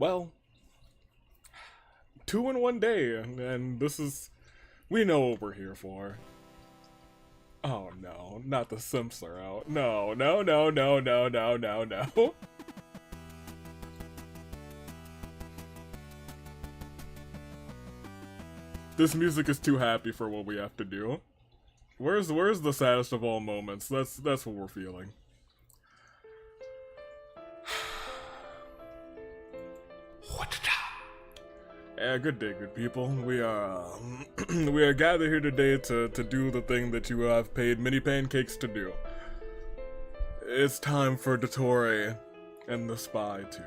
Well, two in one day, and this is. We know what we're here for. Oh no, not the simps are out. No, no, no, no, no, no, no, no. This music is too happy for what we have to do. Where's the saddest of all moments? That's what we're feeling. Yeah, good day, good people. We are we are gathered here today to do the thing that you have paid many pancakes to do. It's time for Dottore and the Spy to.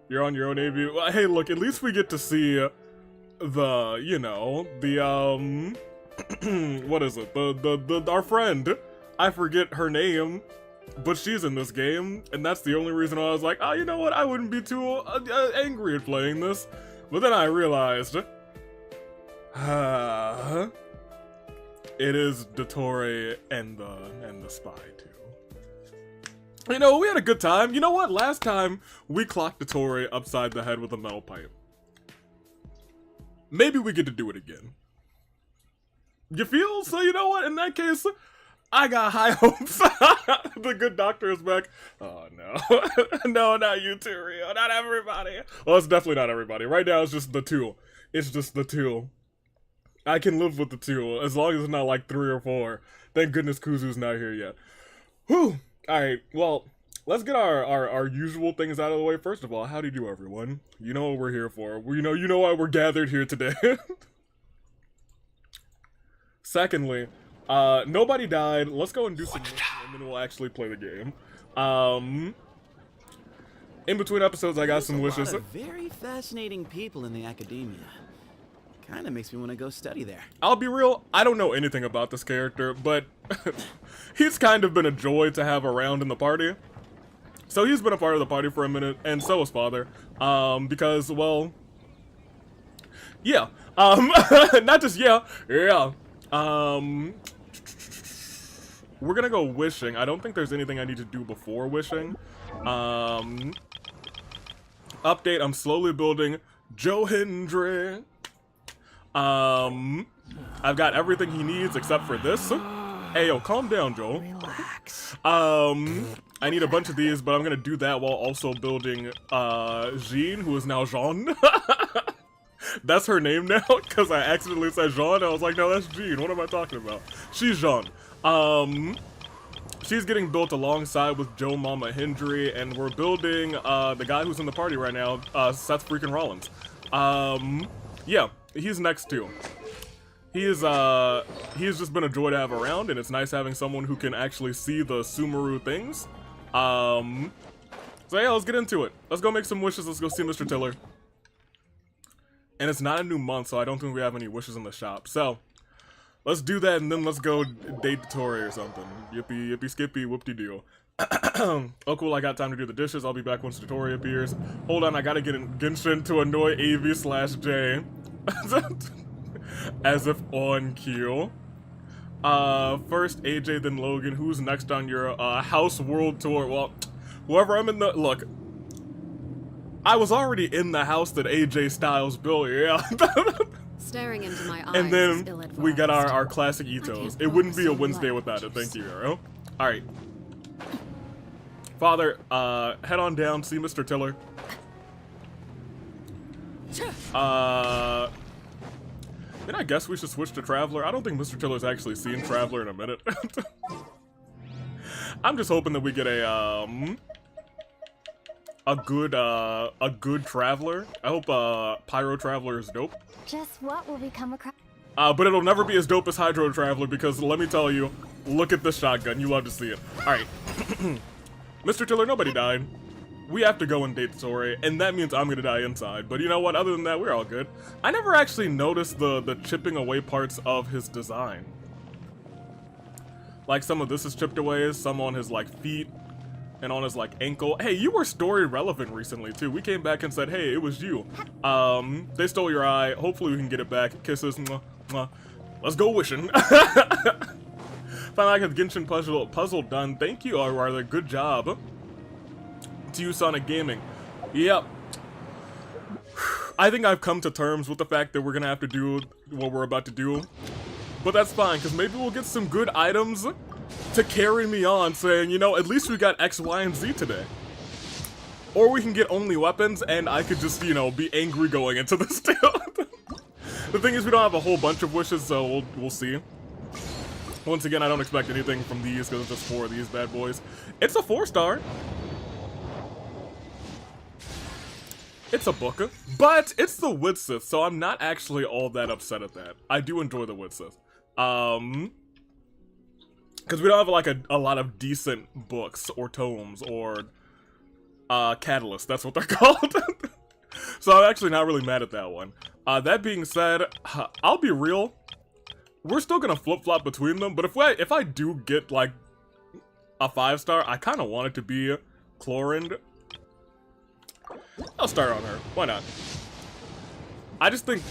You're on your own, AV. Well, hey, look, at least we get to see the, you know, the what is it? The our friend. I forget her name. But she's in this game, and that's the only reason I was like, oh, you know what, I wouldn't be too angry at playing this. But then I realized, it is Dottore and the Spy too. You know, we had a good time. You know what, last time we clocked Dottore upside the head with a metal pipe. Maybe we get to do it again. You feel? So you know what, in that case, I got high hopes. The good doctor is back. Oh no. No, not you too, Rio. Not everybody. Well, it's definitely not everybody. Right now it's just the two. It's just the two. I can live with the two, as long as it's not like 3 or 4. Thank goodness Kuzu's not here yet. Whew. Alright, well, let's get our usual things out of the way. First of all, how do you do, everyone? You know what we're here for. You know why we're gathered here today. Secondly, nobody died. Let's go and do some missions, and then we'll actually play the game. In between episodes, I got some wishes. A lot of very fascinating people in the academia. Kind of makes me want to go study there. I'll be real, I don't know anything about this character, but he's kind of been a joy to have around in the party. So he's been a part of the party for a minute, and so is Father. Because, well, yeah. Not just yeah. We're gonna go wishing. I don't think there's anything I need to do before wishing. Update, I'm slowly building Joe Hendry. I've got everything he needs except for this. Hey, yo, calm down, Joel. Relax. I need a bunch of these, but I'm gonna do that while also building, Jean, who is now Jean. That's her name now, because I accidentally said Jean. I was like, no, that's Jean. What am I talking about? She's Jean. She's getting built alongside with Joe Mama Hendry, and we're building, the guy who's in the party right now, Seth freaking Rollins. Yeah, he's next too. He's just been a joy to have around, and it's nice having someone who can actually see the Sumeru things. So yeah, let's get into it. Let's go make some wishes. Let's go see Mr. Tiller. And it's not a new month, so I don't think we have any wishes in the shop. So, let's do that, and then let's go date Dottore or something. Yippee, yippee, skippy, whoop-de-doo. Oh, cool, I got time to do the dishes. I'll be back once Dottore appears. Hold on, I gotta get in Genshin to annoy AV/J. As if on cue. First AJ, then Logan. Who's next on your, house world tour? Well, whoever I'm in the... Look. I was already in the house that AJ Styles built, yeah. Staring into my eyes. And then we got our classic Itos. It wouldn't be a Wednesday without it. Thank you, Arrow. Alright. Father, head on down, see Mr. Tiller. Then I guess we should switch to Traveler. I don't think Mr. Tiller's actually seen Traveler in a minute. I'm just hoping that we get a good Traveler. I hope Pyro Traveler is dope. Just what will we come across? But it'll never be as dope as Hydro Traveler, because let me tell you, look at this shotgun. You love to see it. Alright. Mr. Tiller, nobody died. We have to go and date Dottore, and that means I'm gonna die inside. But you know what? Other than that, we're all good. I never actually noticed the chipping away parts of his design. Like, some of this is chipped away, some on his, like, feet. And on his, like, ankle. Hey, you were story relevant recently, too. We came back and said, hey, it was you. They stole your eye. Hopefully we can get it back. Kisses. Mwah, mwah. Let's go wishing. Finally, I got the Genshin puzzle done. Thank you, Arthur. Good job. To you, Sonic Gaming. Yep. I think I've come to terms with the fact that we're gonna have to do what we're about to do. But that's fine, because maybe we'll get some good items to carry me on, saying, you know, at least we got X, Y, and Z today. Or we can get only weapons, and I could just, you know, be angry going into this deal. The thing is, we don't have a whole bunch of wishes, so we'll see. Once again, I don't expect anything from these because it's just 4 of these bad boys. It's a 4-star. It's a book, but it's the Widsith, so I'm not actually all that upset at that. I do enjoy the Widsith. Because we don't have like a lot of decent books or tomes or catalysts. That's what they're called. So I'm actually not really mad at that one. That being said, I'll be real. We're still gonna flip-flop between them, but if I do get like a 5-star, I kind of want it to be Chlorind. I'll start on her. Why not? I just think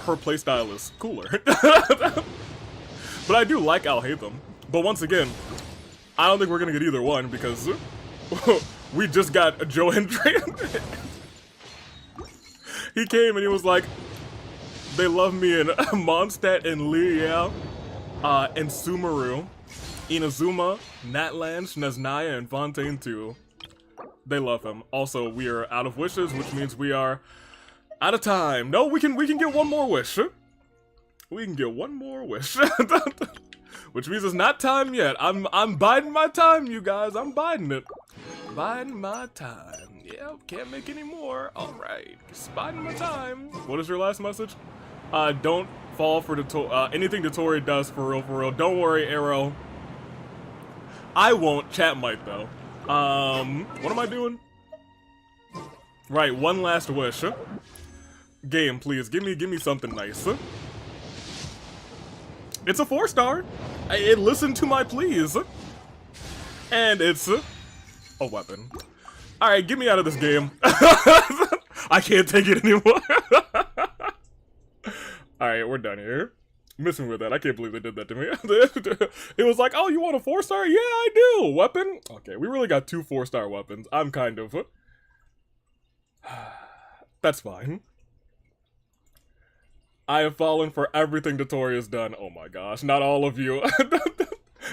her playstyle is cooler. But I do like Alhaitham. But once again, I don't think we're gonna get either one because we just got Joe Hendry. He came and he was like, they love me in Mondstadt and Liao, and Sumeru, Inazuma, Natlan, Shneznaya, and Fontaine too. They love him. Also, we are out of wishes, which means we are out of time. No, we can get one more wish. We can get one more wish. Which means it's not time yet. I'm biding my time, you guys. I'm biding it. Biding my time. Yeah, can't make any more. Alright. Just biding my time. What is your last message? Don't fall for anything Dottore does, for real, for real. Don't worry, Arrow. I won't. Chat might, though. What am I doing? Right, one last wish. Game, please. Give me something nice. It's a 4-star. It listened to my pleas. And it's a weapon. Alright, get me out of this game. I can't take it anymore. Alright, we're done here. Miss me with that. I can't believe they did that to me. It was like, oh, you want a 4-star? Yeah, I do. Weapon? Okay, we really got 2 4-star weapons. I'm kind of... That's fine. I have fallen for everything Dottore has done. Oh my gosh, not all of you.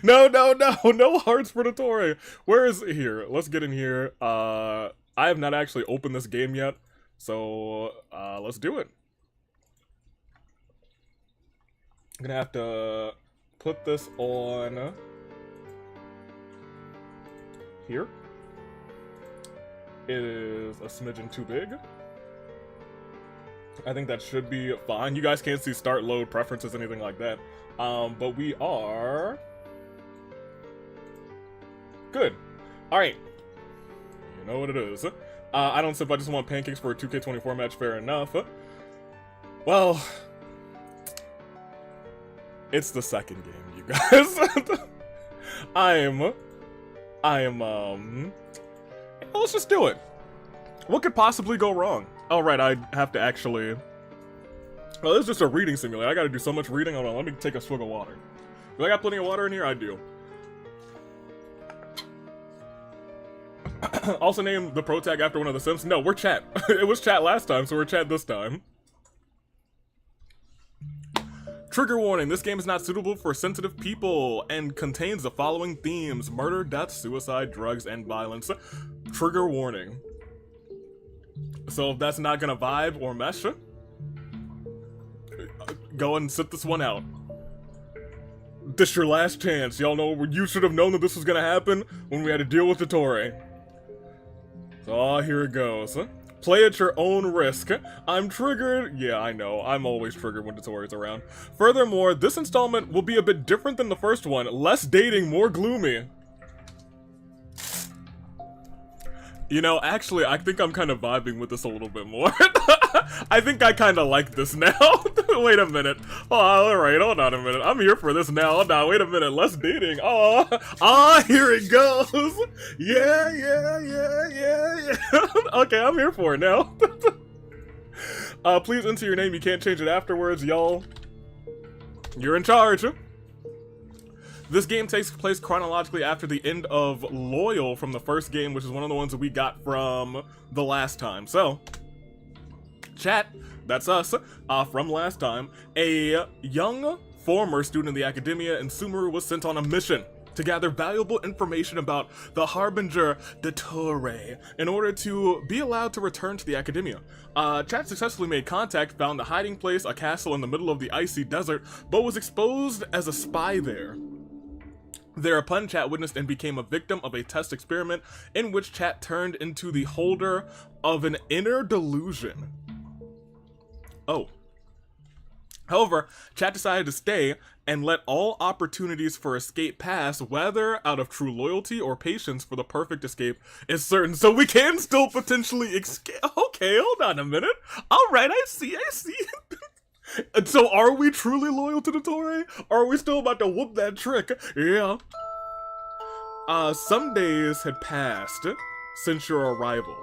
No hearts for Dottore. Where is it? Here? Let's get in here. I have not actually opened this game yet, so let's do it. I'm gonna have to put this on here. It is a smidgen too big. I think that should be fine. You guys can't see start, load, preferences, anything like that. But we are good. All right. You know what it is. I don't sip. I just want pancakes for a 2K24 match. Fair enough. Well, it's the second game, you guys. I am. Let's just do it. What could possibly go wrong? Oh, right, I have to actually... Oh, this is just a reading simulator. I gotta do so much reading. Hold on, let me take a swig of water. Do I got plenty of water in here? I do. Also name the pro tag after one of the Sims? No, we're chat. It was chat last time, so we're chat this time. Trigger warning, this game is not suitable for sensitive people and contains the following themes: murder, death, suicide, drugs, and violence. Trigger warning. So if that's not gonna vibe or mesh, go and sit this one out. This your last chance. Y'all know, you should have known that this was gonna happen when we had to deal with Dottore. So, here it goes. Play at your own risk. I'm triggered. Yeah, I know. I'm always triggered when Dottore's around. Furthermore, this installment will be a bit different than the first one. Less dating, more gloomy. You know, actually, I think I'm kind of vibing with this a little bit more. I think I kind of like this now. Wait a minette. Oh, alright, hold on a minute. I'm here for this now. Hold on, wait a minute. Less dating. Oh, here it goes. Yeah. Okay, I'm here for it now. Please enter your name. You can't change it afterwards, y'all. You're in charge. This game takes place chronologically after the end of Loyal from the first game, which is one of the ones that we got from the last time. So, chat, that's us, from last time. A young former student in the academia in Sumeru was sent on a mission to gather valuable information about the Harbinger Dottore in order to be allowed to return to the Academia. Chat successfully made contact, found the hiding place, a castle in the middle of the icy desert, but was exposed as a spy there. Thereupon, Chat witnessed and became a victim of a test experiment in which Chat turned into the holder of an inner delusion. Oh. However, Chat decided to stay and let all opportunities for escape pass, whether out of true loyalty or patience for the perfect escape is certain. So we can still potentially escape. Okay, hold on a minute. Alright, I see. And so are we truly loyal to Dottore? Or are we still about to whoop that trick? Yeah. Some days had passed since your arrival.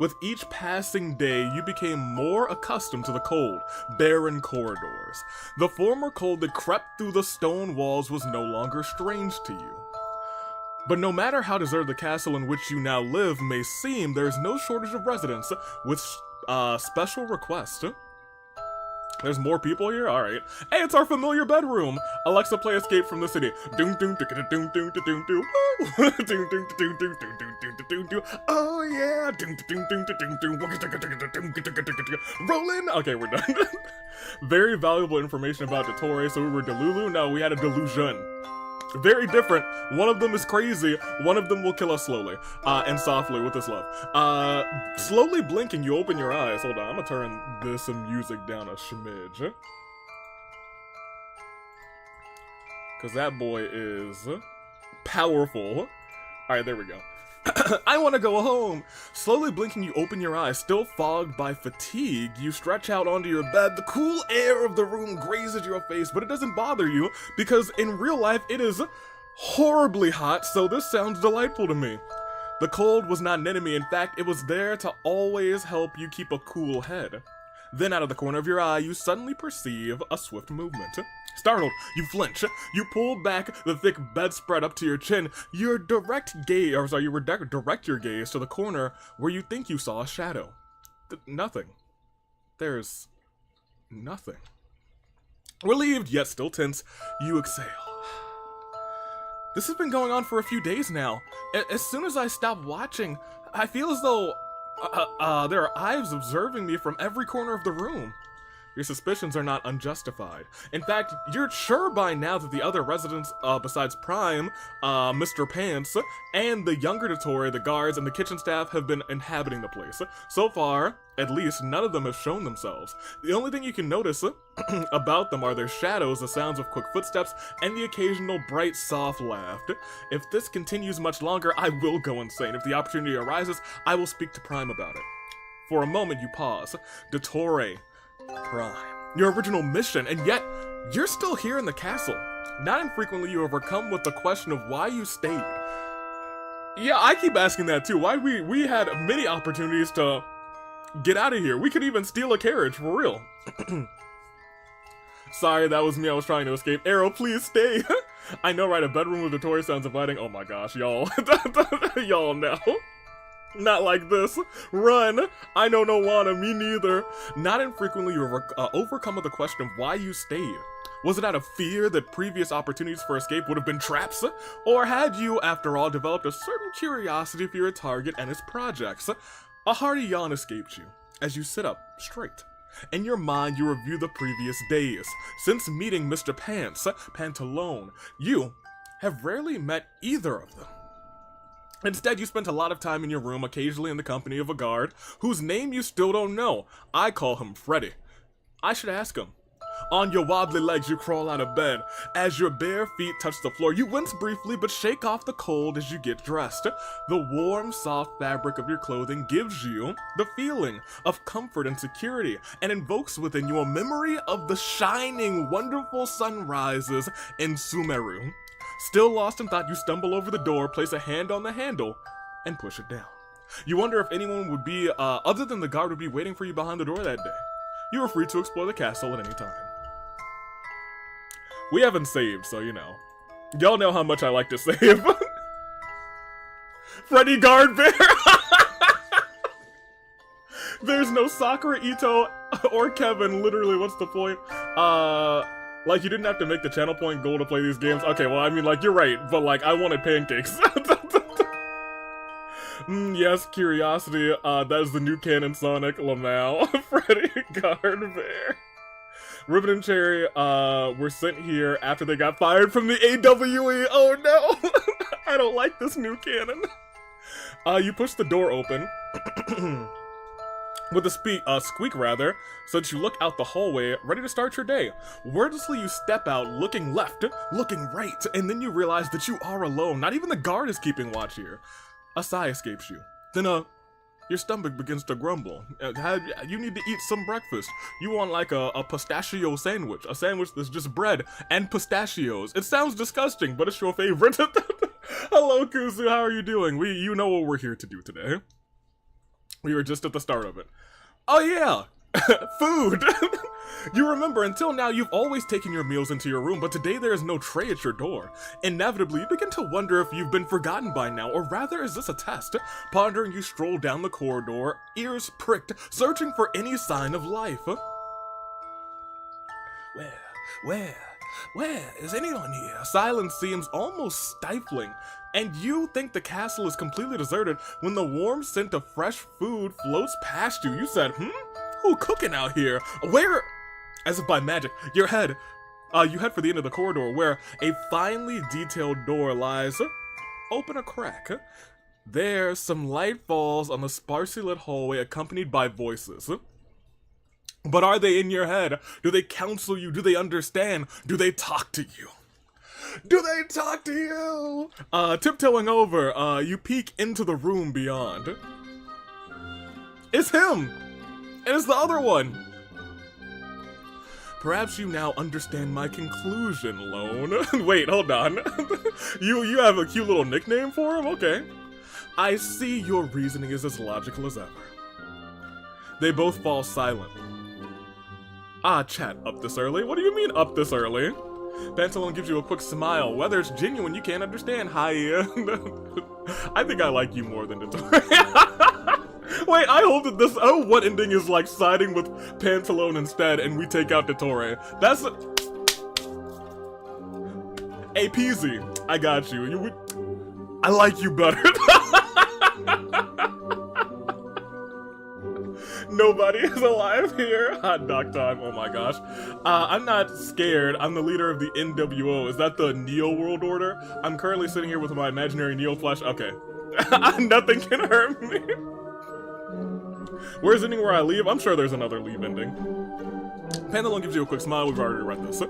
With each passing day, you became more accustomed to the cold, barren corridors. The former cold that crept through the stone walls was no longer strange to you. But no matter how deserted the castle in which you now live may seem, there is no shortage of residents with special requests. There's more people here? Alright. Hey, it's our familiar bedroom! Alexa, play Escape from the City. Oh yeah! Rollin'! Okay, we're done. Very valuable information about Dottore. So we were Delulu? No, we had a delusion. Very different. One of them is crazy. One of them will kill us slowly. And softly with his love. Slowly blinking, you open your eyes. Hold on, I'm gonna turn this music down a smidge. Cause that boy is powerful. Alright, there we go. I want to go home! Slowly blinking, you open your eyes. Still fogged by fatigue, you stretch out onto your bed. The cool air of the room grazes your face, but it doesn't bother you, because in real life, it is horribly hot, so this sounds delightful to me. The cold was not an enemy. In fact, it was there to always help you keep a cool head. Then out of the corner of your eye, you suddenly perceive a swift movement. Startled, you flinch. You pull back the thick bedspread up to your chin. You direct your gaze to the corner where you think you saw a shadow. Nothing. There's nothing. Relieved, yet still tense, you exhale. This has been going on for a few days now. As soon as I stop watching, I feel as though there are eyes observing me from every corner of the room. Your suspicions are not unjustified. In fact, you're sure by now that the other residents, besides Prime, Mr. Pants, and the younger Dottore, the guards, and the kitchen staff have been inhabiting the place. So far, at least, none of them have shown themselves. The only thing you can notice about them are their shadows, the sounds of quick footsteps, and the occasional bright, soft laugh. If this continues much longer, I will go insane. If the opportunity arises, I will speak to Prime about it. For a moment, you pause. Dottore. Prime. Your original mission, and yet, you're still here in the castle. Not infrequently, you are overcome with the question of why you stayed. Yeah, I keep asking that too. Why we had many opportunities to get out of here. We could even steal a carriage, for real. Sorry, that was me. I was trying to escape. Arrow, please stay. I know, right? A bedroom with Dottore sounds inviting. Oh my gosh, y'all. Y'all know. Not like this. Run! I know no wanna, me neither. Not infrequently, you're overcome with the question of why you stayed. Was it out of fear that previous opportunities for escape would have been traps? Or had you, after all, developed a certain curiosity for your target and his projects? A hearty yawn escaped you as you sit up straight. In your mind, you review the previous days. Since meeting Mr. Pantaloon, you have rarely met either of them. Instead, you spent a lot of time in your room, occasionally in the company of a guard, whose name you still don't know. I call him Freddy. I should ask him. On your wobbly legs, you crawl out of bed. As your bare feet touch the floor, you wince briefly, but shake off the cold as you get dressed. The warm, soft fabric of your clothing gives you the feeling of comfort and security, and invokes within you a memory of the shining, wonderful sunrises in Sumeru. Still lost in thought, you stumble over the door, place a hand on the handle, and push it down. You wonder if anyone would be, other than the guard, would be waiting for you behind the door that day. You are free to explore the castle at any time. We haven't saved, so you know. Y'all know how much I like to save. Freddy Guard Bear! There's no Sakura, Ito, or Kevin, literally, what's the point? Like, you didn't have to make the channel point goal to play these games. Okay, well, I mean, like, you're right, but, like, I wanted pancakes. Yes, curiosity. That is the new canon Sonic, Lamau, Freddy, Guard, Bear. Ribbon and Cherry, were sent here after they got fired from the AWE. Oh, no! I don't like this new canon. You push the door open. With a squeak rather, so that you look out the hallway, ready to start your day. Wordlessly you step out, looking left, looking right, and then you realize that you are alone. Not even the guard is keeping watch here. A sigh escapes you. Then, your stomach begins to grumble. You need to eat some breakfast. You want like a pistachio sandwich. A sandwich that's just bread and pistachios. It sounds disgusting, but it's your favorite. Hello, Kuzu, how are you doing? You know what we're here to do today. We were just at the start of it. Oh yeah! Food! You remember, until now you've always taken your meals into your room, but today there is no tray at your door. Inevitably, you begin to wonder if you've been forgotten by now, or rather is this a test? Pondering, you stroll down the corridor, ears pricked, searching for any sign of life. Where is anyone here? Silence seems almost stifling, and you think the castle is completely deserted when the warm scent of fresh food floats past you. You said, Who cooking out here? Where? As if by magic, you head for the end of the corridor where a finely detailed door lies open a crack. There, some light falls on the sparsely lit hallway accompanied by voices. But are they in your head? Do they counsel you? Do they understand? Do they talk to you? Do they talk to you? Tiptoeing over, you peek into the room beyond. It's him! And it's the other one! Perhaps you now understand my conclusion, Lone. Wait, hold on. You have a cute little nickname for him? Okay. I see your reasoning is as logical as ever. They both fall silent. Chat, up this early? What do you mean, up this early? Pantaloon gives you a quick smile. Whether it's genuine, you can't understand. Hi. I think I like you more than Dottore. Wait, I hope that this... Oh, what ending is like siding with Pantaloon instead and we take out Dottore? That's... Hey, Peasy, I got you. I like you better. Nobody is alive here. Hot dog time. Oh my gosh. I'm not scared. I'm the leader of the NWO. Is that the Neo World Order? I'm currently sitting here with my imaginary Neo flesh. Okay. Nothing can hurt me. Where's the ending where I leave? I'm sure there's another leave ending. Pantaloon gives you a quick smile. We've already read this.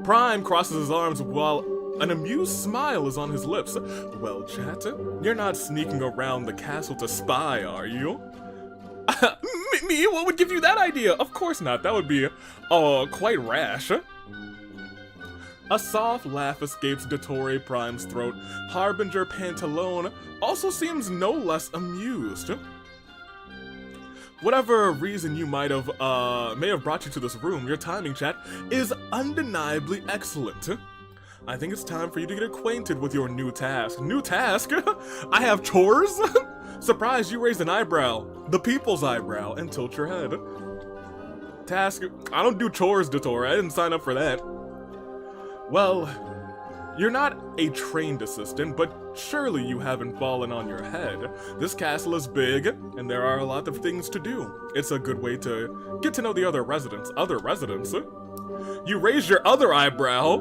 Prime crosses his arms while an amused smile is on his lips. Well, chat, you're not sneaking around the castle to spy, are you? Me? What would give you that idea? Of course not. That would be, quite rash. A soft laugh escapes Dottore Prime's throat. Harbinger Pantaloon also seems no less amused. Whatever reason you may have brought you to this room, your timing, chat, is undeniably excellent. I think it's time for you to get acquainted with your new task. New task? I have chores? Surprise, you raised an eyebrow. The people's eyebrow, and tilt your head. Task? I don't do chores, Dottore. I didn't sign up for that. Well, you're not a trained assistant, but surely you haven't fallen on your head. This castle is big, and there are a lot of things to do. It's a good way to get to know the other residents. Other residents? You raised your other eyebrow.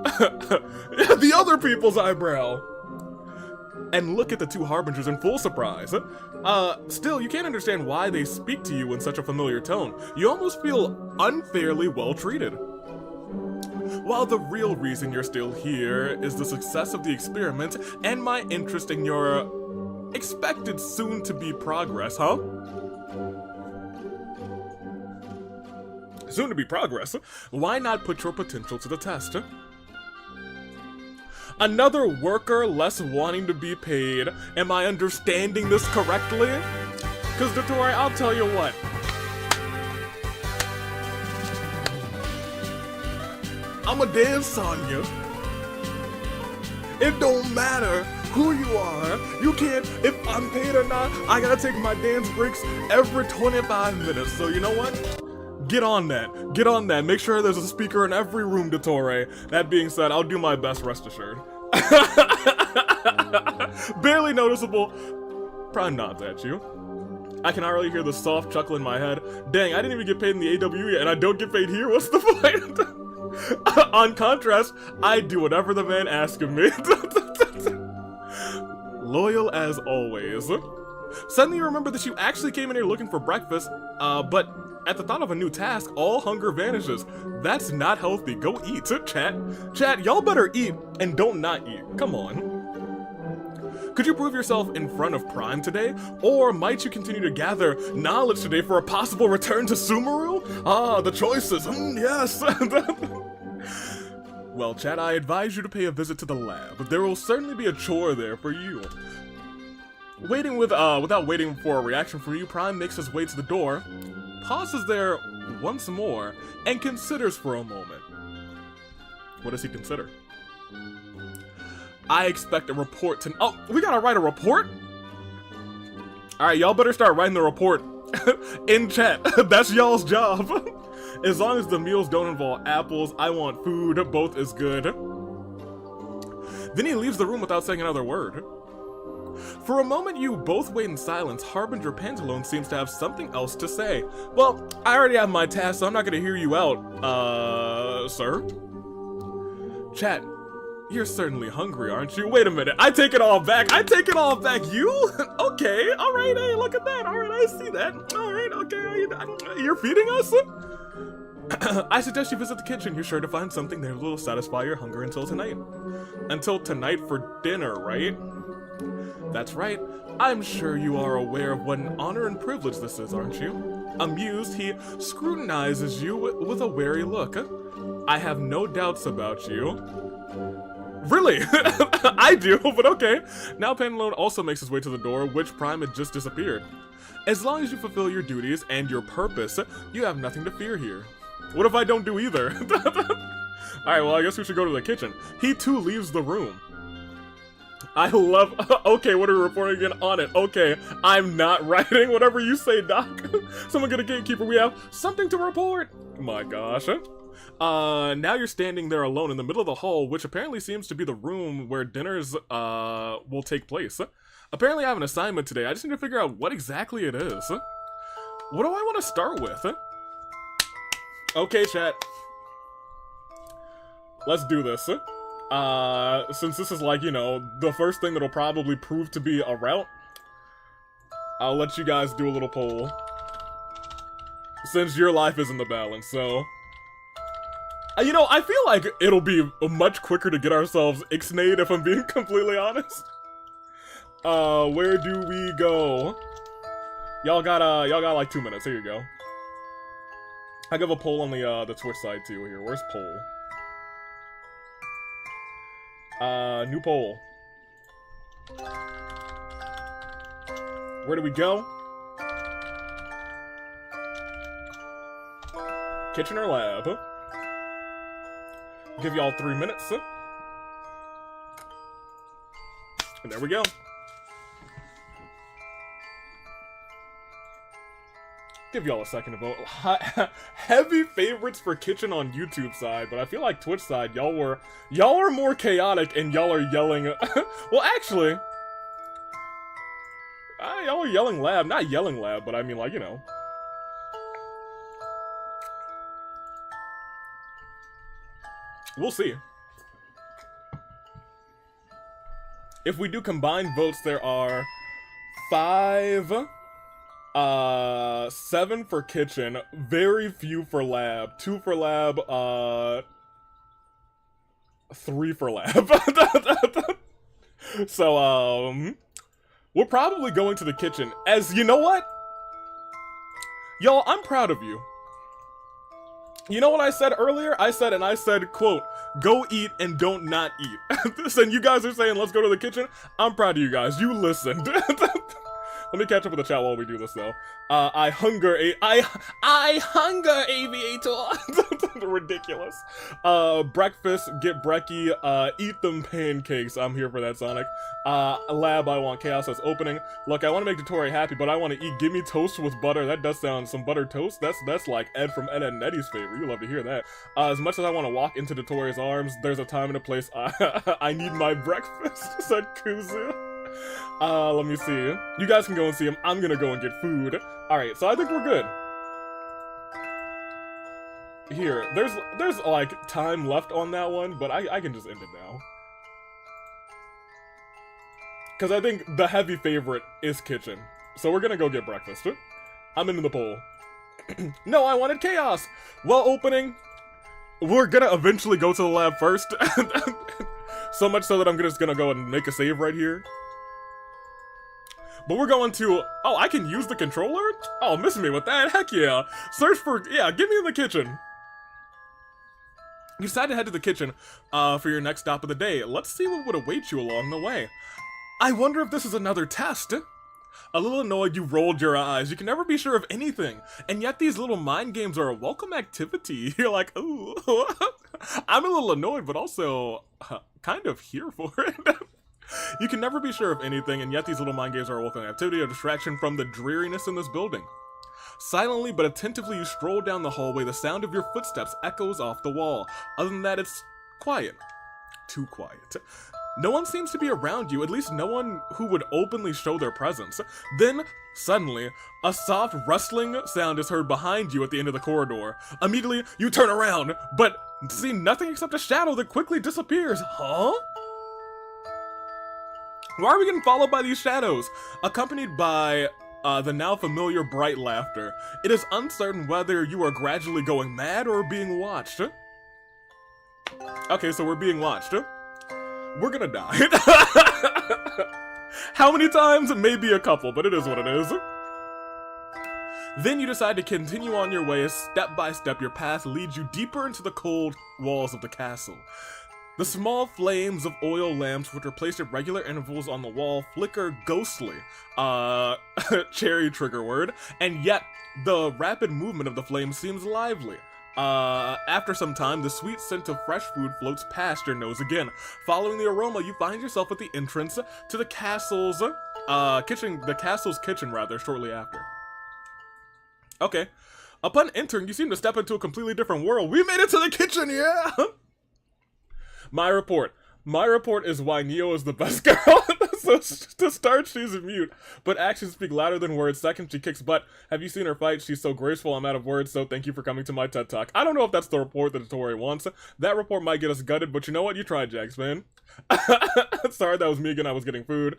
The other people's eyebrow. And look at the two Harbingers in full surprise. Still, you can't understand why they speak to you in such a familiar tone. You almost feel unfairly well treated. While the real reason you're still here is the success of the experiment and my interest in your expected soon-to-be progress, huh? Soon-to-be progress? Why not put your potential to the test? Another worker less wanting to be paid. Am I understanding this correctly? Because, Dottore, I'll tell you what. I'ma dance on you. It don't matter who you are. You can't, if I'm paid or not, I gotta take my dance breaks every 25 minutes. So you know what? Get on that. Get on that. Make sure there's a speaker in every room, Dottore. That being said, I'll do my best, rest assured. Barely noticeable. Probably nods at you. I can already hear the soft chuckle in my head. Dang, I didn't even get paid in the AWE yet, and I don't get paid here? What's the point? On contrast, I do whatever the man asks of me. Loyal as always. Suddenly you remember that you actually came in here looking for breakfast, but at the thought of a new task, all hunger vanishes. That's not healthy. Go eat. Chat. Chat, y'all better eat and don't not eat. Come on. Could you prove yourself in front of Prime today? Or might you continue to gather knowledge today for a possible return to Sumeru? Ah, the choices. Yes. Well, chat, I advise you to pay a visit to the lab. There will certainly be a chore there for you. Without waiting for a reaction from you, Prime makes his way to the door, pauses there once more, and considers for a moment. What does he consider? I expect a report to— oh, we gotta write a report? Alright, y'all better start writing the report in chat. That's y'all's job. As long as the meals don't involve apples, I want food, both is good. Then he leaves the room without saying another word. For a moment, you both wait in silence. Harbinger Pantaloon seems to have something else to say. Well, I already have my task, so I'm not gonna hear you out, sir? Chat, you're certainly hungry, aren't you? Wait a minute, I take it all back. I take it all back. You? Okay, alright, hey, look at that. Alright, I see that. Alright, okay, you're feeding us? I suggest you visit the kitchen. You're sure to find something there that will satisfy your hunger until tonight. Until tonight for dinner, right? That's right. I'm sure you are aware of what an honor and privilege this is, aren't you? Amused, he scrutinizes you with a wary look. I have no doubts about you. Really? I do, but okay. Now Pantaloon also makes his way to the door, which Prime had just disappeared. As long as you fulfill your duties and your purpose, you have nothing to fear here. What if I don't do either? Alright, well, I guess we should go to the kitchen. He too leaves the room. I love— okay, what are we reporting again? On it. Okay, I'm not writing whatever you say, Doc. Someone get a gatekeeper. We have something to report. My gosh. Now you're standing there alone in the middle of the hall, which apparently seems to be the room where dinners, will take place. Apparently I have an assignment today. I just need to figure out what exactly it is. What do I want to start with? Okay, chat. Let's do this. Since this is like, you know, the first thing that'll probably prove to be a route, I'll let you guys do a little poll. Since your life is in the balance, so... you know, I feel like it'll be much quicker to get ourselves ixnayed, if I'm being completely honest. Where do we go? Y'all got like 2 minutes, here you go. I give a poll on the Twitch side too here. Where's poll? New poll. Where do we go? Kitchen or lab? Give y'all 3 minutes. And there we go. Give y'all a second to vote. Heavy favorites for kitchen on YouTube side, but I feel like Twitch side, y'all are more chaotic and y'all are yelling. Well, actually, y'all are yelling lab, not yelling lab, but I mean, like, you know. We'll see. If we do combined votes, there are 5. 7 for kitchen, very few for lab, 2 for lab, 3 for lab. So, we're probably going to the kitchen, as, you know what? Y'all, I'm proud of you. You know what I said earlier? I said, quote, go eat and don't not eat. And you guys are saying, let's go to the kitchen? I'm proud of you guys. You listened. Let me catch up with the chat while we do this, though. I hunger aviator. Ridiculous. Breakfast, get brekkie, eat them pancakes. I'm here for that, Sonic. Lab, I want chaos. That's opening. Look, I want to make Dottore happy, but I want to eat. Give me toast with butter. That does sound some buttered toast. That's like Ed from Ed and Eddie's favorite. You love to hear that. As much as I want to walk into Dottore's arms, there's a time and a place. I need my breakfast, said Kuzu. Let me see. You guys can go and see him. I'm gonna go and get food. Alright, so I think we're good. Here, there's like time left on that one, but I can just end it now. Because I think the heavy favorite is kitchen. So we're gonna go get breakfast. I'm into the poll. No, I wanted chaos! Well, opening, we're gonna eventually go to the lab first. So much so that I'm just gonna go and make a save right here. But we're going to... Oh, I can use the controller? Oh, missing me with that? Heck yeah. Search for... Yeah, get me in the kitchen. You decide to head to the kitchen for your next stop of the day. Let's see what would await you along the way. I wonder if this is another test. A little annoyed, you rolled your eyes. You can never be sure of anything. And yet these little mind games are a welcome activity. You're like, ooh. I'm a little annoyed, but also kind of here for it. You can never be sure of anything, and yet these little mind games are a welcome activity, a distraction from the dreariness in this building. Silently but attentively you stroll down the hallway, the sound of your footsteps echoes off the wall. Other than that, it's quiet. Too quiet. No one seems to be around you, at least no one who would openly show their presence. Then, suddenly, a soft rustling sound is heard behind you at the end of the corridor. Immediately, you turn around, but see nothing except a shadow that quickly disappears. Huh? Why are we getting followed by these shadows? Accompanied by the now familiar bright laughter. It is uncertain whether you are gradually going mad or being watched. Okay, so we're being watched. We're gonna die. How many times? Maybe a couple, but it is what it is. Then you decide to continue on your way as step by step your path leads you deeper into the cold walls of the castle. The small flames of oil lamps, which are placed at regular intervals on the wall, flicker ghostly. Cherry trigger word. And yet, the rapid movement of the flames seems lively. After some time, the sweet scent of fresh food floats past your nose again. Following the aroma, you find yourself at the entrance to the castle's kitchen, shortly after. Okay. Upon entering, you seem to step into a completely different world. We made it to the kitchen, yeah! My report is why Neo is the best girl. So to start, she's a mute, but actions speak louder than words. Second, she kicks butt. Have you seen her fight? She's so graceful, I'm out of words, so thank you for coming to my TED Talk. I don't know if that's the report that Dottore wants. That report might get us gutted, but you know what? You tried, Jax, man. Sorry, that was me again. I was getting food.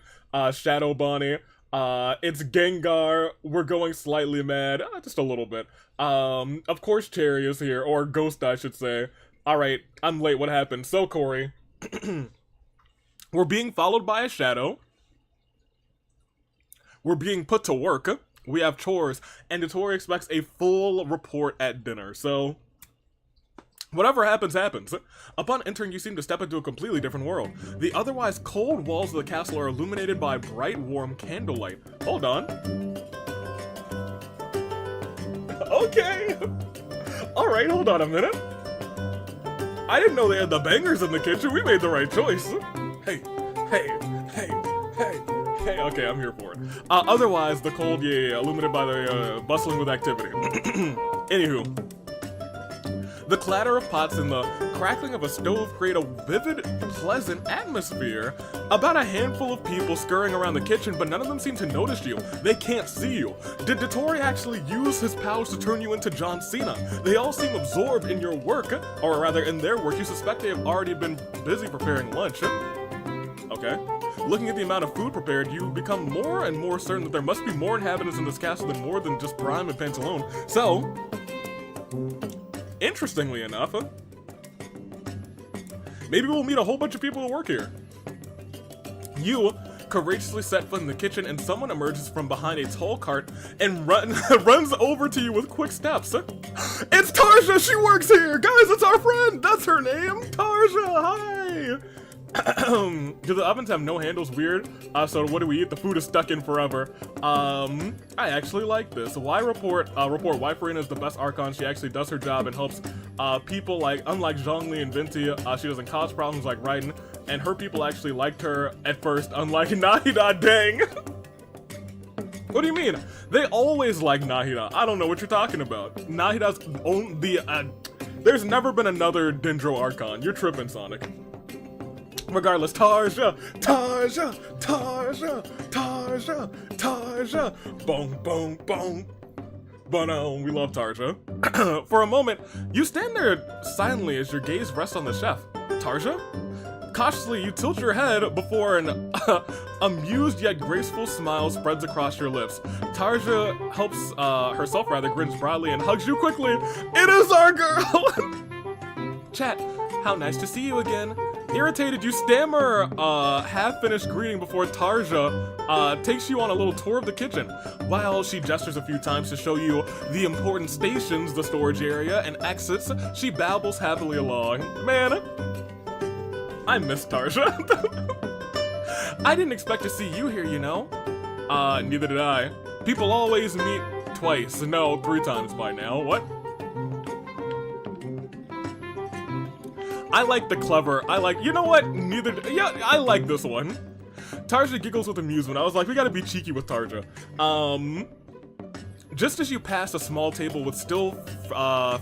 Shadow Bonnie. It's Gengar. We're going slightly mad. Just a little bit. Of course Cherry is here, or Ghost, I should say. Alright, I'm late. What happened? So, Corey. We're being followed by a shadow. We're being put to work. We have chores. And Dottore expects a full report at dinner. So, whatever happens, happens. Upon entering, you seem to step into a completely different world. The otherwise cold walls of the castle are illuminated by bright, warm candlelight. Hold on. Okay. Alright, hold on a minute. I didn't know they had the bangers in the kitchen. We made the right choice. Hey. Okay, I'm here for it. Otherwise, the cold, illuminated by the bustling with activity. Anywho. The clatter of pots and the crackling of a stove create a vivid, pleasant atmosphere. About a handful of people scurrying around the kitchen, but none of them seem to notice you. They can't see you. Did Dottore actually use his powers to turn you into John Cena? They all seem absorbed in your work, or rather in their work. You suspect they have already been busy preparing lunch. Okay. Looking at the amount of food prepared, you become more and more certain that there must be more inhabitants in this castle than more than just Prime and Pantaloon. So, interestingly enough, maybe we'll meet a whole bunch of people who work here. You courageously set foot in the kitchen and someone emerges from behind a tall cart and runs over to you with quick steps. It's Tarja! She works here! Guys, it's our friend! That's her name! Tarja, hi! Because the ovens have no handles, weird. So what do we eat? The food is stuck in forever. I actually like this. Why report? Why Farina is the best Archon. She actually does her job and helps people like, unlike Zhongli and Venti, she doesn't cause problems like Raiden. And her people actually liked her at first, unlike Nahida. Dang. What do you mean? They always like Nahida. I don't know what you're talking about. Nahida's there's never been another Dendro Archon. You're tripping, Sonic. Regardless, Tarja, boom, boom, boom. But we love Tarja. For a moment, you stand there silently as your gaze rests on the chef. Tarja? Cautiously, you tilt your head before an amused yet graceful smile spreads across your lips. Tarja helps herself grins broadly and hugs you quickly. It is our girl! Chat, how nice to see you again. Irritated, you stammer half-finished greeting before Tarja takes you on a little tour of the kitchen. While she gestures a few times to show you the important stations, the storage area, and exits, she babbles happily along. Man, I miss Tarja. I didn't expect to see you here, you know? Neither did I. People always meet twice. No, 3 times by now. What? I like the clever. You know what? Yeah, I like this one. Tarja giggles with amusement. I was like, we gotta be cheeky with Tarja. Just as you pass a small table with still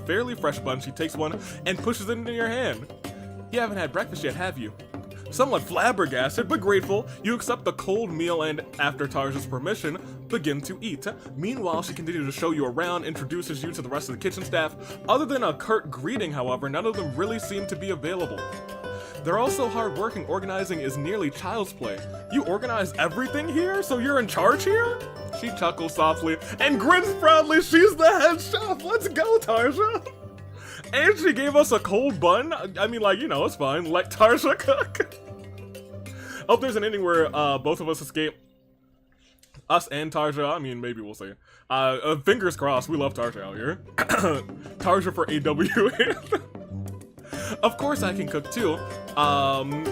fairly fresh bun, she takes one and pushes it into your hand. You haven't had breakfast yet, have you? Somewhat flabbergasted, but grateful, you accept the cold meal and, after Tarja's permission, begin to eat. Meanwhile, she continues to show you around, introduces you to the rest of the kitchen staff. Other than a curt greeting, however, none of them really seem to be available. They're all so hardworking, organizing is nearly child's play. You organize everything here? So you're in charge here? She chuckles softly and grins proudly. She's the head chef. Let's go, Tarja. And she gave us a cold bun. I mean, like, you know, it's fine. Let Tarja cook. Hope there's an ending where both of us escape. Us and Tarja. I mean, maybe we'll see. Fingers crossed. We love Tarja out here. Tarja for AWA. Of course I can cook too.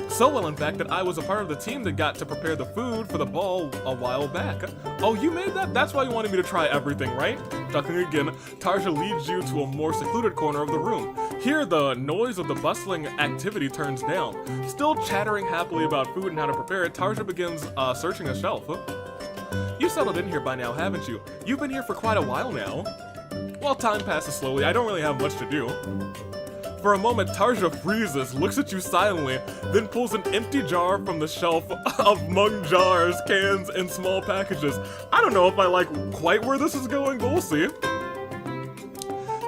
So well in fact that I was a part of the team that got to prepare the food for the ball a while back. Oh, you made that? That's why you wanted me to try everything, right? Chuckling again, Tarja leads you to a more secluded corner of the room. Here, the noise of the bustling activity turns down. Still chattering happily about food and how to prepare it, Tarja begins searching a shelf. You settled in here by now, haven't you? You've been here for quite a while now. While time passes slowly, I don't really have much to do. For a moment, Tarja freezes, looks at you silently, then pulls an empty jar from the shelf of mung jars, cans, and small packages. I don't know if I like quite where this is going, but we'll see.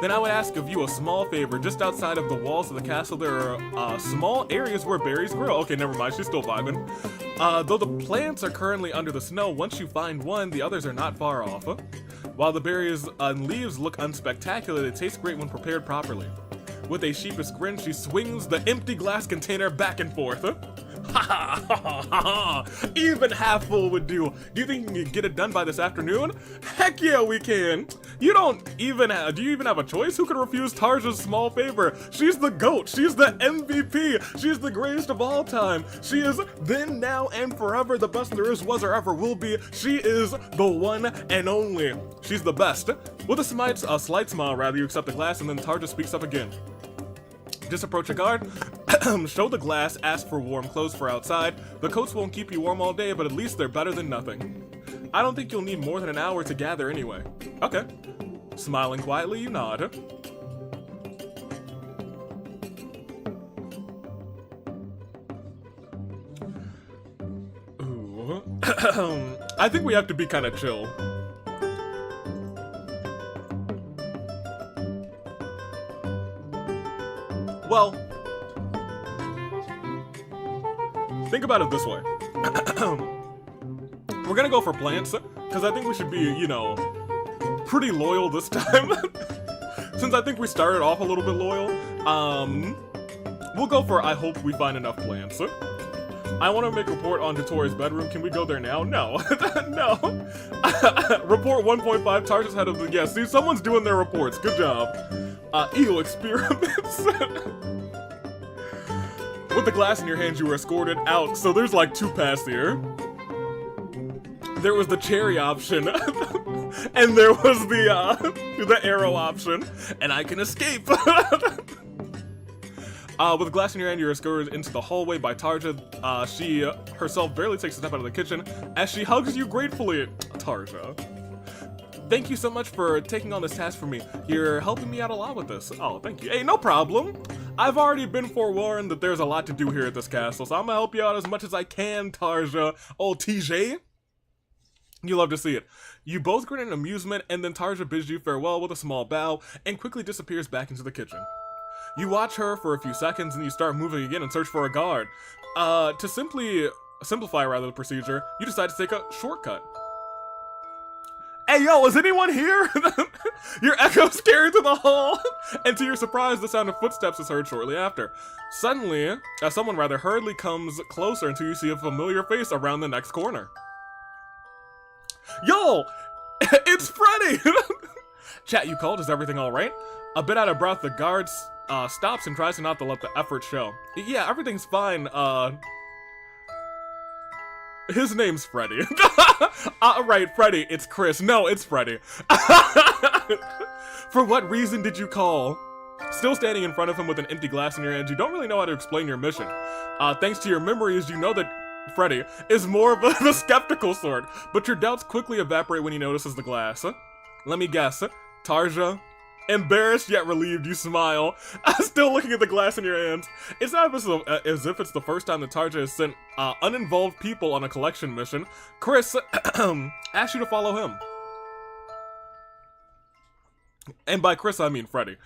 Then I would ask of you a small favor. Just outside of the walls of the castle, there are small areas where berries grow. Okay, never mind, she's still vibing. Though the plants are currently under the snow, once you find one, the others are not far off. While the berries and leaves look unspectacular, they taste great when prepared properly. With a sheepish grin, she swings the empty glass container back and forth. Ha ha ha ha ha! Even half full would do. Do you think you can get it done by this afternoon? Heck yeah, we can! Do you even have a choice? Who could refuse Tarja's small favor? She's the GOAT! She's the MVP! She's the greatest of all time! She is then, now, and forever the best there is, was, or ever will be. She is the one and only. She's the best. With a slight smile, you accept the glass, and then Tarja speaks up again. Just approach a guard, show the glass, ask for warm clothes for outside. The coats won't keep you warm all day, but at least they're better than nothing. I don't think you'll need more than an hour to gather anyway. Okay. Smiling quietly, you nod. Ooh. I think we have to be kind of chill. Well, think about it this way. We're gonna go for plants, because I think we should be, you know, pretty loyal this time. Since I think we started off a little bit loyal, we'll go for I hope we find enough plants. I want to make a report on Dottore's bedroom. Can we go there now? No. No. Report 1.5, Tarja's head of the... Yeah, see, someone's doing their reports. Good job. Ew, experiments. With the glass in your hands, you were escorted out. So there's like 2 paths here. There was the cherry option, and there was the arrow option, and I can escape. With the glass in your hand, you're escorted into the hallway by Tarja. She herself barely takes a step out of the kitchen as she hugs you gratefully. Tarja, thank you so much for taking on this task for me. You're helping me out a lot with this. Oh, thank you. Hey, no problem. I've already been forewarned that there's a lot to do here at this castle, so I'm gonna help you out as much as I can, Tarja. Oh, TJ. You love to see it. You both grin in amusement, and then Tarja bids you farewell with a small bow and quickly disappears back into the kitchen. You watch her for a few seconds, and you start moving again and search for a guard. To simplify the procedure, you decide to take a shortcut. Hey yo, is anyone here? Your echo's carried through the hall, and to your surprise, the sound of footsteps is heard shortly after. Suddenly, someone hurriedly comes closer until you see a familiar face around the next corner. Yo, it's Freddy! Chat, you called, is everything alright? A bit out of breath, the guard stops and tries not to let the effort show. Yeah, everything's fine, his name's Freddy. Right, Freddy, it's Chris. No, it's Freddy. For what reason did you call? Still standing in front of him with an empty glass in your hand, you don't really know how to explain your mission. Thanks to your memories, you know that Freddy is more of the skeptical sort, but your doubts quickly evaporate when he notices the glass. Let me guess, Tarja? Embarrassed yet relieved, you smile, still looking at the glass in your hands. It's not as if it's the first time that Tarja has sent uninvolved people on a collection mission. Chris asks you to follow him. And by Chris, I mean Freddy.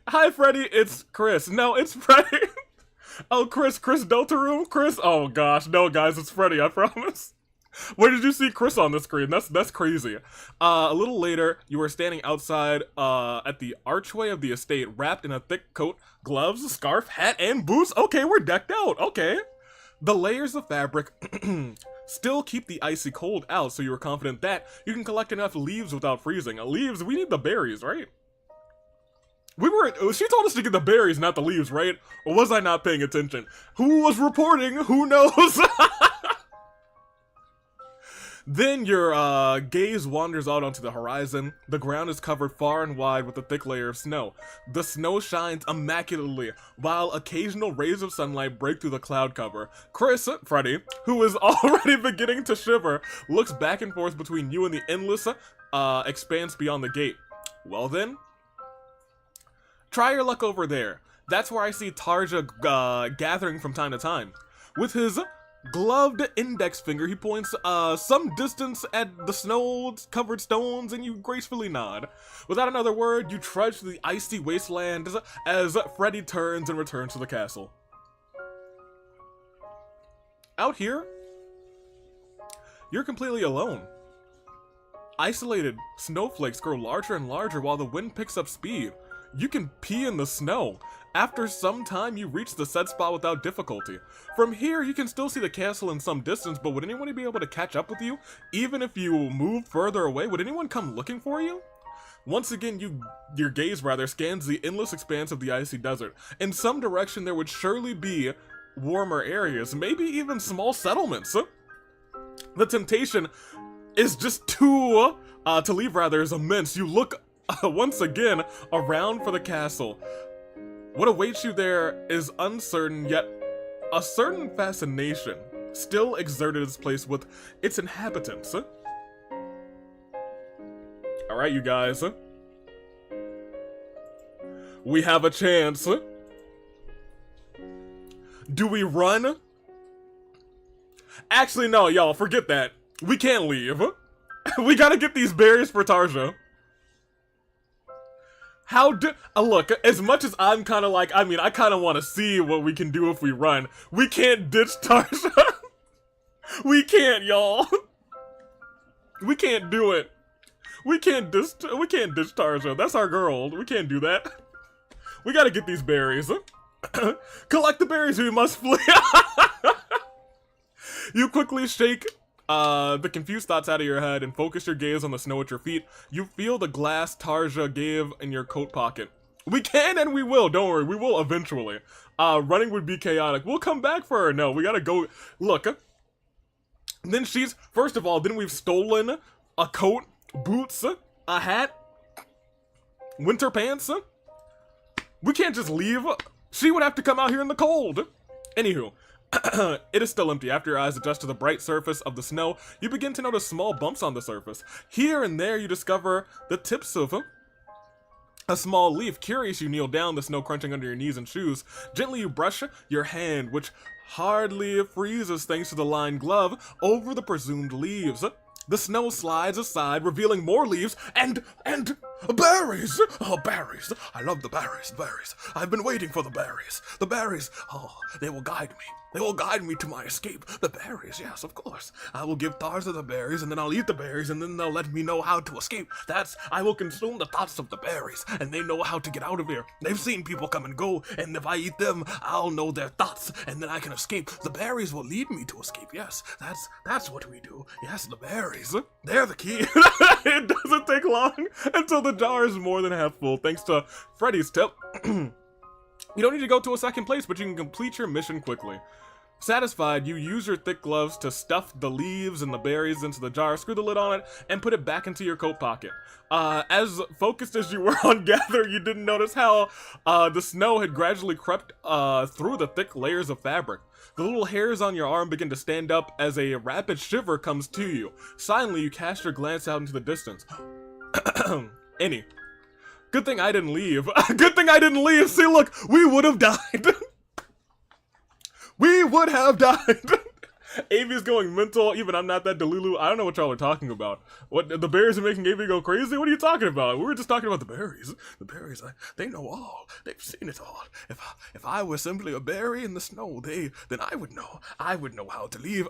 Hi, Freddy, it's Chris. No, it's Freddy. Oh, Chris Dottore? Chris? Oh, gosh. No, guys, it's Freddy, I promise. Where did you see Chris on the screen? That's crazy. A little later, you were standing outside at the archway of the estate, wrapped in a thick coat, gloves, scarf, hat, and boots. Okay, we're decked out. Okay. The layers of fabric still keep the icy cold out, so you were confident that you can collect enough leaves without freezing. Leaves, we need the berries, right? She told us to get the berries, not the leaves, right? Or was I not paying attention? Who was reporting? Who knows? Then your gaze wanders out onto the horizon. The ground is covered far and wide with a thick layer of snow. The snow shines immaculately, while occasional rays of sunlight break through the cloud cover. Chris, Freddy, who is already beginning to shiver, looks back and forth between you and the endless expanse beyond the gate. Well then, try your luck over there. That's where I see Tarja gathering from time to time. With his gloved index finger, he points some distance at the snow-covered stones, and you gracefully nod. Without another word, you trudge through the icy wasteland as Freddy turns and returns to the castle. Out here, you're completely alone. Isolated snowflakes grow larger and larger while the wind picks up speed. You can pee in the snow. After some time, you reach the set spot without difficulty. From here, you can still see the castle in some distance, but would anyone be able to catch up with you? Even if you move further away, would anyone come looking for you? Once again, your gaze scans the endless expanse of the icy desert. In some direction, there would surely be warmer areas, maybe even small settlements. The temptation is just to leave is immense. You look once again around for the castle. What awaits you there is uncertain, yet a certain fascination still exerted its place with its inhabitants. Alright, you guys. We have a chance. Do we run? Actually, no, y'all, forget that. We can't leave. We gotta get these berries for Tarja. Look, as much as I'm kind of like, I kind of want to see what we can do if we run. We can't ditch Tarja. We can't, y'all. We can't do it. We can't ditch Tarja. That's our girl. We can't do that. We gotta get these berries. Collect the berries, we must flee. You quickly shake the confused thoughts out of your head and focus your gaze on the snow at your feet. You feel the glass Tarja gave in your coat pocket. We can and we will, don't worry, we will eventually. Running would be chaotic. We'll come back for her. No, we gotta go. Look. Then she's, first of all, then we've stolen a coat, boots, a hat, winter pants. We can't just leave. She would have to come out here in the cold. Anywho, it is still empty. After your eyes adjust to the bright surface of the snow, you begin to notice small bumps on the surface. Here and there, you discover the tips of a small leaf. Curious, you kneel down, the snow crunching under your knees and shoes. Gently, you brush your hand, which hardly freezes thanks to the lined glove, over the presumed leaves. The snow slides aside, revealing more leaves and berries! Oh, berries! I love the berries, I've been waiting for the berries. The berries, oh, they will guide me. They will guide me to my escape. The berries, yes, of course. I will give Tarza the berries, and then I'll eat the berries, and then they'll let me know how to escape. I will consume the thoughts of the berries, and they know how to get out of here. They've seen people come and go, and if I eat them, I'll know their thoughts, and then I can escape. The berries will lead me to escape, yes. That's what we do. Yes, the berries. They're the key. It doesn't take long until the jar is more than half full, thanks to Freddy's tip. You don't need to go to a second place, but you can complete your mission quickly. Satisfied, you use your thick gloves to stuff the leaves and the berries into the jar, screw the lid on it, and put it back into your coat pocket. As focused as you were on gather, you didn't notice how the snow had gradually crept through the thick layers of fabric. The little hairs on your arm begin to stand up as a rapid shiver comes to you. Silently, you cast your glance out into the distance. Any. Good thing I didn't leave. Good thing I didn't leave. See, look, we would have died. We would have died. Avi's going mental. Even I'm not that delulu. I don't know what y'all are talking about. What, the berries are making Avi go crazy? What are you talking about? We were just talking about the berries. The berries, they know all. They've seen it all. If I were simply a berry in the snow, then I would know. I would know how to leave.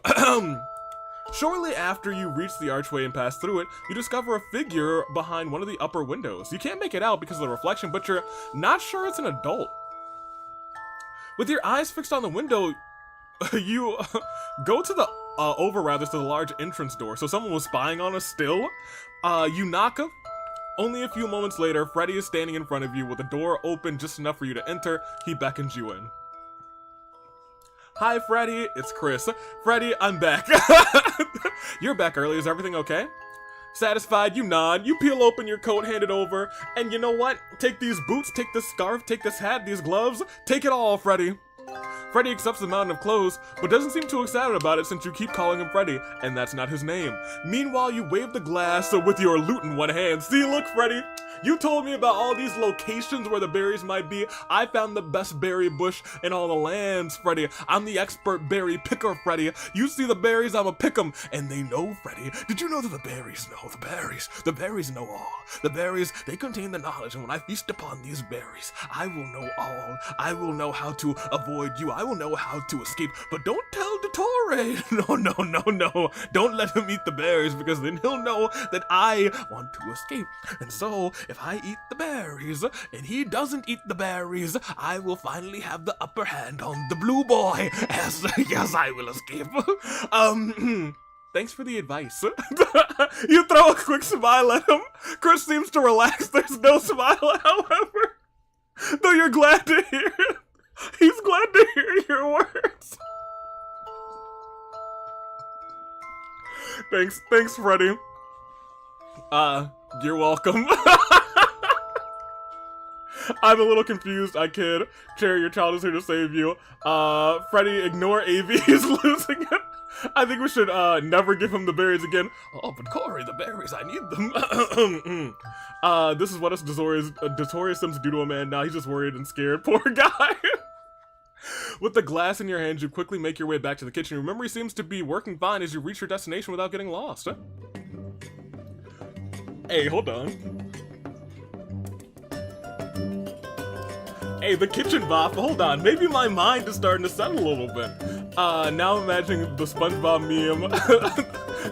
Shortly after you reach the archway and pass through it, you discover a figure behind one of the upper windows. You can't make it out because of the reflection, but you're not sure it's an adult. With your eyes fixed on the window, you go to the to the large entrance door. So someone was spying on us still. You knock. Only a few moments later, Freddy is standing in front of you with the door open just enough for you to enter. He beckons you in. Hi, Freddy. It's Chris. Freddy, I'm back. You're back early. Is everything okay? Satisfied, you nod, you peel open your coat, hand it over, and you know what? Take these boots, take this scarf, take this hat, these gloves, take it all, Freddy. Freddy accepts the mountain of clothes, but doesn't seem too excited about it since you keep calling him Freddy, and that's not his name. Meanwhile, you wave the glass with your loot in one hand. See, look, Freddy, you told me about all these locations where the berries might be. I found the best berry bush in all the lands, Freddy. I'm the expert berry picker, Freddy. You see the berries, I'ma pick them, and they know, Freddy. Did you know that the berries know? The berries know all. The berries, they contain the knowledge, and when I feast upon these berries, I will know all. I will know how to avoid you. I will know how to escape, but don't tell Dottore. No. Don't let him eat the berries, because then he'll know that I want to escape. And so, if I eat the berries, and he doesn't eat the berries, I will finally have the upper hand on the blue boy. Yes, I will escape. Thanks for the advice. You throw a quick smile at him. Chris seems to relax. There's no smile, however. Though you're glad to hear it. He's glad to hear your words. Thanks, Freddy. You're welcome. I'm a little confused, I kid. Cherry, your child is here to save you. Freddy, ignore AV, he's losing it. I think we should, never give him the berries again. Oh, but Corey, the berries, I need them. This is what us Dottore Sims do to a man now. He's just worried and scared. Poor guy. With the glass in your hands, you quickly make your way back to the kitchen. Your memory seems to be working fine as you reach your destination without getting lost. Hey, hold on. Hey, the kitchen bop, hold on. Maybe my mind is starting to settle a little bit. Now I'm imagining the SpongeBob meme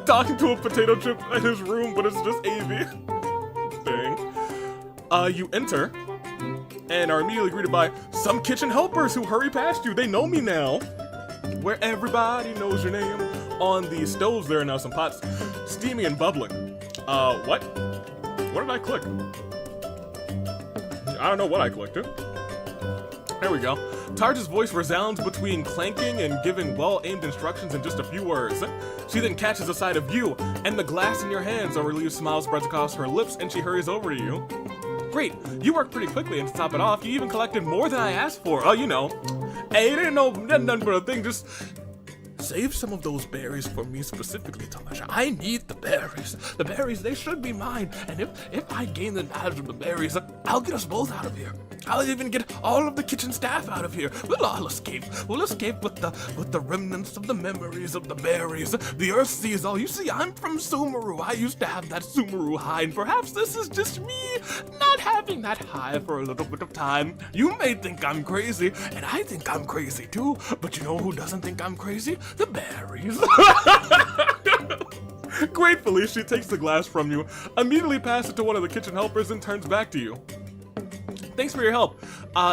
talking to a potato chip in his room, but it's just Avi. Dang. You enter and are immediately greeted by some kitchen helpers who hurry past you. They know me now. Where everybody knows your name. On the stoves, there are now some pots, steamy and bubbling. What? What did I click? I don't know what I collected. There we go. Tarja's voice resounds between clanking and giving well-aimed instructions in just a few words. She then catches a sight of you and the glass in your hands. A relieved smile spreads across her lips and she hurries over to you. Great, you worked pretty quickly, and to top it off, you even collected more than I asked for. Oh, you know. Hey, it ain't nothing but a thing, just save some of those berries for me specifically, Tarja. I need the berries. The berries, they should be mine. And if I gain the knowledge of the berries, I'll get us both out of here. I'll even get all of the kitchen staff out of here. We'll all escape. We'll escape with the remnants of the memories of the berries. The earth sees all. You see, I'm from Sumeru. I used to have that Sumeru high, and perhaps this is just me not having that high for a little bit of time. You may think I'm crazy, and I think I'm crazy too. But you know who doesn't think I'm crazy? The berries. Gratefully, she takes the glass from you, immediately passes it to one of the kitchen helpers, and turns back to you. Thanks for your help.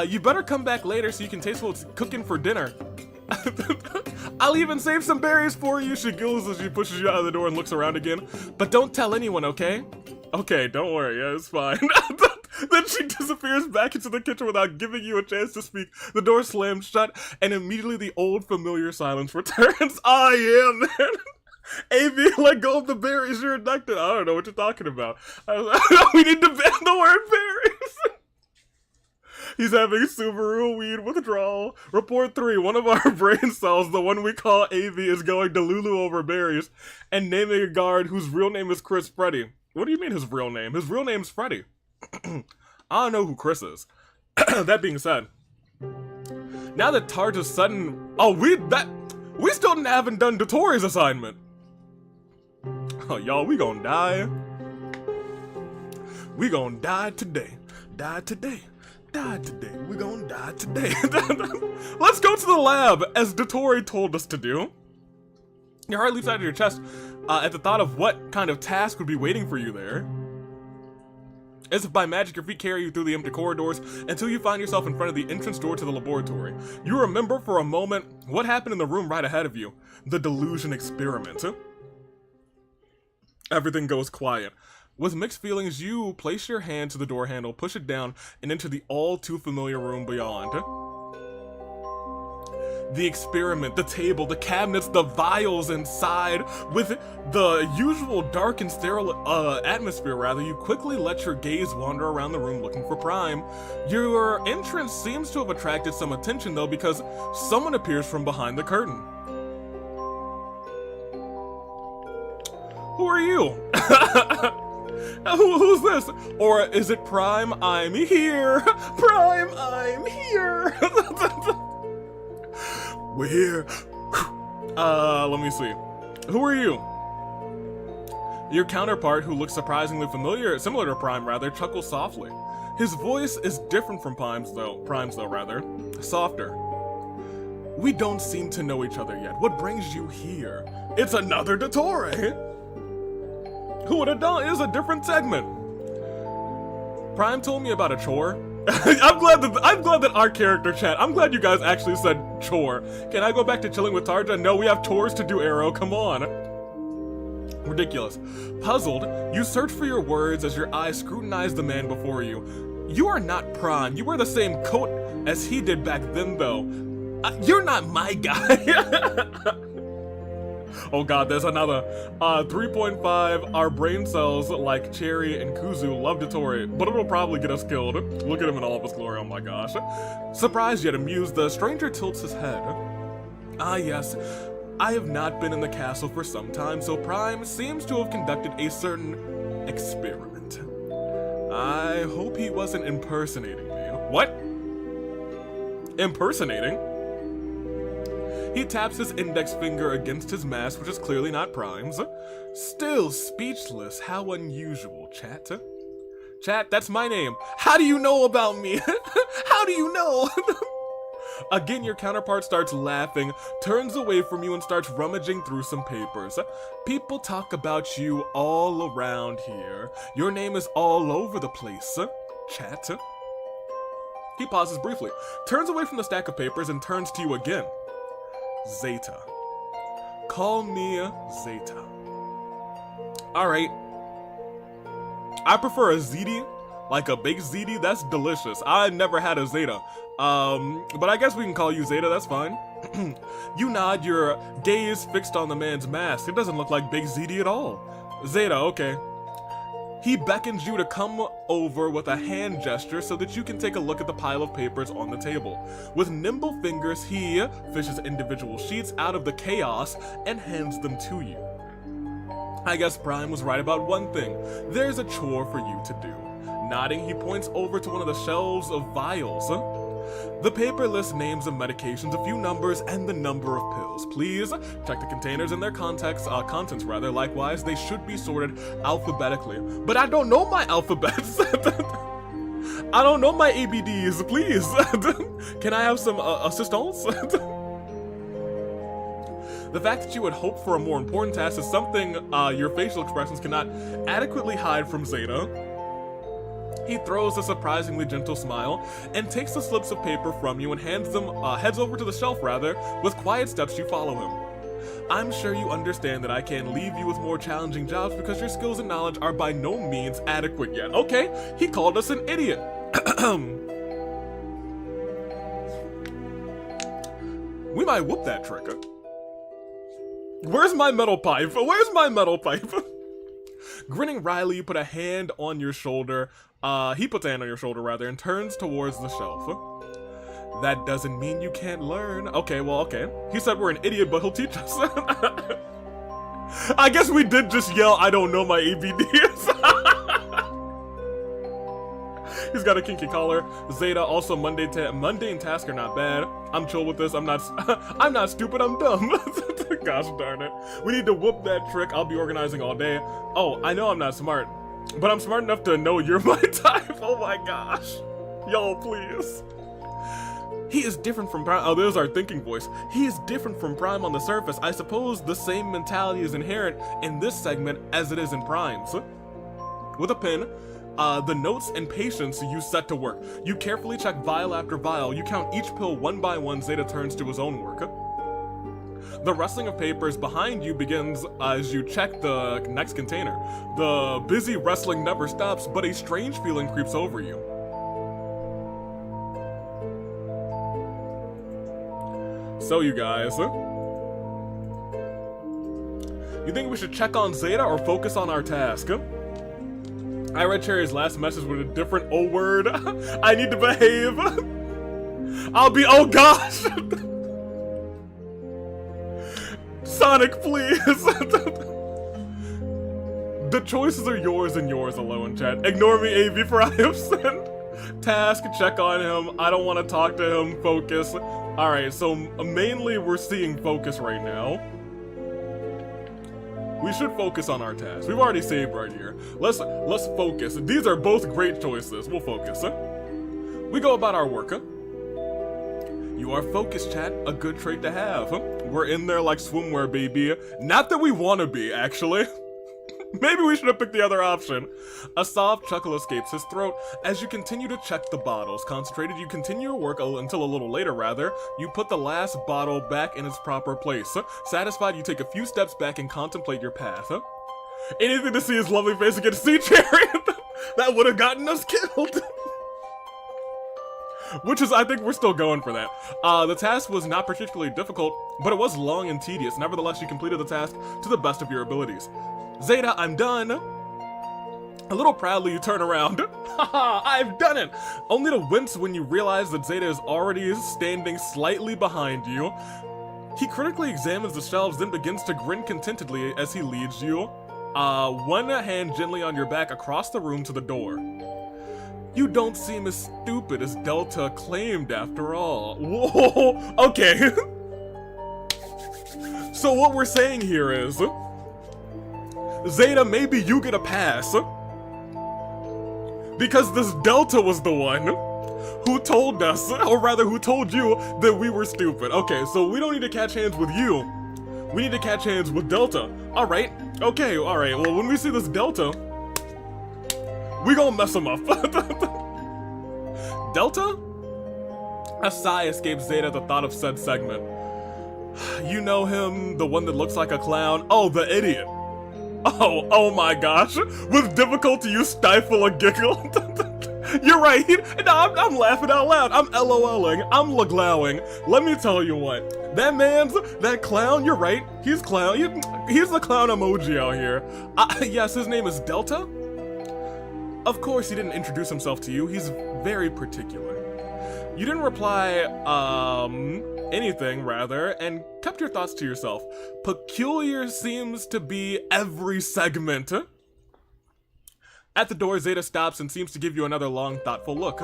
You better come back later so you can taste what's cooking for dinner. I'll even save some berries for you, she giggles as she pushes you out of the door and looks around again. But don't tell anyone, okay? Okay, don't worry, yeah, it's fine. Then she disappears back into the kitchen without giving you a chance to speak. The door slams shut, and immediately the old familiar silence returns. Oh yeah, man. AV, let go of the berries, you're inducted. I don't know what you're talking about. We need to ban the word berries. He's having Subaru weed withdrawal. Report 3, one of our brain cells, the one we call AV, is going to Lulu over berries and naming a guard whose real name is Chris Freddy. What do you mean his real name? His real name's Freddy. I don't know who Chris is. That being said, now that Tarja's sudden... Oh, we still haven't done Dottore's assignment. Oh, y'all, we gonna die. We gonna die today. Die today. Die today. We gonna die today. Let's go to the lab, as Dottore told us to do. Your heart leaps out of your chest at the thought of what kind of task would be waiting for you there. As if by magic, your feet carry you through the empty corridors until you find yourself in front of the entrance door to the laboratory. You remember for a moment what happened in the room right ahead of you. The delusion experiment. Everything goes quiet. With mixed feelings, you place your hand to the door handle, push it down, and enter the all-too-familiar room beyond. The experiment, the table, the cabinets, the vials inside. With the usual dark and sterile atmosphere, you quickly let your gaze wander around the room looking for Prime. Your entrance seems to have attracted some attention, though, because someone appears from behind the curtain. Who are you? Who's this? Or is it Prime? I'm here. Prime, I'm here. We're here. Let me see. Who are you? Your counterpart, who looks surprisingly similar to Prime, chuckles softly. His voice is different from Prime's though, softer. We don't seem to know each other yet. What brings you here? It's another Dottore. Who would have done? It is a different segment. Prime told me about a chore. I'm glad that our character chat, I'm glad you guys actually said chore. Can I go back to chilling with Tarja? No, we have chores to do, Arrow, come on. Ridiculous. Puzzled, you search for your words as your eyes scrutinize the man before you. You are not Prime. You wear the same coat as he did back then, though. You're not my guy. Oh god, there's another. 3.5, our brain cells, like Cherry and Kuzu, love Dottore, but it'll probably get us killed. Look at him in all of his glory, oh my gosh. Surprised yet amused, the stranger tilts his head. Ah yes, I have not been in the castle for some time, so Prime seems to have conducted a certain experiment. I hope he wasn't impersonating me. What? Impersonating? He taps his index finger against his mask, which is clearly not Prime's. Still speechless. How unusual, chat. Chat, that's my name. How do you know about me? How do you know? Again, your counterpart starts laughing, turns away from you, and starts rummaging through some papers. People talk about you all around here. Your name is all over the place, chat. He pauses briefly, turns away from the stack of papers, and turns to you again. Zeta. Call me Zeta. Alright. I prefer a ZD Like a baked ziti? That's delicious. I never had a Zeta. But I guess we can call you Zeta, that's fine. You nod, your gaze fixed on the man's mask. It doesn't look like baked ziti at all. Zeta, okay. He beckons you to come over with a hand gesture so that you can take a look at the pile of papers on the table. With nimble fingers, he fishes individual sheets out of the chaos and hands them to you. I guess Prime was right about one thing. There's a chore for you to do. Nodding, he points over to one of the shelves of vials. The paper lists names of medications, a few numbers, and the number of pills. Please check the containers and their contents. Likewise, they should be sorted alphabetically. But I don't know my alphabets. I don't know my ABDs. Please, can I have some assistance? The fact that you would hope for a more important task is something your facial expressions cannot adequately hide from Zeta. He throws a surprisingly gentle smile and takes the slips of paper from you and heads over to the shelf with quiet steps you follow him. I'm sure you understand that I can't leave you with more challenging jobs because your skills and knowledge are by no means adequate yet. Okay, he called us an idiot. We might whoop that trick. Where's my metal pipe? Where's my metal pipe? Grinning wryly, you put a hand on your shoulder. He puts a hand on your shoulder, and turns towards the shelf. That doesn't mean you can't learn. Okay, well, okay. He said we're an idiot, but he'll teach us. I guess we did just yell, I don't know my ABDs. He's got a kinky collar. Zeta, also mundane tasks are not bad. I'm chill with this. I'm not stupid, I'm dumb. Gosh darn it. We need to whoop that trick. I'll be organizing all day. Oh, I know I'm not smart, but I'm smart enough to know you're my type. Oh my gosh. Yo, please. He is different from Prime. Oh, there's our thinking voice. He is different from Prime on the surface. I suppose the same mentality is inherent in this segment as it is in Prime's. With a pen, the notes and patience you set to work. You carefully check vial after vial. You count each pill one by one. Zeta turns to his own work. The rustling of papers behind you begins as you check the next container. The busy rustling never stops, but a strange feeling creeps over you. So you guys, you think we should check on Zeta or focus on our task? I read Cherry's last message with a different O word. I need to behave. I'll be, oh gosh. Sonic, please. The choices are yours and yours alone, chat. Ignore me, AV, for I have sinned. Task, check on him. I don't want to talk to him. Focus. Alright, so mainly we're seeing focus right now. We should focus on our task. We've already saved right here. Let's focus. These are both great choices. We'll focus. We go about our work. You are focused, chat. A good trait to have. We're in there like swimwear, baby. Not that we want to be, actually. Maybe we should have picked the other option. A soft chuckle escapes his throat as you continue to check the bottles. Concentrated, you continue your work until a little later, You put the last bottle back in its proper place. Satisfied, you take a few steps back and contemplate your path. Anything to see his lovely face against sea chariot. That would have gotten us killed. Which is, I think we're still going for that. The task was not particularly difficult, but it was long and tedious. Nevertheless, you completed the task to the best of your abilities. Zeta, I'm done. A little proudly, you turn around. Haha, I've done it! Only to wince when you realize that Zeta is already standing slightly behind you. He critically examines the shelves, then begins to grin contentedly as he leads you. One hand gently on your back across the room to the door. You don't seem as stupid as Delta claimed after all. Whoa, okay. So what we're saying here is, Zeta, maybe you get a pass. Because this Delta was the one who told us, or rather who told you that we were stupid. Okay, so we don't need to catch hands with you. We need to catch hands with Delta. Alright, okay, alright. Well, when we see this Delta, we gonna mess him up. Delta? A sigh escapes Zeta at the thought of said segment. You know him, the one that looks like a clown? Oh, the idiot. Oh my gosh. With difficulty, you stifle a giggle. You're right. No, I'm laughing out loud. I'm LOLing. I'm laglowing. Let me tell you what. That clown, you're right. He's clown. He's the clown emoji out here. Yes, his name is Delta. Of course, he didn't introduce himself to you. He's very particular. You didn't reply, anything, rather, and kept your thoughts to yourself. Peculiar seems to be every segment. At the door, Zeta stops and seems to give you another long, thoughtful look.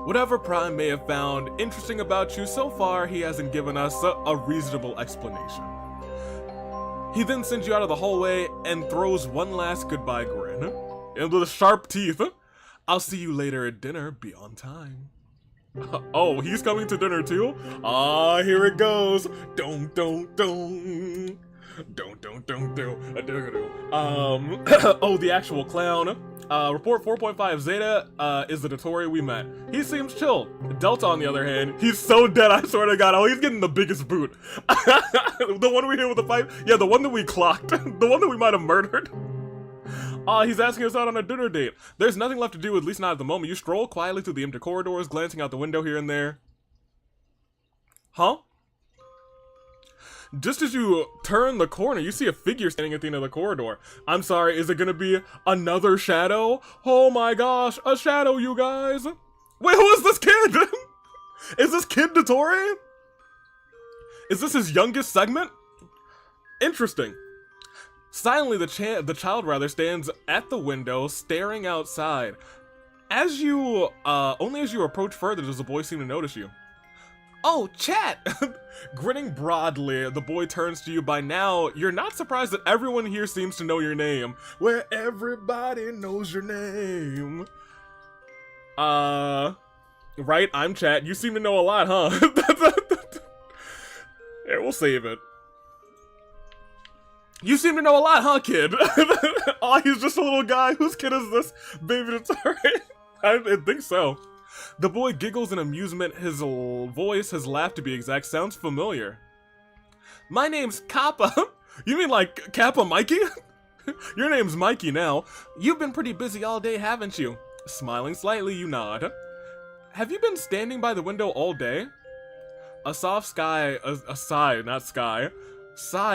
Whatever Prime may have found interesting about you, so far he hasn't given us a reasonable explanation. He then sends you out of the hallway and throws one last goodbye grin. And with sharp teeth, I'll see you later at dinner beyond time. Oh, he's coming to dinner too? Ah, here it goes. Don't. Oh, the actual clown. Report 4.5. Zeta is the Dottore we met. He seems chill. Delta, on the other hand, he's so dead, I swear to God. Oh, he's getting the biggest boot. The one we hit with the pipe? Yeah, the one that we clocked. The one that we might have murdered. He's asking us out on a dinner date. There's nothing left to do, at least not at the moment. You stroll quietly through the empty corridors, glancing out the window here and there. Huh? Just as you turn the corner, you see a figure standing at the end of the corridor. I'm sorry, is it gonna be another shadow? Oh my gosh, a shadow, you guys! Wait, who is this kid? Is this kid Dottore? Is this his youngest segment? Interesting. Silently, the child stands at the window, staring outside. Only as you approach further does the boy seem to notice you. Oh, chat! Grinning broadly, the boy turns to you. By now, you're not surprised that everyone here seems to know your name. Where everybody knows your name. Right, I'm chat. You seem to know a lot, huh? Yeah, we'll save it. You seem to know a lot, huh, kid? Oh, he's just a little guy. Whose kid is this? Baby Dottore? I think so. The boy giggles in amusement. His voice, his laugh to be exact, sounds familiar. My name's Kappa. You mean like Kappa Mikey? Your name's Mikey now. You've been pretty busy all day, haven't you? Smiling slightly, you nod. Have you been standing by the window all day? A soft sigh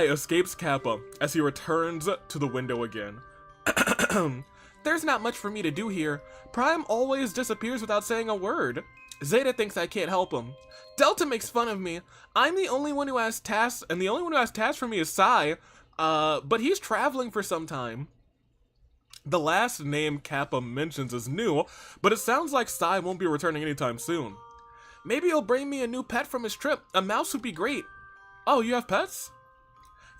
escapes Kappa as he returns to the window again. There's not much for me to do here. Prime always disappears without saying a word. Zeta thinks I can't help him. Delta makes fun of me. I'm the only one who has tasks, and the only one who has tasks for me is Sai. But he's traveling for some time. The last name Kappa mentions is new, but it sounds like Sai won't be returning anytime soon. Maybe he'll bring me a new pet from his trip. A mouse would be great. Oh, you have pets?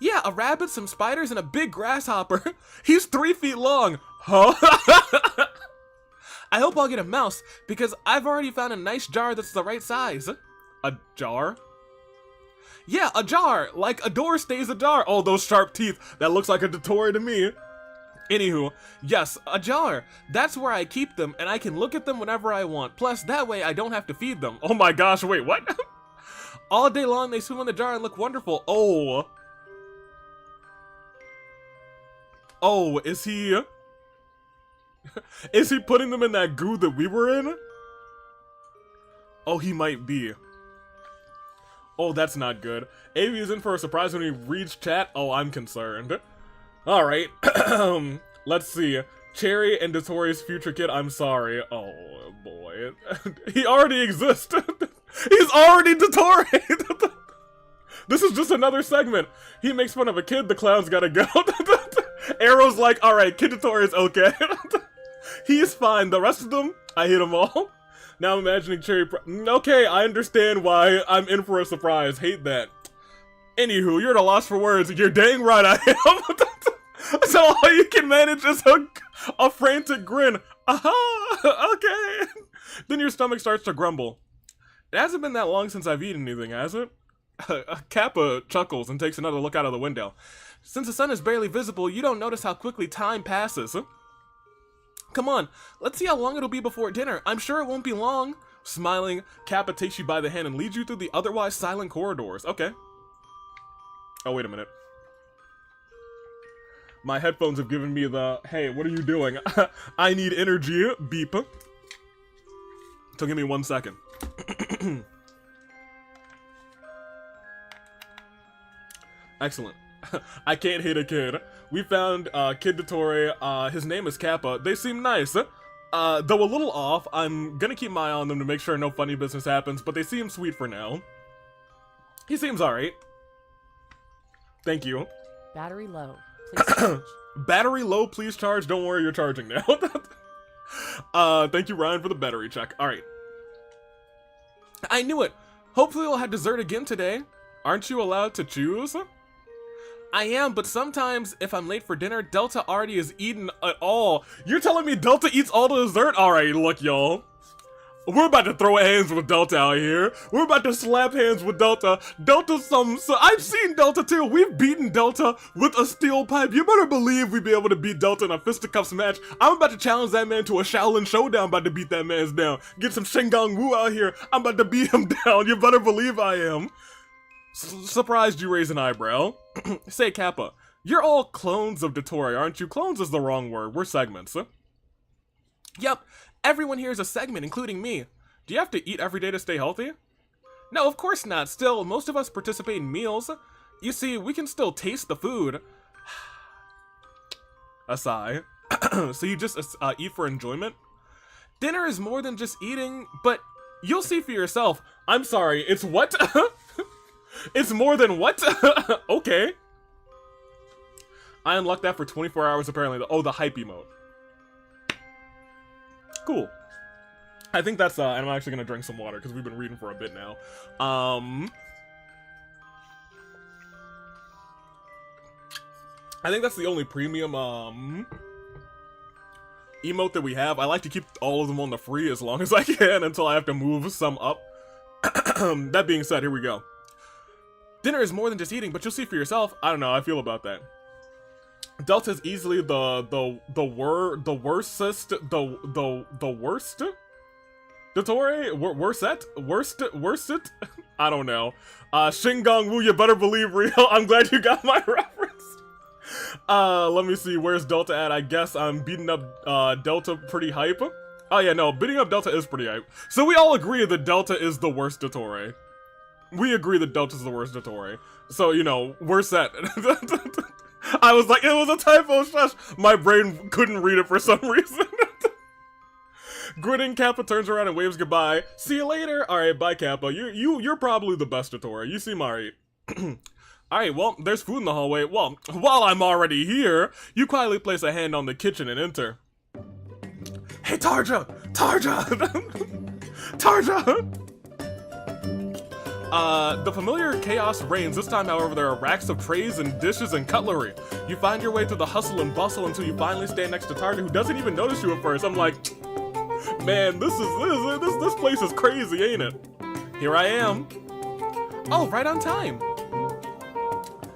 Yeah, a rabbit, some spiders, and a big grasshopper. He's 3 feet long. Huh? I hope I'll get a mouse, because I've already found a nice jar that's the right size. A jar? Yeah, a jar. Like a door stays ajar. Oh, those sharp teeth. That looks like a Dottore to me. Anywho, yes, a jar. That's where I keep them, and I can look at them whenever I want. Plus, that way I don't have to feed them. Oh my gosh, wait, what? All day long they swim in the jar and look wonderful. Oh. Oh, is he putting them in that goo that we were in? Oh, he might be. Oh, that's not good. Avi is in for a surprise when he reads chat. Oh, I'm concerned. Alright. Let's see. Cherry and Dottore's future kid, I'm sorry. Oh, boy. He already exists. He's already Dottore. This is just another segment. He makes fun of a kid, the clown's gotta go. Arrow's like, alright, Kid Dottore is okay. He's fine. The rest of them, I hate them all. Now I'm imagining Cherry. Okay, I understand why I'm in for a surprise. Hate that. Anywho, you're at a loss for words. You're dang right I am. So all you can manage is a frantic grin. Aha! Okay. Then your stomach starts to grumble. It hasn't been that long since I've eaten anything, has it? Kappa chuckles and takes another look out of the window. Since the sun is barely visible, you don't notice how quickly time passes. Come on, let's see how long it'll be before dinner. I'm sure it won't be long. Smiling, Kappa takes you by the hand and leads you through the otherwise silent corridors. Okay. Oh, wait a minute. My headphones have given me the, hey, what are you doing? I need energy, beep. So give me 1 second. Excellent. I can't hate a kid. We found Kid Dottore. His name is Kappa. They seem nice. Though a little off. I'm gonna keep my eye on them to make sure no funny business happens, but they seem sweet for now. He seems alright. Thank you. Battery low. Please charge. Battery low, please charge. Don't worry, you're charging now. Thank you, Ryan, for the battery check. Alright. I knew it. Hopefully we'll have dessert again today. Aren't you allowed to choose? I am, but sometimes if I'm late for dinner, Delta already has eaten it all. You're telling me Delta eats all the dessert? Alright, look, y'all. We're about to throw hands with Delta out here. We're about to slap hands with Delta. I've seen Delta too. We've beaten Delta with a steel pipe. You better believe we'd be able to beat Delta in a fisticuffs match. I'm about to challenge that man to a Shaolin showdown. About to beat that man's down. Get some Shingang Wu out here. I'm about to beat him down. You better believe I am. Surprised you raise an eyebrow. Say, Kappa, you're all clones of Dottore, aren't you? Clones is the wrong word. We're segments. Yep. Everyone here is a segment, including me. Do you have to eat every day to stay healthy? No, of course not. Still, most of us participate in meals. You see, we can still taste the food. A sigh. So you just eat for enjoyment? Dinner is more than just eating, but you'll see for yourself. I'm sorry, it's what? It's more than what? Okay. I unlocked that for 24 hours apparently. Oh, the hype emote. Cool. I think that's, and I'm actually gonna drink some water because we've been reading for a bit now. I think that's the only premium, emote that we have. I like to keep all of them on the free as long as I can until I have to move some up. That being said, here we go. Dinner is more than just eating, but you'll see for yourself. I don't know how I feel about that. Delta's easily the worstest. Dottore? Worst? I don't know. Shingang Wu, you better believe real. I'm glad you got my reference. Let me see, where's Delta at? I guess I'm beating up Delta pretty hype. Oh yeah, no, beating up Delta is pretty hype. So we all agree that Delta is the worst Dottore. We agree that Delta's the worst Dottore. So, you know, we're set. I was like, it was a typo, shush. My brain couldn't read it for some reason. Grinning, Kappa turns around and waves goodbye. See you later. Alright, bye, Kappa. You're probably the best Dottore. You seem alright. Alright, well, there's food in the hallway. Well, while I'm already here, you quietly place a hand on the kitchen and enter. Hey, Tarja! Tarja! The familiar chaos reigns. This time, however, there are racks of trays and dishes and cutlery. You find your way through the hustle and bustle until you finally stand next to Tartaglia, who doesn't even notice you at first. I'm like, man, this place is crazy, ain't it? Here I am. Oh, right on time.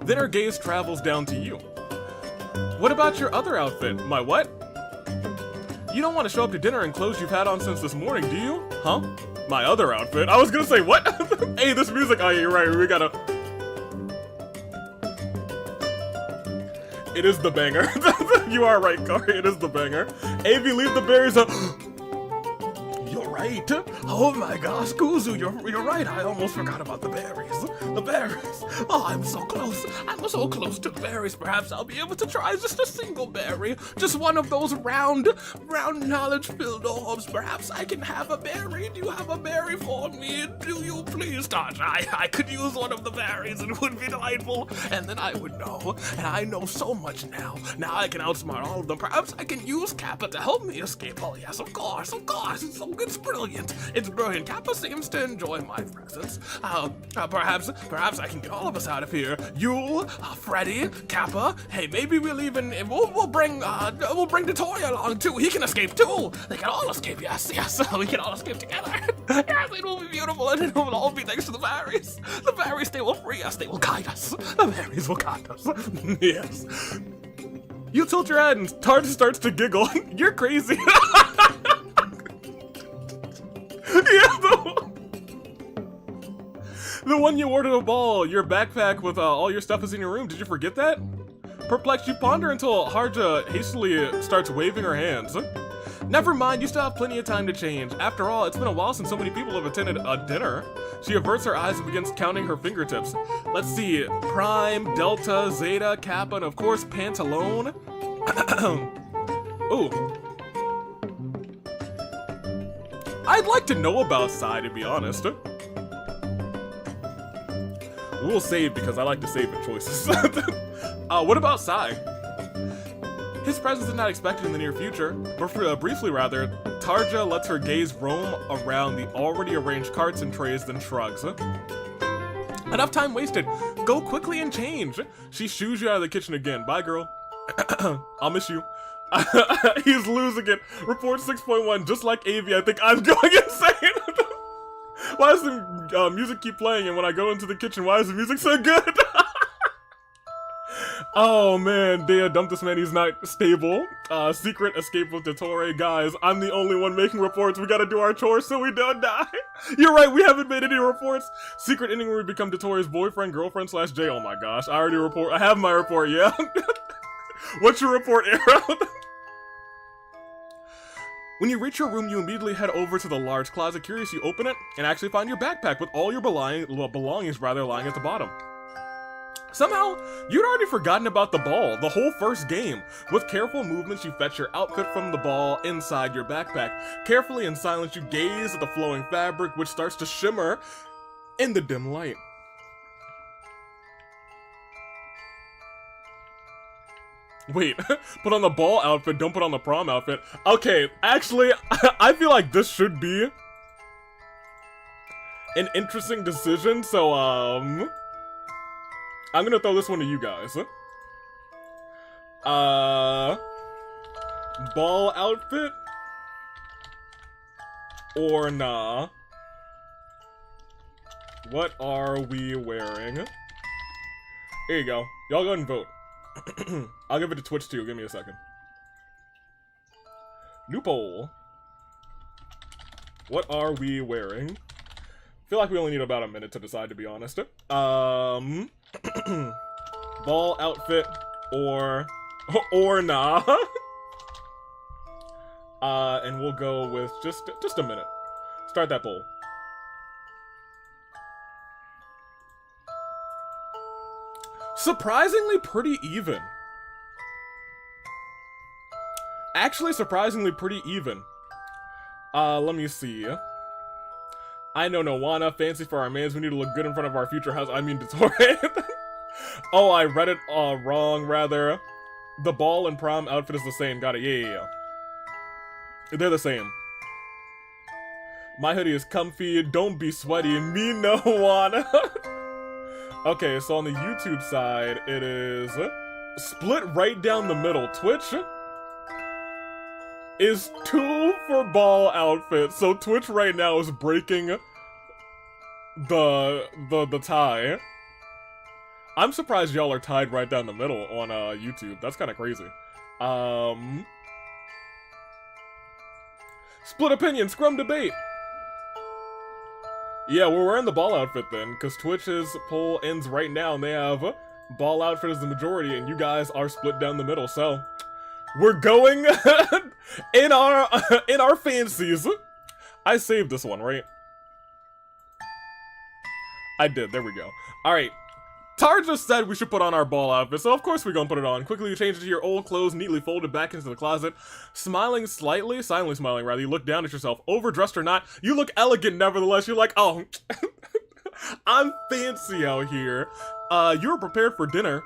Then her gaze travels down to you. What about your other outfit? My what? You don't want to show up to dinner in clothes you've had on since this morning, do you? Huh? My other outfit? I was gonna say, what? Hey, this music. Oh, yeah, you're right. We gotta. It is the banger. You are right, Kari. It is the banger. AV, leave the berries. You're right. Oh my gosh, Kuzu, you're right. I almost forgot about the berries. The berries. Oh, I'm so close. I'm so close to the berries. Perhaps I'll be able to try just a single berry. Just one of those round knowledge-filled orbs. Perhaps I can have a berry. Do you have a berry for me? Do you please, Tasha? I could use one of the berries. It would be delightful. And then I would know. And I know so much now. Now I can outsmart all of them. Perhaps I can use Kappa to help me escape. Oh yes, of course. It's brilliant. It's brilliant. Kappa seems to enjoy my presence. Perhaps I can get all of us out of here. You, Freddy, Kappa. Hey, maybe we'll bring Dottore along too. He can escape too. They can all escape. Yes. We can all escape together. Yes, it will be beautiful, and it will all be thanks to the berries. The berries, they will free us. They will guide us. The berries will guide us. Yes. You tilt your head, and Tart starts to giggle. You're crazy. Yeah, the one you ordered a ball. Your backpack with all your stuff is in your room. Did you forget that? Perplexed, you ponder until Harja hastily starts waving her hands. Never mind, you still have plenty of time to change. After all, it's been a while since so many people have attended a dinner. She averts her eyes and begins counting her fingertips. Let's see, Prime, Delta, Zeta, Kappa, and of course, Pantaloon. Ooh. I'd like to know about Psy, to be honest. We'll save because I like to save the choices. What about Psy? His presence is not expected in the near future, but briefly rather, Tarja lets her gaze roam around the already arranged carts and trays, then shrugs. Enough time wasted. Go quickly and change. She shoos you out of the kitchen again. Bye, girl. I'll miss you. He's losing it. Report 6.1. Just like Avi, I think I'm going insane. Why does the music keep playing? And when I go into the kitchen, why is the music so good? Oh man, Dea dumped this man, he's not stable. Secret escape with Dottore. Guys, I'm the only one making reports. We gotta do our chores so we don't die. You're right, we haven't made any reports. Secret ending where we become Dottore's boyfriend, girlfriend / J. Oh my gosh, I already report. I have my report, yeah. What's your report, Arrow? When you reach your room, you immediately head over to the large closet. Curious, you open it and actually find your backpack with all your belongings lying at the bottom. Somehow, you'd already forgotten about the ball, the whole first game. With careful movements, you fetch your outfit from the ball inside your backpack. Carefully in silence, you gaze at the flowing fabric, which starts to shimmer in the dim light. Wait, put on the ball outfit, don't put on the prom outfit. Okay, actually, I feel like this should be an interesting decision, so, I'm gonna throw this one to you guys. Ball outfit? Or nah? What are we wearing? Here you go. Y'all go ahead and vote. I'll give it to Twitch too, give me a second. New poll. What are we wearing? Feel like we only need about a minute to decide, to be honest. Ball outfit or nah. And we'll go with just a minute. Start that poll. Surprisingly pretty even. Actually, surprisingly pretty even. Let me see. I know Nowana, fancy for our mans, we need to look good in front of our future house. I mean, Dottore. Oh, I read it wrong, rather. The ball and prom outfit is the same. Got it. Yeah. They're the same. My hoodie is comfy. Don't be sweaty. Me no wanna. Okay, so on the YouTube side, it is split right down the middle. Twitch is 2 for ball outfit. So Twitch right now is breaking the tie. I'm surprised y'all are tied right down the middle on YouTube. That's kind of crazy. Split opinion, scrum debate. Yeah, we're wearing the ball outfit then, because Twitch's poll ends right now, and they have ball outfit as the majority, and you guys are split down the middle. So we're going in our fancies. I saved this one, right? I did. There we go. All right. Tar just said we should put on our ball outfit, so of course we're gonna put it on. Quickly you change it to your old clothes, neatly folded back into the closet. Smiling slightly, silently smiling rather, you look down at yourself. Overdressed or not, you look elegant nevertheless. You're like, oh, I'm fancy out here. You're prepared for dinner.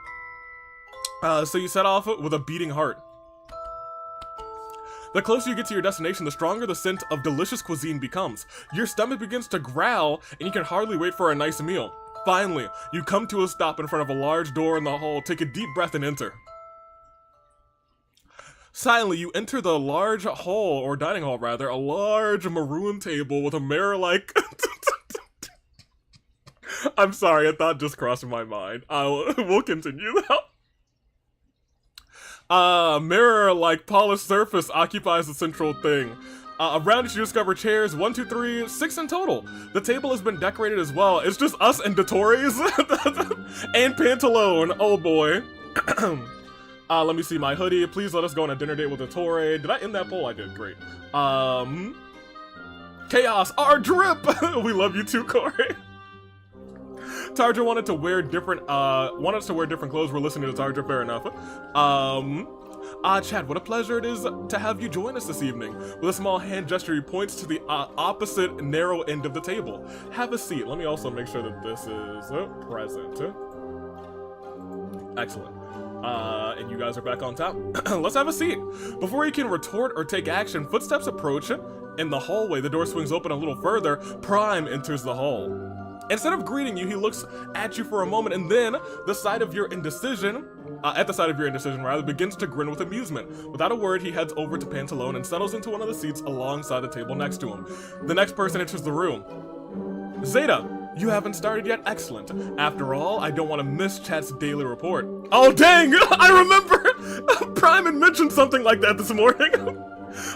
So you set off with a beating heart. The closer you get to your destination, the stronger the scent of delicious cuisine becomes. Your stomach begins to growl, and you can hardly wait for a nice meal. Finally, you come to a stop in front of a large door in the hall. Take a deep breath and enter. Silently, you enter the large hall, or dining hall rather, a large maroon table with a mirror-like... I'm sorry, a thought just crossed my mind. We'll continue now. Mirror-like polished surface occupies the central thing. Around it you discover chairs, 1, 2, 3, 6 in total. The table has been decorated as well. It's just us and Dottore's and Pantaloon. Oh boy. Let me see my hoodie. Please let us go on a dinner date with Dottore. Did I end that poll? I did. Great. Chaos, our drip. We love you too, Corey. Tarja wanted to wear different clothes. We're listening to Tarja, fair enough. Chad, what a pleasure it is to have you join us this evening. With a small hand gesture, he points to the opposite narrow end of the table. Have a seat. Let me also make sure that this is present. Excellent. And you guys are back on top. Let's have a seat. Before he can retort or take action, footsteps approach. In the hallway, the door swings open a little further. Prime enters the hall. Instead of greeting you, he looks at you for a moment, and then at the sight of your indecision, begins to grin with amusement. Without a word, he heads over to Pantaloon and settles into one of the seats alongside the table next to him. The next person enters the room. Zeta, you haven't started yet? Excellent. After all, I don't want to miss Chat's daily report. Oh dang! I remember! Prime had mentioned something like that this morning.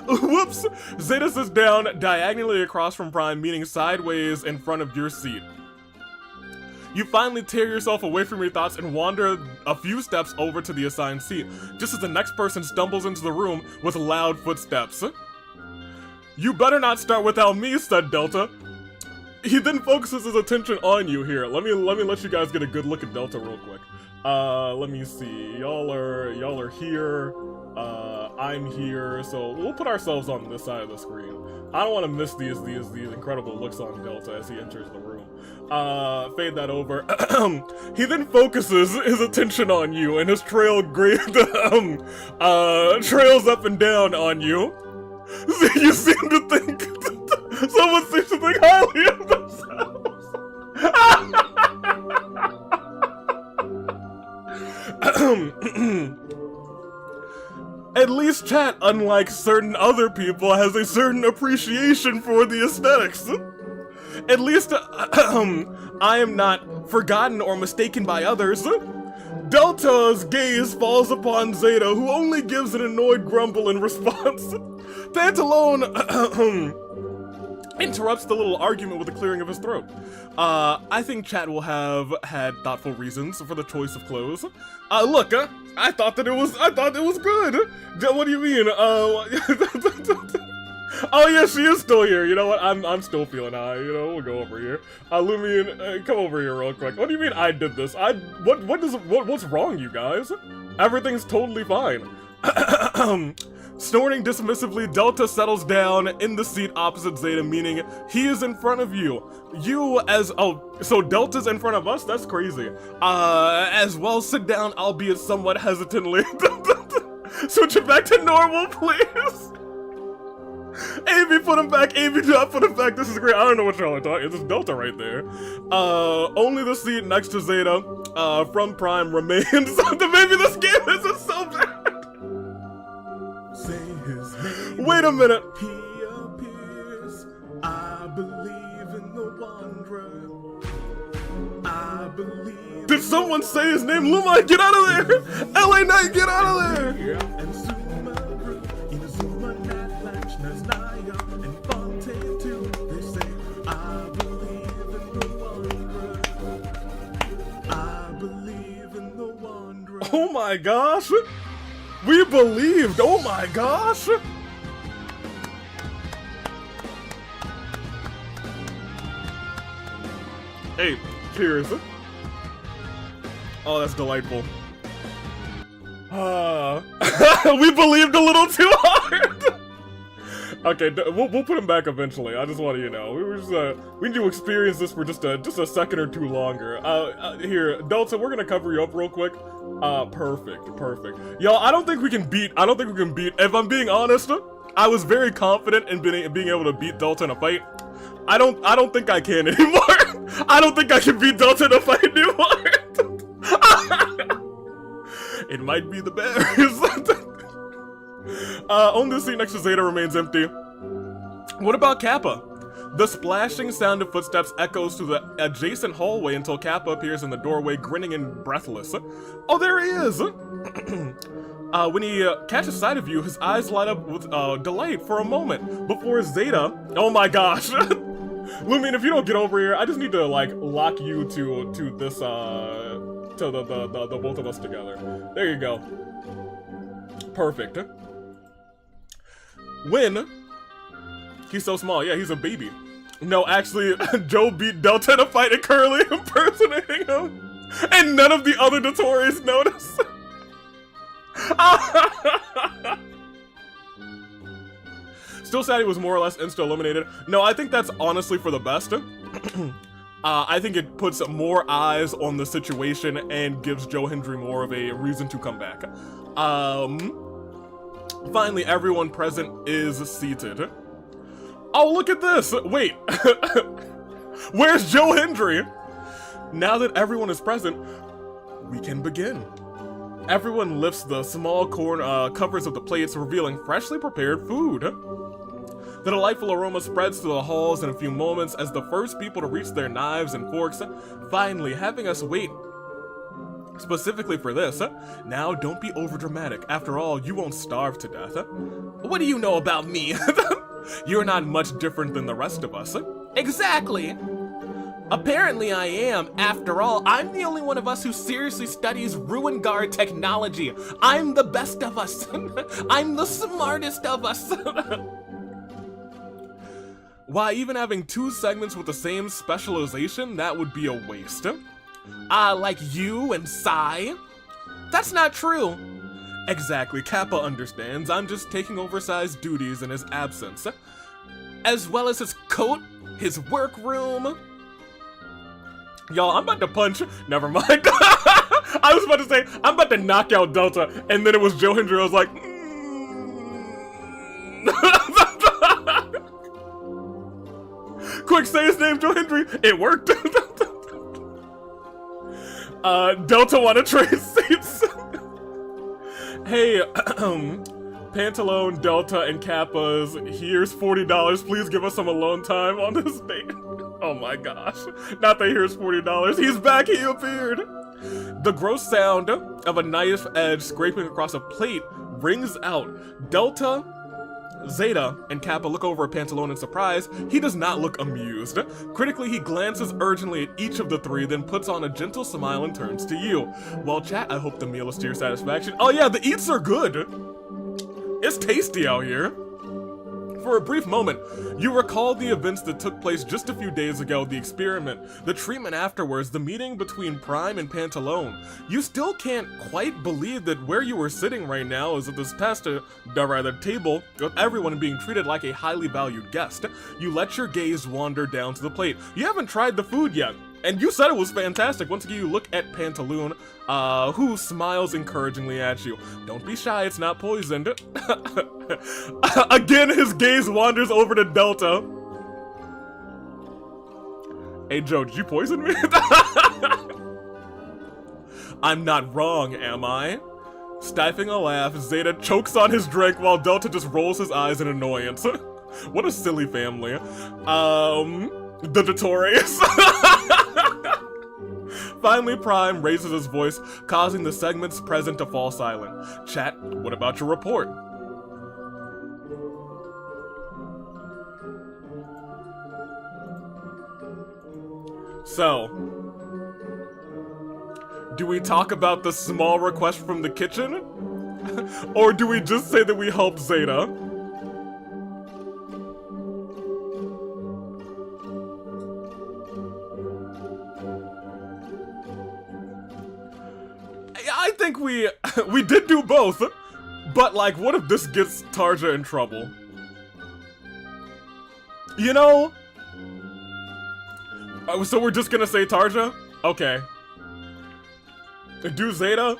Whoops! Zeta sits down diagonally across from Prime, meaning sideways in front of your seat. You finally tear yourself away from your thoughts and wander a few steps over to the assigned seat, just as the next person stumbles into the room with loud footsteps. You better not start without me, said Delta. He then focuses his attention on you here. Let me let you guys get a good look at Delta real quick. Let me see. Y'all are here. I'm here, so we'll put ourselves on this side of the screen. I don't want to miss these incredible looks on Delta as he enters the room. Fade that over. He then focuses his attention on you, and his trail trails up and down on you. You seem to think someone seems to think highly of themselves. At least Chat, unlike certain other people, has a certain appreciation for the aesthetics. At least I am not forgotten or mistaken by others. Delta's gaze falls upon Zeta, who only gives an annoyed grumble in response. Pantaloon interrupts the little argument with a clearing of his throat. I think Chat will have had thoughtful reasons for the choice of clothes. Look, I thought it was good. What do you mean? Oh yeah, she is still here. You know what? I'm still feeling high. You know, we'll go over here. Lumion, come over here real quick. What do you mean I did this? What's wrong, you guys? Everything's totally fine. Snorting dismissively, Delta settles down in the seat opposite Zeta, meaning he is in front of you. So Delta's in front of us? That's crazy. As well, sit down, albeit somewhat hesitantly. Switch it back to normal, please. AB, put him back. AB, not put him back. This is great. I don't know what y'all are talking. It's Delta right there. Only the seat next to Zeta, from Prime remains. Maybe this game isn't so bad. Say his name. Wait a minute. He appears. I believe in the wanderer. I believe. Did someone say his name? Lumai, get out of there! LA Knight, get out of there! And Sumaru, Inazuma, Natlanch, Naznaya, and Fonte too. They say, I believe in the wanderer. I believe in the wanderer. Oh my gosh! We believed! Oh my gosh! Hey, cheers. Oh, that's delightful. We believed a little too hard! Okay, we'll put him back eventually. I just want you to know. We need to experience this for just a second or two longer. Here, Delta, we're gonna cover you up real quick. Perfect. Y'all, I don't think we can beat, if I'm being honest, I was very confident in being able to beat Delta in a fight. I don't think I can anymore. I don't think I can beat Delta in a fight anymore. It might be the berries. Only the seat next to Zeta remains empty. What about Kappa? The splashing sound of footsteps echoes through the adjacent hallway until Kappa appears in the doorway, grinning and breathless. Oh, there he is! When he catches sight of you, his eyes light up with delight for a moment before Zeta. Oh my gosh! Lumion, if you don't get over here, I just need to like lock you to this to the both of us together. There you go. Perfect. When he's so small, yeah, he's a baby. No, actually, Joe beat Delta in a fight and Curly impersonating him, and none of the other Dottores notice. Still sad he was more or less insta-eliminated. No, I think that's honestly for the best. I think it puts more eyes on the situation and gives Joe Hendry more of a reason to come back. Finally, everyone present is seated. Oh, look at this! Wait! Where's Joe Hendry? Now that everyone is present, we can begin. Everyone lifts the small covers of the plates, revealing freshly prepared food. The delightful aroma spreads through the halls in a few moments as the first people to reach their knives and forks, finally having us wait specifically for this. Now, don't be overdramatic. After all, you won't starve to death. What do you know about me? You're not much different than the rest of us. Exactly! Apparently I am. After all, I'm the only one of us who seriously studies ruin guard technology. I'm the best of us. I'm the smartest of us. Why, even having 2 segments with the same specialization, that would be a waste. Like you and Psy? That's not true. Exactly, Kappa understands. I'm just taking oversized duties in his absence. As well as his coat, his workroom. Y'all, I'm about to punch. Never mind. I was about to say, I'm about to knock out Delta, and then it was Joe Hendry. I was like, Quick, say his name, Joe Hendry. It worked. Delta wanna trade seats. Hey, Pantaloon, Delta, and Kappas, here's $40. Please give us some alone time on this date. Oh my gosh. Not that here's $40. He's back, he appeared. The gross sound of a knife edge scraping across a plate rings out. Delta, Zeta, and Kappa look over at Pantaloon in surprise. He does not look amused. Critically, he glances urgently at each of the 3, then puts on a gentle smile and turns to you. Well, chat, I hope the meal is to your satisfaction. Oh yeah, the eats are good. It's tasty out here. For a brief moment, you recall the events that took place just a few days ago, the experiment, the treatment afterwards, the meeting between Prime and Pantaloon. You still can't quite believe that where you were sitting right now is at this table with everyone being treated like a highly valued guest. You let your gaze wander down to the plate. You haven't tried the food yet, and you said it was fantastic. Once again, you look at Pantaloon, who smiles encouragingly at you. Don't be shy, it's not poisoned. Again, his gaze wanders over to Delta. Hey Joe, did you poison me? I'm not wrong, am I? Stifling a laugh, Zeta chokes on his drink while Delta just rolls his eyes in annoyance. What a silly family. The Dottores. Finally, Prime raises his voice, causing the segments present to fall silent. Chat, what about your report? So, do we talk about the small request from the kitchen? Or do we just say that we helped Zeta? I think we did do both, but like, what if this gets Tarja in trouble? You know? So we're just gonna say Tarja? Okay. Do Zeta?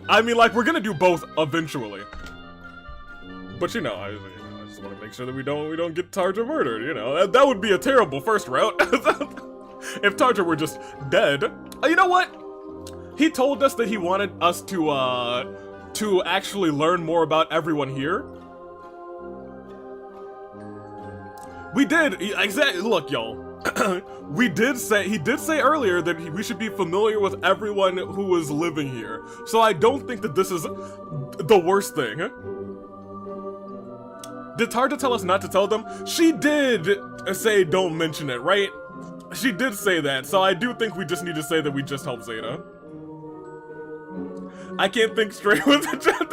I mean, like, we're gonna do both eventually. But you know, I just want to make sure that we don't get Tarja murdered. You know, that would be a terrible first route. If Tarja were just dead. You know what? He told us that he wanted us to actually learn more about everyone here. We did. Exactly. Look, y'all. He did say earlier that we should be familiar with everyone who is living here. So I don't think that this is the worst thing. Did Tarja tell us not to tell them? She did say don't mention it, right? She did say that, so I do think we just need to say that we just helped Zeta. I can't think straight with the chat.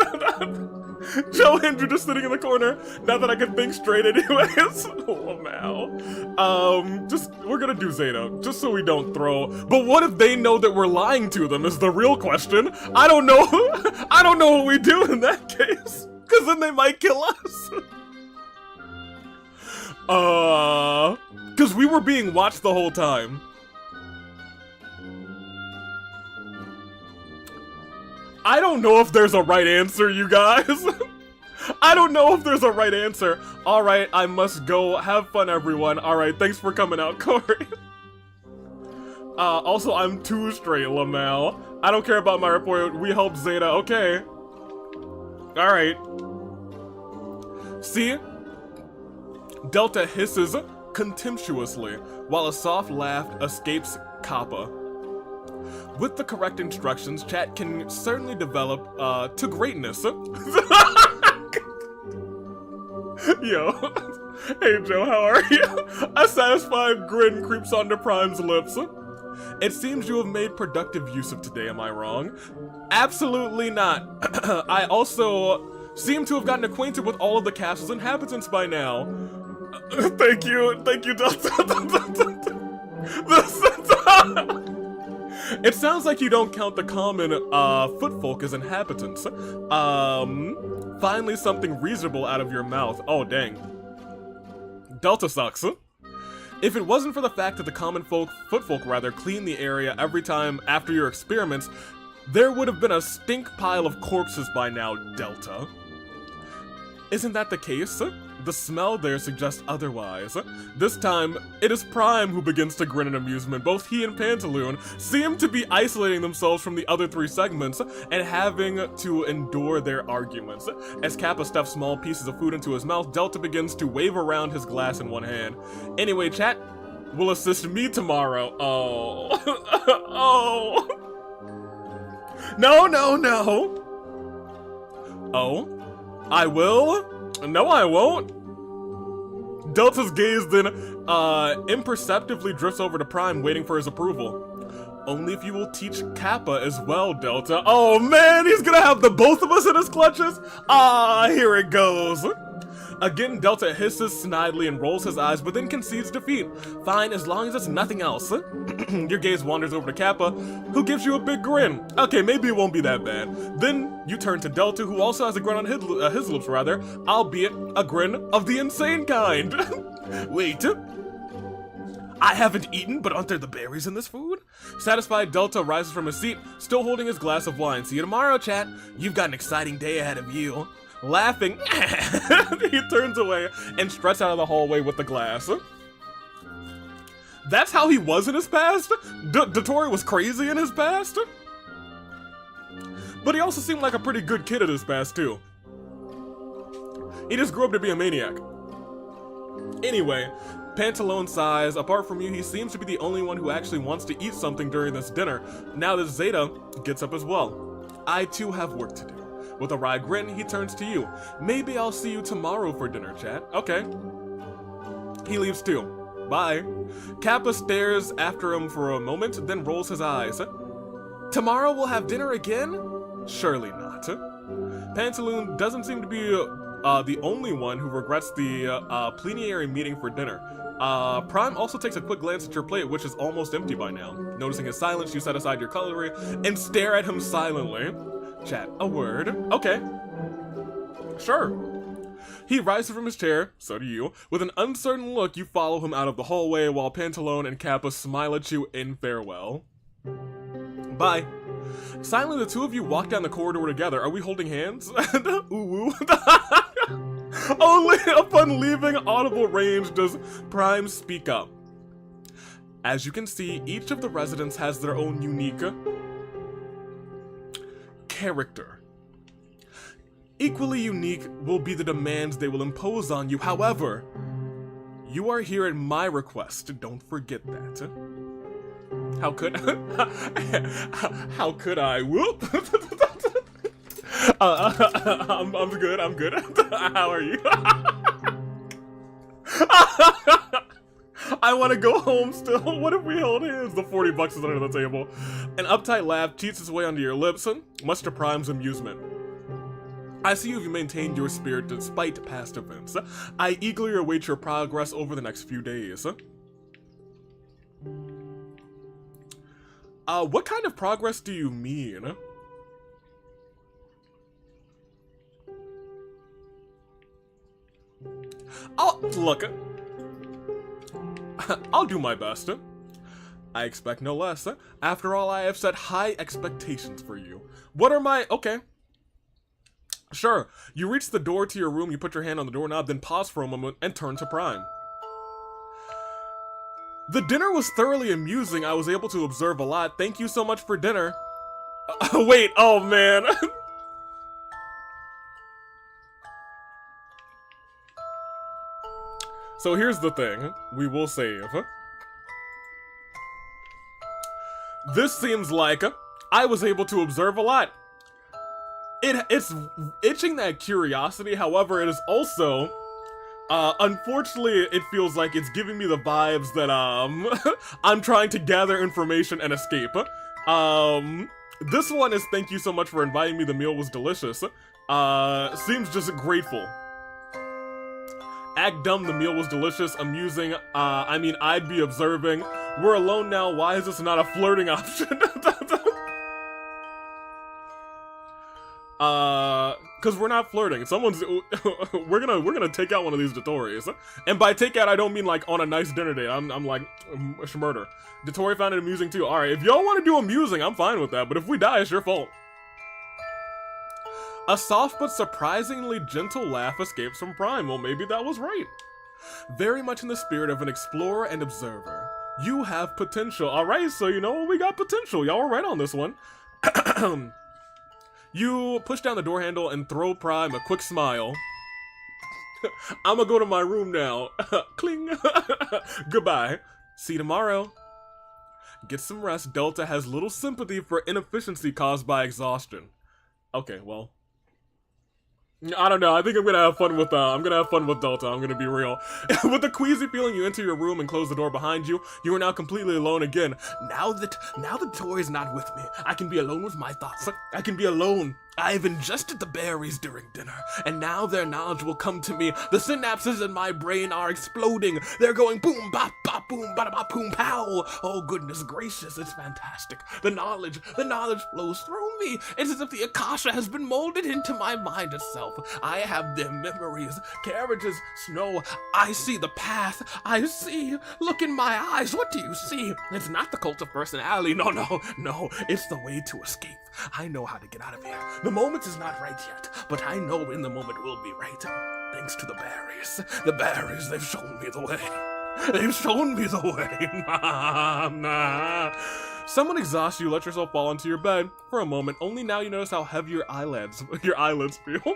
Joe Andrew just sitting in the corner. Not that I can think straight anyways. Oh, wow. We're gonna do Zeta, just so we don't throw. But what if they know that we're lying to them is the real question. I don't know. I don't know what we do in that case. Because then they might kill us. Because we were being watched the whole time. I don't know if there's a right answer, you guys. I don't know if there's a right answer. Alright, I must go. Have fun, everyone. Alright, thanks for coming out, Corey. Also, I'm 2 straight, Lamel. I don't care about my report. We help Zeta. Okay. Alright. See? Delta hisses contemptuously, while a soft laugh escapes Kappa. With the correct instructions, chat can certainly develop to greatness. Yo. Hey Joe, how are you? A satisfied grin creeps onto Prime's lips. It seems you have made productive use of today, am I wrong? Absolutely not. I also seem to have gotten acquainted with all of the castle's inhabitants by now. Thank you, Delta. It sounds like you don't count the common footfolk as inhabitants. Finally something reasonable out of your mouth. Oh, dang. Delta sucks. If it wasn't for the fact that the common footfolk clean the area every time after your experiments, there would have been a stink pile of corpses by now, Delta. Isn't that the case? The smell there suggests otherwise. This time, it is Prime who begins to grin in amusement. Both he and Pantaloon seem to be isolating themselves from the other 3 segments and having to endure their arguments. As Kappa stuffs small pieces of food into his mouth, Delta begins to wave around his glass in one hand. Anyway, chat will assist me tomorrow. Oh. Oh. No. Oh. I will? No, I won't. Delta's gaze then imperceptibly drifts over to Prime, waiting for his approval. Only if you will teach Kappa as well, Delta. Oh man, he's gonna have the both of us in his clutches? Ah, here it goes. Again, Delta hisses snidely and rolls his eyes, but then concedes defeat. Fine, as long as it's nothing else. Your gaze wanders over to Kappa, who gives you a big grin. Okay, maybe it won't be that bad. Then you turn to Delta, who also has a grin on his lips, albeit a grin of the insane kind. Wait. I haven't eaten, but aren't there the berries in this food? Satisfied, Delta rises from his seat, still holding his glass of wine. See you tomorrow, chat. You've got an exciting day ahead of you. Laughing, he turns away and struts out of the hallway with the glass. That's how he was in his past? Dottore was crazy in his past? But he also seemed like a pretty good kid in his past, too. He just grew up to be a maniac. Anyway, Pantaloon sighs. Apart from you, he seems to be the only one who actually wants to eat something during this dinner, now that Zeta gets up as well. I, too, have work to do. With a wry grin, he turns to you. Maybe I'll see you tomorrow for dinner, chat. Okay. He leaves too. Bye. Kappa stares after him for a moment, then rolls his eyes. Tomorrow we'll have dinner again? Surely not. Pantaloon doesn't seem to be the only one who regrets the plenary meeting for dinner. Prime also takes a quick glance at your plate, which is almost empty by now. Noticing his silence, you set aside your cutlery and stare at him silently. Chat, a word. Okay. Sure. He rises from his chair, so do you. With an uncertain look, you follow him out of the hallway while Pantaloon and Kappa smile at you in farewell. Bye. Silently, the two of you walk down the corridor together. Are we holding hands? Ooh. Only upon leaving audible range does Prime speak up. As you can see, each of the residents has their own unique character. Equally unique will be the demands they will impose on you. However, you are here at my request. Don't forget that. How could I? Whoop. I'm good. How are you? I want to go home still. What if we hold hands? The 40 bucks is under the table. An uptight laugh cheats its way onto your lips, much to Prime's amusement. I see you've maintained your spirit despite past events. I eagerly await your progress over the next few days. What kind of progress do you mean? Look, I'll do my best. I expect no less. After all, I have set high expectations for you. What are my... Okay. Sure. You reach the door to your room, you put your hand on the doorknob, then pause for a moment and turn to Prime. The dinner was thoroughly amusing. I was able to observe a lot. Thank you so much for dinner. Wait, oh man. So here's the thing. We will save. This seems like I was able to observe a lot. It's itching that curiosity, however, it is also, unfortunately, it feels like it's giving me the vibes that, I'm trying to gather information and escape. This one is thank you so much for inviting me, the meal was delicious. Seems just grateful. Act dumb, the meal was delicious, amusing, I mean, I'd be observing. We're alone now, why is this not a flirting option? Cause we're not flirting. We're gonna take out one of these Dottores. And by take out, I don't mean like on a nice dinner date. I'm like, murder. Dottore found it amusing too. Alright, if y'all wanna do amusing, I'm fine with that, but if we die, it's your fault. A soft but surprisingly gentle laugh escapes from Prime. Well, maybe that was right. Very much in the spirit of an explorer and observer. You have potential. Alright, so you know we got potential. Y'all were right on this one. You push down the door handle and throw Prime a quick smile. I'm gonna go to my room now. Cling. Goodbye. See you tomorrow. Get some rest. Delta has little sympathy for inefficiency caused by exhaustion. Okay, well. I don't know. I think I'm gonna have fun with Delta. I'm gonna be real. With a queasy feeling, you enter your room and close the door behind you. You are now completely alone again. Now that Dottore is not with me, I can be alone with my thoughts. I can be alone. I've ingested the bERriEs during dinner, and now their knowledge will come to me. The synapses in my brain are exploding. They're going boom, bop, bop, boom, bada, bop, boom, pow. Oh, goodness gracious, it's fantastic. The knowledge flows through me. It's as if the Akasha has been molded into my mind itself. I have their memories, carriages, snow. I see the path. I see. Look in my eyes. What do you see? It's not the cult of personality. No. It's the way to escape. I know how to get out of here. The moment is not right yet, but I know when the moment will be right. Thanks to the bERriEs. The bERriEs, they've shown me the way. They've shown me the way. Nah. Someone exhausts you, let yourself fall into your bed for a moment. Only now you notice how heavy your eyelids feel.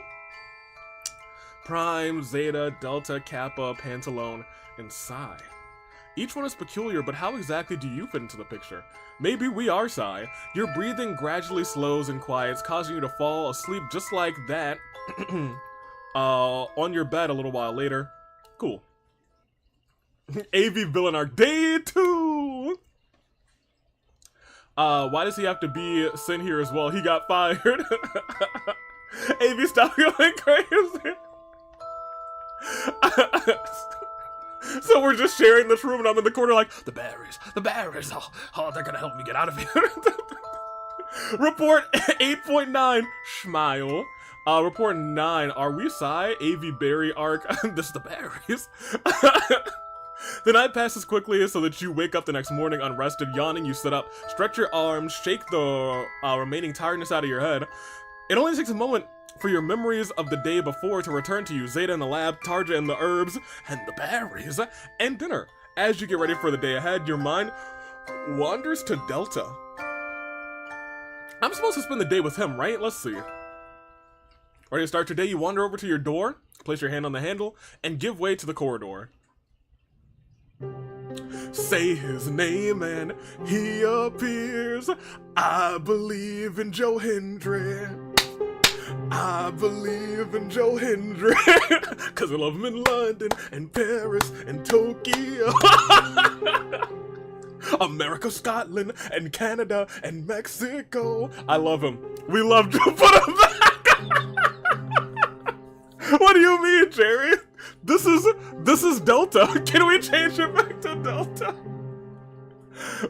Prime, Zeta, Delta, Kappa, Pantaloon, and Psi. Each one is peculiar, but how exactly do you fit into the picture? Maybe we are Psi. Your breathing gradually slows and quiets, causing you to fall asleep just like that on your bed a little while later. Cool. AV villain arc day 2! Why does he have to be sent here as well? He got fired. AV, stop going crazy. So we're just sharing this room and I'm in the corner like, the bERriEs, oh, they're gonna help me get out of here. Report 8.9, Schmile. Report 9, are we Psi? AV Berry arc, this is the bERriEs. The night passes quickly so that you wake up the next morning unrested, yawning, you sit up, stretch your arms, shake the remaining tiredness out of your head. It only takes a moment for your memories of the day before to return to you. Zeta in the lab, Tartaglia in the herbs, and the bERriEs, and dinner. As you get ready for the day ahead, your mind wanders to Delta. I'm supposed to spend the day with him, right? Let's see. Ready to start your day? You wander over to your door, place your hand on the handle, and give way to the corridor. Say his name and he appears. I believe in Joe Hendry. I believe in Joe Hendry. Cause I love him in London and Paris and Tokyo. America, Scotland, and Canada, and Mexico. I love him. We love Joe. Put him back. What do you mean, Jerry? This is Delta. Can we change it back to Delta?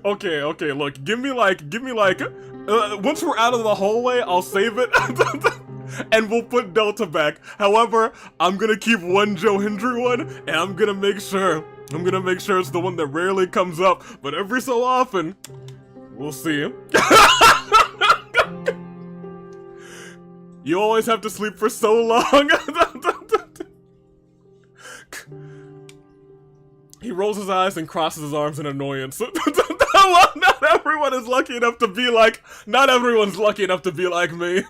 Okay, look, give me like, once we're out of the hallway, I'll save it, and we'll put Delta back. However, I'm gonna keep one Joe Hendry one, and I'm gonna make sure it's the one that rarely comes up, but every so often, we'll see. You always have to sleep for so long. He rolls his eyes and crosses his arms in annoyance. Not everyone is lucky enough to be like, not everyone's lucky enough to be like me.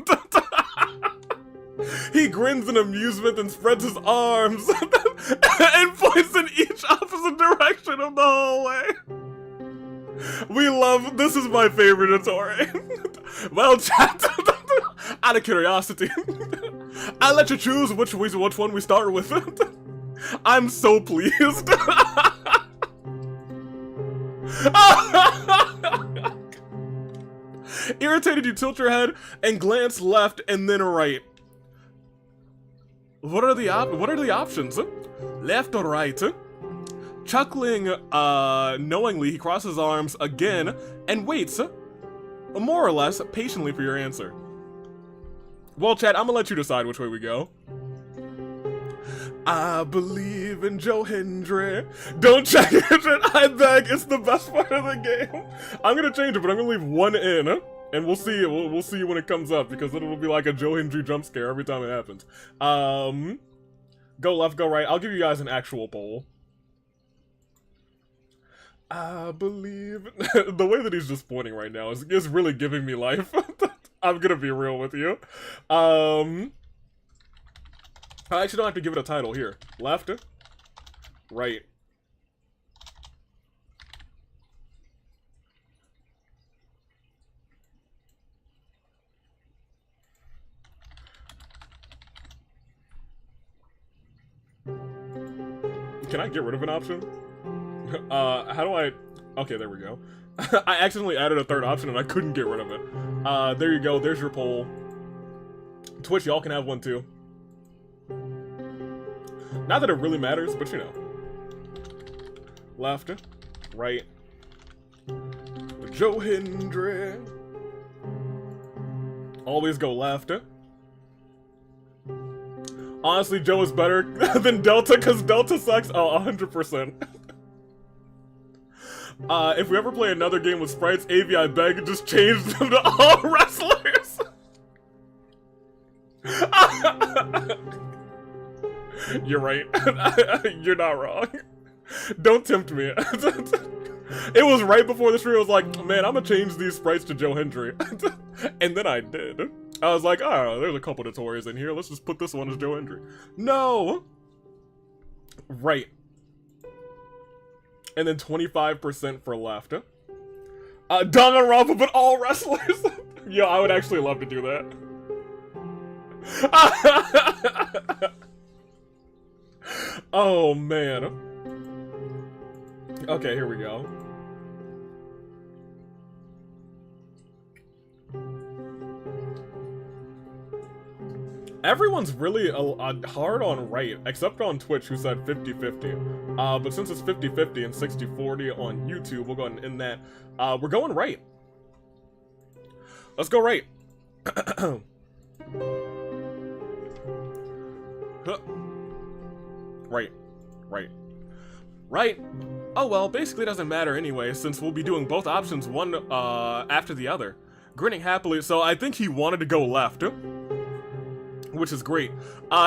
He grins in amusement and spreads his arms and points in each opposite direction of the hallway. This is my favorite Dottore. Well, chat, out of curiosity, I'll let you choose which one we start with. I'm so pleased. Irritated, you tilt your head and glance left and then right. What are the options? Left or right? Chuckling knowingly, he crosses his arms again and waits, more or less, patiently for your answer. Well, chat, I'm gonna let you decide which way we go. I believe in Joe Hendry. Don't check it, I beg. It's the best part of the game. I'm gonna change it, but I'm gonna leave one in, and we'll see. We'll see when it comes up, because it'll be like a Joe Hendry jump scare every time it happens. Go left, go right. I'll give you guys an actual poll. I believe the way that he's just pointing right now is really giving me life. I'm gonna be real with you. I actually don't have to give it a title here. Left, right. Can I get rid of an option? How do I... Okay, there we go. I accidentally added a third option and I couldn't get rid of it. There you go, there's your poll. Twitch, y'all can have one too. Not that it really matters, but you know. Left, right. Joe Hendry. Always go left. Honestly, Joe is better than Delta, because Delta sucks. Oh, 100%. If we ever play another game with sprites, AV, I beg, just change them to all wrestlers. You're right. You're not wrong. Don't tempt me. It was right before the stream. I was like, man, I'm gonna change these sprites to Joe Hendry. And then I did. I was like, oh, there's a couple tutorials in here. Let's just put this one as Joe Hendry. No! Right. And then 25% for left. Danganronpa, but all wrestlers. Yo, I would actually love to do that. Oh, man. Okay, here we go. Everyone's really hard on right, except on Twitch, who said 50-50. But since it's 50-50 and 60-40 on YouTube, we'll go ahead and end that. We're going right. Let's go right. Right. Right. Right. Oh well, basically it doesn't matter anyway, since we'll be doing both options, one after the other. Grinning happily, so I think he wanted to go left. Which is great.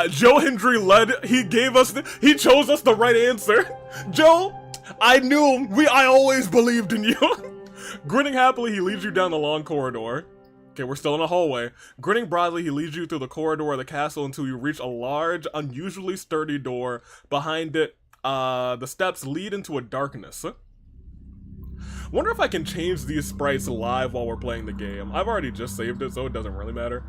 Joe Hendry led. He chose us the right answer. Joe, I knew him. I always believed in you. Grinning happily, he leads you down the long corridor. Okay, we're still in a hallway. Grinning broadly, he leads you through the corridor of the castle until you reach a large, unusually sturdy door. Behind it, the steps lead into a darkness. Wonder if I can change these sprites live while we're playing the game. I've already just saved it, so it doesn't really matter.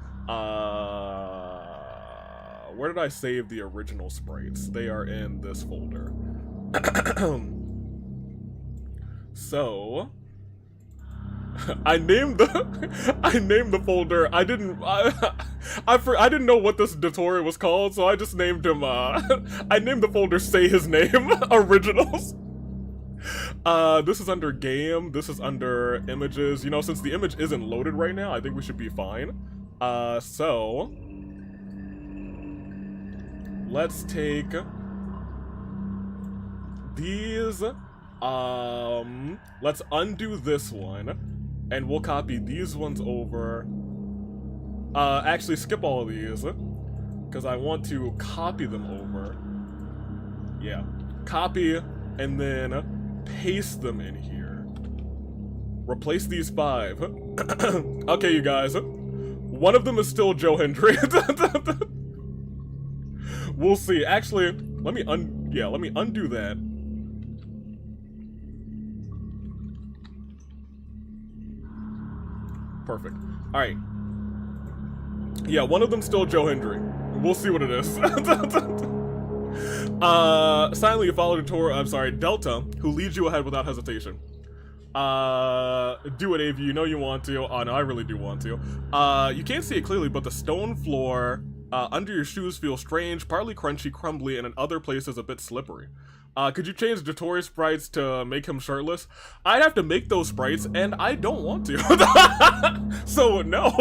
Where did I save the original sprites? They are in this folder. So, I named the folder. I didn't know what this Dottore was called, so I just named him I named the folder Say His Name Originals. This is under game, this is under images. You know, since the image isn't loaded right now, I think we should be fine. So let's take these. Let's undo this one, and we'll copy these ones over. Actually skip all of these, because I want to copy them over. Yeah, copy, and then paste them in here. Replace these 5. Okay, you guys. One of them is still Joe Hendry. We'll see. Actually, let me undo that. Perfect. Alright. Yeah, one of them's still Joe Hendry. We'll see what it is. Silently you follow Delta, who leads you ahead without hesitation. Do it, AV, you know you want to. Oh no, I really do want to. You can't see it clearly, but the stone floor under your shoes feels strange, partly crunchy, crumbly, and in other places a bit slippery. Could you change Dottore's sprites to make him shirtless? I'd have to make those sprites, and I don't want to. So, no.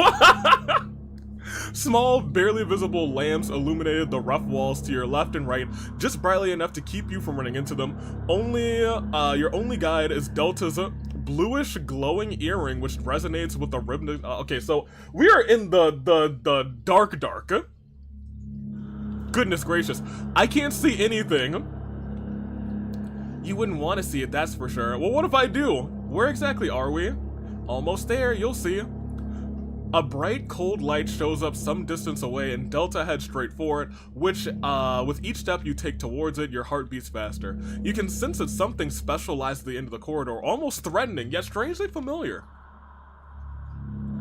Small, barely visible lamps illuminated the rough walls to your left and right, just brightly enough to keep you from running into them. Your only guide is Delta's bluish glowing earring, which resonates with the ribbon. Okay, so we are in the dark. Goodness gracious, I can't see anything. You wouldn't want to see it, that's for sure. Well, what if I do? Where exactly are we? Almost there, you'll see. A bright, cold light shows up some distance away, and Delta heads straight for it, which, with each step you take towards it, your heart beats faster. You can sense that something special lies at the end of the corridor, almost threatening, yet strangely familiar.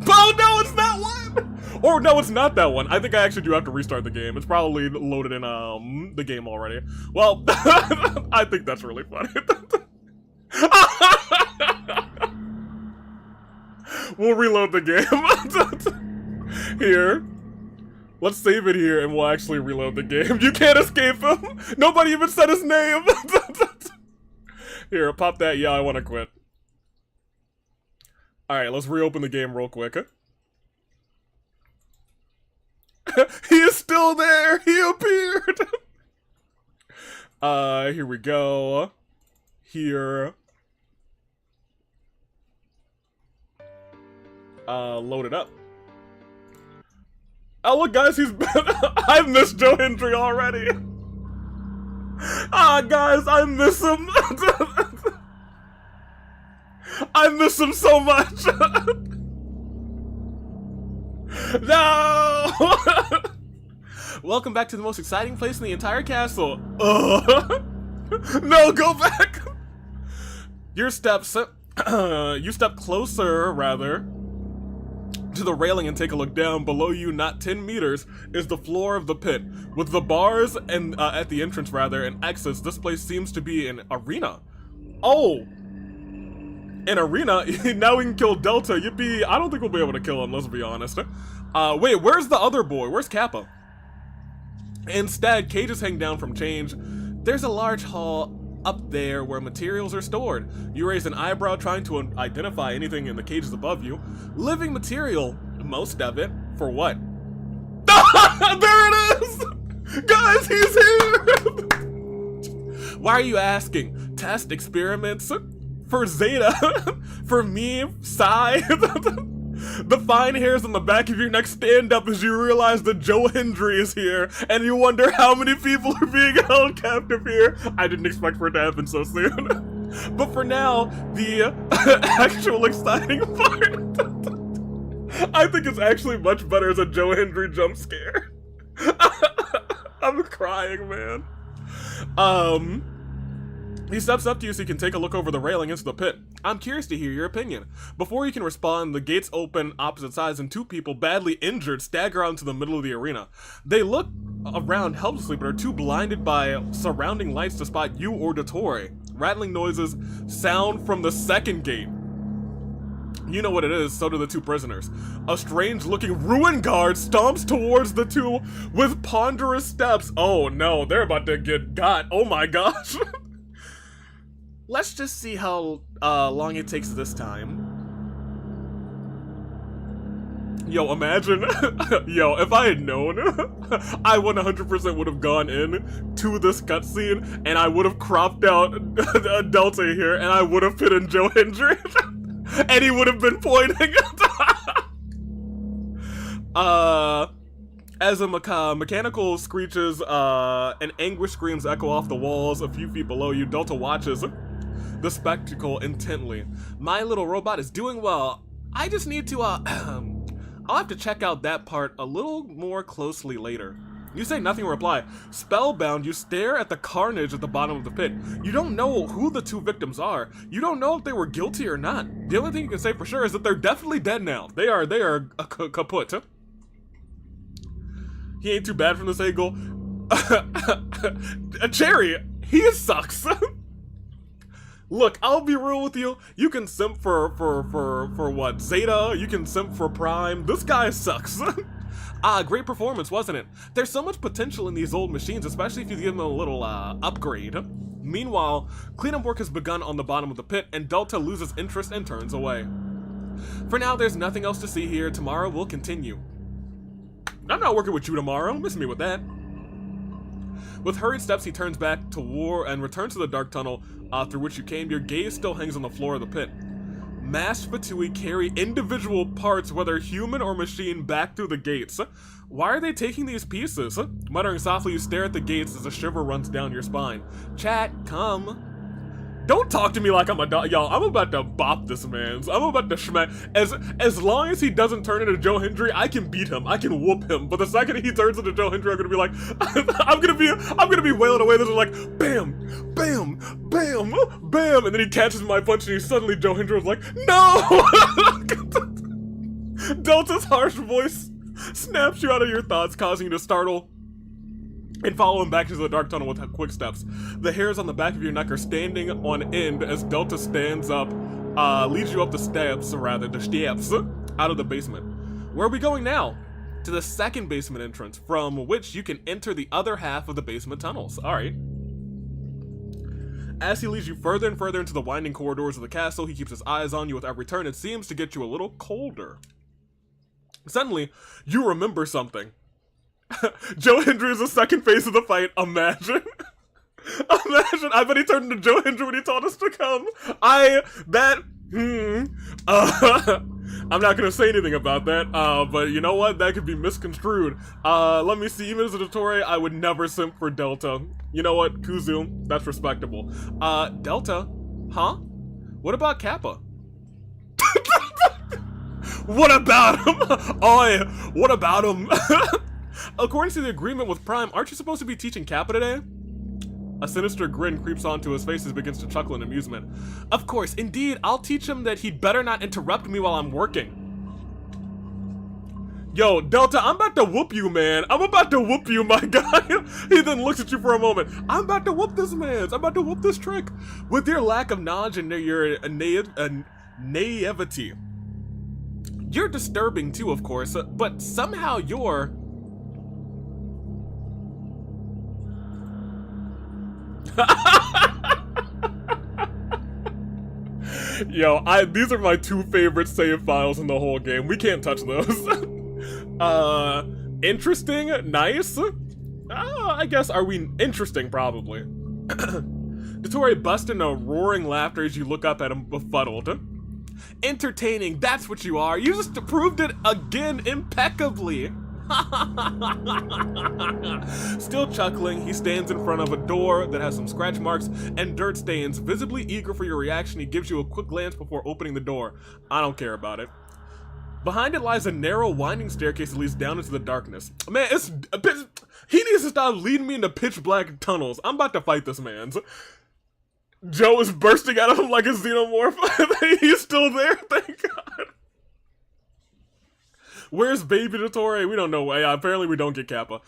Oh no, it's that one! Or no, it's not that one. I think I actually do have to restart the game. It's probably loaded in, the game already. Well, I think that's really funny. We'll reload the game. Here. Let's save it here and we'll actually reload the game. You can't escape him! Nobody even said his name! Here, pop that. Yeah, I want to quit. Alright, let's reopen the game real quick. He is still there! He appeared! Here we go. Here. Load it up. Oh look guys, he's I missed Joe Hendry already. Ah guys, I miss him. I miss him so much. No. Welcome back to the most exciting place in the entire castle. No, go back. Your steps you step closer rather to the railing and take a look down. Below you, not 10 meters, is the floor of the pit. With the bars and at the entrance rather and exits, this place seems to be an arena. Oh, an arena? Now we can kill Delta. Yippee! I don't think we'll be able to kill him, let's be honest. Wait, where's the other boy? Where's Kappa? Instead, cages hang down from change. There's a large hall up there where materials are stored. You raise an eyebrow trying to identify anything in the cages above you. Living material, most of it. For what? There it is! Guys, he's here! Why are you asking? Test experiments? For Zeta? For me? Psi? The fine hairs on the back of your neck stand up as you realize that Joe Hendry is here, and you wonder how many people are being held captive here. I didn't expect for it to happen so soon. But for now, the actual exciting part. I think it's actually much better as a Joe Hendry jump scare. I'm crying, man. He steps up to you so you can take a look over the railing into the pit. I'm curious to hear your opinion. Before you can respond, the gates open opposite sides and 2 people, badly injured, stagger out into the middle of the arena. They look around helplessly but are too blinded by surrounding lights to spot you or Dottore. Rattling noises sound from the second gate. You know what it is, so do the two prisoners. A strange-looking ruin guard stomps towards the two with ponderous steps. Oh no, they're about to get got. Oh my gosh. Let's just see how long it takes this time. Yo, imagine, yo, if I had known, I 100% would have gone in to this cutscene, and I would have cropped out Delta here, and I would have put in Joe Hendry, and he would have been pointing. As a mechanical screeches, and anguish screams echo off the walls a few feet below you, Delta watches the spectacle intently. My little robot is doing well. I just need to, I'll have to check out that part a little more closely later. You say nothing in reply. Spellbound, you stare at the carnage at the bottom of the pit. You don't know who the two victims are. You don't know if they were guilty or not. The only thing you can say for sure is that they're definitely dead now. They are kaput. He ain't too bad from this angle. Cherry, he sucks. Look, I'll be real with you. You can simp for what? Zeta? You can simp for Prime. This guy sucks. Great performance, wasn't it? There's so much potential in these old machines, especially if you give them a little upgrade. Meanwhile, cleanup work has begun on the bottom of the pit, and Delta loses interest and turns away. For now, there's nothing else to see here. Tomorrow we'll continue. I'm not working with you tomorrow. Miss me with that. With hurried steps, he turns back to war and returns to the dark tunnel through which you came. Your gaze still hangs on the floor of the pit. Masked Fatui carry individual parts, whether human or machine, back through the gates. Why are they taking these pieces? Muttering softly, you stare at the gates as a shiver runs down your spine. Chat, come. Don't talk to me like I'm a dog. Y'all, I'm about to bop this man. I'm about to smack. As long as he doesn't turn into Joe Hendry, I can beat him. I can whoop him. But the second he turns into Joe Hendry, I'm gonna be like, I'm gonna be wailing away. This is like, bam, bam, bam, bam, and then he catches my punch, and suddenly Joe Hendry was like, no. Delta's harsh voice snaps you out of your thoughts, causing you to startle and follow him back into the dark tunnel with quick steps. The hairs on the back of your neck are standing on end as Delta stands up, leads you up the steps out of the basement. Where are we going now? To the second basement entrance, from which you can enter the other half of the basement tunnels. Alright. As he leads you further and further into the winding corridors of the castle, he keeps his eyes on you with every turn. It seems to get you a little colder. Suddenly, you remember something. Joe Hendry is the second phase of the fight. Imagine. Imagine. I bet he turned into Joe Hendry when he told us to come. I'm not gonna say anything about that, but you know what? That could be misconstrued. Let me see. Even as a Dottore, I would never simp for Delta. You know what? Kuzu, that's respectable. Delta? Huh? What about Kappa? What about him? Oi, what about him? According to the agreement with Prime, aren't you supposed to be teaching Kappa today? A sinister grin creeps onto his face as he begins to chuckle in amusement. Of course, indeed, I'll teach him that he'd better not interrupt me while I'm working. Yo, Delta, I'm about to whoop you, man. I'm about to whoop you, my guy. He then looks at you for a moment. I'm about to whoop this man. I'm about to whoop this trick. With your lack of knowledge and your naivety. You're disturbing too, of course, but somehow you're... Yo, these are my two favorite save files in the whole game. We can't touch those. Interesting, nice. I guess, are we interesting? Probably. Dottore busts into roaring laughter as you look up at him befuddled. Entertaining, that's what you are. You just proved it again impeccably. Still chuckling, he stands in front of a door that has some scratch marks and dirt stains. Visibly eager for your reaction, he gives you a quick glance before opening the door. I don't care about it. Behind it lies a narrow, winding staircase that leads down into the darkness. Man, it's a bit... He needs to stop leading me into pitch black tunnels. I'm about to fight this man. Joe is bursting out of him like a xenomorph. He's still there, thank God. Where's baby Dottore? We don't know. Yeah, apparently we don't get Kappa.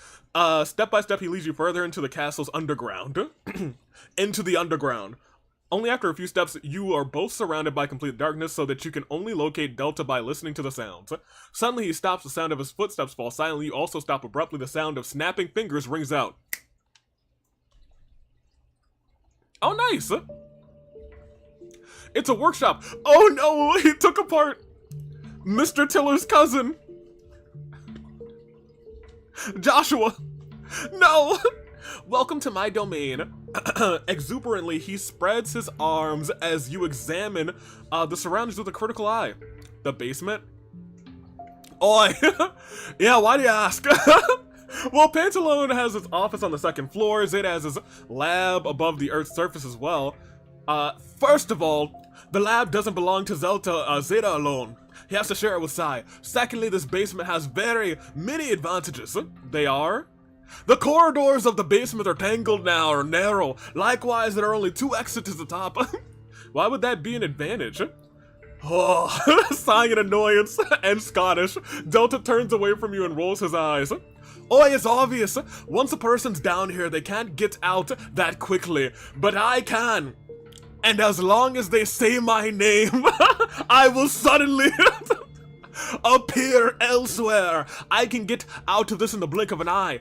Step by step, he leads you further into the castle's underground. Into the underground. Only after a few steps, you are both surrounded by complete darkness so that you can only locate Delta by listening to the sounds. Suddenly he stops, the sound of his footsteps falls silently. You also stop abruptly, the sound of snapping fingers rings out. Oh, nice! It's a workshop. Oh no, he took apart Mr. Tiller's cousin. Joshua. No! Welcome to my domain. Exuberantly, he spreads his arms as you examine the surroundings with a critical eye. The basement? Oi! Yeah, why do you ask? Well, Pantaloon has his office on the second floor. Zeta has his lab above the Earth's surface as well. First of all, the lab doesn't belong to Zeta alone. He has to share it with Sai. Secondly, this basement has very many advantages. They are: the corridors of the basement are tangled now or narrow. Likewise, there are only 2 exits to the top. Why would that be an advantage? Oh, sighing in annoyance and Scottish, Delta turns away from you and rolls his eyes. Oh, it's obvious. Once a person's down here, they can't get out that quickly. But I can. And as long as they say my name, I will suddenly appear elsewhere. I can get out of this in the blink of an eye.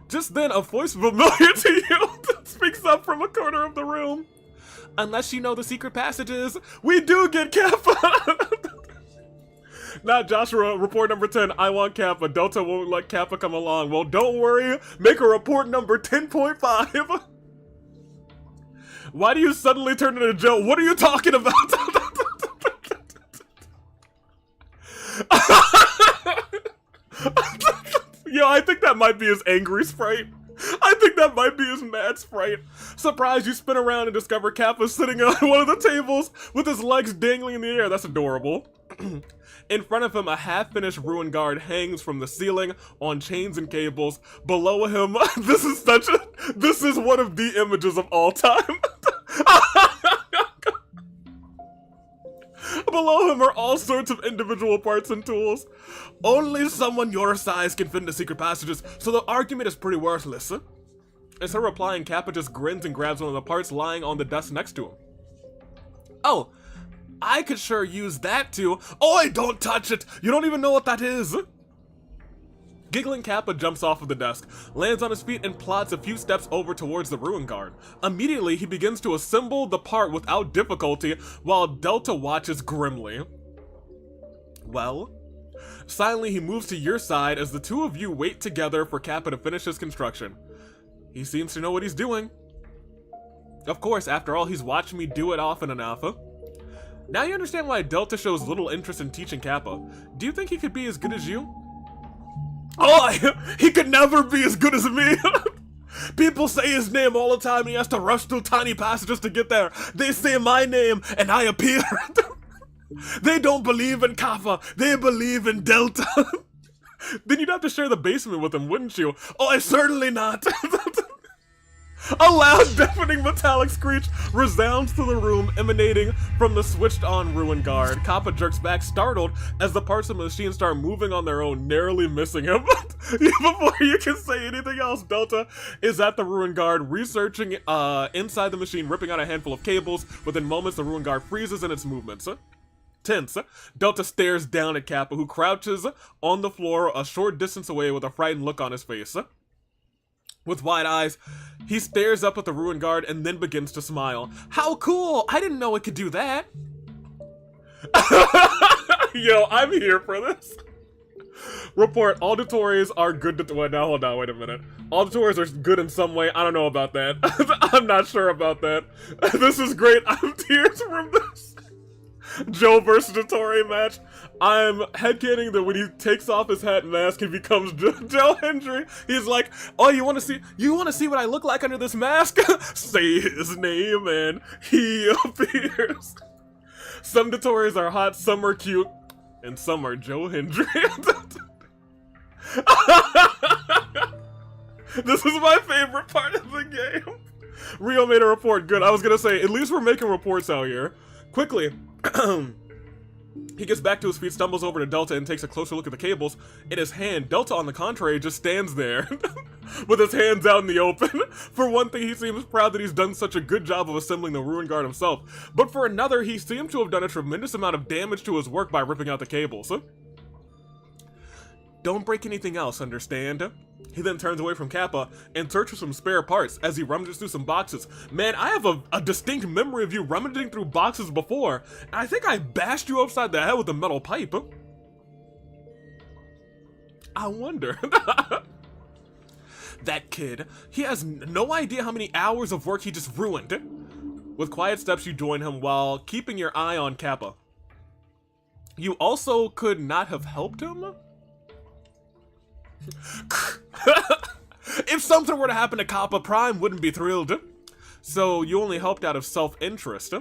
Just then, a voice familiar to you speaks up from a corner of the room. Unless you know the secret passages, we do get Kappa. Not Joshua, report number 10, I want Kappa. Delta won't let Kappa come along. Well, don't worry, make a report number 10.5. Why do you suddenly turn into Joe? What are you talking about? Yo, I think that might be his angry sprite. I think that might be his mad sprite. Surprise, you spin around and discover Kappa sitting on one of the tables with his legs dangling in the air. That's adorable. In front of him, a half-finished ruin guard hangs from the ceiling on chains and cables. Below him, this is one of the images of all time. Below him are all sorts of individual parts and tools. Only someone your size can fit into secret passages, so the argument is pretty worthless. As her replying, Kappa just grins and grabs one of the parts lying on the desk next to him. Oh, I could sure use that too. Oi, don't touch it! You don't even know what that is! Giggling, Kappa jumps off of the desk, lands on his feet, and plods a few steps over towards the ruin guard. Immediately, he begins to assemble the part without difficulty, while Delta watches grimly. Well? Silently, he moves to your side as the two of you wait together for Kappa to finish his construction. He seems to know what he's doing. Of course, after all, he's watched me do it often enough. Now you understand why Delta shows little interest in teaching Kappa. Do you think he could be as good as you? Oh, he could never be as good as me. People say his name all the time and he has to rush through tiny passages to get there. They say my name and I appear. They don't believe in Kappa, they believe in Delta. Then you'd have to share the basement with him, wouldn't you? Oh, certainly not. A loud, deafening metallic screech resounds through the room, emanating from the switched-on ruin guard. Kappa jerks back, startled, as the parts of the machine start moving on their own, narrowly missing him. Before you can say anything else, Delta is at the ruin guard, researching inside the machine, ripping out a handful of cables. Within moments, the ruin guard freezes in its movements. Tense, Delta stares down at Kappa, who crouches on the floor a short distance away with a frightened look on his face. With wide eyes, he stares up at the ruin guard and then begins to smile. How cool! I didn't know it could do that. Yo, I'm here for this. Report, auditories are good to- wait, now hold on, wait a minute. Auditories are good in some way, I don't know about that. I'm not sure about that. This is great, I'm tears from this. Joe versus Dottore match. I'm headcaning that when he takes off his hat and mask, he becomes Joe Hendry. He's like, oh, you want to see what I look like under this mask? Say his name and he appears. Some Dottores are hot, some are cute, and some are Joe Hendry. This is my favorite part of the game. Rio made a report. Good. I was gonna say, at least we're making reports out here. Quickly. He gets back to his feet, stumbles over to Delta, and takes a closer look at the cables. In his hand, Delta, on the contrary, just stands there. with his hands out in the open. For one thing, he seems proud that he's done such a good job of assembling the ruin guard himself. But for another, he seems to have done a tremendous amount of damage to his work by ripping out the cables. Don't break anything else, understand? He then turns away from Kappa and searches for some spare parts as he rummages through some boxes. Man, I have a distinct memory of you rummaging through boxes before, and I think I bashed you upside the head with a metal pipe. I wonder. That kid, he has no idea how many hours of work he just ruined. With quiet steps, you join him while keeping your eye on Kappa. You also could not have helped him? If something were to happen to Kappa, Prime wouldn't be thrilled. So you only helped out of self-interest.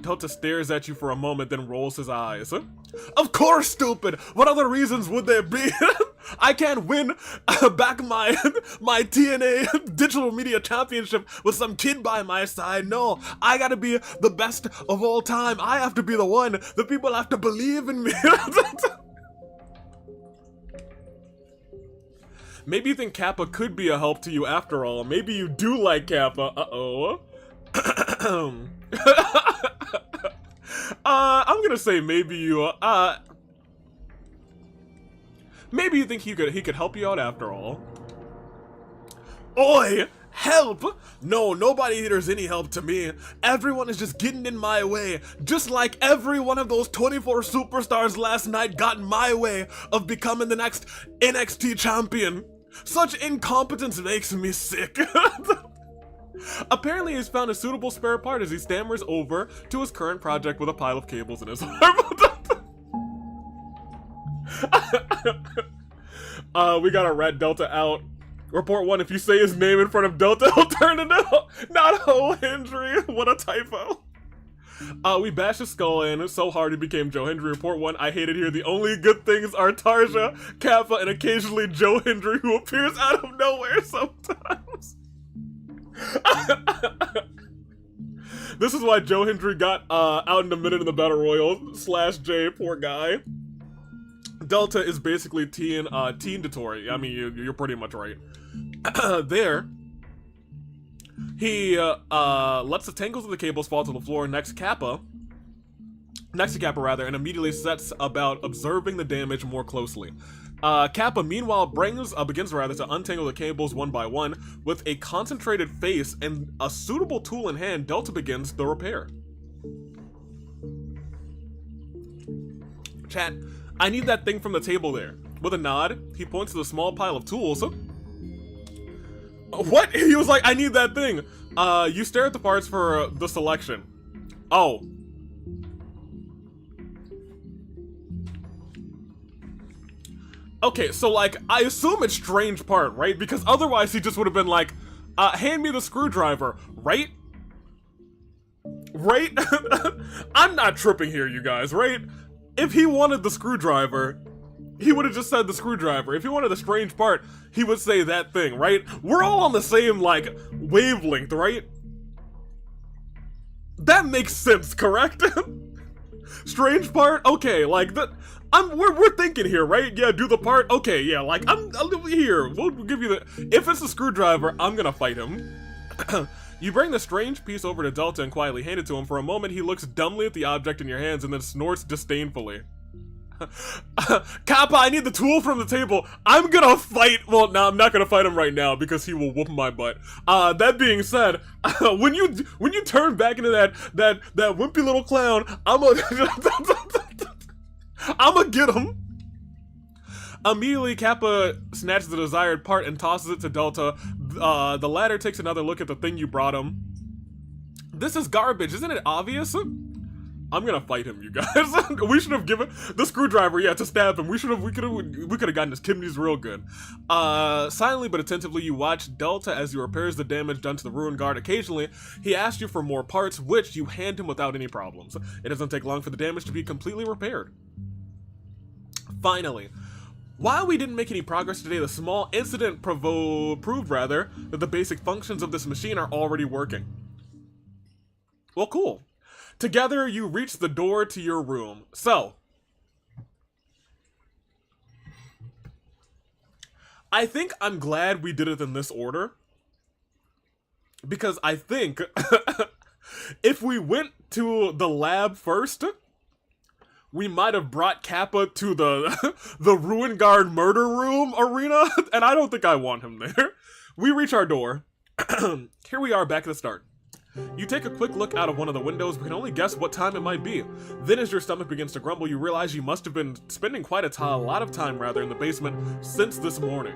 Delta stares at you for a moment, then rolls his eyes. Of course, stupid! What other reasons would there be? I can't win back my TNA Digital Media Championship with some kid by my side. No, I gotta be the best of all time. I have to be the one. The people have to believe in me. Maybe you think Kappa could be a help to you after all. Maybe you do like Kappa. Uh-oh. I'm gonna say maybe you, maybe you think he could help you out after all. Oi! Help! No, nobody here's any help to me. Everyone is just getting in my way. Just like every one of those 24 superstars last night got in my way of becoming the next NXT champion. Such incompetence makes me sick. Apparently he's found a suitable spare part as he stammers over to his current project with a pile of cables in his arm. We got a rat Delta out. Report 1, if you say his name in front of Delta, he'll turn it out. Not whole Hendry. What a typo. We bashed his skull in so hard he became Joe Hendry. Report 1, I hate it here. The only good things are Tarja, Kappa, and occasionally Joe Hendry, who appears out of nowhere sometimes. This is why Joe Hendry got out in a minute in the Battle Royal. /J, poor guy. Delta is basically teen Dottore. I mean, you're pretty much right. There, he lets the tangles of the cables fall to the floor next to Kappa, and immediately sets about observing the damage more closely. Kappa, meanwhile, begins to untangle the cables one by one. With a concentrated face and a suitable tool in hand, Delta begins the repair. Chat, I need that thing from the table there. With a nod, he points to the small pile of tools. What? He was like, I need that thing. You stare at the parts for the selection. Oh. Okay, so like, I assume it's strange part, right? Because otherwise he just would have been like, hand me the screwdriver, right? Right? I'm not tripping here, you guys, right? If he wanted the screwdriver, he would have just said the screwdriver. If he wanted the strange part, he would say that thing, right? We're all on the same, like, wavelength, right? That makes sense, correct? Strange part? Okay, like, we're thinking here, right? Yeah, do the part? Okay, yeah, like, here, we'll give you the, if it's a screwdriver, I'm gonna fight him. You bring the strange piece over to Delta and quietly hand it to him. For a moment, he looks dumbly at the object in your hands and then snorts disdainfully. Kappa, I need the tool from the table. I'm gonna fight. Well, no, I'm not gonna fight him right now because he will whoop my butt. That being said, when you turn back into that wimpy little clown, I'ma get him. Immediately, Kappa snatches the desired part and tosses it to Delta. The latter takes another look at the thing you brought him. This is garbage, isn't it obvious? I'm gonna fight him, you guys. We should have given the screwdriver, yeah, to stab him. We could have gotten his kidneys real good. Silently but attentively, you watch Delta as he repairs the damage done to the ruin guard. Occasionally, he asks you for more parts, which you hand him without any problems. It doesn't take long for the damage to be completely repaired. Finally, while we didn't make any progress today, the small incident proved rather that the basic functions of this machine are already working. Well, cool. Together, you reach the door to your room. So, I think I'm glad we did it in this order. Because I think if we went to the lab first, we might have brought Kappa to the Ruin Guard murder room arena, and I don't think I want him there. We reach our door. Here we are back at the start. You take a quick look out of one of the windows, but can only guess what time it might be. Then as your stomach begins to grumble, you realize you must have been spending quite a lot of time in the basement since this morning.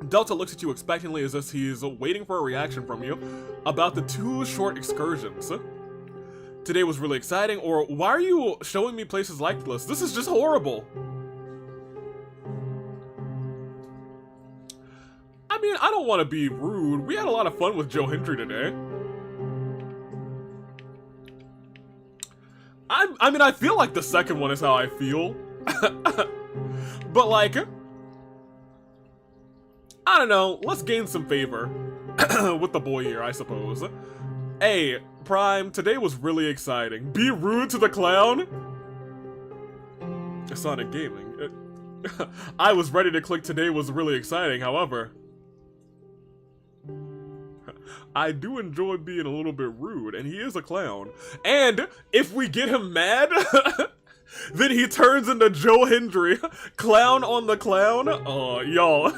Delta looks at you expectantly as if he's waiting for a reaction from you about the 2 short excursions. Today was really exciting, or why are you showing me places like this? This is just horrible. I mean, I don't want to be rude. We had a lot of fun with Joe Hendry today. I mean, I feel like the second one is how I feel. But like, I don't know, let's gain some favor with the boy here, I suppose. Hey, Prime, today was really exciting. Be rude to the clown? Sonic Gaming. I was ready to click today was really exciting, however. I do enjoy being a little bit rude, and he is a clown. And if we get him mad, then he turns into Joe Hendry. Clown on the clown? Oh, y'all.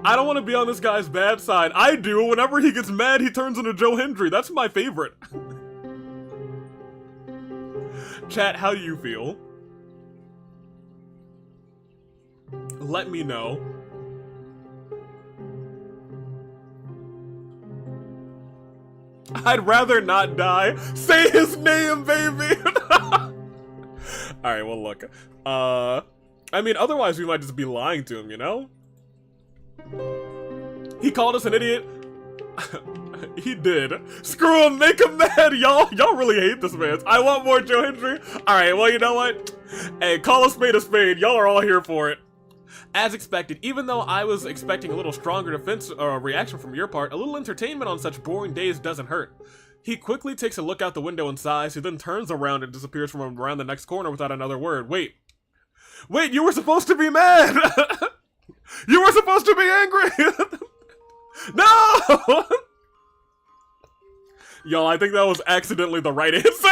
I don't want to be on this guy's bad side. I do. Whenever he gets mad, he turns into Joe Hendry. That's my favorite. Chat, how do you feel? Let me know. I'd rather not die. Say his name, baby! Alright, well look. I mean, otherwise we might just be lying to him, you know? He called us an idiot. He did. Screw him, make him mad, y'all. Y'all really hate this man. I want more Joe Hendry. Alright, well, you know what? Hey, call a spade a spade. Y'all are all here for it. As expected, even though I was expecting a little stronger defense reaction from your part, a little entertainment on such boring days doesn't hurt. He quickly takes a look out the window and sighs. He then turns around and disappears from around the next corner without another word. Wait, you were supposed to be mad! You were supposed to be angry! No! Y'all, I think that was accidentally the right answer.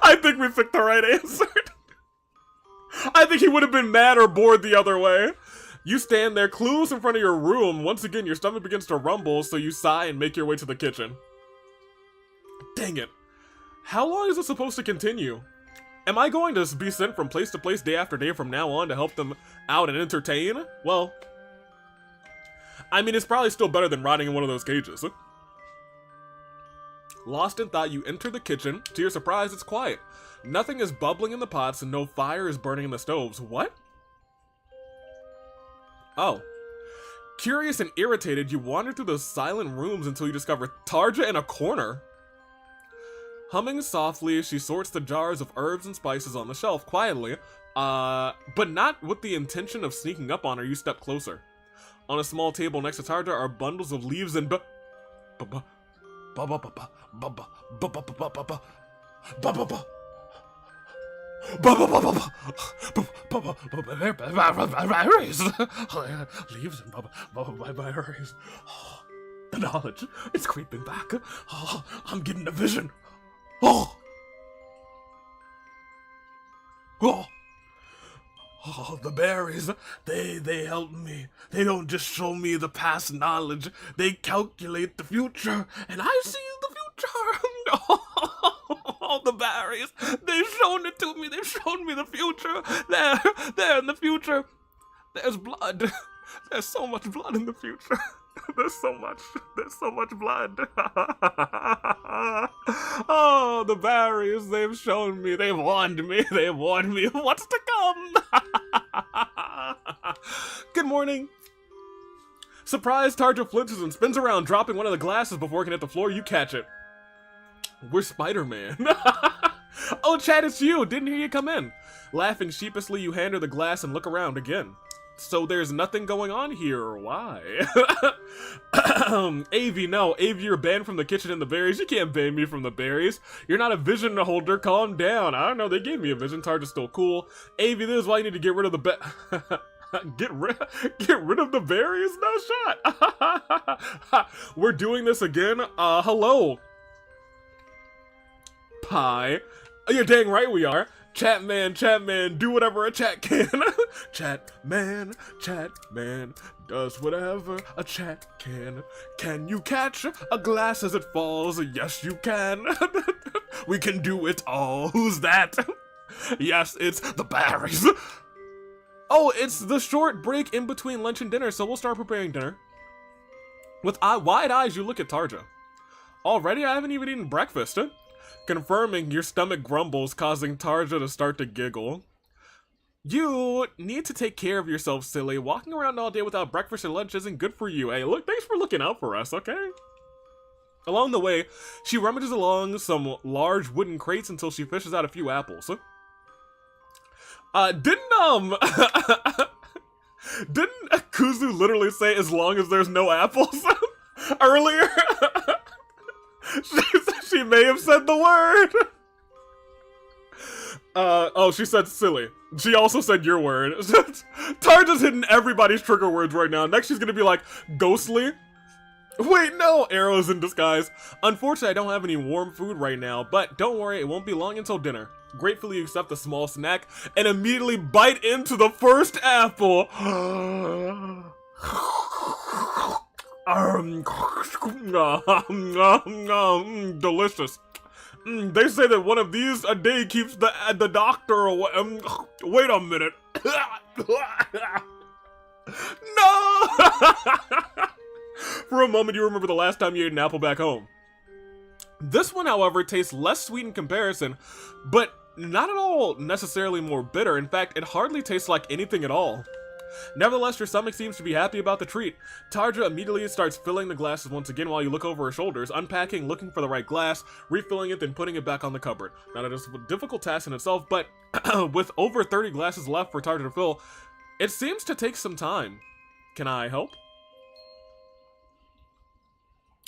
I think we picked the right answer. I think he would have been mad or bored the other way. You stand there, clueless in front of your room. Once again, your stomach begins to rumble, so you sigh and make your way to the kitchen. Dang it. How long is this supposed to continue? Am I going to be sent from place to place day after day from now on to help them out and entertain? Well, I mean, it's probably still better than rotting in one of those cages. Lost in thought, you enter the kitchen. To your surprise, it's quiet. Nothing is bubbling in the pots and no fire is burning in the stoves. What? Oh. Curious and irritated, you wander through the silent rooms until you discover Tarja in a corner. Humming softly, she sorts the jars of herbs and spices on the shelf quietly, but not with the intention of sneaking up on her. You step closer. On a small table next to Tarja are bundles of leaves and leaves and berries. The knowledge, it's creeping back. Oh, I'm getting a vision. Oh, the berries, they help me. They don't just show me the past knowledge. They calculate the future, and I see the future. Oh, the berries, they've shown it to me. They've shown me the future. There in the future, there's blood. There's so much blood in the future. There's so much blood. Oh, the berries, they've shown me, they've warned me of what's to come. Good morning. Surprised, Tarja flinches and spins around, dropping one of the glasses before it can hit the floor. You catch it. We're Spider-Man. Oh, Chad, it's you. Didn't hear you come in. Laughing sheepishly, you hand her the glass and look around again. So there's nothing going on here. Why? Avi, no. Avi, you're banned from the kitchen and the berries. You can't ban me from the berries. You're not a vision holder. Calm down. I don't know. They gave me a vision. Tarja's still cool. Avi, this is why you need to get rid of the Get rid of the berries? No shot. We're doing this again. Hello. Pie. Oh, you're dang right we are. Chat man, do whatever a chat can. Chat man does whatever a chat can. Can you catch a glass as it falls? Yes, you can. We can do it all. Who's that? Yes, it's the bERriEs. Oh, it's the short break in between lunch and dinner, so we'll start preparing dinner. With wide eyes, you look at Tarja. Already? I haven't even eaten breakfast. Confirming your stomach grumbles, causing Tarja to start to giggle. You need to take care of yourself, silly. Walking around all day without breakfast or lunch isn't good for you. Hey, look, thanks for looking out for us, okay? Along the way, she rummages along some large wooden crates until she fishes out a few apples. Didn't Kuzu literally say as long as there's no apples earlier? She may have said the word. Oh, she said silly. She also said your word. Tarja's hitting everybody's trigger words right now. Next she's gonna be like, ghostly. Wait, no, arrows in disguise. Unfortunately, I don't have any warm food right now, but don't worry, it won't be long until dinner. Gratefully you accept the small snack and immediately bite into the first apple. Delicious. They say that one of these a day keeps the doctor away. Wait a minute. No! For a moment, you remember the last time you ate an apple back home. This one, however, tastes less sweet in comparison, but not at all necessarily more bitter. In fact, it hardly tastes like anything at all. Nevertheless, your stomach seems to be happy about the treat. Tarja immediately starts filling the glasses once again while you look over her shoulders, unpacking, looking for the right glass, refilling it, then putting it back on the cupboard. Now, that is a difficult task in itself, but with over 30 glasses left for Tarja to fill, it seems to take some time. Can I help?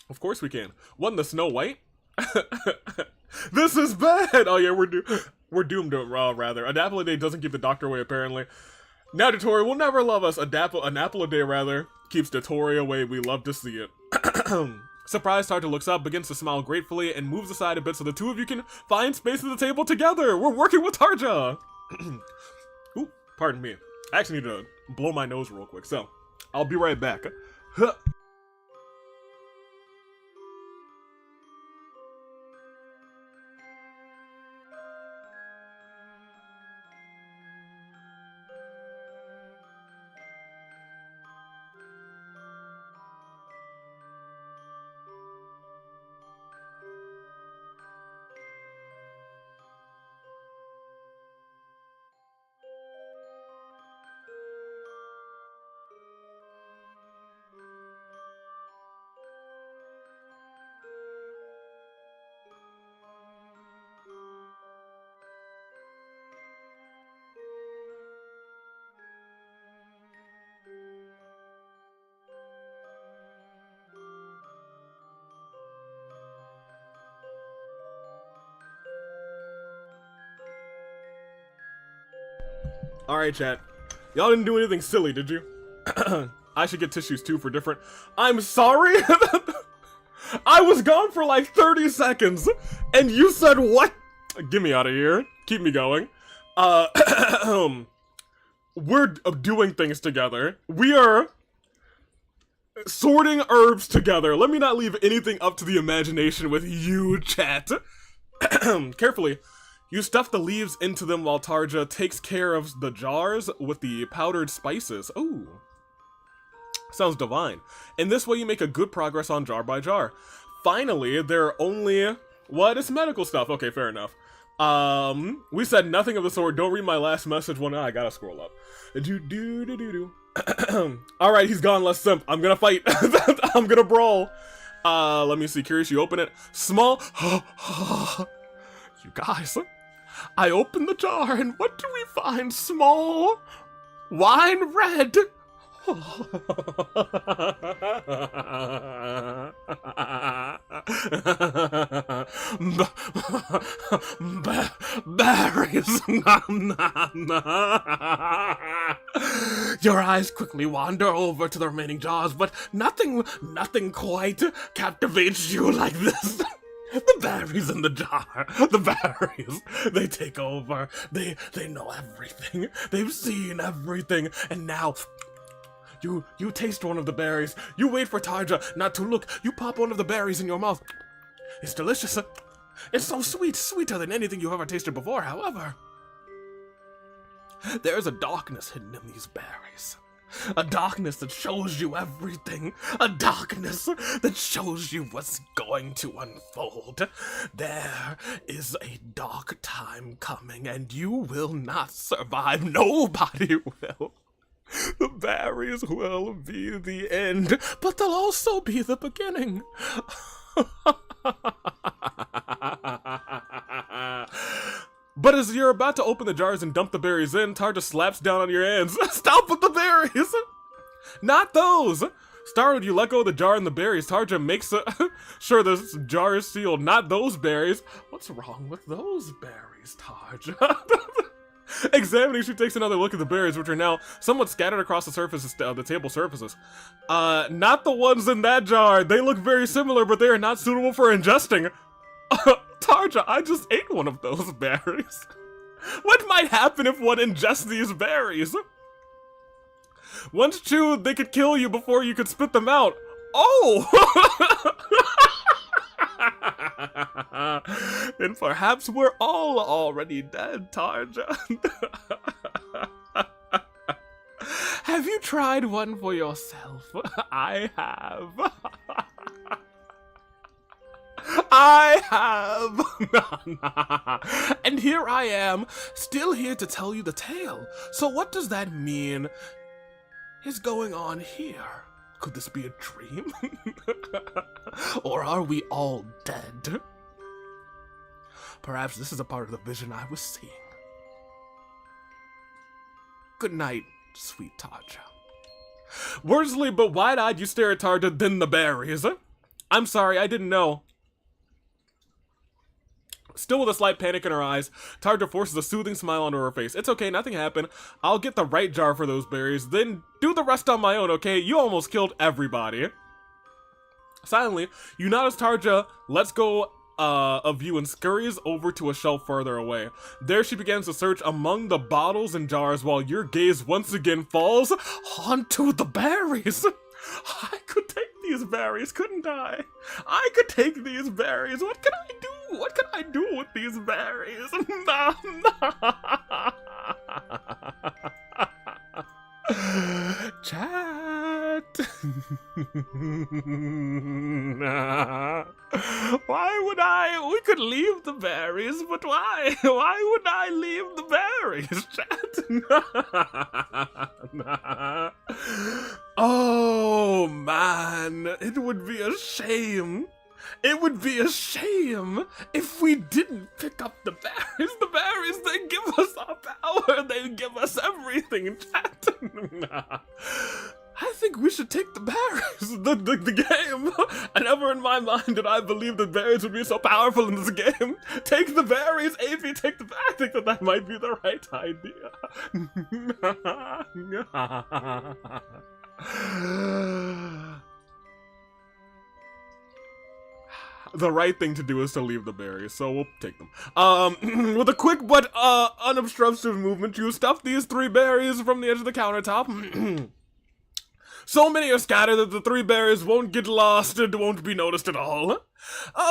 Of course we can. What in the Snow White? This is bad! Oh yeah, we're doomed to rather. An apple a day doesn't keep the doctor away, apparently. Now Dottore will never love us. An apple a day, rather, keeps Dottore away. We love to see it. Surprised, Tarja looks up, begins to smile gratefully, and moves aside a bit so the two of you can find space at the table together. We're working with Tarja! Ooh, pardon me. I actually need to blow my nose real quick, so I'll be right back. Huh. Alright, chat. Y'all didn't do anything silly, did you? I should get tissues too for different. I'm sorry? I was gone for like 30 seconds, and you said what? Get me out of here. Keep me going. We're doing things together. We are sorting herbs together. Let me not leave anything up to the imagination with you, chat. Carefully. You stuff the leaves into them while Tarja takes care of the jars with the powdered spices. Ooh. Sounds divine. In this way, you make a good progress on jar by jar. Finally, there are only... What? It's medical stuff. Okay, fair enough. We said nothing of the sort. Don't read my last message one. I gotta scroll up. Alright, he's gone. Let's simp. I'm gonna fight. I'm gonna brawl. Let me see. Curious, you open it. Small... You guys... I open the jar, and what do we find? Small wine red Berries. Your eyes quickly wander over to the remaining jars, but nothing quite captivates you like this. The berries in the jar. The berries. They take over. They know everything. They've seen everything. And now, you taste one of the berries. You wait for Tarja not to look. You pop one of the berries in your mouth. It's delicious. It's so sweet. Sweeter than anything you've ever tasted before, however. There's a darkness hidden in these berries. A darkness that shows you everything. A darkness that shows you what's going to unfold. There is a dark time coming, and you will not survive. Nobody will. The berries will be the end, but they'll also be the beginning. But as you're about to open the jars and dump the berries in, Tarja slaps down on your hands. Stop with the berries! Not those! Startled, you let go of the jar and the berries. Tarja makes sure the jar is sealed. Not those berries. What's wrong with those berries, Tarja? Examining, she takes another look at the berries, which are now somewhat scattered across the surfaces, the table surfaces. Not the ones in that jar. They look very similar, but they are not suitable for ingesting. Tarja, I just ate one of those berries. What might happen if one ingests these berries? Once chewed, they could kill you before you could spit them out. Oh! Then perhaps we're all already dead, Tarja. Have you tried one for yourself? I have. I have! And here I am, still here to tell you the tale. So what does that mean is going on here? Could this be a dream? Or are we all dead? Perhaps this is a part of the vision I was seeing. Good night, sweet Tarja. Worsley, but wide-eyed, you stare at Tarja, then the berries. I'm sorry, I didn't know. Still with a slight panic in her eyes, Tarja forces a soothing smile onto her face. It's okay, nothing happened. I'll get the right jar for those berries, then do the rest on my own, okay? You almost killed everybody. Silently, you nod as Tarja lets go of you and scurries over to a shelf further away. There she begins to search among the bottles and jars while your gaze once again falls onto the berries. I could take these berries, couldn't I? I could take these berries. What can I do? What can I do with these berries? Chat. Why would I? We could leave the berries, but why? Why would I leave the berries, chat? Oh, man. It would be a shame. It would be a shame if we didn't pick up the berries. The berries, they give us our power. They give us everything, chat. I think we should take the berries, the game. And never in my mind did I believe the berries would be so powerful in this game. Take the berries, AP, take the berries. I think that might be the right idea. The right thing to do is to leave the berries, so we'll take them. With a quick but unobstructed movement, you stuff these 3 berries from the edge of the countertop. So many are scattered that the 3 berries won't get lost and won't be noticed at all.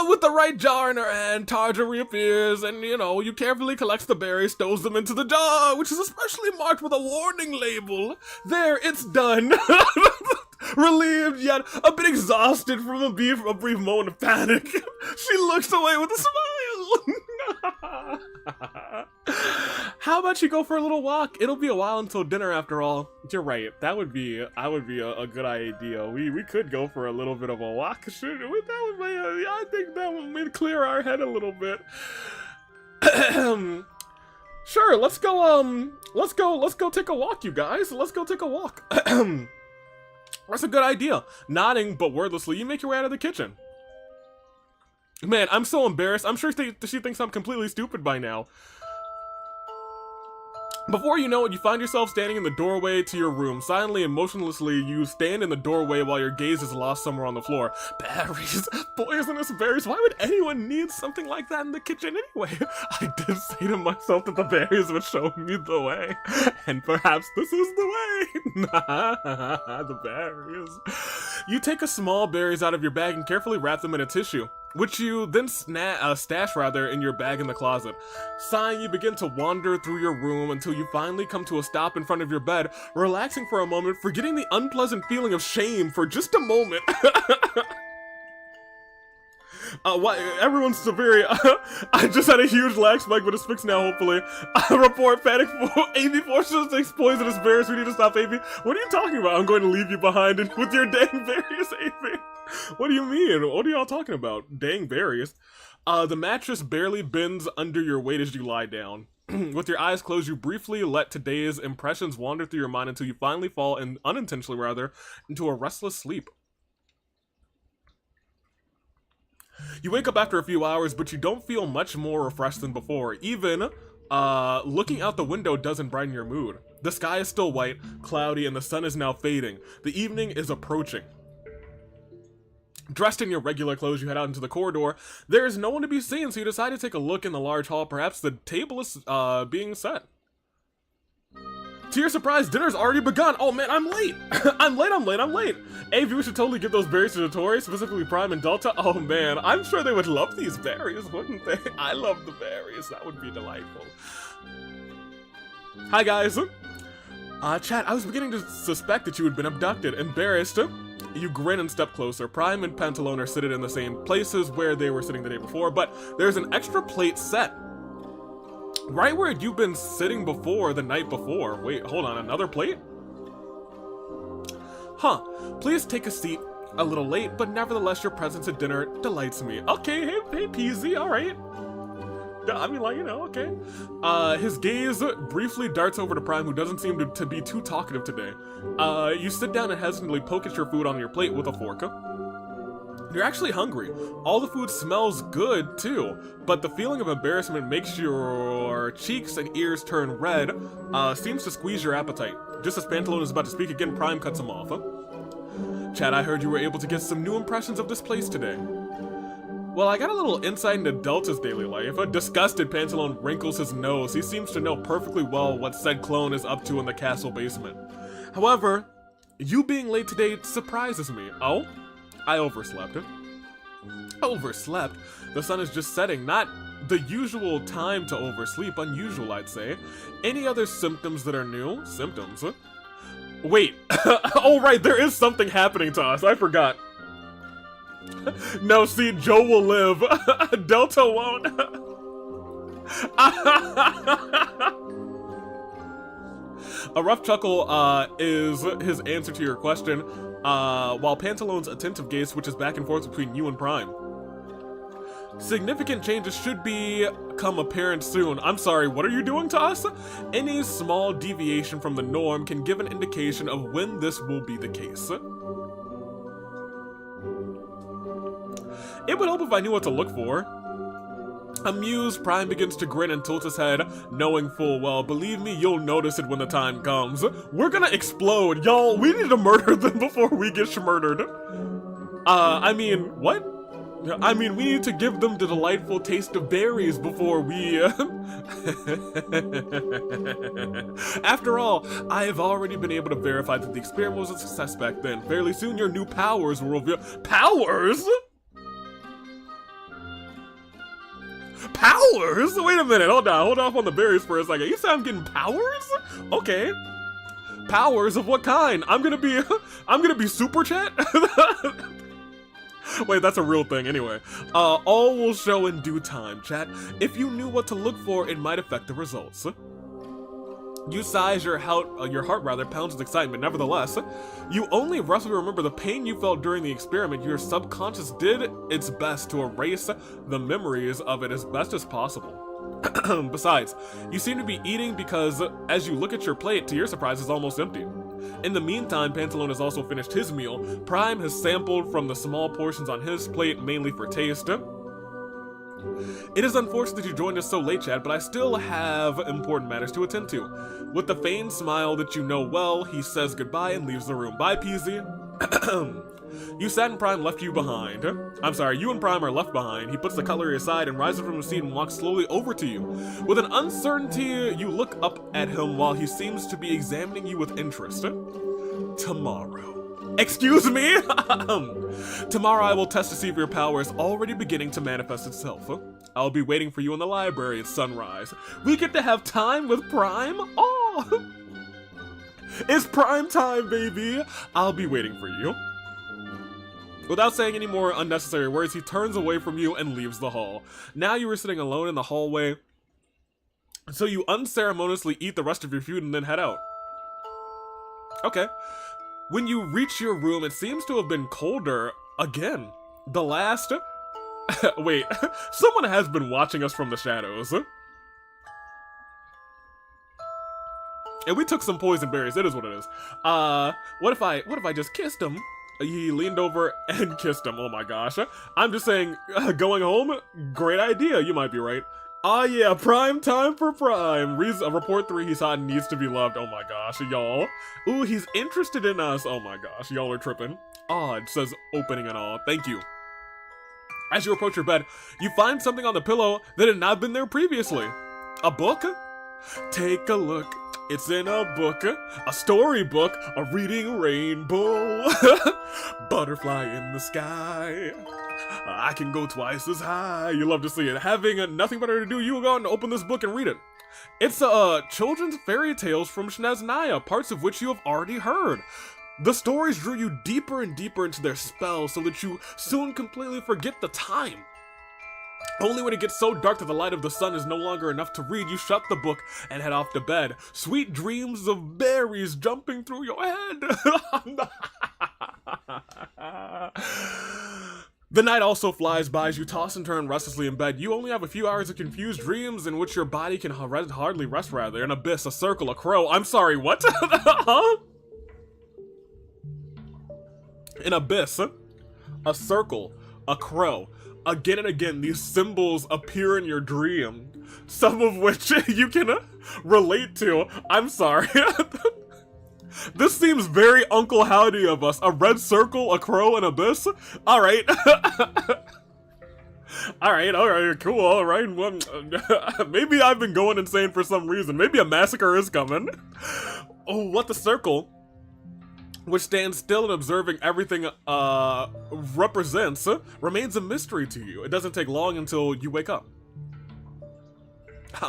With the right jar in her hand, Tarja reappears and, you carefully collects the berries, stows them into the jar, which is especially marked with a warning label. There, it's done. Relieved, yet a bit exhausted from a brief moment of panic, she looks away with a smile. How about you go for a little walk? It'll be a while until dinner after all. You're right. That would be a good idea. We could go for a little bit of a walk. Should we? That would be I think that would clear our head a little bit. Sure, let's go take a walk, you guys. Let's go take a walk. That's a good idea. Nodding, but wordlessly, you make your way out of the kitchen. Man, I'm so embarrassed. I'm sure she thinks I'm completely stupid by now. Before you know it, you find yourself standing in the doorway to your room. Silently and motionlessly, you stand in the doorway while your gaze is lost somewhere on the floor. Berries! Poisonous berries! Why would anyone need something like that in the kitchen anyway? I did say to myself that the berries would show me the way. And perhaps this is the way! The berries. You take a small berries out of your bag and carefully wrap them in a tissue, which you then stash in your bag in the closet. Sighing, you begin to wander through your room until you finally come to a stop in front of your bed, relaxing for a moment, forgetting the unpleasant feeling of shame for just a moment. Everyone's severe. I just had a huge lag spike, but it's fixed now, hopefully. Report panic. AB forces takes poisonous berries. We need to stop AB. What are you talking about? I'm going to leave you behind with your dang berries, AB. What do you mean? What are y'all talking about? Dang berries. The mattress barely bends under your weight as you lie down. With your eyes closed, you briefly let today's impressions wander through your mind until you finally fall, unintentionally rather, into a restless sleep. You wake up after a few hours, but you don't feel much more refreshed than before. Even looking out the window doesn't brighten your mood. The sky is still white, cloudy, and the sun is now fading. The evening is approaching. Dressed in your regular clothes, you head out into the corridor. There is no one to be seen, so you decide to take a look in the large hall. Perhaps the table is being set. To your surprise, dinner's already begun. Oh man, I'm late. I'm late. AV, we should totally give those berries to Dottore, specifically Prime and Delta. Oh man, I'm sure they would love these berries, wouldn't they? I love the berries. That would be delightful. Hi guys. Chat, I was beginning to suspect that you had been abducted. Embarrassed, you grin and step closer. Prime and Pantaloon are seated in the same places where they were sitting the day before, but there's an extra plate set right where you've been sitting before the night before. Wait, hold on, another plate? Huh, please take a seat. A little late, but nevertheless your presence at dinner delights me. Okay, hey peasy, alright. I mean, like, you know, okay. His gaze briefly darts over to Prime, who doesn't seem to be too talkative today. You sit down and hesitantly poke at your food on your plate with a fork. You're actually hungry. All the food smells good, too, but the feeling of embarrassment makes your cheeks and ears turn red, seems to squeeze your appetite. Just as Pantaloon is about to speak again, Prime cuts him off. Chad, I heard you were able to get some new impressions of this place today. Well, I got a little insight into Delta's daily life. A disgusted Pantaloon wrinkles his nose. He seems to know perfectly well what said clone is up to in the castle basement. However, you being late today surprises me. Oh? I overslept. Overslept? The sun is just setting. Not the usual time to oversleep. Unusual, I'd say. Any other symptoms that are new? Symptoms? Wait. Oh, right. There is something happening to us. I forgot. No, see, Joe will live. Delta won't. A rough chuckle is his answer to your question, while Pantaloon's attentive gaze switches back and forth between you and Prime. Significant changes should become apparent soon. I'm sorry, what are you doing to us? Any small deviation from the norm can give an indication of when this will be the case. It would help if I knew what to look for. Amused, Prime begins to grin and tilt his head, knowing full well, believe me, you'll notice it when the time comes. We're gonna explode, y'all. We need to murder them before we get murdered. I mean, what? I mean, we need to give them the delightful taste of berries before we, After all, I have already been able to verify that the experiment was a success back then. Fairly soon, your new powers will reveal— Powers? Powers? Wait a minute, hold off on the berries for a second. You said I'm getting powers? Okay. Powers of what kind? I'm gonna be super chat? Wait, that's a real thing anyway. All will show in due time, chat. If you knew what to look for, it might affect the results. You sigh as your heart pounds with excitement. Nevertheless, you only roughly remember the pain you felt during the experiment. Your subconscious did its best to erase the memories of it as best as possible. Besides, you seem to be eating because as you look at your plate, to your surprise, it's almost empty. In the meantime, Pantaloon has also finished his meal. Prime has sampled from the small portions on his plate, mainly for taste. It is unfortunate that you joined us so late, Chad, but I still have important matters to attend to. With the feigned smile that you know well, he says goodbye and leaves the room. Bye, Peasy. You sat and Prime left you behind. I'm sorry, you and Prime are left behind. He puts the cutlery aside and rises from his seat and walks slowly over to you. With an uncertainty, you look up at him while he seems to be examining you with interest. Tomorrow. Excuse me? Tomorrow I will test to see if your power is already beginning to manifest itself. I'll be waiting for you in the library at sunrise. We get to have time with Prime? Oh! It's prime time, baby! I'll be waiting for you. Without saying any more unnecessary words, he turns away from you and leaves the hall. Now you are sitting alone in the hallway, so you unceremoniously eat the rest of your food and then head out. Okay. When you reach your room, it seems to have been colder again. The last... Wait, someone has been watching us from the shadows. And we took some poison berries, it is what it is. What if I just kissed him? He leaned over and kissed him. Oh my gosh. I'm just saying, going home? Great idea, you might be right. Ah yeah, prime time for Prime. Report 3, he's hot and needs to be loved. Oh my gosh, y'all. Ooh, he's interested in us. Oh my gosh, y'all are tripping. Ah, it says opening and all. Thank you. As you approach your bed, you find something on the pillow that had not been there previously. A book? Take a look. It's in a book, a storybook, a reading rainbow, butterfly in the sky. I can go twice as high. You love to see it. Having nothing better to do, you will go out and open this book and read it. It's children's fairy tales from Snezhnaya, parts of which you have already heard. The stories drew you deeper and deeper into their spell so that you soon completely forget the time. Only when it gets so dark that the light of the sun is no longer enough to read, you shut the book and head off to bed. Sweet dreams of berries jumping through your head. The night also flies by as you toss and turn restlessly in bed. You only have a few hours of confused dreams in which your body can hardly rest, rather. An abyss, a circle, a crow. I'm sorry, what? Huh? An abyss, a circle, a crow. Again and again, these symbols appear in your dream, some of which you can relate to. I'm sorry. This seems very Uncle Howdy of us. A red circle, a crow, an abyss? Alright. Alright, cool, alright. Well, maybe I've been going insane for some reason. Maybe a massacre is coming. Oh, what the circle, which stands still and observing everything represents, remains a mystery to you. It doesn't take long until you wake up.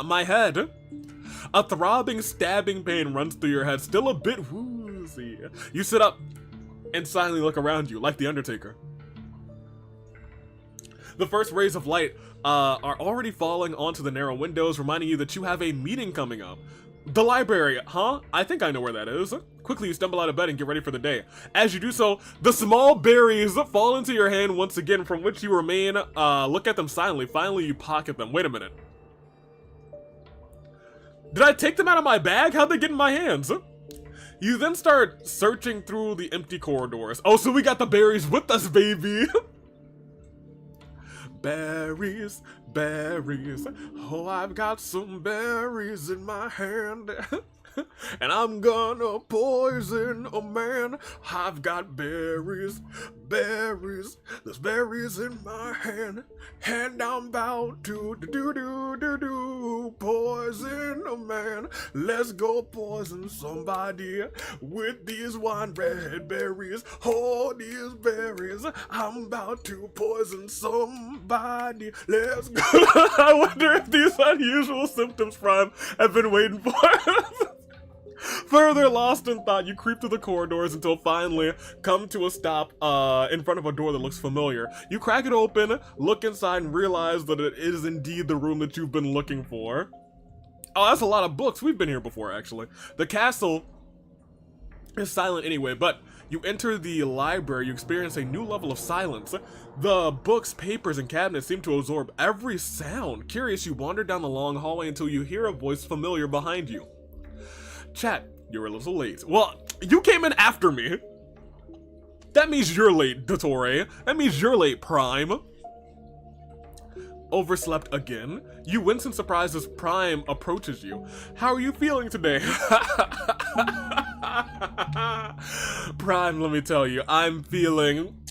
My head. A throbbing, stabbing pain runs through your head, still a bit woozy. You sit up and silently look around you, like the Undertaker. The first rays of light are already falling onto the narrow windows, reminding you that you have a meeting coming up. The library, huh? I think I know where that is. Quickly, you stumble out of bed and get ready for the day. As you do so, the small berries fall into your hand once again, from which you remain, look at them silently. Finally, you pocket them. Wait a minute. Did I take them out of my bag? How'd they get in my hands? You then start searching through the empty corridors. Oh, so we got the berries with us, baby. Berries, berries, oh, I've got some berries in my hand, and I'm gonna poison a man. I've got berries, berries, there's berries in my hand, and I'm about to poison a man. Let's go poison somebody with these wine red berries. Oh, these berries, I'm about to poison somebody. Let's go. I wonder if these unusual symptoms Prime have been waiting for. Further lost in thought, you creep through the corridors until finally come to a stop in front of a door that looks familiar. You crack it open, look inside, and realize that it is indeed the room that you've been looking for. Oh, that's a lot of books. We've been here before, actually. The castle is silent anyway, but you enter the library, you experience a new level of silence. The books, papers, and cabinets seem to absorb every sound. Curious, you wander down the long hallway until you hear a voice familiar behind you. Chat, you're a little late. Well, You came in after me. That means you're late, Dottore. That means you're late, Prime. Overslept again? You wince in surprise as Prime approaches you. How are you feeling today? Prime, let me tell you, I'm feeling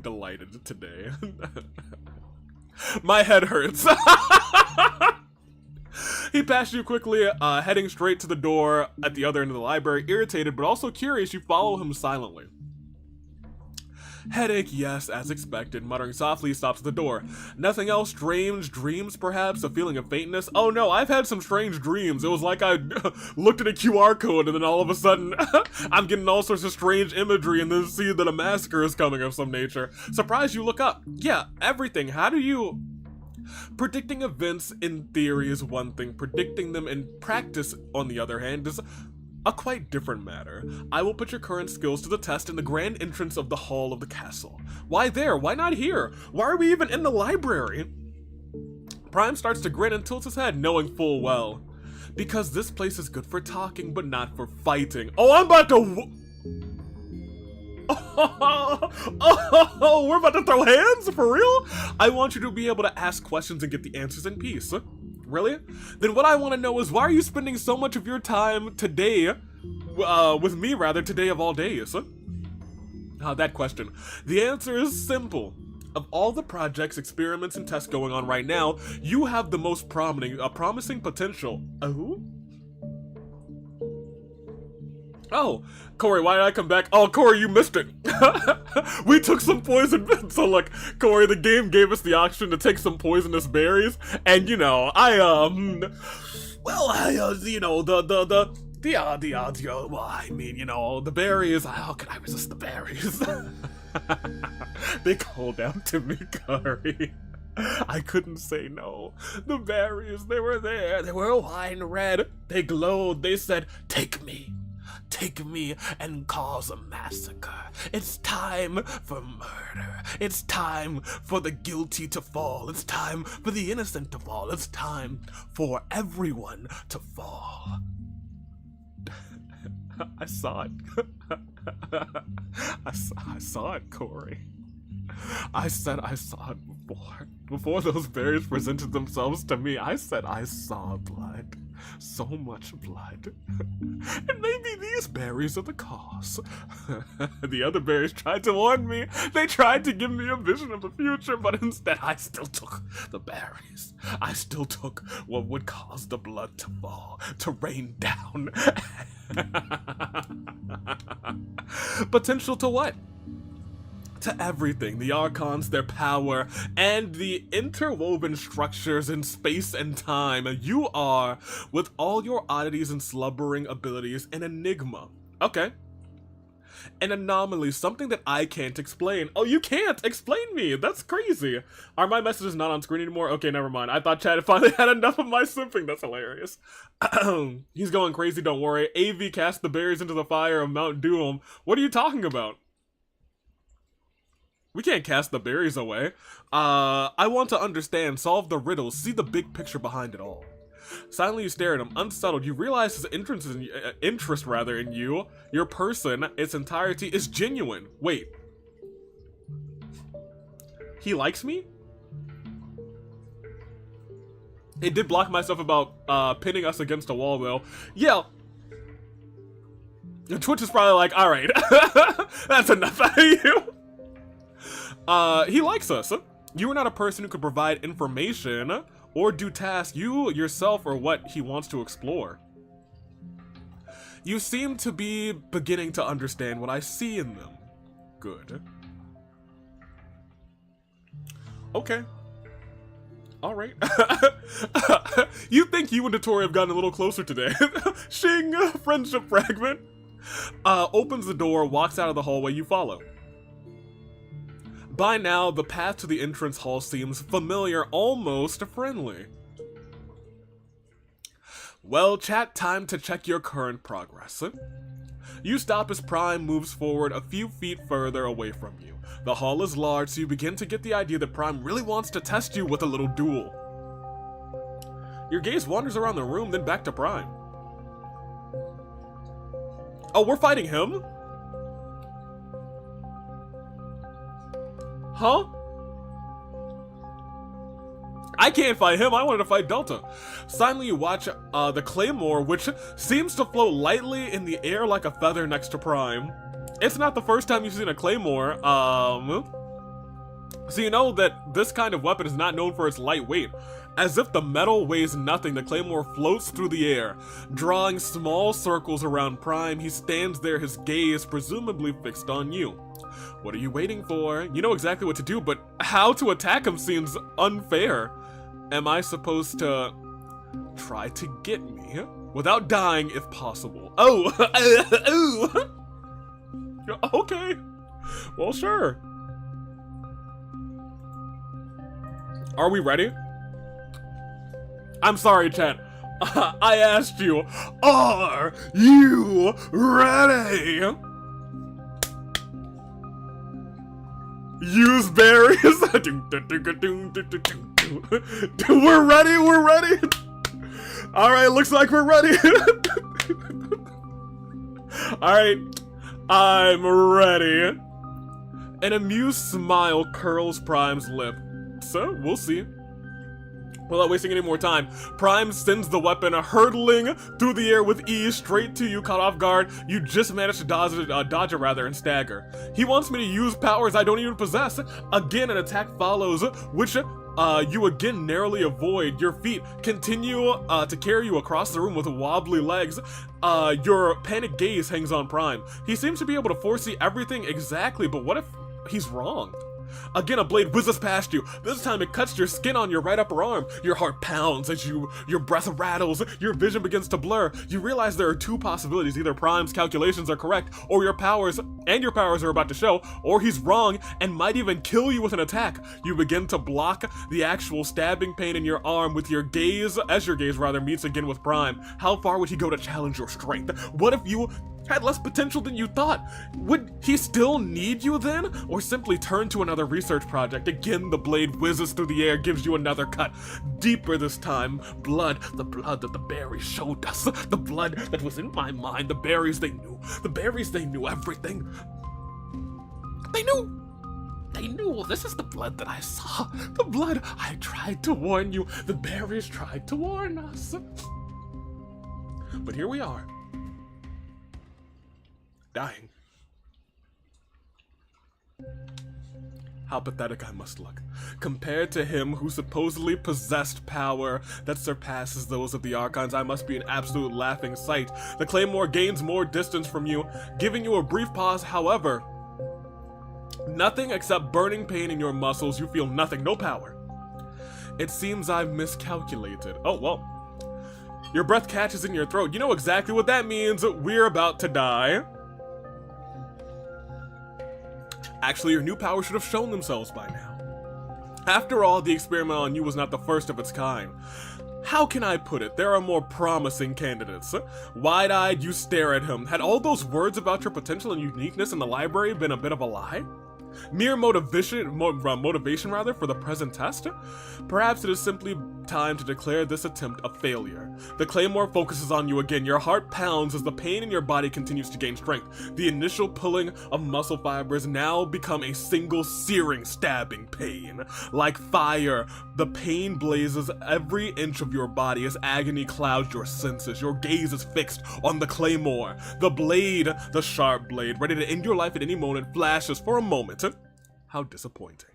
delighted today. My head hurts. He passed you quickly, heading straight to the door at the other end of the library. Irritated, but also curious, you follow him silently. Headache, yes, as expected. Muttering softly, he stops at the door. Nothing else? Strange dreams, perhaps? A feeling of faintness? Oh no, I've had some strange dreams. It was like I looked at a QR code and then all of a sudden, I'm getting all sorts of strange imagery and then see that a massacre is coming of some nature. Surprised you look up. Yeah, everything. How do you... Predicting events in theory is one thing. Predicting them in practice, on the other hand, is a quite different matter. I will put your current skills to the test in the grand entrance of the hall of the castle. Why there? Why not here? Why are we even in the library? Prime starts to grin and tilts his head, knowing full well. Because this place is good for talking, but not for fighting. Oh, I'm about to... Oh, we're about to throw hands? For real? I want you to be able to ask questions and get the answers in peace. Really? Then what I want to know is, why are you spending so much of your time today, with me rather, today of all days? That question. The answer is simple. Of all the projects, experiments, and tests going on right now, you have the most promising potential. Oh, Corey, why did I come back? Oh, Corey, you missed it. We took some poison. So, like, Corey, the game gave us the option to take some poisonous berries. And, you know, I mean, the berries, how could I resist the berries? They called out to me, Corey. I couldn't say no. The berries, they were there. They were wine red. They glowed. They said, take me and cause a massacre. It's time for murder. It's time for the guilty to fall. It's time for the innocent to fall. It's time for everyone to fall. I saw it. I saw it, Corey. I said I saw it before. Before those berries presented themselves to me, I said I saw blood. So much blood. And maybe these berries are the cause. The other berries tried to warn me. They tried to give me a vision of the future, but instead I still took the berries. I still took what would cause the blood to fall, to rain down. Potential to what? To everything, the archons, their power, and the interwoven structures in space and time. You are, with all your oddities and slumbering abilities, an enigma. Okay. An anomaly, something that I can't explain. Oh, you can't explain me. That's crazy. Are my messages not on screen anymore? Okay, never mind. I thought Chad finally had enough of my simping. That's hilarious. He's going crazy, don't worry. AV cast the berries into the fire of Mount Doom. What are you talking about? We can't cast the berries away. I want to understand, solve the riddle, see the big picture behind it all. Silently you stare at him, unsettled. You realize his interest in you, your person, its entirety, is genuine. Wait. He likes me? It did block myself about pinning us against a wall, though. Yeah. Twitch is probably like, alright, that's enough out of you. He likes us. You are not a person who could provide information or do tasks. You yourself are what he wants to explore. You seem to be beginning to understand what I see in them. Good. Okay. Alright. You think you and Dottore have gotten a little closer today. Shing, friendship fragment. Opens the door, walks out of the hallway, you follow. By now, the path to the entrance hall seems familiar, almost friendly. Well, chat, time to check your current progress. You stop as Prime moves forward a few feet further away from you. The hall is large, so you begin to get the idea that Prime really wants to test you with a little duel. Your gaze wanders around the room, then back to Prime. Oh, we're fighting him? Huh? I can't fight him, I wanted to fight Delta. Silently you watch the Claymore, which seems to float lightly in the air like a feather next to Prime. It's not the first time you've seen a Claymore, so you know that this kind of weapon is not known for its light weight. As if the metal weighs nothing, the Claymore floats through the air. Drawing small circles around Prime, he stands there, his gaze presumably fixed on you. What are you waiting for? You know exactly what to do, but how to attack him seems unfair. Am I supposed to try to get me? Without dying, if possible. Oh! Okay. Well, sure. Are we ready? I'm sorry, chat. I asked you, are you ready? Use berries. We're ready, we're ready. Alright, looks like we're ready. Alright, I'm ready. An amused smile curls Prime's lip. So, we'll see. Without wasting any more time, Prime sends the weapon hurtling through the air with ease straight to you, caught off guard. You just managed to dodge it rather and stagger. He wants me to use powers I don't even possess. Again, an attack follows, which you again narrowly avoid. Your feet continue to carry you across the room with wobbly legs. Your panicked gaze hangs on Prime. He seems to be able to foresee everything exactly, but what if he's wrong? Again, a blade whizzes past you. This time it cuts your skin on your right upper arm. Your heart pounds as your breath rattles. Your vision begins to blur. You realize there are two possibilities. Either Prime's calculations are correct, or your powers are about to show, or he's wrong and might even kill you with an attack. You begin to block the actual stabbing pain in your arm with your gaze, as your gaze meets again with Prime. How far would he go to challenge your strength? What if you had less potential than you thought? Would he still need you then? Or simply turn to another research project? Again, the blade whizzes through the air, gives you another cut. Deeper this time. Blood, the blood that the berries showed us. The blood that was in my mind. The berries they knew. The berries they knew everything. They knew! They knew. This is the blood that I saw. The blood I tried to warn you. The berries tried to warn us. But here we are. Dying. How pathetic I must look, compared to him who supposedly possessed power that surpasses those of the Archons. I must be an absolute laughing sight. The Claymore gains more distance from you, giving you a brief pause. However, nothing except burning pain in your muscles. You feel nothing, no power. It seems I've miscalculated. Oh, well. Your breath catches in your throat. You know exactly what that means. We're about to die. Actually, your new powers should have shown themselves by now. After all, the experiment on you was not the first of its kind. How can I put it? There are more promising candidates. Wide-eyed, you stare at him. Had all those words about your potential and uniqueness in the library been a bit of a lie? Mere motivation for the present test? Perhaps it is simply time to declare this attempt a failure. The Claymore focuses on you again. Your heart pounds as the pain in your body continues to gain strength. The initial pulling of muscle fibers now become a single searing, stabbing pain. Like fire, the pain blazes every inch of your body as agony clouds your senses. Your gaze is fixed on the Claymore. The blade, the sharp blade, ready to end your life at any moment, flashes for a moment. How disappointing.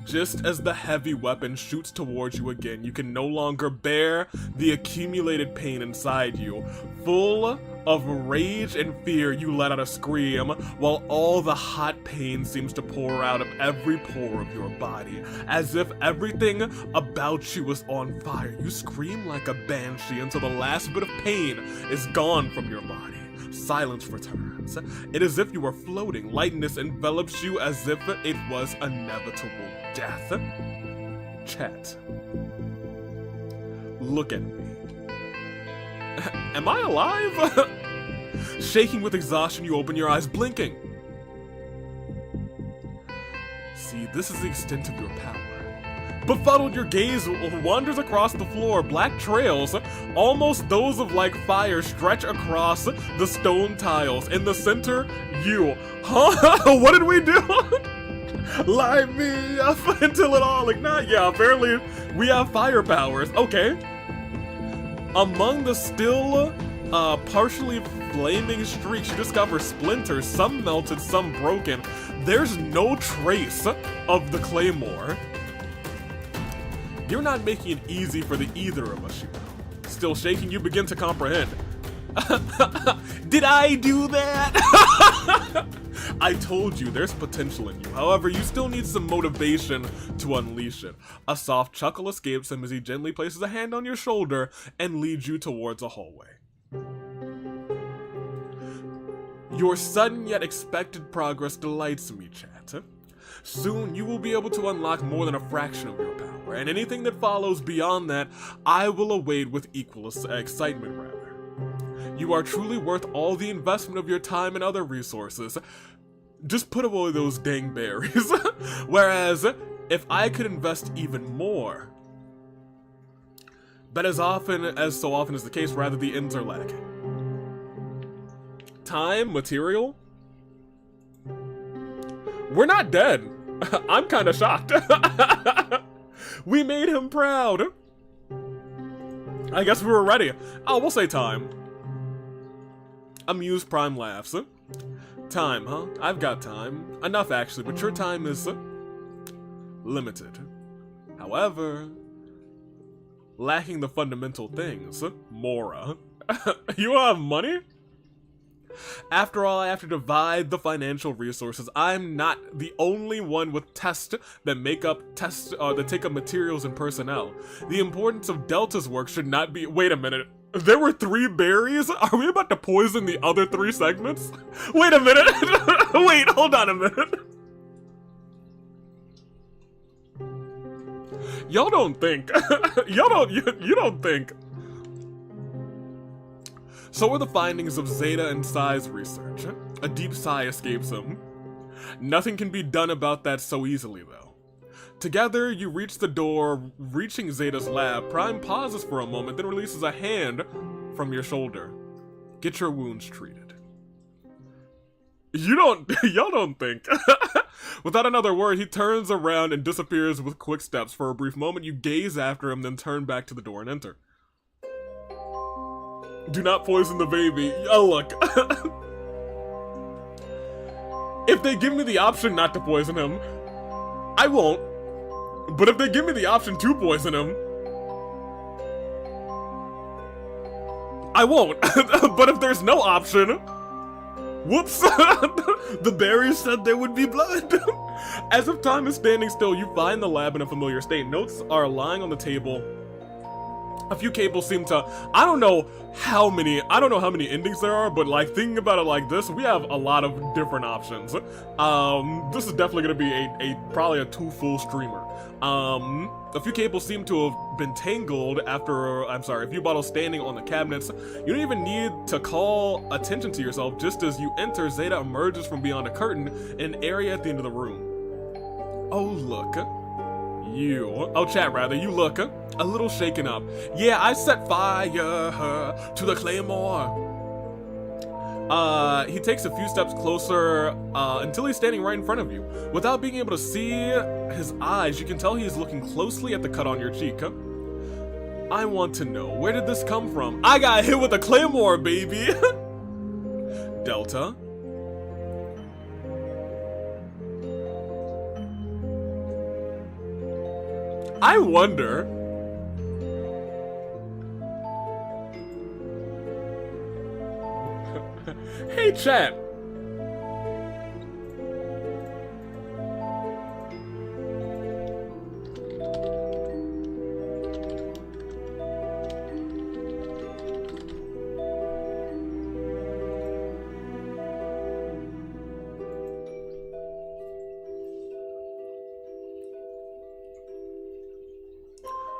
Just as the heavy weapon shoots towards you again, you can no longer bear the accumulated pain inside you. Full of rage and fear, you let out a scream, while all the hot pain seems to pour out of every pore of your body, as if everything about you was on fire. You scream like a banshee until the last bit of pain is gone from your body. Silence returns. It is as if you were floating. Lightness envelops you as if it was inevitable death. Chat. Look at me. Am I alive? Shaking with exhaustion, you open your eyes, blinking. See, this is the extent of your power. Befuddled, your gaze wanders across the floor. Black trails, almost those of like fire, stretch across the stone tiles. In the center, you. Huh? What did we do? Light me up until it all ignites. Yeah, apparently we have fire powers. Okay. Among the still partially flaming streaks, you discover splinters, some melted, some broken. There's no trace of the claymore. You're not making it easy for the either of us, you know. Still shaking, you begin to comprehend. Did I do that? I told you, there's potential in you. However, you still need some motivation to unleash it. A soft chuckle escapes him as he gently places a hand on your shoulder and leads you towards a hallway. Your sudden yet expected progress delights me, chat. Soon, you will be able to unlock more than a fraction of your power, and anything that follows beyond that, I will await with equal excitement, rather. You are truly worth all the investment of your time and other resources. Just put away those dang berries. Whereas, if I could invest even more, but as so often is the case, rather the ends are lacking. Time, material. We're not dead. I'm kind of shocked. We made him proud. I guess we were ready. Oh, we'll say time. Amused Prime laughs. Time, huh? I've got time. Enough, actually, but your time is limited. However, lacking the fundamental things. Mora. You have money? After all, I have to divide the financial resources. I'm not the only one with tests that take up materials and personnel. The importance of Delta's work should not be— wait a minute. There were 3 berries? Are we about to poison the other 3 segments? Wait a minute. Wait, hold on a minute. Y'all don't think. You don't think. So are the findings of Zeta and Psy's research. A deep sigh escapes him. Nothing can be done about that so easily, though. Together, you reach the door, reaching Zeta's lab. Prime pauses for a moment, then releases a hand from your shoulder. Get your wounds treated. Y'all don't think. Without another word, he turns around and disappears with quick steps. For a brief moment, you gaze after him, then turn back to the door and enter. Do not poison the baby. Oh, look. If they give me the option not to poison him, I won't. But if they give me the option to poison him, I won't. But if there's no option, whoops. The berries said there would be blood. As if time is standing still, you find the lab in a familiar state. Notes are lying on the table. A few cables seem to— I don't know how many endings there are, but like thinking about it like this, we have a lot of different options. This is definitely gonna be probably a 2 full streamer. A few cables seem to have been tangled after— a few bottles standing on the cabinets. You don't even need to call attention to yourself. Just as you enter, Zeta emerges from beyond a curtain in an area at the end of the room. Oh, look. You look a little shaken up. Yeah, I set fire to the claymore. He takes a few steps closer until he's standing right in front of you. Without being able to see his eyes, you can tell he is looking closely at the cut on your cheek. I want to know, where did this come from? I got hit with a claymore, baby. Delta. I wonder. Hey, chat.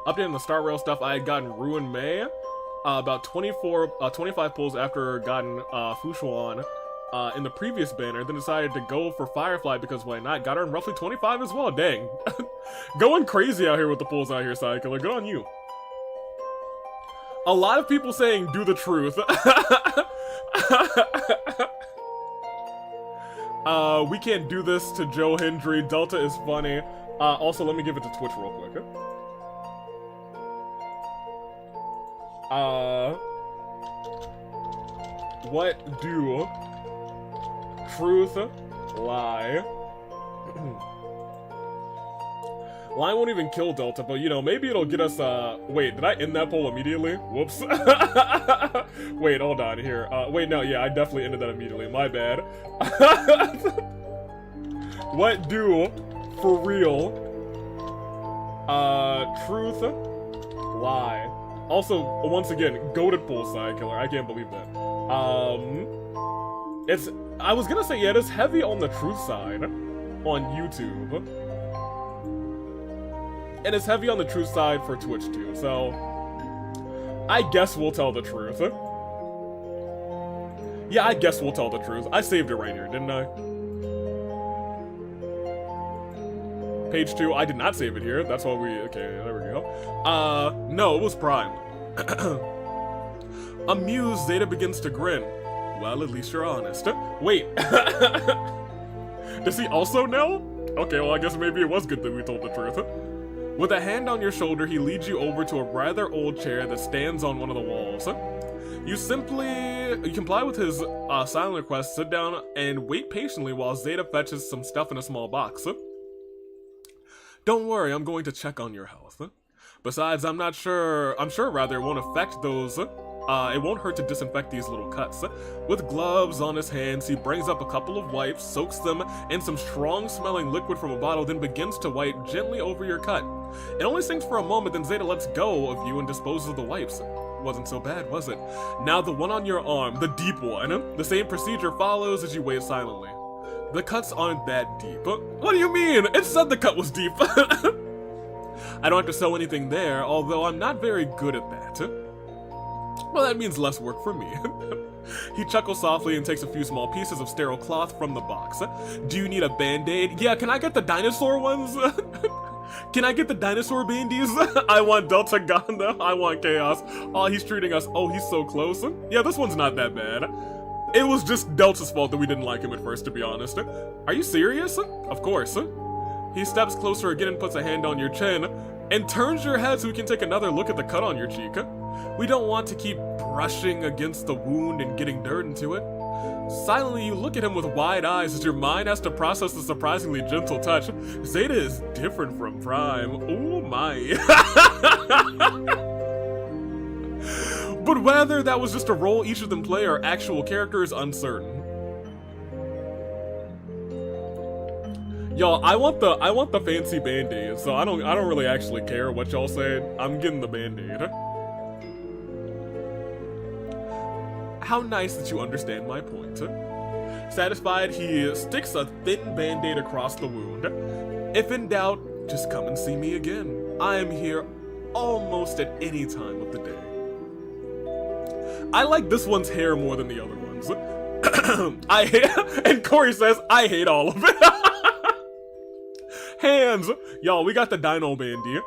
Updating the Star Rail stuff, I had gotten Ruin May about 25 pulls after gotten Fushuan in the previous banner, then decided to go for Firefly because why not? Got her in roughly 25 as well, dang. Going crazy out here with the pulls out here, Psykiller. Good on you. A lot of people saying, do the truth. We can't do this to Joe Hendry. Delta is funny. Also, let me give it to Twitch real quick. What do truth, lie? Lie won't even kill Delta, but you know, maybe it'll get us, wait, did I end that poll immediately? Whoops. Wait, hold on here. Wait, no, yeah, I definitely ended that immediately. My bad. What do, for real, truth, lie? Also, once again, goated poll, Psykiller. I can't believe that. I was gonna say, yeah, it is heavy on the truth side on YouTube. And it's heavy on the truth side for Twitch too, so I guess we'll tell the truth. Yeah, I guess we'll tell the truth. I saved it right here, didn't I? Page 2, I did not save it here. That's why okay, there we go. No, it was Prime. Amused, Zeta begins to grin. Well, at least you're honest. Wait. Does he also know? Okay, well, I guess maybe it was good that we told the truth. With a hand on your shoulder, he leads you over to a rather old chair that stands on one of the walls. You comply with his silent request, sit down, and wait patiently while Zeta fetches some stuff in a small box. Don't worry, I'm going to check on your health. Besides, I'm sure rather it won't affect those, it won't hurt to disinfect these little cuts. With gloves on his hands, he brings up a couple of wipes, soaks them in some strong-smelling liquid from a bottle, then begins to wipe gently over your cut. It only sinks for a moment, then Zeta lets go of you and disposes of the wipes. Wasn't so bad, was it? Now the one on your arm, the deep one. The same procedure follows as you wait silently. The cuts aren't that deep. What do you mean? It said the cut was deep. I don't have to sew anything there, although I'm not very good at that. Well, that means less work for me. He chuckles softly and takes a few small pieces of sterile cloth from the box. Do you need a band-aid? Yeah, can I get the dinosaur ones? Can I get the dinosaur bandies? I want Delta Ganda. I want Chaos. Oh, he's treating us. Oh, he's so close. Yeah, this one's not that bad. It was just Delta's fault that we didn't like him at first, to be honest. Are you serious? Of course. He steps closer again and puts a hand on your chin and turns your head so we can take another look at the cut on your cheek. We don't want to keep brushing against the wound and getting dirt into it. Silently, you look at him with wide eyes as your mind has to process the surprisingly gentle touch. Zeta is different from Prime. Oh my. But whether that was just a role each of them play or actual character is uncertain. Y'all, I want the fancy band-aid, so I don't really actually care what y'all say. I'm getting the band-aid. How nice that you understand my point. Satisfied, he sticks a thin band-aid across the wound. If in doubt, just come and see me again. I am here almost at any time of the day. I like this one's hair more than the other ones. And Corey says, I hate all of it. Hands! Y'all, we got the Dino Bandy.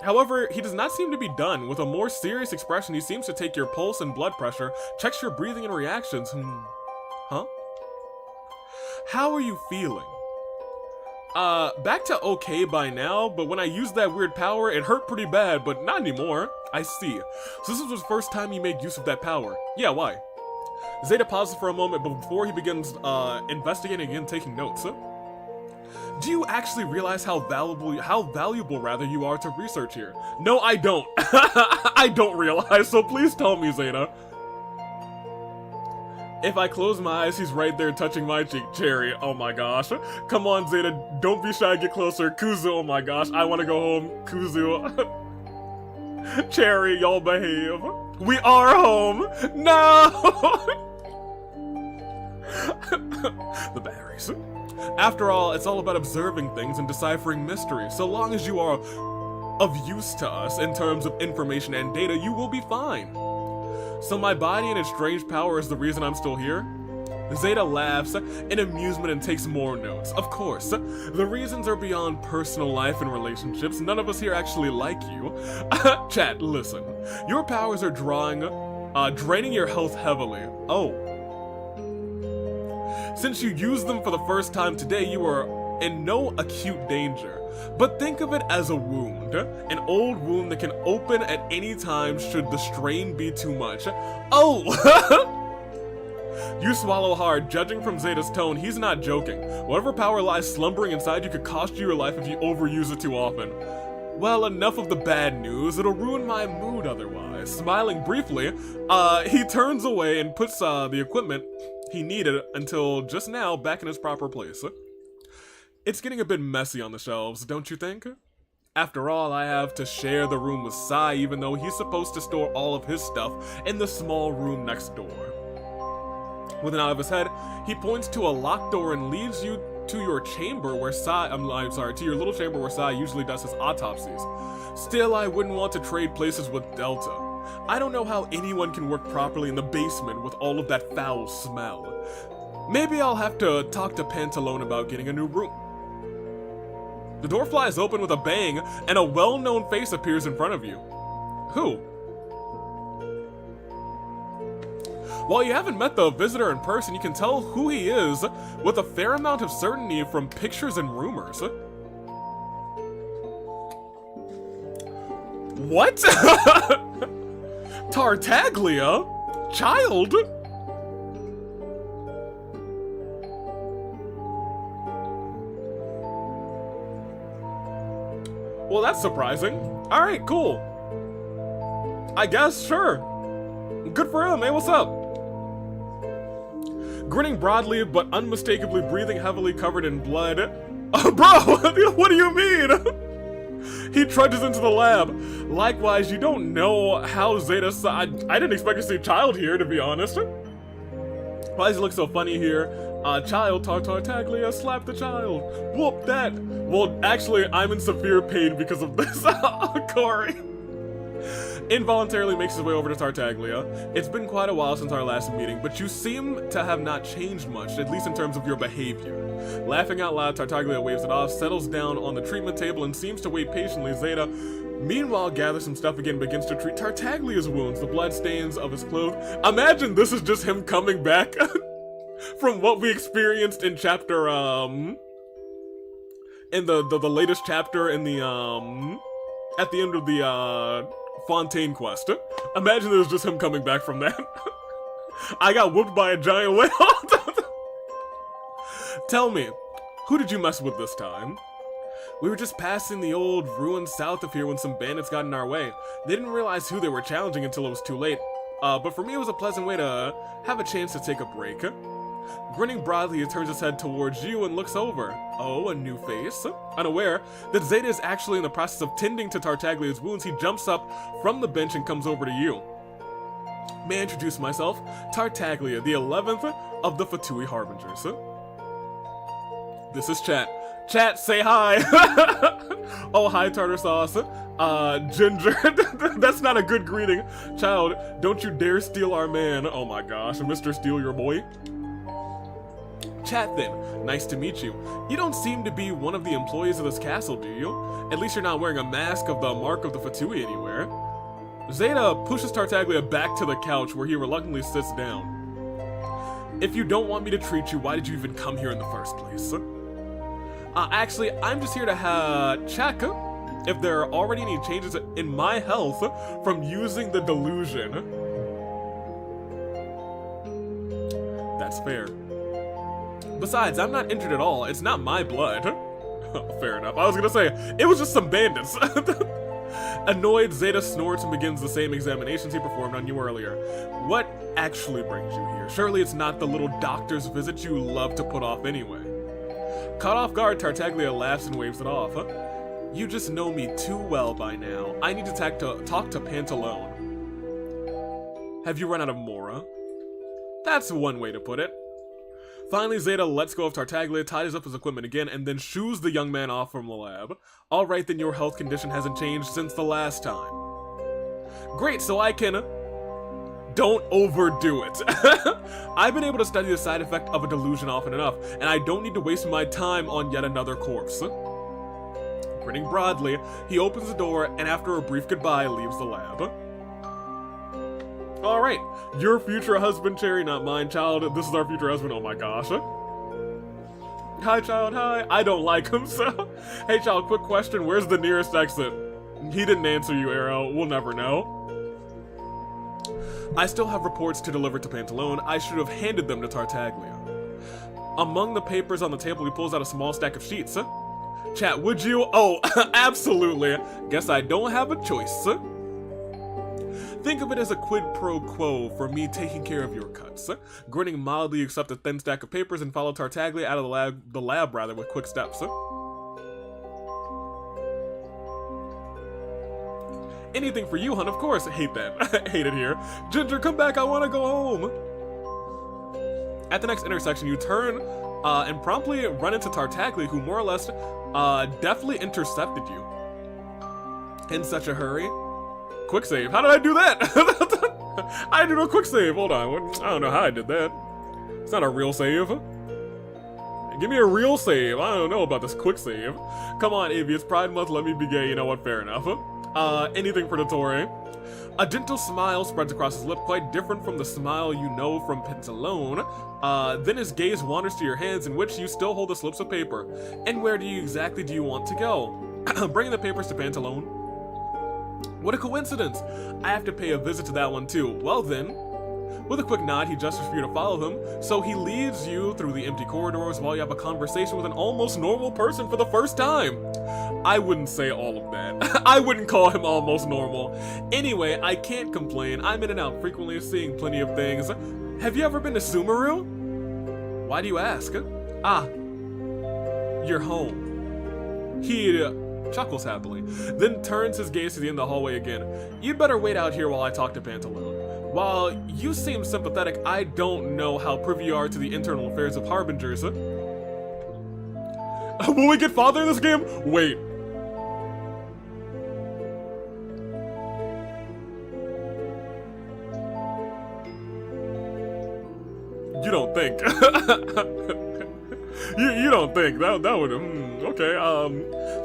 However, he does not seem to be done. With a more serious expression, he seems to take your pulse and blood pressure, checks your breathing and reactions. Huh? How are you feeling? Back to okay by now, but when I used that weird power, it hurt pretty bad, but not anymore. I see. So this was the first time you made use of that power. Yeah, why? Zeta pauses for a moment, but before he begins, investigating again, taking notes. Do you actually realize how valuable rather you are to research here? No, I don't. I don't realize, so please tell me, Zeta. If I close my eyes, he's right there touching my cheek. Cherry, oh my gosh. Come on, Zeta, don't be shy, get closer. Kuzu, oh my gosh, I want to go home. Kuzu. Cherry, y'all behave. We are home. No! The berries. After all, it's all about observing things and deciphering mysteries. So long as you are of use to us in terms of information and data, you will be fine. So my body and its strange power is the reason I'm still here? Zeta laughs in amusement and takes more notes. Of course, the reasons are beyond personal life and relationships. None of us here actually like you. Chat, listen. Your powers are draining your health heavily. Oh. Since you used them for the first time today, you are in no acute danger. But think of it as a wound. An old wound that can open at any time should the strain be too much. Oh! You swallow hard. Judging from Zeta's tone, he's not joking. Whatever power lies slumbering inside you could cost you your life if you overuse it too often. Well, enough of the bad news. It'll ruin my mood otherwise. Smiling briefly, he turns away and puts the equipment he needed until just now back in its proper place. It's getting a bit messy on the shelves, don't you think? After all, I have to share the room with Sai, even though he's supposed to store all of his stuff in the small room next door. With an nod of his head, he points to a locked door and leads you to your chamber where Sai, to your little chamber where Sai usually does his autopsies. Still, I wouldn't want to trade places with Delta. I don't know how anyone can work properly in the basement with all of that foul smell. Maybe I'll have to talk to Pantaloon about getting a new room. The door flies open with a bang, and a well-known face appears in front of you. Who? While you haven't met the visitor in person, you can tell who he is with a fair amount of certainty from pictures and rumors. What? Tartaglia? Child? Well, that's surprising. Alright, cool. I guess, sure. Good for him, hey, what's up? Grinning broadly, but unmistakably breathing heavily covered in blood. Bro, what do you mean? He trudges into the lab. Likewise, you don't know how Zeta I didn't expect to see Child here, to be honest. Why does he look so funny here? Child, Tartaglia, slap the child. Whoop that. Well, actually, I'm in severe pain because of this. Corey involuntarily makes his way over to Tartaglia. It's been quite a while since our last meeting, but you seem to have not changed much, at least in terms of your behavior. Laughing out loud, Tartaglia waves it off, settles down on the treatment table, and seems to wait patiently. Zeta, meanwhile, gathers some stuff again and begins to treat Tartaglia's wounds, the blood stains of his clothes. Imagine this is just him coming back from what we experienced in chapter, in the latest chapter in the, at the end of the, Fontaine quest. Imagine it was just him coming back from that. I got whooped by a giant whale. Tell me, who did you mess with this time? We were just passing the old ruins south of here when some bandits got in our way. They didn't realize who they were challenging until it was too late. But for me it was a pleasant way to have a chance to take a break. Grinning broadly, he turns his head towards you and looks over. Oh, a new face. Unaware that Zeta is actually in the process of tending to Tartaglia's wounds, he jumps up from the bench and comes over to you. May I introduce myself? Tartaglia, the 11th of the thE Harbingers. This is Chat. Chat, say hi! Oh, hi, tartar sauce. Ginger. That's not a good greeting. Child, don't you dare steal our man. Oh my gosh, Mr. Steal Your Boy. Chat then, nice to meet you. You don't seem to be one of the employees of this castle, do you? At least you're not wearing a mask of the mark of the thE anywhere. Zeta pushes Tartaglia back to the couch where he reluctantly sits down. If you don't want me to treat you, why did you even come here in the first place? Actually, I'm just here to check if there are already any changes in my health from using the delusion. That's fair. Besides, I'm not injured at all. It's not my blood. Fair enough. I was gonna say, it was just some bandits. Annoyed, Zeta snorts and begins the same examinations he performed on you earlier. What actually brings you here? Surely it's not the little doctor's visit you love to put off anyway. Caught off guard, Tartaglia laughs and waves it off. You just know me too well by now. I need to talk to Pantaloon. Have you run out of Mora? That's one way to put it. Finally, Zeta lets go of Tartaglia, ties up his equipment again, and then shoos the young man off from the lab. Alright, then your health condition hasn't changed since the last time. Great, so I can Don't overdo it. I've been able to study the side effect of a delusion often enough, and I don't need to waste my time on yet another corpse. Grinning broadly, he opens the door, and after a brief goodbye, leaves the lab. Alright, your future husband, Cherry, not mine, child. This is our future husband, oh my gosh. Hi, child, hi. I don't like him, so... Hey, child, quick question, where's the nearest exit? He didn't answer you, Arrow. We'll never know. I still have reports to deliver to Pantaloon. I should have handed them to Tartaglia. Among the papers on the table, he pulls out a small stack of sheets. Chat, would you? Oh, absolutely. Guess I don't have a choice. Think of it as a quid pro quo for me taking care of your cuts. Grinning mildly, you accept a thin stack of papers and follow Tartaglia out of the lab with quick steps. Anything for you, hun, of course. Hate that. Hate it here. Ginger, come back, I want to go home. At the next intersection, you turn and promptly run into Tartaglia, who more or less definitely intercepted you. In such a hurry. Quick save. How did I do that? I did a quick save. Hold on. I don't know how I did that. It's not a real save. Give me a real save. I don't know about this quick save. Come on, Avi, it's Pride Month. Let me be gay. You know what? Fair enough. Anything for Dottore. A gentle smile spreads across his lip, quite different from the smile you know from Pantaloon. Then his gaze wanders to your hands, in which you still hold the slips of paper. And where exactly do you want to go? Bringing the papers to Pantaloon. What a coincidence! I have to pay a visit to that one too. Well then. With a quick nod, he gestures for you to follow him, so he leads you through the empty corridors while you have a conversation with an almost normal person for the first time. I wouldn't say all of that. I wouldn't call him almost normal. Anyway, I can't complain. I'm in and out frequently, seeing plenty of things. Have you ever been to Sumeru? Why do you ask? Ah, you're home. He chuckles happily, then turns his gaze to the end of the hallway again. You'd better wait out here while I talk to Pantaloon. While you seem sympathetic, I don't know how privy you are to the internal affairs of Harbingers. Will we get father in this game? Wait. You don't think. you don't think. That would, okay.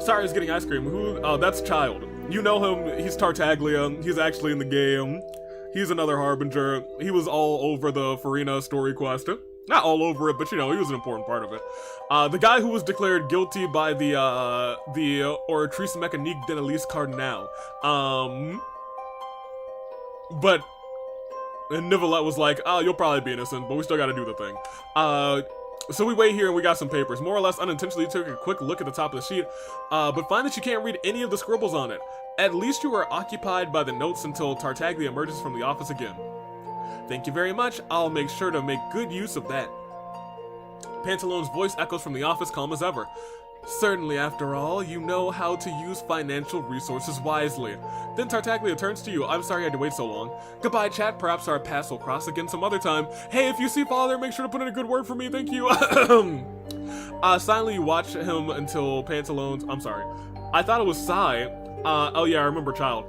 Sorry, I was getting ice cream. Who? Oh, that's Child. You know him. He's Tartaglia. He's actually in the game. He's another Harbinger. He was all over the Farina story quest. Not all over it, but you know, he was an important part of it. The guy who was declared guilty by the Oratrice Mécanique d'Annelise Cardinal. But Nicolette was like, oh, you'll probably be innocent, but we still gotta do the thing. So we wait here and we got some papers. More or less unintentionally took a quick look at the top of the sheet, but find that you can't read any of the scribbles on it. At least you are occupied by the notes until Tartaglia emerges from the office again. Thank you very much. I'll make sure to make good use of that. Pantaloon's voice echoes from the office, calm as ever. Certainly, after all, you know how to use financial resources wisely. Then Tartaglia turns to you. I'm sorry I had to wait so long. Goodbye, chat. Perhaps our paths will cross again some other time. Hey, if you see father, make sure to put in a good word for me. Thank you. Silently you watch him until Pantaloon's... I'm sorry. I thought it was Sai. Oh yeah, I remember Child.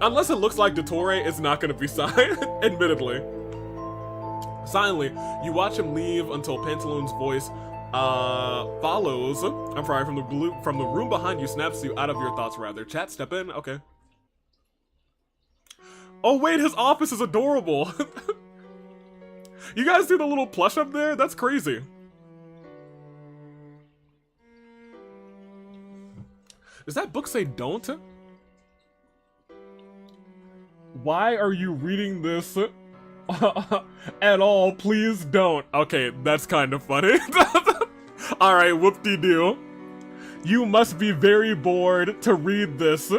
Unless it looks like Dottore, it's not gonna be Sai, admittedly. Silently, you watch him leave until Pantaloon's voice follows. I'm sorry, from the room behind you, snaps you out of your thoughts rather. Chat, step in. Okay. Oh wait, his office is adorable. You guys see the little plush up there? That's crazy. Does that book say don't? Why are you reading this at all? Please don't. Okay, that's kind of funny. Alright, whoop-de-doo. You must be very bored to read this.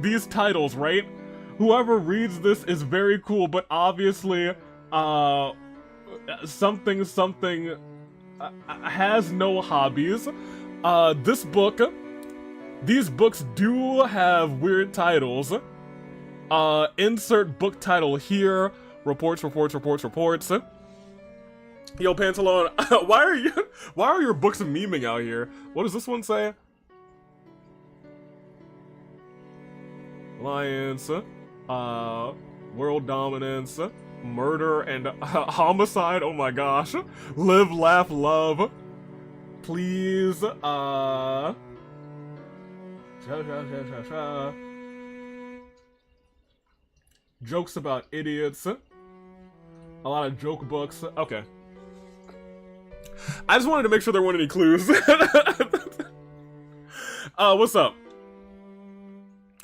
These titles, right? Whoever reads this is very cool, but obviously, something has no hobbies. These books do have weird titles. Insert book title here. Reports. Yo, Pantaloon, why are your books memeing out here? What does this one say? Alliance. World dominance, murder, and homicide. Oh my gosh. Live, laugh, love. Please, jokes about idiots. A lot of joke books. Okay. I just wanted to make sure there weren't any clues. What's up?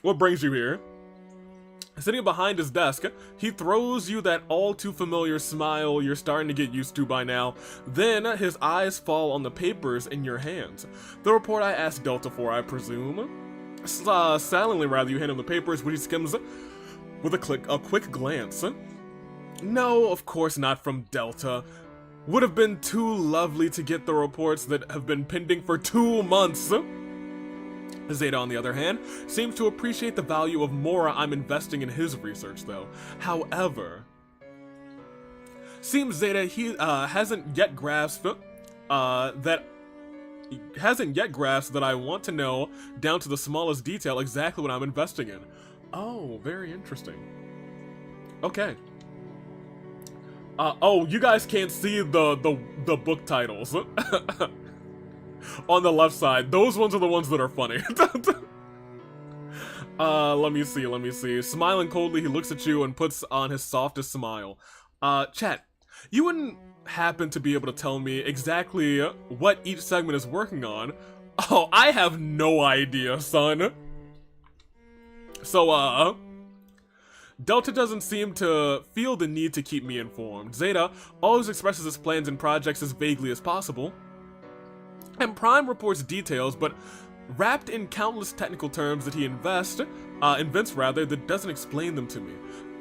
What brings you here? Sitting behind his desk, he throws you that all too familiar smile you're starting to get used to by now. Then his eyes fall on the papers in your hands. The report I asked Delta for, I presume. Silently, rather, you hand him the papers, which he skims with a quick glance. No, of course not from Delta. Would have been too lovely to get the reports that have been pending for 2 months. Zeta, on the other hand, seems to appreciate the value of Mora I'm investing in his research, though. However, seems Zeta hasn't yet grasped that I want to know down to the smallest detail exactly what I'm investing in. Oh, very interesting. Okay. Oh, you guys can't see the book titles. On the left side, those ones are the ones that are funny. Let me see. Smiling coldly, he looks at you and puts on his softest smile. Chat, you wouldn't happen to be able to tell me exactly what each segment is working on? Oh, I have no idea, son. So, Delta doesn't seem to feel the need to keep me informed. Zeta always expresses his plans and projects as vaguely as possible. And Prime reports details, but wrapped in countless technical terms that he invents that doesn't explain them to me.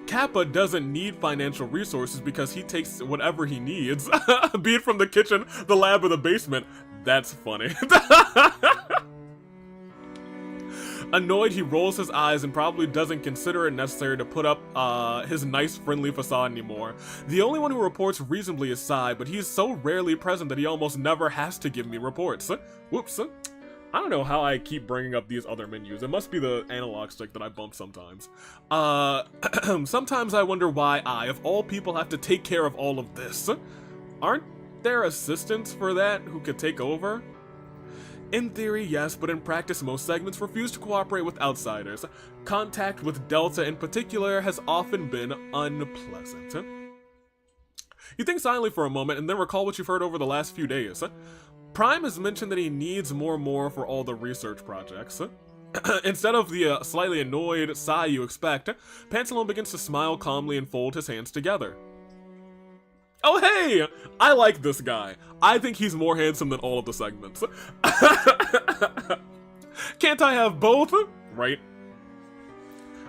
Kappa doesn't need financial resources because he takes whatever he needs, be it from the kitchen, the lab, or the basement. That's funny. Annoyed, he rolls his eyes and probably doesn't consider it necessary to put up his nice, friendly facade anymore. The only one who reports reasonably is Sai, but he's so rarely present that he almost never has to give me reports. Whoops. I don't know how I keep bringing up these other menus. It must be the analog stick that I bump sometimes. Sometimes I wonder why I, of all people, have to take care of all of this. Aren't there assistants for that who could take over? In theory, yes, but in practice, most segments refuse to cooperate with outsiders. Contact with Delta in particular has often been unpleasant. You think silently for a moment and then recall what you've heard over the last few days. Prime has mentioned that he needs more for all the research projects. Instead of the slightly annoyed sigh you expect, Pantaloon begins to smile calmly and fold his hands together. Oh hey! I like this guy. I think he's more handsome than all of the segments. Can't I have both? Right?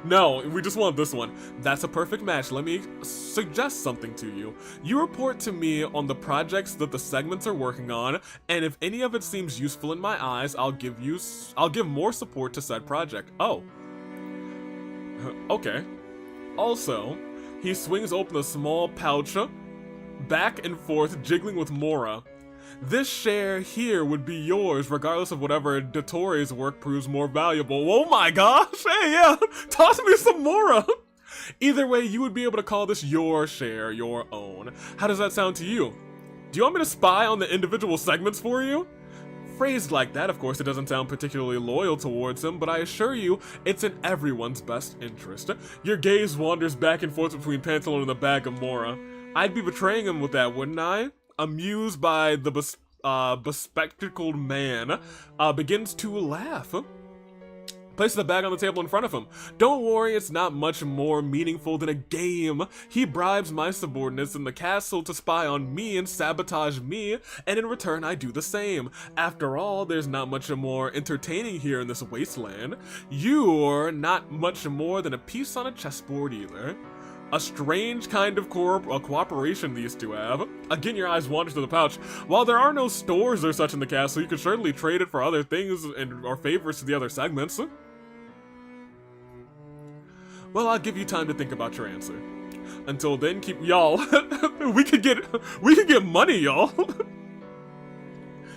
No, we just want this one. That's a perfect match. Let me suggest something to you. You report to me on the projects that the segments are working on, and if any of it seems useful in my eyes, I'll give more support to said project. Oh. Okay. Also, he swings open a small pouch, back and forth, jiggling with Mora. This share here would be yours, regardless of whatever Dottore's work proves more valuable. Oh my gosh! Hey, yeah! Toss me some Mora! Either way, you would be able to call this your share, your own. How does that sound to you? Do you want me to spy on the individual segments for you? Phrased like that, of course, it doesn't sound particularly loyal towards him, but I assure you, it's in everyone's best interest. Your gaze wanders back and forth between Pantaloon and the bag of Mora. I'd be betraying him with that, wouldn't I? Amused by the bespectacled man, begins to laugh. Places the bag on the table in front of him. Don't worry, it's not much more meaningful than a game. He bribes my subordinates in the castle to spy on me and sabotage me, and in return I do the same. After all, there's not much more entertaining here in this wasteland. You're not much more than a piece on a chessboard either. A strange kind of cooperation these two have. Again, your eyes wander to the pouch. While there are no stores or such in the castle, you could certainly trade it for other things or favors to the other segments. Well, I'll give you time to think about your answer. Until then, keep y'all. we could get money, y'all.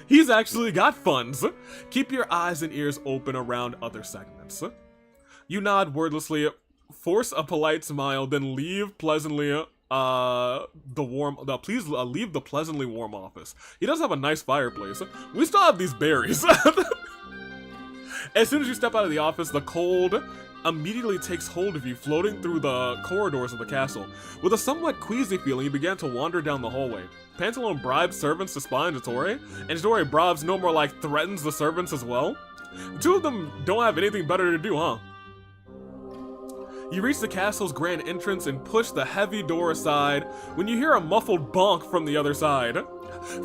He's actually got funds. Keep your eyes and ears open around other segments. You nod wordlessly. force a polite smile, then leave pleasantly please leave the pleasantly warm office. He does have a nice fireplace. We still have these berries. As soon as you step out of the office, the cold immediately takes hold of you, floating through the corridors of the castle. With a somewhat queasy feeling, you began to wander down the hallway. Pantaloon bribes servants to spy on Dottore, and Dottore bribes no more like threatens the servants as well. The two of them don't have anything better to do, huh? You reach the castle's grand entrance and push the heavy door aside when you hear a muffled bonk from the other side.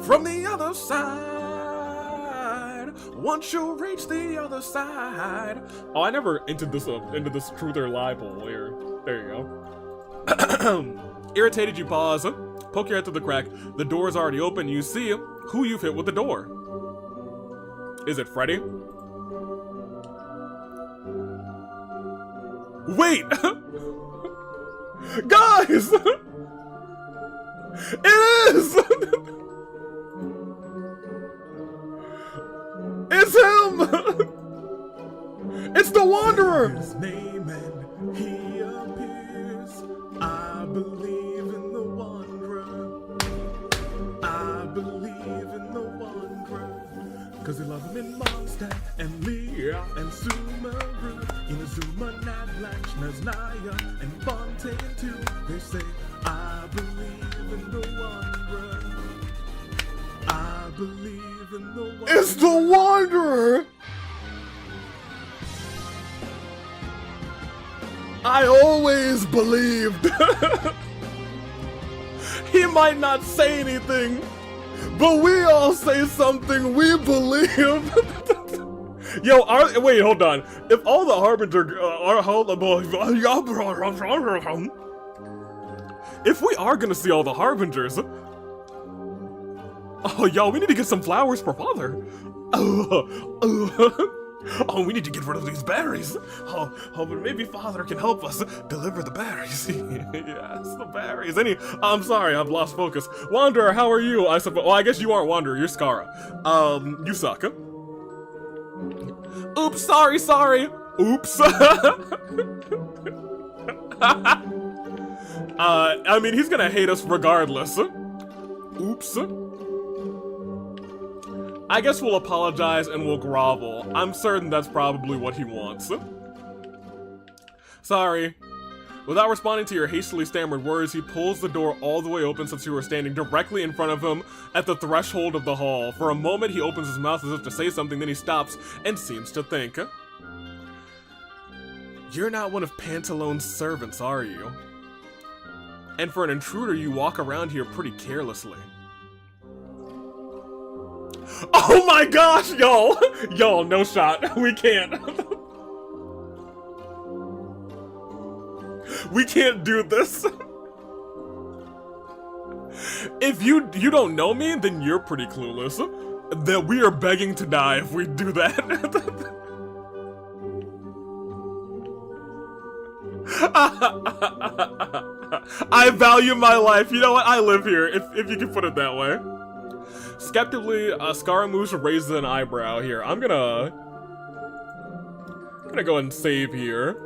From the other side, once you reach the other side. Oh, I never entered this truth or lie poll here. There you go. Irritated, you pause, poke your head through the crack. The door is already open. You see who you've hit with the door. Is it Freddy? Wait! Guys! It is! It's him! It's the Wanderer! His name and he appears. I believe in the Wanderer. I believe in the Wanderer. Cause they love him in Monster and Leah and Sumaru. Inazuma, Nadlash, Naznaya, and Bonte too. They say, I believe in the Wanderer. I believe in the Wanderer. It's the Wanderer! I always believed. He might not say anything, but we all say something we believe. Yo, wait, hold on. If all the Harbinger if we are gonna see all the Harbingers, oh, yo, we need to get some flowers for Father. Oh, we need to get rid of these berries. Oh, but maybe Father can help us deliver the berries. Yes, the berries. I'm sorry, I've lost focus. Wanderer, how are you? I suppose. Well, I guess you aren't Wanderer. You're Skara. You suck. Oops, sorry. Oops. I mean, he's gonna hate us regardless. Oops. I guess we'll apologize and we'll grovel. I'm certain that's probably what he wants. Sorry. Without responding to your hastily stammered words, he pulls the door all the way open since you were standing directly in front of him at the threshold of the hall. For a moment, he opens his mouth as if to say something, then he stops and seems to think. You're not one of Pantaloon's servants, are you? And for an intruder, you walk around here pretty carelessly. Oh my gosh, y'all! Y'all, no shot. We can't. We can't do this. If you don't know me, then you're pretty clueless. That we are begging to die if we do that. I value my life. You know what? I live here, if you can put it that way. Skeptically, Scaramouche raises an eyebrow here. I'm gonna go ahead and save here.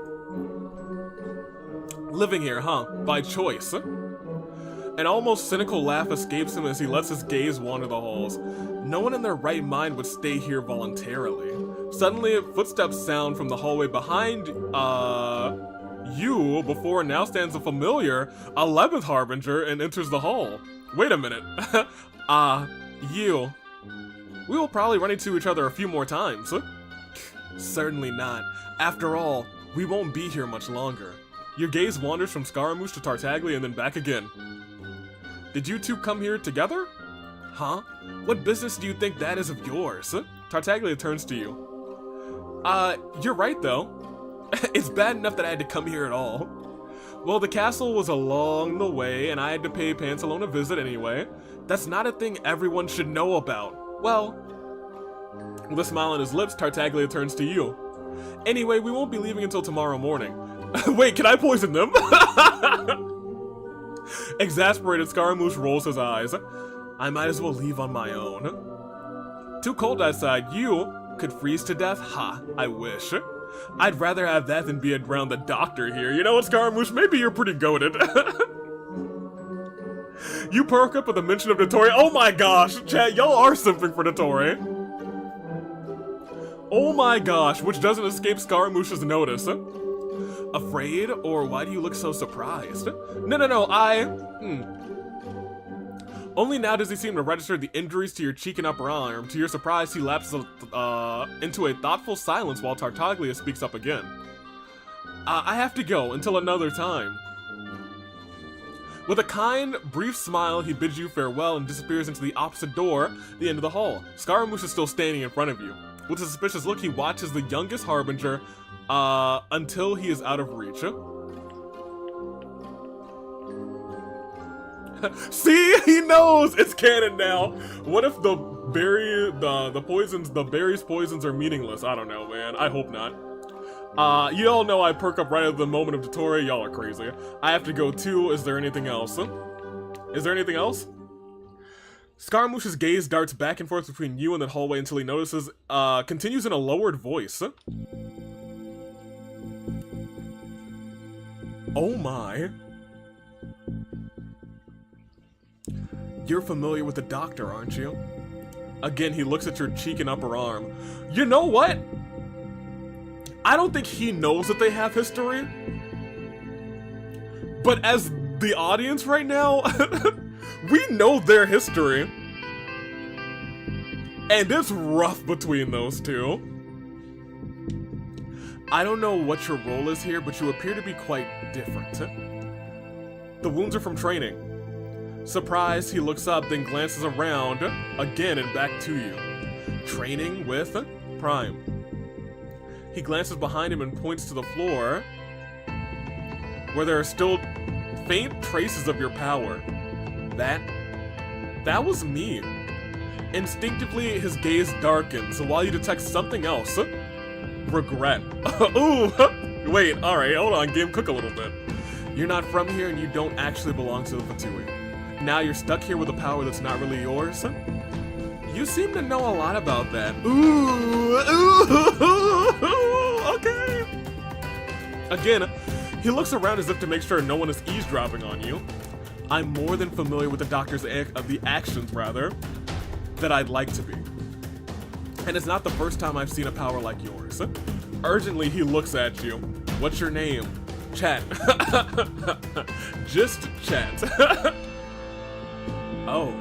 Living here, huh? By choice. An almost cynical laugh escapes him as he lets his gaze wander the halls. No one in their right mind would stay here voluntarily. Suddenly, footsteps sound from the hallway behind, you. Before now stands a familiar 11th Harbinger and enters the hall. Wait a minute. You. We will probably run into each other a few more times. Certainly not. After all, we won't be here much longer. Your gaze wanders from Scaramouche to Tartaglia and then back again. Did you two come here together? Huh? What business do you think that is of yours? Tartaglia turns to you. You're right though. It's bad enough that I had to come here at all. Well, the castle was along the way, and I had to pay Pantaloon a visit anyway. That's not a thing everyone should know about. Well, with a smile on his lips, Tartaglia turns to you. Anyway, we won't be leaving until tomorrow morning. Wait, can I poison them? Exasperated, Scaramouche rolls his eyes. I might as well leave on my own. Too cold outside. You could freeze to death? Ha, I wish. I'd rather have that than be around the doctor here. You know what, Scaramouche? Maybe you're pretty goated. You perk up with the mention of Dottore. Oh my gosh, chat, y'all are simping for Dottore. Oh my gosh, which doesn't escape Scaramouche's notice. Afraid? Or why do you look so surprised? No, Only now does he seem to register the injuries to your cheek and upper arm. To your surprise, he lapses into a thoughtful silence while Tartaglia speaks up again. I have to go, until another time. With a kind, brief smile, he bids you farewell and disappears into the opposite door, the end of the hall. Scaramouche is still standing in front of you. With a suspicious look, he watches the youngest Harbinger until he is out of reach. See, he knows it's canon now. What if the berries poisons are meaningless? I don't know, man. I hope not. You all know I perk up right at the moment of Dottore. Y'all are crazy. I have to go too. Is there anything else? Is there anything else? Scaramouche's gaze darts back and forth between you and that hallway until he notices, continues in a lowered voice. Oh my. You're familiar with the doctor, aren't you? Again, he looks at your cheek and upper arm. You know what? I don't think he knows that they have history. But as the audience right now, we know their history. And it's rough between those two. I don't know what your role is here, but you appear to be quite different. The wounds are from training. Surprised, he looks up, then glances around again and back to you. Training with Prime. He glances behind him and points to the floor, where there are still faint traces of your power. That was me. Instinctively, his gaze darkens, while you detect something else. Regret. Ooh, wait, alright, hold on, game, cook a little bit. You're not from here and you don't actually belong to the thE. Now you're stuck here with a power that's not really yours. You seem to know a lot about that. Ooh, okay. Again, he looks around as if to make sure no one is eavesdropping on you. I'm more than familiar with the doctor's the actions, rather, that I'd like to be. And it's not the first time I've seen a power like yours. Urgently, he looks at you. What's your name? Chat. Just chat. Oh.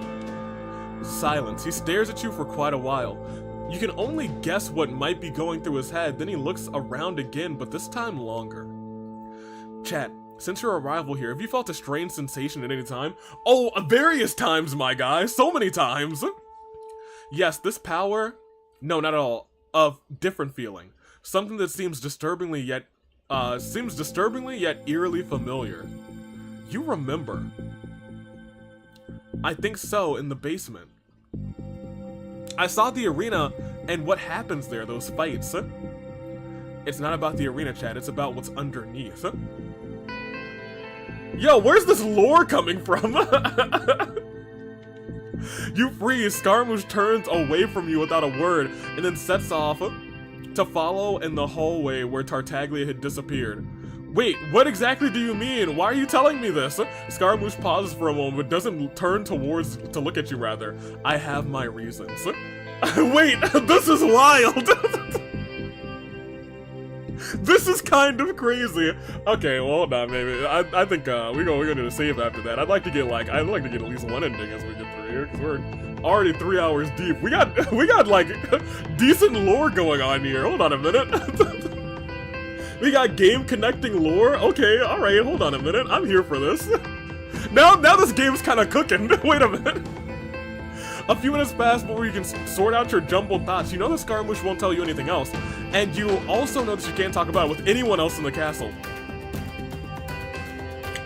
Silence. He stares at you for quite a while. You can only guess what might be going through his head, then he looks around again, but this time longer. Chat, since your arrival here, have you felt a strange sensation at any time? Oh, various times, my guy. So many times. Yes, this power... No, not at all. A different feeling. Something that seems disturbingly yet eerily familiar. You remember. I think so, in the basement. I saw the arena and what happens there, those fights. It's not about the arena, chat, it's about what's underneath. Yo, where's this lore coming from? You freeze, Scaramouche turns away from you without a word, and then sets off to follow in the hallway where Tartaglia had disappeared. Wait, what exactly do you mean? Why are you telling me this? Scaramouche pauses for a moment, but doesn't turn to look at you, rather. I have my reasons. Wait, this is wild! This is kind of crazy. Okay, well, hold on, maybe. I think we're gonna do a save after that. I'd like to get at least one ending as we get through here, because we're already 3 hours deep. We got like decent lore going on here. Hold on a minute. We got game connecting lore. Okay, all right. Hold on a minute. I'm here for this. Now this game's kind of cooking. Wait a minute. A few minutes pass before you can sort out your jumbled thoughts. You know the Scaramouche won't tell you anything else, and you also know that you can't talk about it with anyone else in the castle.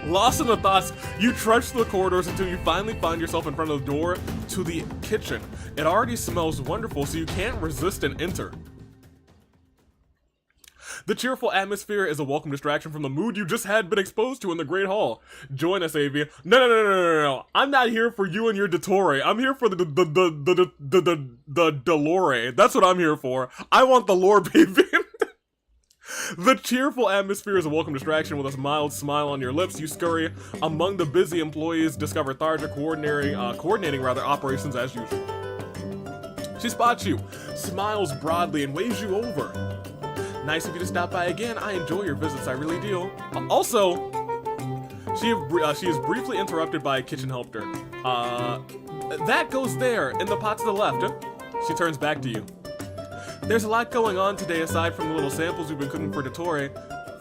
Lost in the thoughts, you trudge through the corridors until you finally find yourself in front of the door to the kitchen. It already smells wonderful, so you can't resist and enter. The cheerful atmosphere is a welcome distraction from the mood you just had been exposed to in the Great Hall. Join us, Avi. No. I'm not here for you and your Dottore. I'm here for the Dolore. That's what I'm here for. I want the lore, baby. The cheerful atmosphere is a welcome distraction with a mild smile on your lips. You scurry among the busy employees, discover Tartaglia coordinating operations as usual. She spots you, smiles broadly, and waves you over. Nice of you to stop by again. I enjoy your visits, I really do. Also, she is briefly interrupted by a kitchen helper. That goes there, in the pot to the left. She turns back to you. There's a lot going on today aside from the little samples we've been cooking for Dottore.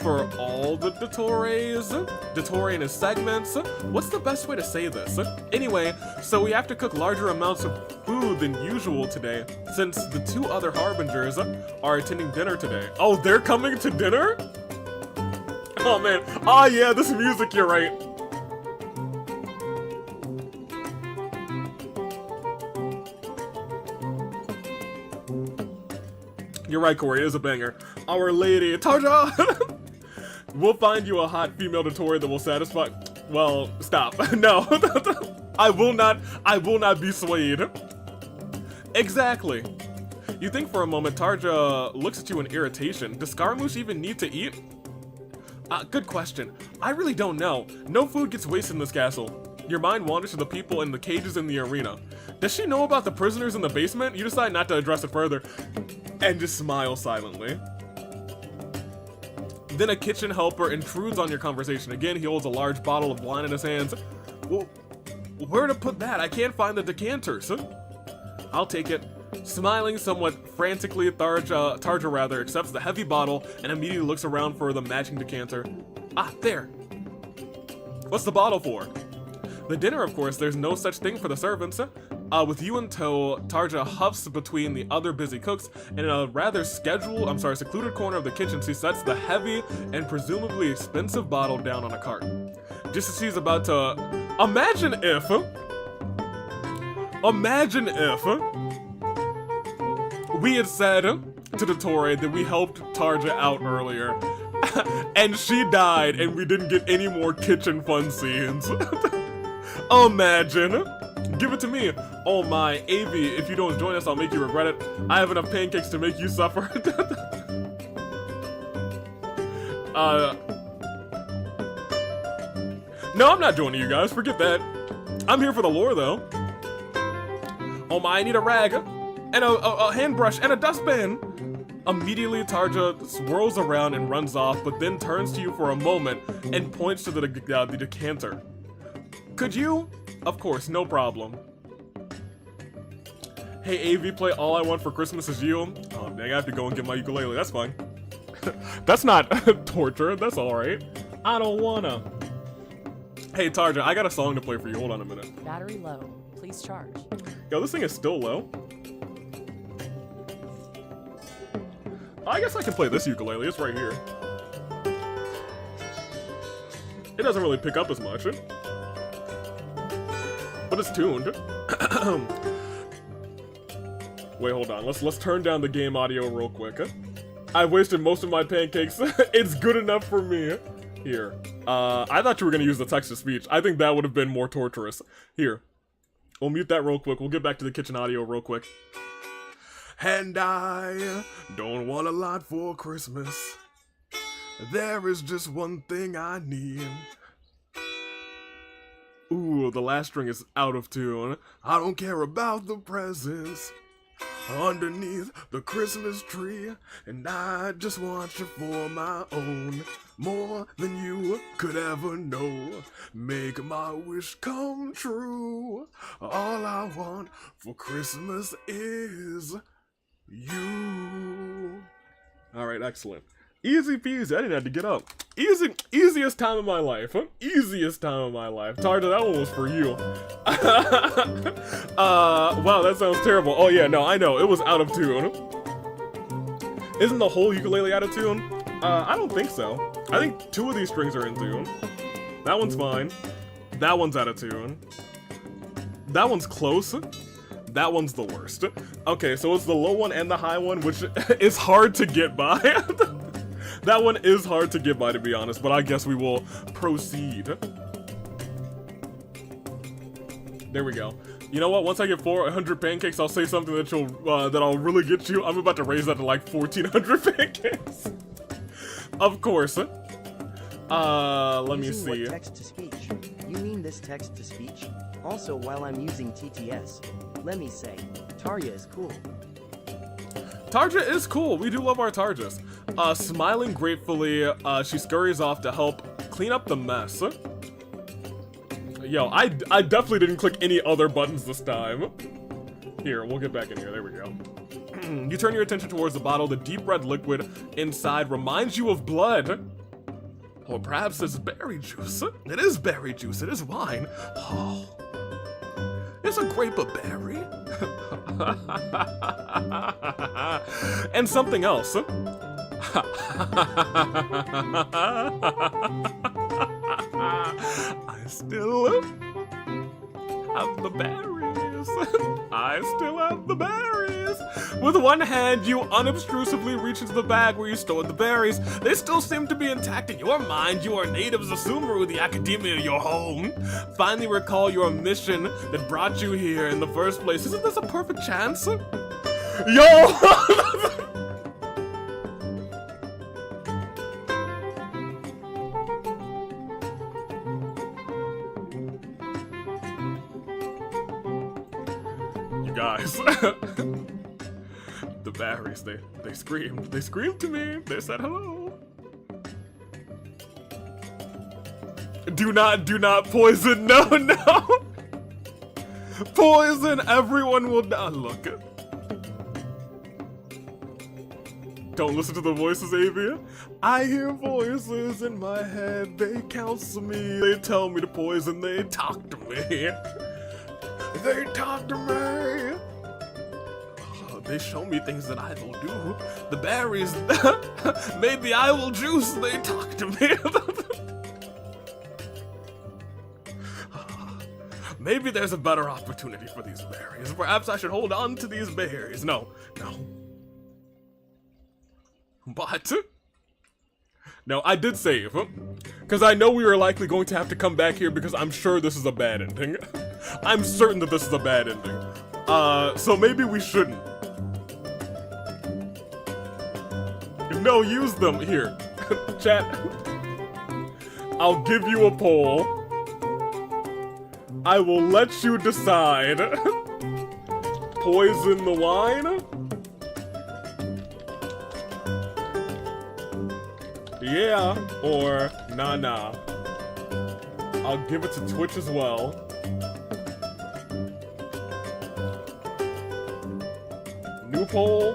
For all the Dottores? Dottore and his segments? What's the best way to say this? Anyway, so we have to cook larger amounts of food than usual today, since the 2 other Harbingers are attending dinner today. Oh, they're coming to dinner? Oh man, oh yeah, this music, you're right. You're right, Corey, it is a banger. Our Lady, Tarja! We'll find you a hot female Dottore that will satisfy. Well, stop. No. I will not be swayed. Exactly. You think for a moment, Tarja looks at you in irritation. Does Scaramouche even need to eat? Good question. I really don't know. No food gets wasted in this castle. Your mind wanders to the people in the cages in the arena. Does she know about the prisoners in the basement? You decide not to address it further and just smile silently. Then a kitchen helper intrudes on your conversation. Again, he holds a large bottle of wine in his hands. Well, where to put that? I can't find the decanters. I'll take it. Smiling somewhat frantically, Tarja accepts the heavy bottle and immediately looks around for the matching decanter. Ah, there. What's the bottle for? The dinner, of course. There's no such thing for the servants. With you in tow, Tarja huffs between the other busy cooks, and in a rather secluded corner of the kitchen, she sets the heavy and presumably expensive bottle down on a cart. Just as she's about to... Imagine if we had said to Dottore that we helped Tarja out earlier, and she died, and we didn't get any more kitchen fun scenes. Imagine. Give it to me. Oh my, Avi, if you don't join us, I'll make you regret it. I have enough pancakes to make you suffer. No, I'm not joining you guys. Forget that. I'm here for the lore, though. Oh my, I need a rag, and a hand brush, and a dustbin. Immediately, Tarja swirls around and runs off, but then turns to you for a moment and points to the decanter. Could you? Of course, no problem. Hey, AV, play All I Want for Christmas Is You. Oh, dang, I have to go and get my ukulele. That's fine. That's not torture. That's alright. I don't wanna. Hey, Tarja, I got a song to play for you. Hold on a minute. Battery low. Please charge. Yo, this thing is still low. I guess I can play this ukulele. It's right here. It doesn't really pick up as much. But it's tuned. Wait, hold on. Let's turn down the game audio real quick. I've wasted most of my pancakes. It's good enough for me. Here. I thought you were gonna use the text-to-speech. I think that would have been more torturous. Here. We'll mute that real quick. We'll get back to the kitchen audio real quick. And I don't want a lot for Christmas. There is just one thing I need. Ooh, the last string is out of tune. I don't care about the presents underneath the Christmas tree, and I just want you for my own, more than you could ever know. Make my wish come true. All I want for Christmas is you. Alright, excellent. Easy peasy, I didn't have to get up. Easiest time of my life, huh? Easiest time of my life. Tarja, that one was for you. Wow, that sounds terrible. Oh yeah, no, I know, it was out of tune. Isn't the whole ukulele out of tune? I don't think so. I think 2 of these strings are in tune. That one's fine. That one's out of tune. That one's close. That one's the worst. Okay, so it's the low one and the high one, which is hard to get by. That one is hard to get by, to be honest, but I guess we will proceed. There we go. You know what? Once I get 400 pancakes, I'll say something that I'll really get you. I'm about to raise that to like 1,400 pancakes. Of course. Let me Using see. what text to speech? You mean this text to speech? Also, while I'm using TTS, let me say, Tarja is cool. Tarja is cool. We do love our Tarjas. Smiling gratefully, she scurries off to help clean up the mess. Yo, I definitely didn't click any other buttons this time. Here, we'll get back in here. There we go. You turn your attention towards the bottle. The deep red liquid inside reminds you of blood. Or perhaps it's berry juice. It is berry juice. It is wine. Oh. It's a grape of berry. And something else. I still have the berries. I still have the berries. With one hand, you unobtrusively reach into the bag where you stored the berries. They still seem to be intact in your mind. You are natives of Sumeru, the academia, your home. Finally recall your mission that brought you here in the first place. Isn't this a perfect chance? Yo! Guys, the berries, they screamed. They screamed to me. They said hello. Do not poison. No. Poison. Everyone will die. Look. Don't listen to the voices, Avia. I hear voices in my head. They counsel me. They tell me to poison. They talk to me. They talk to me. Oh, they show me things that I will do. The berries, maybe I will juice. They talk to me. Maybe there's a better opportunity for these berries. Perhaps I should hold on to these berries. No. But no, I did save. Because I know we were likely going to have to come back here because I'm sure this is a bad ending. I'm certain that this is a bad ending. So maybe we shouldn't. No, use them. Here. Chat. I'll give you a poll. I will let you decide. Poison the wine? Yeah, or nah. I'll give it to Twitch as well. New poll.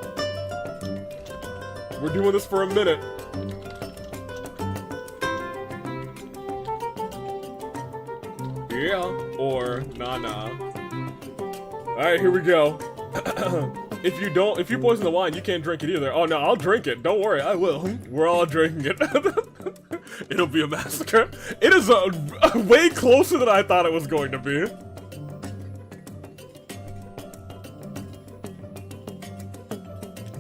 We're doing this for a minute. Yeah, or nah. Alright, here we go. If you poison the wine, you can't drink it either. Oh no, I'll drink it. Don't worry, I will. We're all drinking it. It'll be a massacre. It is way closer than I thought it was going to be.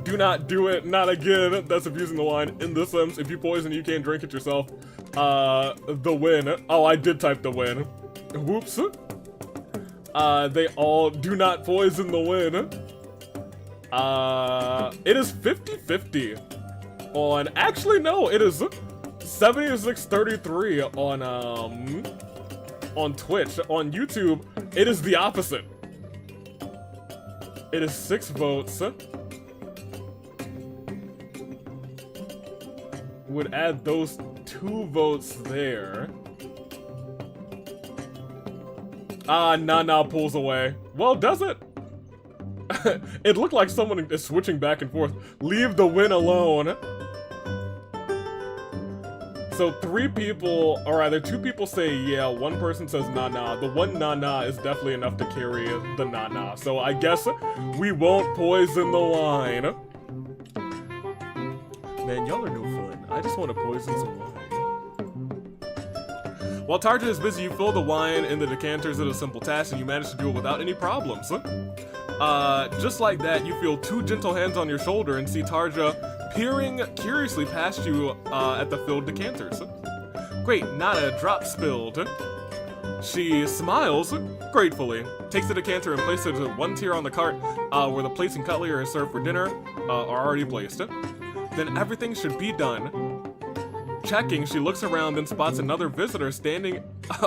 Do not do it. Not again. That's abusing the wine. In The Sims, if you poison, you can't drink it yourself. The win. Oh, I did type the win. Whoops. They all do not poison the win. It is 50-50 on, actually no, it is 76-33 on Twitch. On YouTube, it is the opposite. It is 6 votes. Would add those 2 votes there. Nah pulls away. Well, does it? It looked like someone is switching back and forth. Leave the win alone. So 3 people, or rather 2 people say yeah, 1 person says nah. The one nah is definitely enough to carry the nah. So I guess we won't poison the wine. Man, y'all are no fun. I just want to poison some wine. While Tarja is busy, you fill the wine in the decanters. It is a simple task, and you manage to do it without any problems. Just like that, you feel 2 gentle hands on your shoulder and see Tarja peering curiously past you at the filled decanters. Great, not a drop spilled. She smiles gratefully, takes the decanter and places it in one tier on the cart where the plates and cutlery are served for dinner are already placed. Then everything should be done. checking, she looks around and spots another visitor standing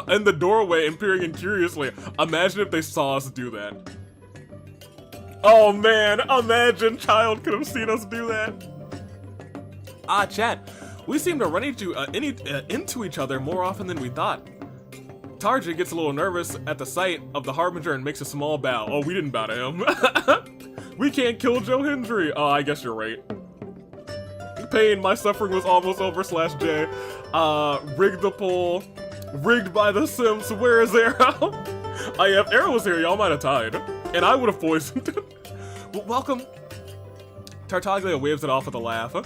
in the doorway and peering in curiously. Imagine if they saw us do that. Oh man, imagine child could have seen us do that. Chat. We seem to run into each other more often than we thought. Tartaglia gets a little nervous at the sight of the Harbinger and makes a small bow. Oh, we didn't bow to him. We can't kill Joe Hendry. Oh, I guess you're right. Pain, my suffering was almost over /J. Rigged the pole. Rigged by the Sims. Where is Arrow? If Arrow was here, y'all might have tied. And I would have poisoned him. Well, welcome. Tartaglia waves it off with a laugh.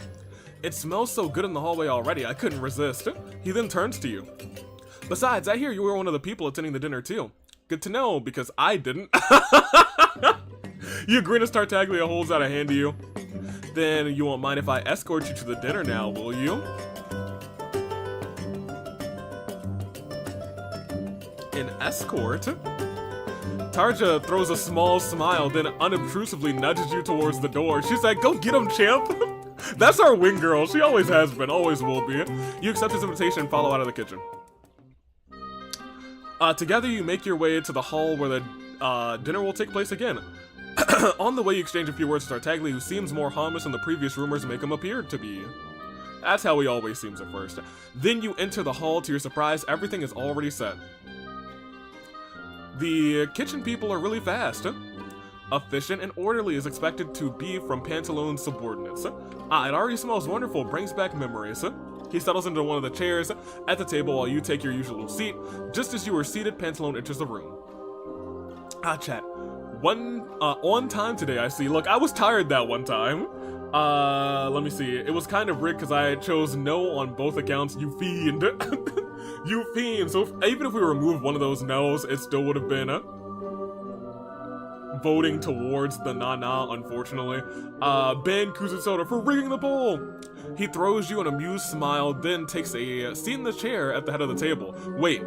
It smells so good in the hallway already, I couldn't resist. He then turns to you. Besides, I hear you were one of the people attending the dinner too. Good to know, because I didn't. You grin as Tartaglia holds out a hand to you. Then you won't mind if I escort you to the dinner now, will you? An escort? Tarja throws a small smile, then unobtrusively nudges you towards the door. She's like, go get him, champ! That's our wing girl. She always has been, always will be. You accept his invitation and follow out of the kitchen. Together you make your way to the hall where the dinner will take place again. On the way you exchange a few words with Tartaglia, who seems more harmless than the previous rumors make him appear to be. That's how he always seems at first. Then you enter the hall. To your surprise, everything is already set. The kitchen people are really fast. Efficient and orderly is expected to be from Pantaloon's subordinates. It already smells wonderful, brings back memories. He settles into one of the chairs at the table while you take your usual seat. Just as you are seated, Pantaloon enters the room. Chat. On time today, I see. Look, I was tired that one time. Let me see. It was kind of rigged because I chose no on both accounts. You fiend. You fiend. So even if we removed one of those no's, it still would have been voting towards the na-na, unfortunately. Ban Kuzusoda for rigging the poll. He throws you an amused smile, then takes a seat in the chair at the head of the table. Wait.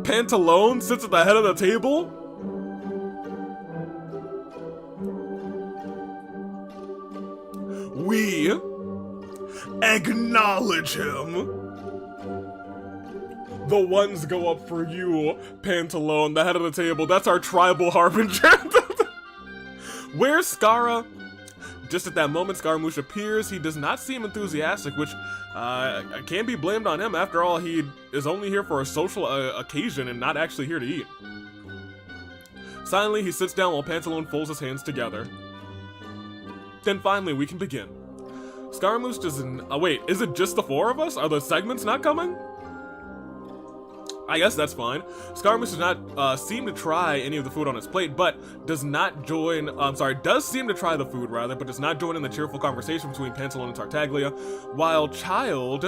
Pantaloon sits at the head of the table? We acknowledge him. The ones go up for you, Pantaloon, the head of the table. That's our tribal Harbinger. Where's Skara? Just at that moment, Scaramouche appears. He does not seem enthusiastic, which can't be blamed on him. After all, he is only here for a social occasion and not actually here to eat. Silently, he sits down while Pantaloon folds his hands together. Then finally, we can begin. Scaramouche doesn't... wait, is it just the four of us? Are the segments not coming? I guess that's fine. Scaramouche does not seem to try any of the food on his plate, but does not join... does seem to try the food, rather, but does not join in the cheerful conversation between Pantaloon and Tartaglia. While Child,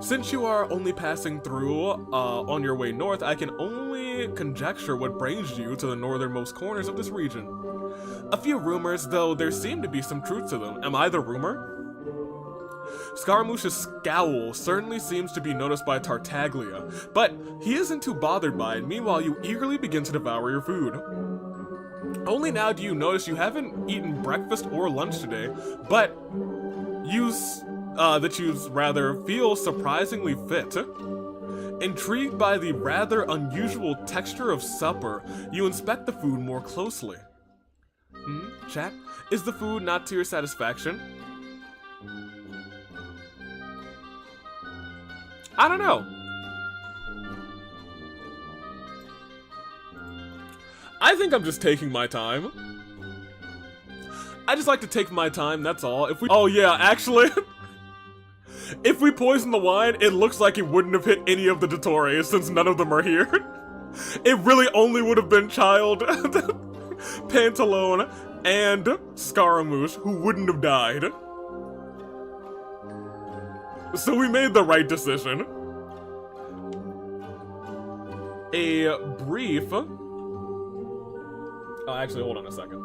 since you are only passing through on your way north, I can only conjecture what brings you to the northernmost corners of this region. A few rumors, though there seem to be some truth to them. Am I the rumor? Scaramouche's scowl certainly seems to be noticed by Tartaglia, but he isn't too bothered by it. Meanwhile, you eagerly begin to devour your food. Only now do you notice you haven't eaten breakfast or lunch today, but you feel surprisingly fit. Intrigued by the rather unusual texture of supper, you inspect the food more closely. Chat, is the food not to your satisfaction? I don't know. I think I'm just taking my time. I just like to take my time, that's all. Oh yeah, actually, if we poison the wine, it looks like it wouldn't have hit any of the Dottore since none of them are here. It really only would have been Child, Pantaloon, and Scaramouche who wouldn't have died. So we made the right decision. A brief... Oh, actually, hold on a second.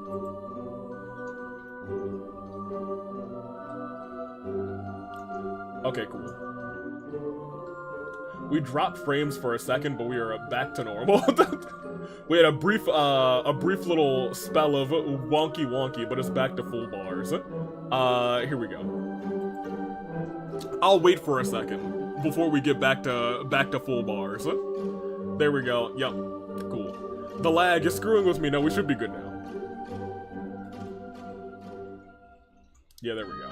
Okay, cool. We dropped frames for a second, but we are back to normal. We had a brief little spell of wonky, but it's back to full bars. Here we go. I'll wait for a second before we get back to full bars. There we go. Yep. Cool. The lag is screwing with me. No, we should be good now. Yeah, there we go.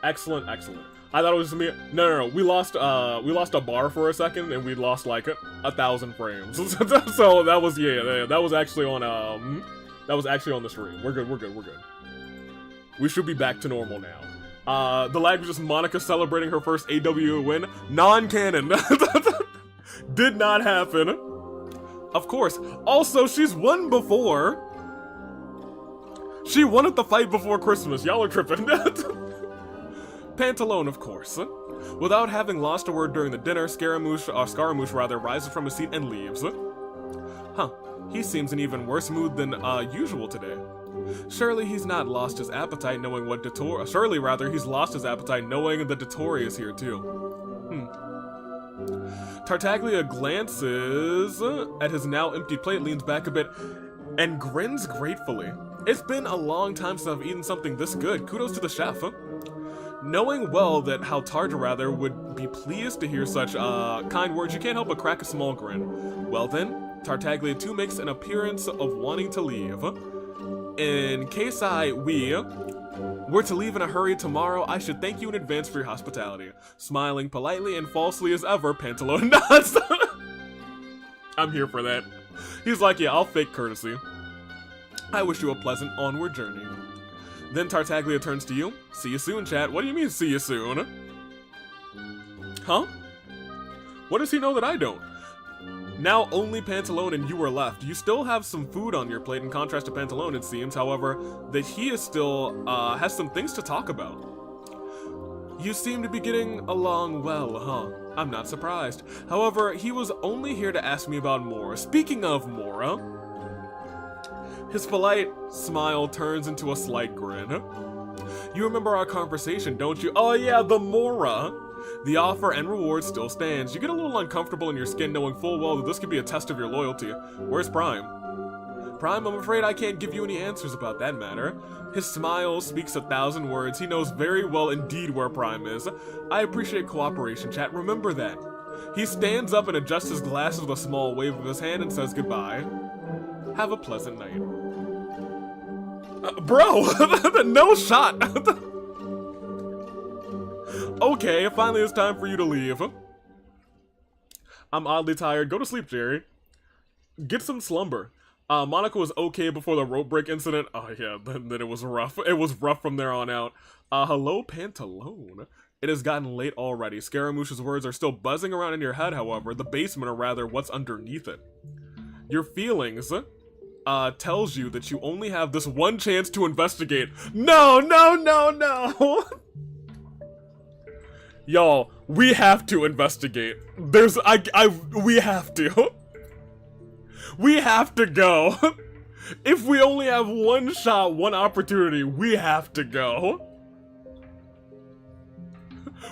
Excellent, excellent. I thought it was me. No. We lost a bar for a second, and we lost like 1,000 frames. So that was that was actually on the stream. We're good. We should be back to normal now. The lag was just Monica celebrating her first AWA win. Non-canon. Did not happen. Of course. Also, she's won before. She won at the fight before Christmas. Y'all are tripping. Pantaloon, of course. Without having lost a word during the dinner, Scaramouche rises from his seat and leaves. Huh. He seems in even worse mood than usual today. Surely he's not lost his appetite knowing what Dottore... Surely, rather, he's lost his appetite knowing that Dottore is here, too. Tartaglia glances at his now empty plate, leans back a bit, and grins gratefully. It's been a long time since I've eaten something this good. Kudos to the chef. Knowing well that how Tartaglia would be pleased to hear such kind words, you can't help but crack a small grin. Well then, Tartaglia too makes an appearance of wanting to leave. In case we were to leave in a hurry tomorrow, I should thank you in advance for your hospitality. Smiling politely and falsely as ever, Pantaloon nods. I'm here for that. He's like, yeah, I'll fake courtesy. I wish you a pleasant onward journey. Then Tartaglia turns to you. See you soon, chat. What do you mean, see you soon? Huh? What does he know that I don't? Now only Pantaloon and you are left. You still have some food on your plate in contrast to Pantaloon, it seems, however, that he is still, has some things to talk about. You seem to be getting along well, huh? I'm not surprised. However, he was only here to ask me about Mora. Speaking of Mora... His polite smile turns into a slight grin. You remember our conversation, don't you? Oh yeah, the Mora! The offer and reward still stands. You get a little uncomfortable in your skin knowing full well that this could be a test of your loyalty. Where's Prime? Prime, I'm afraid I can't give you any answers about that matter. His smile speaks 1,000 words. He knows very well indeed where Prime is. I appreciate cooperation, chat. Remember that. He stands up and adjusts his glasses with a small wave of his hand and says goodbye. Have a pleasant night. Bro, no shot. Okay, finally it's time for you to leave. I'm oddly tired. Go to sleep, Jerry. Get some slumber. Monica was okay before the rope break incident. Oh yeah, then it was rough. It was rough from there on out. Hello, Pantaloon. It has gotten late already. Scaramouche's words are still buzzing around in your head, however. The basement, or rather, what's underneath it. Your feelings... tells you that you only have this one chance to investigate. No! Y'all, we have to investigate. We have to. We have to go. If we only have one shot, one opportunity, we have to go.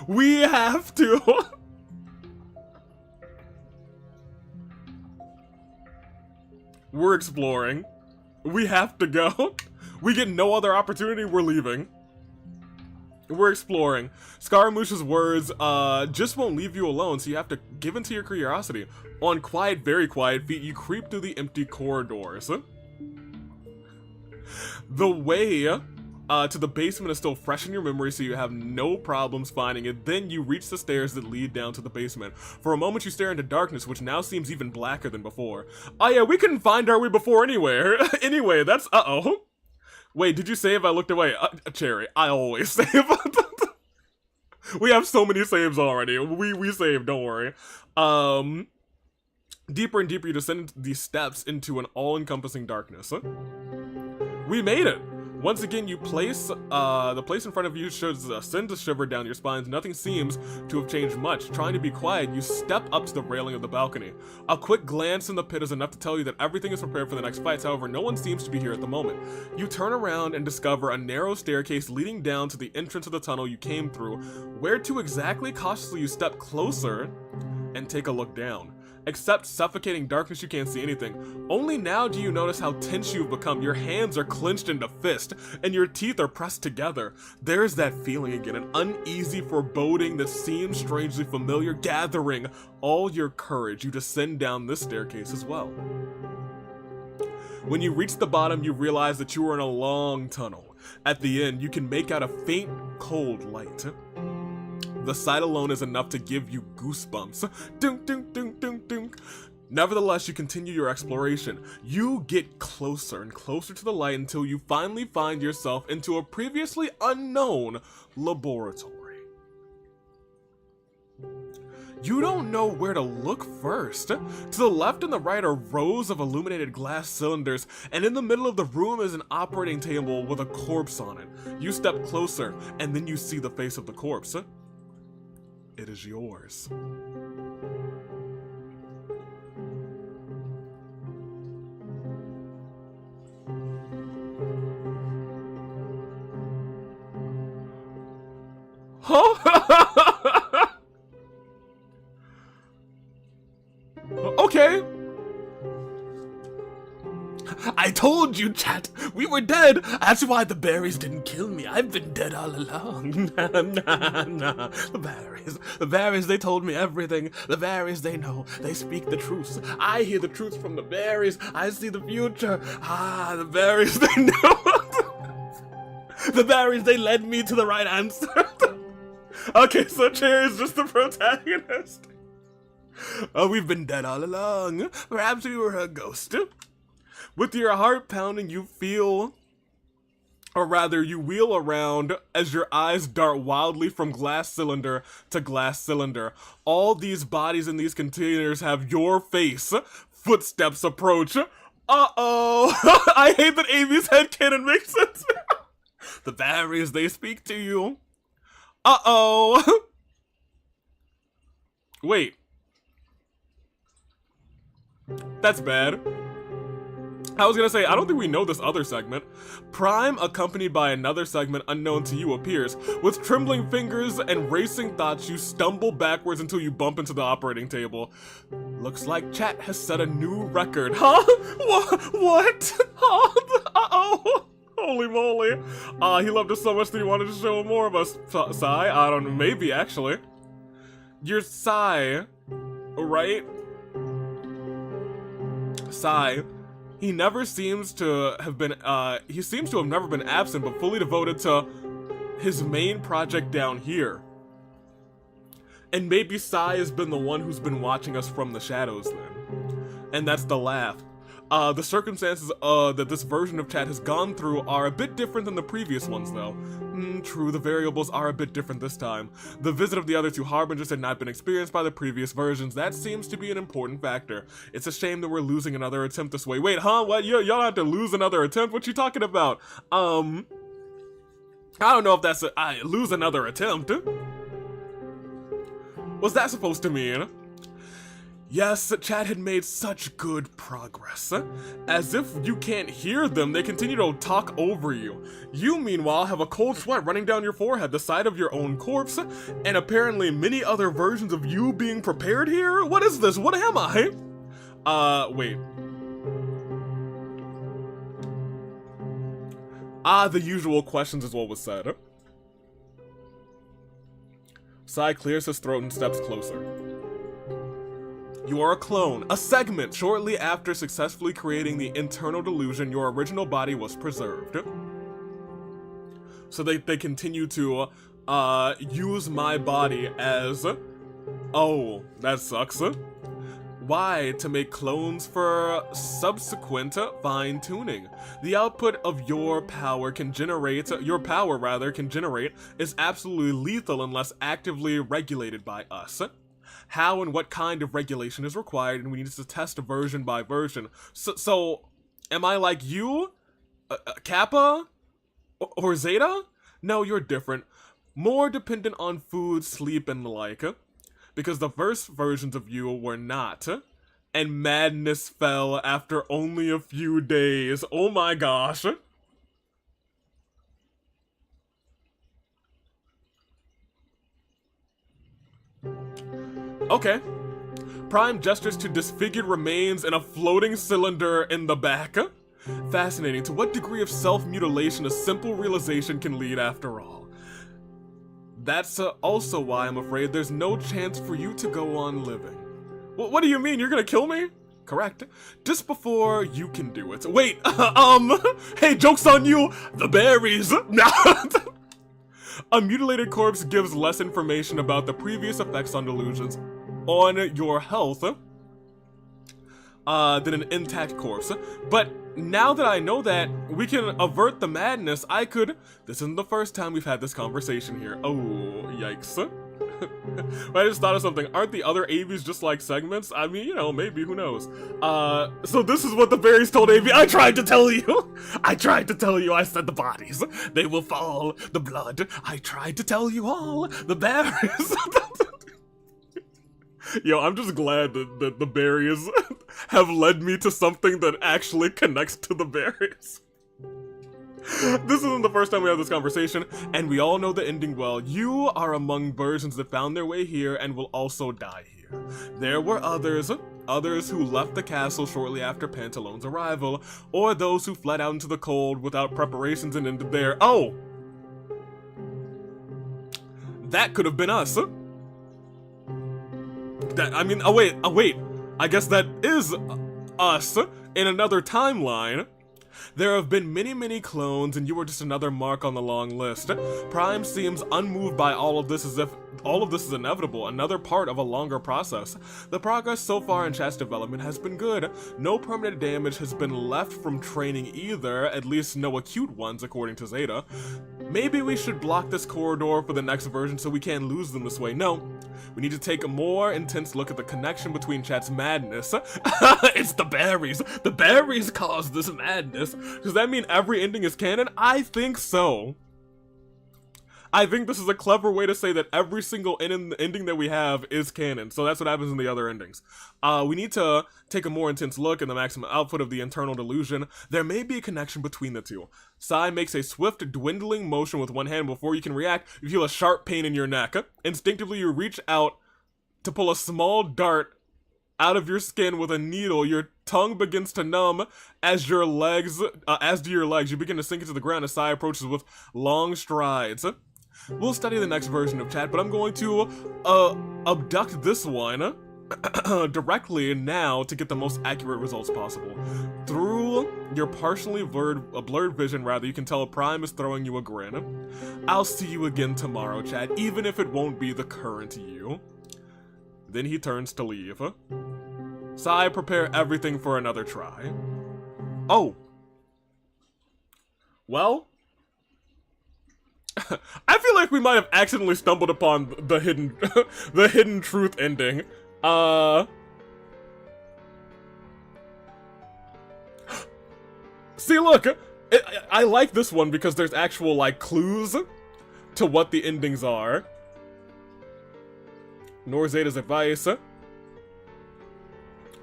We have to. We're exploring. We have to go. We get no other opportunity, we're leaving. We're exploring. Scaramouche's words just won't leave you alone, so you have to give in to your curiosity. On quiet, very quiet feet, you creep through the empty corridors. The way to the basement is still fresh in your memory, so you have no problems finding it. Then you reach the stairs that lead down to the basement. For a moment you stare into darkness, which now seems even blacker than before. Oh yeah, we couldn't find our way before anywhere. Anyway, that's uh-oh. Wait, did you save? I looked away. Cherry, I always save. We have so many saves already. We saved, don't worry. Deeper and deeper you descend these steps into an all-encompassing darkness. We made it! Once again, you place, the place in front of you sends a shiver down your spines. Nothing seems to have changed much. Trying to be quiet, you step up to the railing of the balcony. A quick glance in the pit is enough to tell you that everything is prepared for the next fights. However, no one seems to be here at the moment. You turn around and discover a narrow staircase leading down to the entrance of the tunnel you came through. Where to exactly? Cautiously, you step closer and take a look down. Except suffocating darkness, you can't see anything. Only now do you notice how tense you've become. Your hands are clenched into fist, and your teeth are pressed together. There's that feeling again, an uneasy foreboding that seems strangely familiar. Gathering all your courage, you descend down this staircase as well. When you reach the bottom, you realize that you are in a long tunnel. At the end, you can make out a faint, cold light. The sight alone is enough to give you goosebumps. Dunk, dunk, dunk, dunk, dunk. Nevertheless, you continue your exploration. You get closer and closer to the light until you finally find yourself into a previously unknown laboratory. You don't know where to look first. To the left and the right are rows of illuminated glass cylinders, and in the middle of the room is an operating table with a corpse on it. You step closer, and then you see the face of the corpse. It is yours. Huh? Okay. I told you, chat, we were dead. That's why the berries didn't kill me. I've been dead all along. Nah. The berries, they told me everything. The berries, they know. They speak the truths. I hear the truths from the berries. I see the future. The berries, they know. The berries, they led me to the right answer. Okay, so Cherry is just the protagonist. Oh, we've been dead all along. Perhaps we were a ghost. With your heart pounding, you feel, or rather, you wheel around as your eyes dart wildly from glass cylinder to glass cylinder. All these bodies in these containers have your face. Footsteps approach. Uh-oh. I hate that Amy's headcanon makes sense. The berries, they speak to you. Uh-oh. Wait. That's bad. I was gonna say, I don't think we know this other segment. Prime, accompanied by another segment unknown to you, appears. With trembling fingers and racing thoughts, you stumble backwards until you bump into the operating table. Looks like chat has set a new record. Huh? What? Huh? Uh-oh. Holy moly. He loved us so much that he wanted to show more of us. Sai? I don't know, maybe actually. You're Sai, right? Sai. He never seems to have been, he seems to have never been absent, but fully devoted to his main project down here. And maybe Sai has been the one who's been watching us from the shadows then. And that's the laugh. The circumstances that this version of chat has gone through are a bit different than the previous ones, though. True, the variables are a bit different this time. The visit of the other two Harbingers had not been experienced by the previous versions. That seems to be an important factor. It's a shame that we're losing another attempt this way. Wait, huh? What? Y'all have to lose another attempt? What you talking about? I don't know if that's lose another attempt. What's that supposed to mean? Yes, chat had made such good progress. As if you can't hear them, they continue to talk over you. You, meanwhile, have a cold sweat running down your forehead, the sight of your own corpse, and apparently many other versions of you being prepared here? What is this? What am I? Wait. The usual questions is what was said. Sai clears his throat and steps closer. You are a clone, a segment. Shortly after successfully creating the internal delusion, your original body was preserved. So they continue to use my body as, oh, that sucks. Why? To make clones for subsequent fine-tuning. The output of your power can generate, is absolutely lethal unless actively regulated by us. How and what kind of regulation is required, and we need to test version by version. So am I like you? Kappa? Or Zeta? No, you're different. More dependent on food, sleep, and the like. Because the first versions of you were not. And madness fell after only a few days. Oh my gosh. Okay. Prime gestures to disfigured remains in a floating cylinder in the back. Fascinating. To what degree of self-mutilation a simple realization can lead after all. That's also why I'm afraid there's no chance for you to go on living. What do you mean? You're gonna kill me? Correct. Just before you can do it. Wait, hey, joke's on you! The bERriEs! A mutilated corpse gives less information about the previous effects on delusions on your health than an intact corpse. But now that I know that, we can avert the madness. This isn't the first time we've had this conversation here. Oh, yikes. I just thought of something. Aren't the other AVs just like segments? I mean, you know, maybe, who knows? So this is what the bERriEs told AV. I tried to tell you! I tried to tell you, I said the bodies. They will fall, the blood. I tried to tell you all, the bERriEs. Yo, I'm just glad that the bERriEs have led me to something that actually connects to the bERriEs. This isn't the first time we have this conversation, and we all know the ending well. You are among versions that found their way here and will also die here. There were others who left the castle shortly after Pantaloon's arrival, or those who fled out into the cold without preparations and ended there. Oh! That could have been us. Wait. I guess that is us in another timeline. There have been many clones, and you are just another mark on the long list. Prime seems unmoved by all of this, as if all of this is inevitable, another part of a longer process. The progress so far in chat's development has been good. No permanent damage has been left from training either, at least no acute ones according to Zeta. Maybe we should block this corridor for the next version so we can't lose them this way. No, we need to take a more intense look at the connection between chat's madness. It's the bERriEs. The bERriEs caused this madness. Does that mean every ending is canon? I think so. I think this is a clever way to say that every single ending that we have is canon. So that's what happens in the other endings. We need to take a more intense look at the maximum output of the internal delusion. There may be a connection between the two. Sai makes a swift, dwindling motion with one hand. Before you can react, you feel a sharp pain in your neck. Instinctively, you reach out to pull a small dart out of your skin with a needle. Your tongue begins to numb as do your legs. You begin to sink into the ground as Sai approaches with long strides. We'll study the next version of chat, but I'm going to abduct this one directly now to get the most accurate results possible. Through your partially blurred vision, rather, you can tell Prime is throwing you a grin. I'll see you again tomorrow, chat, even if it won't be the current you. Then he turns to leave. Sai, prepare everything for another try. Oh. Well, I feel like we might have accidentally stumbled upon the hidden truth ending. See, look, I like this one because there's actual, like, clues to what the endings are. Nor Zeta's advice.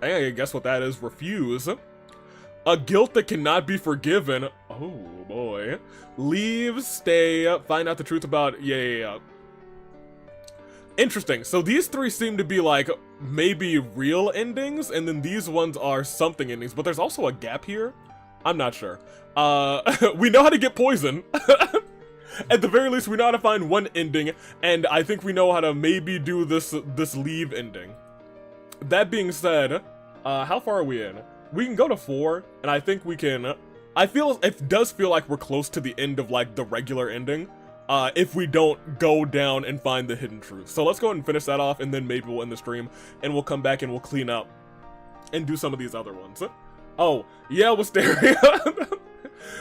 I guess what that is. Refuse. A guilt that cannot be forgiven. Oh, boy. Leave, stay, find out the truth about... Yeah. Interesting. So these three seem to be, like, maybe real endings, and then these ones are something endings. But there's also a gap here. I'm not sure. We know how to get poison. At the very least, we know how to find one ending, and I think we know how to maybe do this leave ending. That being said, how far are we in? We can go to 4, and I think we can... it does feel like we're close to the end of, like, the regular ending, if we don't go down and find the hidden truth. So let's go ahead and finish that off, and then maybe we'll end the stream, and we'll come back and we'll clean up and do some of these other ones. Oh, yeah, Wisteria.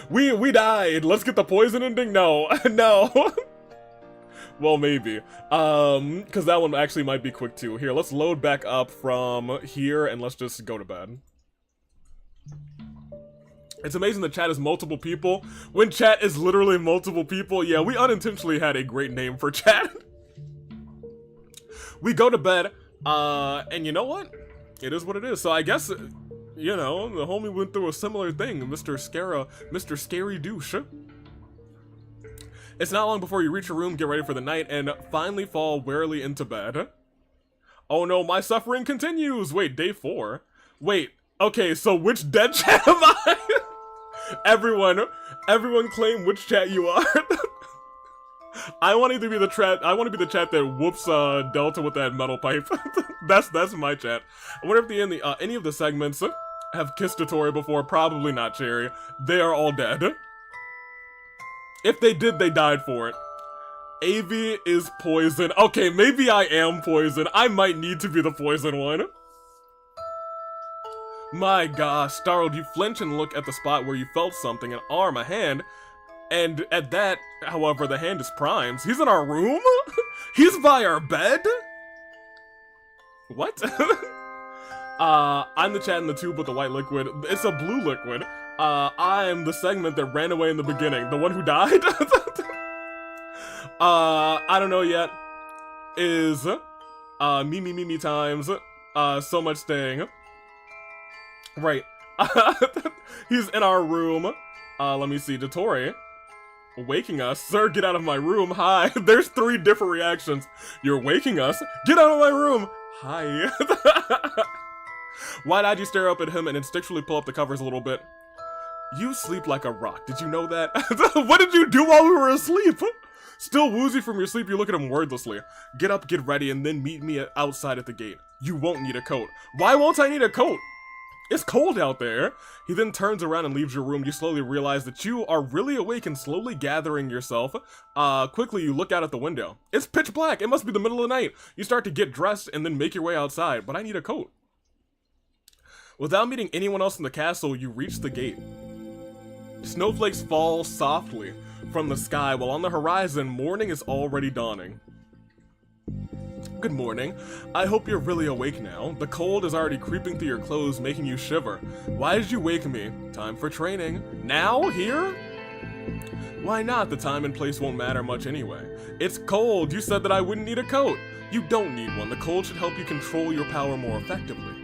We died. Let's get the poison ending? No. No. Well, maybe. Because that one actually might be quick, too. Here, let's load back up from here, and let's just go to bed. It's amazing that chat is multiple people. When chat is literally multiple people, yeah, we unintentionally had a great name for chat. We go to bed, and you know what? It is what it is. So I guess, you know, the homie went through a similar thing, Mr. Scary Douche. It's not long before you reach your room, get ready for the night, and finally fall wearily into bed. Oh no, my suffering continues. Wait, day 4? Wait, okay, so which dead chat am I? Everyone claim which chat you are. I want to be the chat that whoops Delta with that metal pipe. that's my chat. I wonder if any of the segments have kissed Dottore before. Probably not, Cherry. They are all dead. If they did, they died for it. Avi is poison. Okay, maybe I am poison. I might need to be the poison one. My gosh, startled, you flinch and look at the spot where you felt something, an arm, a hand, and at that, however, the hand is Prime's. He's in our room? He's by our bed? What? I'm the chat in the tube with the white liquid. It's a blue liquid. I'm the segment that ran away in the beginning. The one who died? I don't know yet. Is, me times, so much staying. Right. He's in our room. Let me see. Dottore. Waking us. Sir, get out of my room. Hi. There's 3 different reactions. You're waking us. Get out of my room. Hi. Wide-eyed, you stare up at him and instinctually pull up the covers a little bit. You sleep like a rock. Did you know that? What did you do while we were asleep? Still woozy from your sleep, you look at him wordlessly. Get up, get ready, and then meet me outside at the gate. You won't need a coat. Why won't I need a coat? It's cold out there. He then turns around and leaves your room. You slowly realize that you are really awake and slowly gathering yourself. Quickly, you look out at the window. It's pitch black. It must be the middle of the night. You start to get dressed and then make your way outside, but I need a coat. Without meeting anyone else in the castle, you reach the gate. Snowflakes fall softly from the sky, while on the horizon, morning is already dawning. Good morning. I hope you're really awake now. The cold is already creeping through your clothes, making you shiver. Why did you wake me? Time for training. Now? Here? Why not? The time and place won't matter much anyway. It's cold. You said that I wouldn't need a coat. You don't need one. The cold should help you control your power more effectively.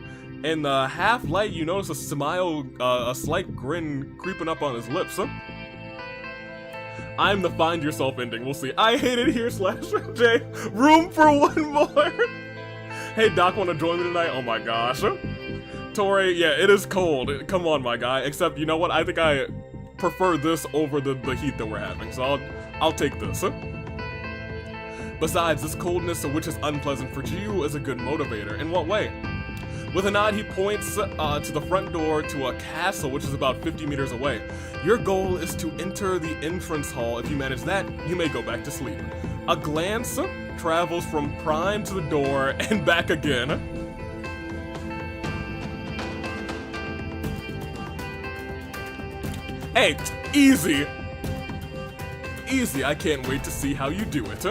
In the half light, you notice a smile, a slight grin creeping up on his lips. I'm the find yourself ending. We'll see. I hate it here, /J. Room for one more. Hey, Doc, want to join me tonight? Oh my gosh. Tori, yeah, it is cold. Come on, my guy. Except, you know what? I think I prefer this over the heat that we're having. So I'll take this. Besides, this coldness, which is unpleasant for you, is a good motivator. In what way? With a nod, he points to the front door to a castle which is about 50 meters away. Your goal is to enter the entrance hall. If you manage that, you may go back to sleep. A glance travels from Prime to the door and back again. Hey, easy. Easy, I can't wait to see how you do it.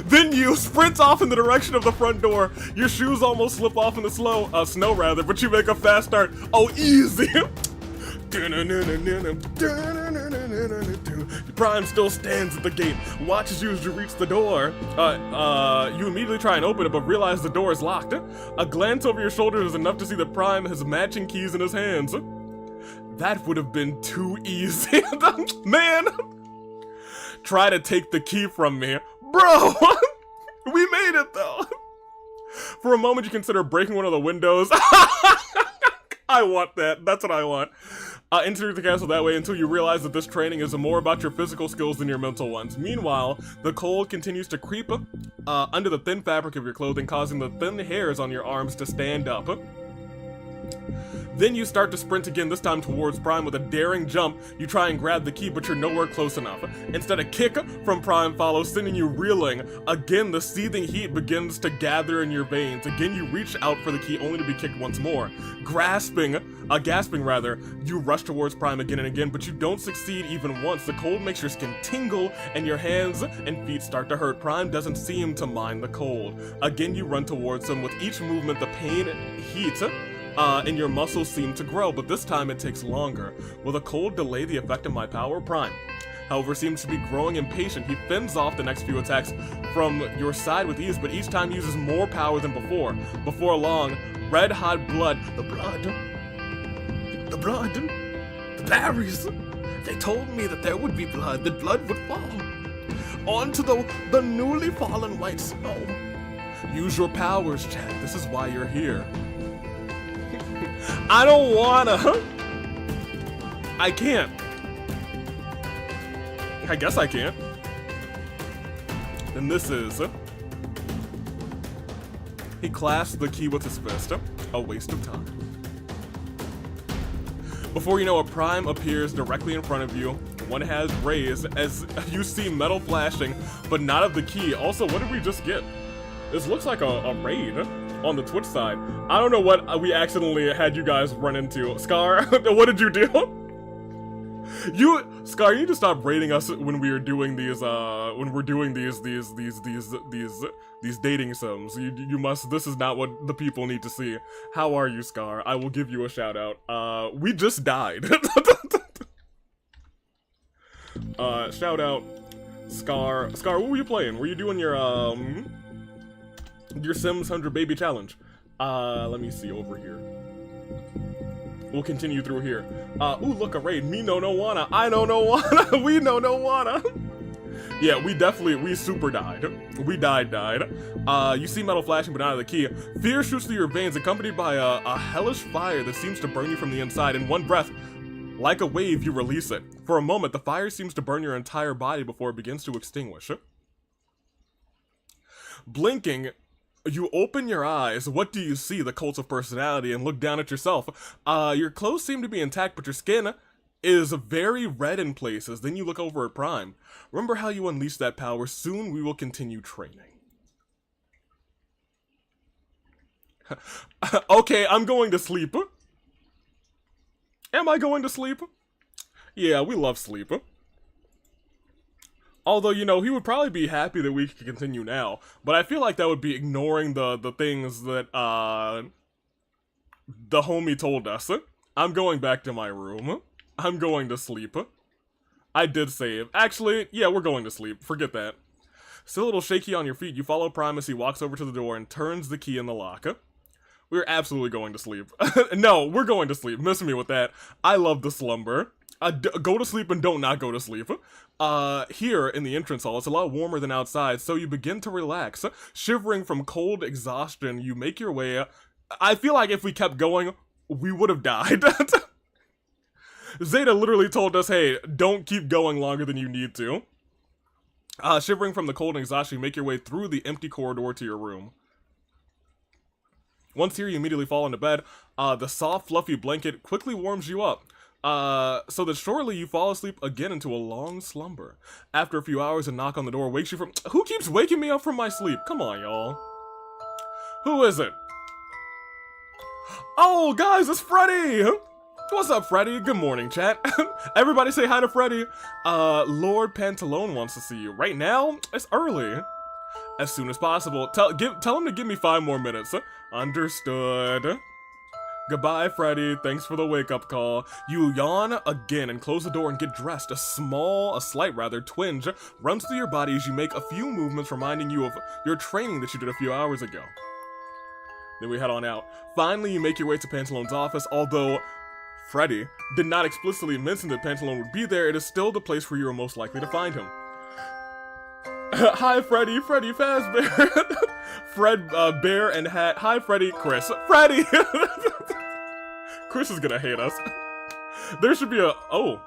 Then you sprint off in the direction of the front door. Your shoes almost slip off in the snow, but you make a fast start. Oh, easy. Prime still stands at the gate, watches you as you reach the door. You immediately try and open it, but realize the door is locked. A glance over your shoulder is enough to see that Prime has matching keys in his hands. That would have been too easy. Man! Try to take the key from me. Bro! We made it, though. For a moment, you consider breaking one of the windows. I want that. That's what I want. Enter the castle that way until you realize that this training is more about your physical skills than your mental ones. Meanwhile, the cold continues to creep under the thin fabric of your clothing, causing the thin hairs on your arms to stand up. Then you start to sprint again, this time towards Prime. With a daring jump, you try and grab the key, but you're nowhere close enough. Instead, a kick from Prime follows, sending you reeling. Again, the seething heat begins to gather in your veins. Again, you reach out for the key, only to be kicked once more. Gasping, you rush towards Prime again and again, but you don't succeed even once. The cold makes your skin tingle, and your hands and feet start to hurt. Prime doesn't seem to mind the cold. Again, you run towards him. With each movement, the pain heats and your muscles seem to grow, but this time it takes longer. Will the cold delay the effect of my power? Prime, however, seems to be growing impatient. He fends off the next few attacks from your side with ease, but each time uses more power than before. Before long, red-hot blood, the bERriEs. They told me that there would be blood, that blood would fall onto the newly fallen white snow. Use your powers, chat. This is why you're here. I don't wanna. I can't. I guess I can't. And this is... He clasps the key with his fist. A waste of time. Before you know it, Prime appears directly in front of you. One has raised as you see metal flashing, but not of the key. Also, what did we just get? This looks like a raid on the Twitch side. I don't know what we accidentally had you guys run into. Scar, what did you do? Scar, you need to stop raiding us when we are doing these, these dating sims. You must, this is not what the people need to see. How are you, Scar? I will give you a shout out. We just died. Shout out, Scar. Scar, what were you playing? Were you doing your Sims 100 Baby Challenge? Let me see over here. We'll continue through here. Ooh, look, a raid. Me no wanna. I no wanna. We no wanna. Yeah, we super died. We died. You see metal flashing but not of the key. Fear shoots through your veins, accompanied by a hellish fire that seems to burn you from the inside. In one breath, like a wave, you release it. For a moment, the fire seems to burn your entire body before it begins to extinguish. Blinking, you open your eyes. What do you see? The cult of personality, and look down at yourself. Your clothes seem to be intact, but your skin is very red in places. Then you look over at Prime. Remember how you unleashed that power. Soon we will continue training. Okay, I'm going to sleep. Am I going to sleep? Yeah, we love sleep. Although, you know, he would probably be happy that we could continue now. But I feel like that would be ignoring the things that, the homie told us. I'm going back to my room. I'm going to sleep. I did save. Actually, yeah, we're going to sleep. Forget that. Still a little shaky on your feet, you follow Prime as he walks over to the door and turns the key in the lock. We're absolutely going to sleep. No, we're going to sleep. Miss me with that. I love the slumber. Go to sleep and don't not go to sleep. Here in the entrance hall, it's a lot warmer than outside, so you begin to relax. Shivering from cold exhaustion, you make your way. I feel like if we kept going, we would have died. Zeta literally told us, hey, don't keep going longer than you need to. Shivering from the cold and exhaustion, you make your way through the empty corridor to your room. Once here, you immediately fall into bed. The soft, fluffy blanket quickly warms you up. So that shortly you fall asleep again into a long slumber. After a few hours, a knock on the door wakes you from— Who keeps waking me up from my sleep? Come on, y'all. Who is it? Oh, guys, it's Freddy! What's up, Freddy? Good morning, chat. Everybody say hi to Freddy. Lord Pantaloon wants to see you. Right now, it's early. As soon as possible. Tell him to give me 5 more minutes. Understood. Goodbye, Freddy. Thanks for the wake-up call. You yawn again and close the door and get dressed. A slight twinge runs through your body as you make a few movements reminding you of your training that you did a few hours ago. Then we head on out. Finally, you make your way to Pantaloon's office. Although Freddy did not explicitly mention that Pantaloon would be there, it is still the place where you are most likely to find him. Hi, Freddy Fazbear. Fred, Bear, and Hat. Hi, Freddy, Chris. Freddy! Chris is gonna hate us. There should be a— oh.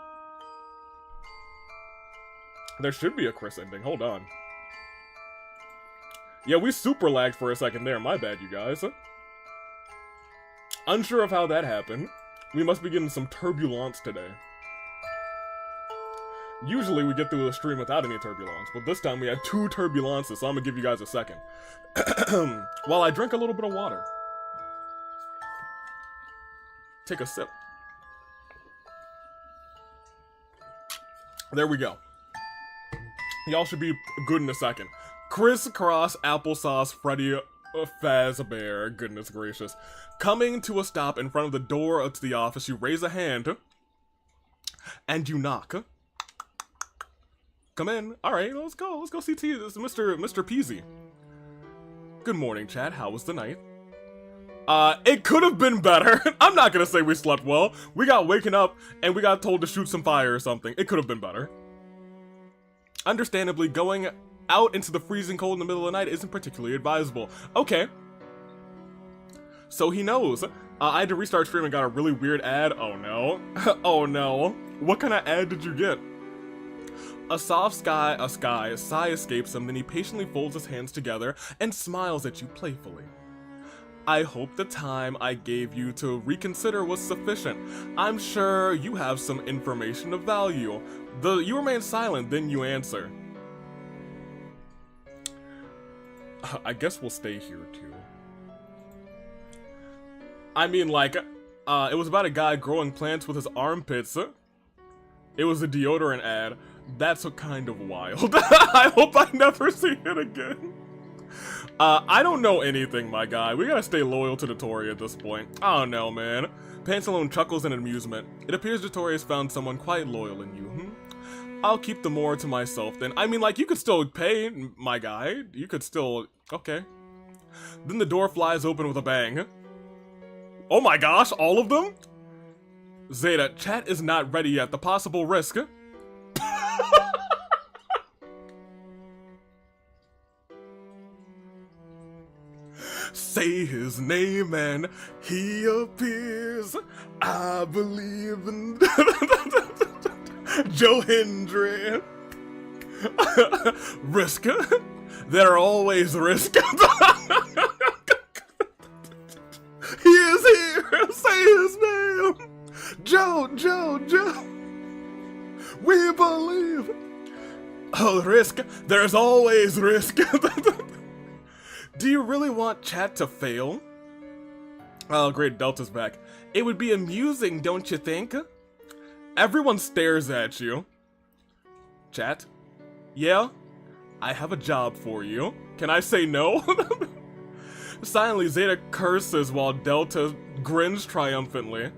There should be a Chris ending. Hold on. Yeah, we super lagged for a second there. My bad, you guys. Unsure of how that happened. We must be getting some turbulence today. Usually we get through the stream without any turbulence, but this time we had 2 turbulences, so I'm gonna give you guys a second. While I drink a little bit of water. Take a sip. There we go. Y'all should be good in a second. Crisscross applesauce Freddy Fazbear. Goodness gracious. Coming to a stop in front of the door to the office, you raise a hand. And you knock. Come in. Alright, let's go. Let's go see T. This is Mr. Peasy. Good morning, chat. How was the night? It could have been better. I'm not gonna say we slept well. We got waken up and we got told to shoot some fire or something. It could have been better. Understandably, going out into the freezing cold in the middle of the night isn't particularly advisable. Okay. So he knows. I had to restart stream and got a really weird ad. Oh no. Oh no. What kind of ad did you get? A sigh escapes him, then he patiently folds his hands together and smiles at you playfully. I hope the time I gave you to reconsider was sufficient. I'm sure you have some information of value. You remain silent, then you answer. I guess we'll stay here too. I mean, like, it was about a guy growing plants with his armpits. It was a deodorant ad. That's kind of wild. I hope I never see it again. I don't know anything, my guy. We gotta stay loyal to Dottore at this point. I don't know, man. Pantaloon chuckles in amusement. It appears Dottore has found someone quite loyal in you. I'll keep the more to myself then. I mean, like, you could still pay, my guy. You could still... Okay. Then the door flies open with a bang. Oh my gosh, all of them? Zeta, chat is not ready yet. The possible risk. Say his name and he appears. I believe in Joe Hendry. Risk. There are always risks. He is here. Say his name. Joe. We believe. Oh, risk. There's always risk. Do you really want chat to fail? Oh, great, Delta's back. It would be amusing, don't you think? Everyone stares at you. Chat? Yeah? I have a job for you. Can I say no? Silently, Zeta curses while Delta grins triumphantly.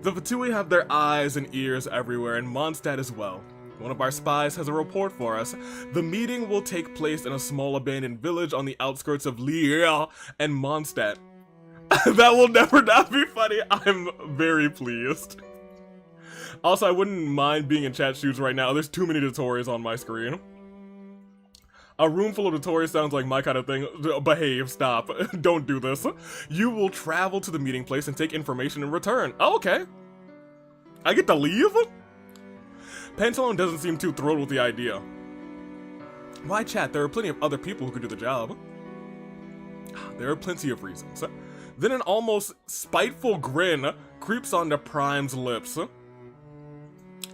The Fatui have their eyes and ears everywhere, and Mondstadt as well. One of our spies has a report for us. The meeting will take place in a small abandoned village on the outskirts of Lille and Mondstadt. That will never not be funny. I'm very pleased. Also, I wouldn't mind being in chat shoes right now. There's too many Dottores on my screen. A room full of Dottore sounds like my kind of thing. Behave, stop. Don't do this. You will travel to the meeting place and take information in return. Oh, okay. I get to leave? Pantaloon doesn't seem too thrilled with the idea. Why chat? There are plenty of other people who could do the job. There are plenty of reasons. Then an almost spiteful grin creeps onto Prime's lips.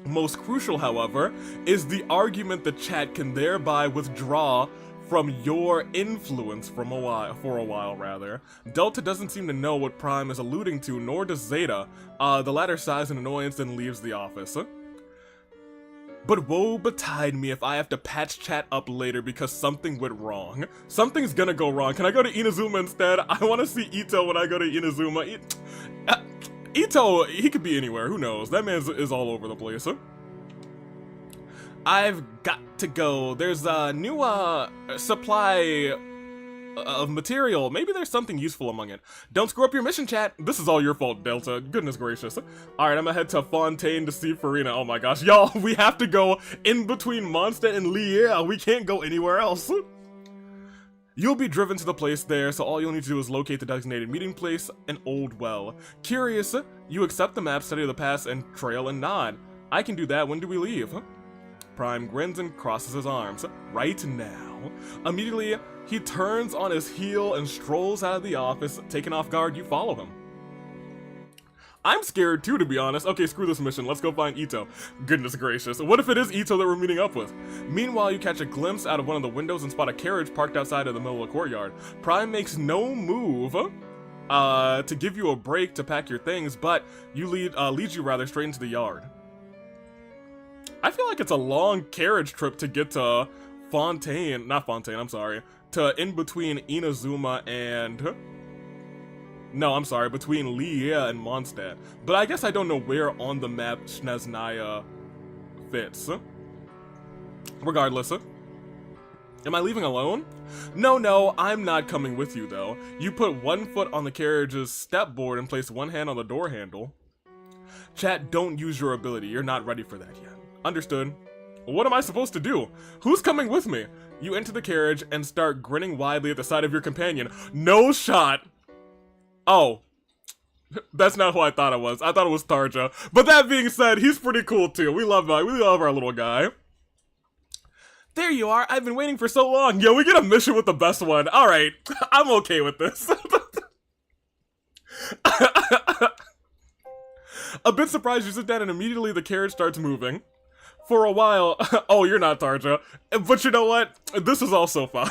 Most crucial, however, is the argument that chat can thereby withdraw from your influence for a while. Delta doesn't seem to know what Prime is alluding to, nor does Zeta. The latter sighs in annoyance and leaves the office. But woe betide me if I have to patch chat up later because something went wrong. Something's gonna go wrong. Can I go to Inazuma instead? I want to see Ito when I go to Inazuma. Ito, he could be anywhere. Who knows? That man is all over the place. I've got to go. There's a new supply of material. Maybe there's something useful among it. Don't screw up your mission, chat. This is all your fault, Delta. Goodness gracious. Alright, I'm gonna head to Fontaine to see Farina. Oh my gosh. Y'all, we have to go in between Mondstadt and Lille. We can't go anywhere else. You'll be driven to the place there, so all you'll need to do is locate the designated meeting place, an old well. Curious, you accept the map, study the pass, and trail and nod. I can do that. When do we leave? Prime grins and crosses his arms. Right now. Immediately, he turns on his heel and strolls out of the office. Taken off guard, you follow him. I'm scared too, to be honest. Okay, screw this mission. Let's go find Ito. Goodness gracious. What if it is Ito that we're meeting up with? Meanwhile, you catch a glimpse out of one of the windows and spot a carriage parked outside of the middle of the courtyard. Prime makes no move to give you a break to pack your things, but leads you rather straight into the yard. I feel like it's a long carriage trip to get to to in between Inazuma and... No, I'm sorry, between Lille and Mondstadt. But I guess I don't know where on the map Snezhnaya fits. Regardless. Am I leaving alone? No, I'm not coming with you, though. You put one foot on the carriage's stepboard and place one hand on the door handle. Chat, don't use your ability. You're not ready for that yet. Understood. What am I supposed to do? Who's coming with me? You enter the carriage and start grinning widely at the sight of your companion. No shot! Oh. That's not who I thought it was. I thought it was Tarja. But that being said, he's pretty cool too. We love our little guy. There you are. I've been waiting for so long. Yo, we get a mission with the best one. Alright. I'm okay with this. A bit surprised, you sit down and immediately the carriage starts moving. For a while, oh, you're not Tarja. But you know what? This is also fine.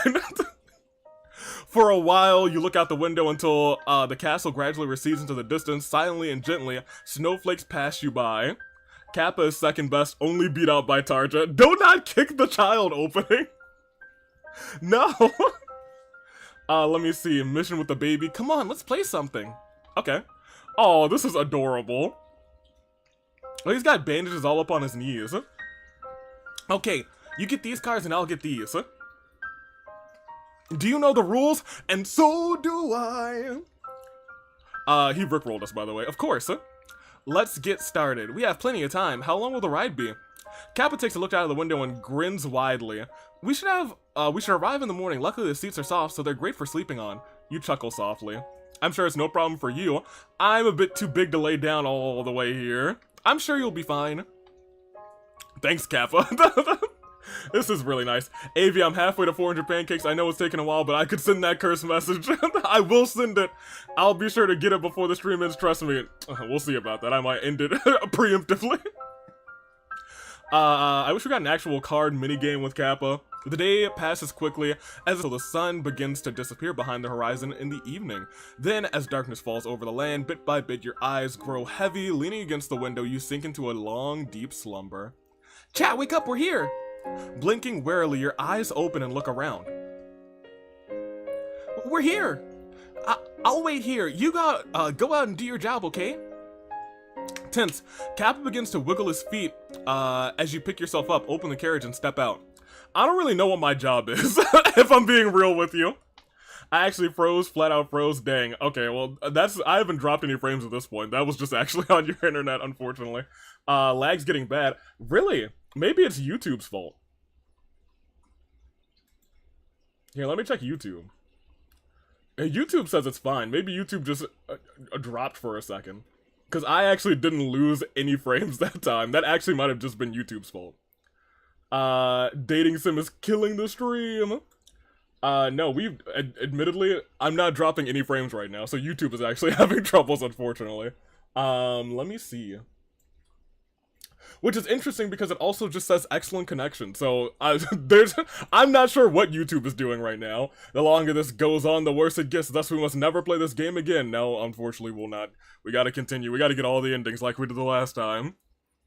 For a while, you look out the window until the castle gradually recedes into the distance. Silently and gently, snowflakes pass you by. Kappa is second best, only beat out by Tarja. Do not kick the child opening. No. Let me see. Mission with the baby. Come on, let's play something. Okay. Oh, this is adorable. Oh, he's got bandages all up on his knees. Okay, you get these cards and I'll get these. Do you know the rules? And so do I. He rickrolled us, by the way. Of course. Let's get started. We have plenty of time. How long will the ride be? Kappa takes a look out of the window and grins widely. We should arrive in the morning. Luckily, the seats are soft, so they're great for sleeping on. You chuckle softly. I'm sure it's no problem for you. I'm a bit too big to lay down all the way here. I'm sure you'll be fine. Thanks, Kappa. This is really nice. Avi, I'm halfway to 400 pancakes. I know it's taken a while, but I could send that curse message. I will send it. I'll be sure to get it before the stream ends, trust me. We'll see about that. I might end it preemptively. I wish we got an actual card minigame with Kappa. The day passes quickly as the sun begins to disappear behind the horizon in the evening. Then, as darkness falls over the land, bit by bit your eyes grow heavy. Leaning against the window, you sink into a long, deep slumber. Chat, wake up, we're here! Blinking warily, your eyes open and look around. We're here! I'll wait here. You go out and do your job, okay? Tense, Kappa begins to wiggle his feet as you pick yourself up, open the carriage, and step out. I don't really know what my job is, if I'm being real with you. I actually froze, flat out froze, dang. Okay, well, I haven't dropped any frames at this point. That was just actually on your internet, unfortunately. Lag's getting bad. Really? Maybe it's YouTube's fault. Here, let me check YouTube. YouTube says it's fine. Maybe YouTube just dropped for a second. Because I actually didn't lose any frames that time. That actually might have just been YouTube's fault. Dating sim is killing the stream. No, admittedly, I'm not dropping any frames right now, so YouTube is actually having troubles, unfortunately. Let me see. Which is interesting because it also just says excellent connection, so I'm not sure what YouTube is doing right now. The longer this goes on, the worse it gets, thus we must never play this game again. No, unfortunately we'll not. We gotta continue, we gotta get all the endings like we did the last time.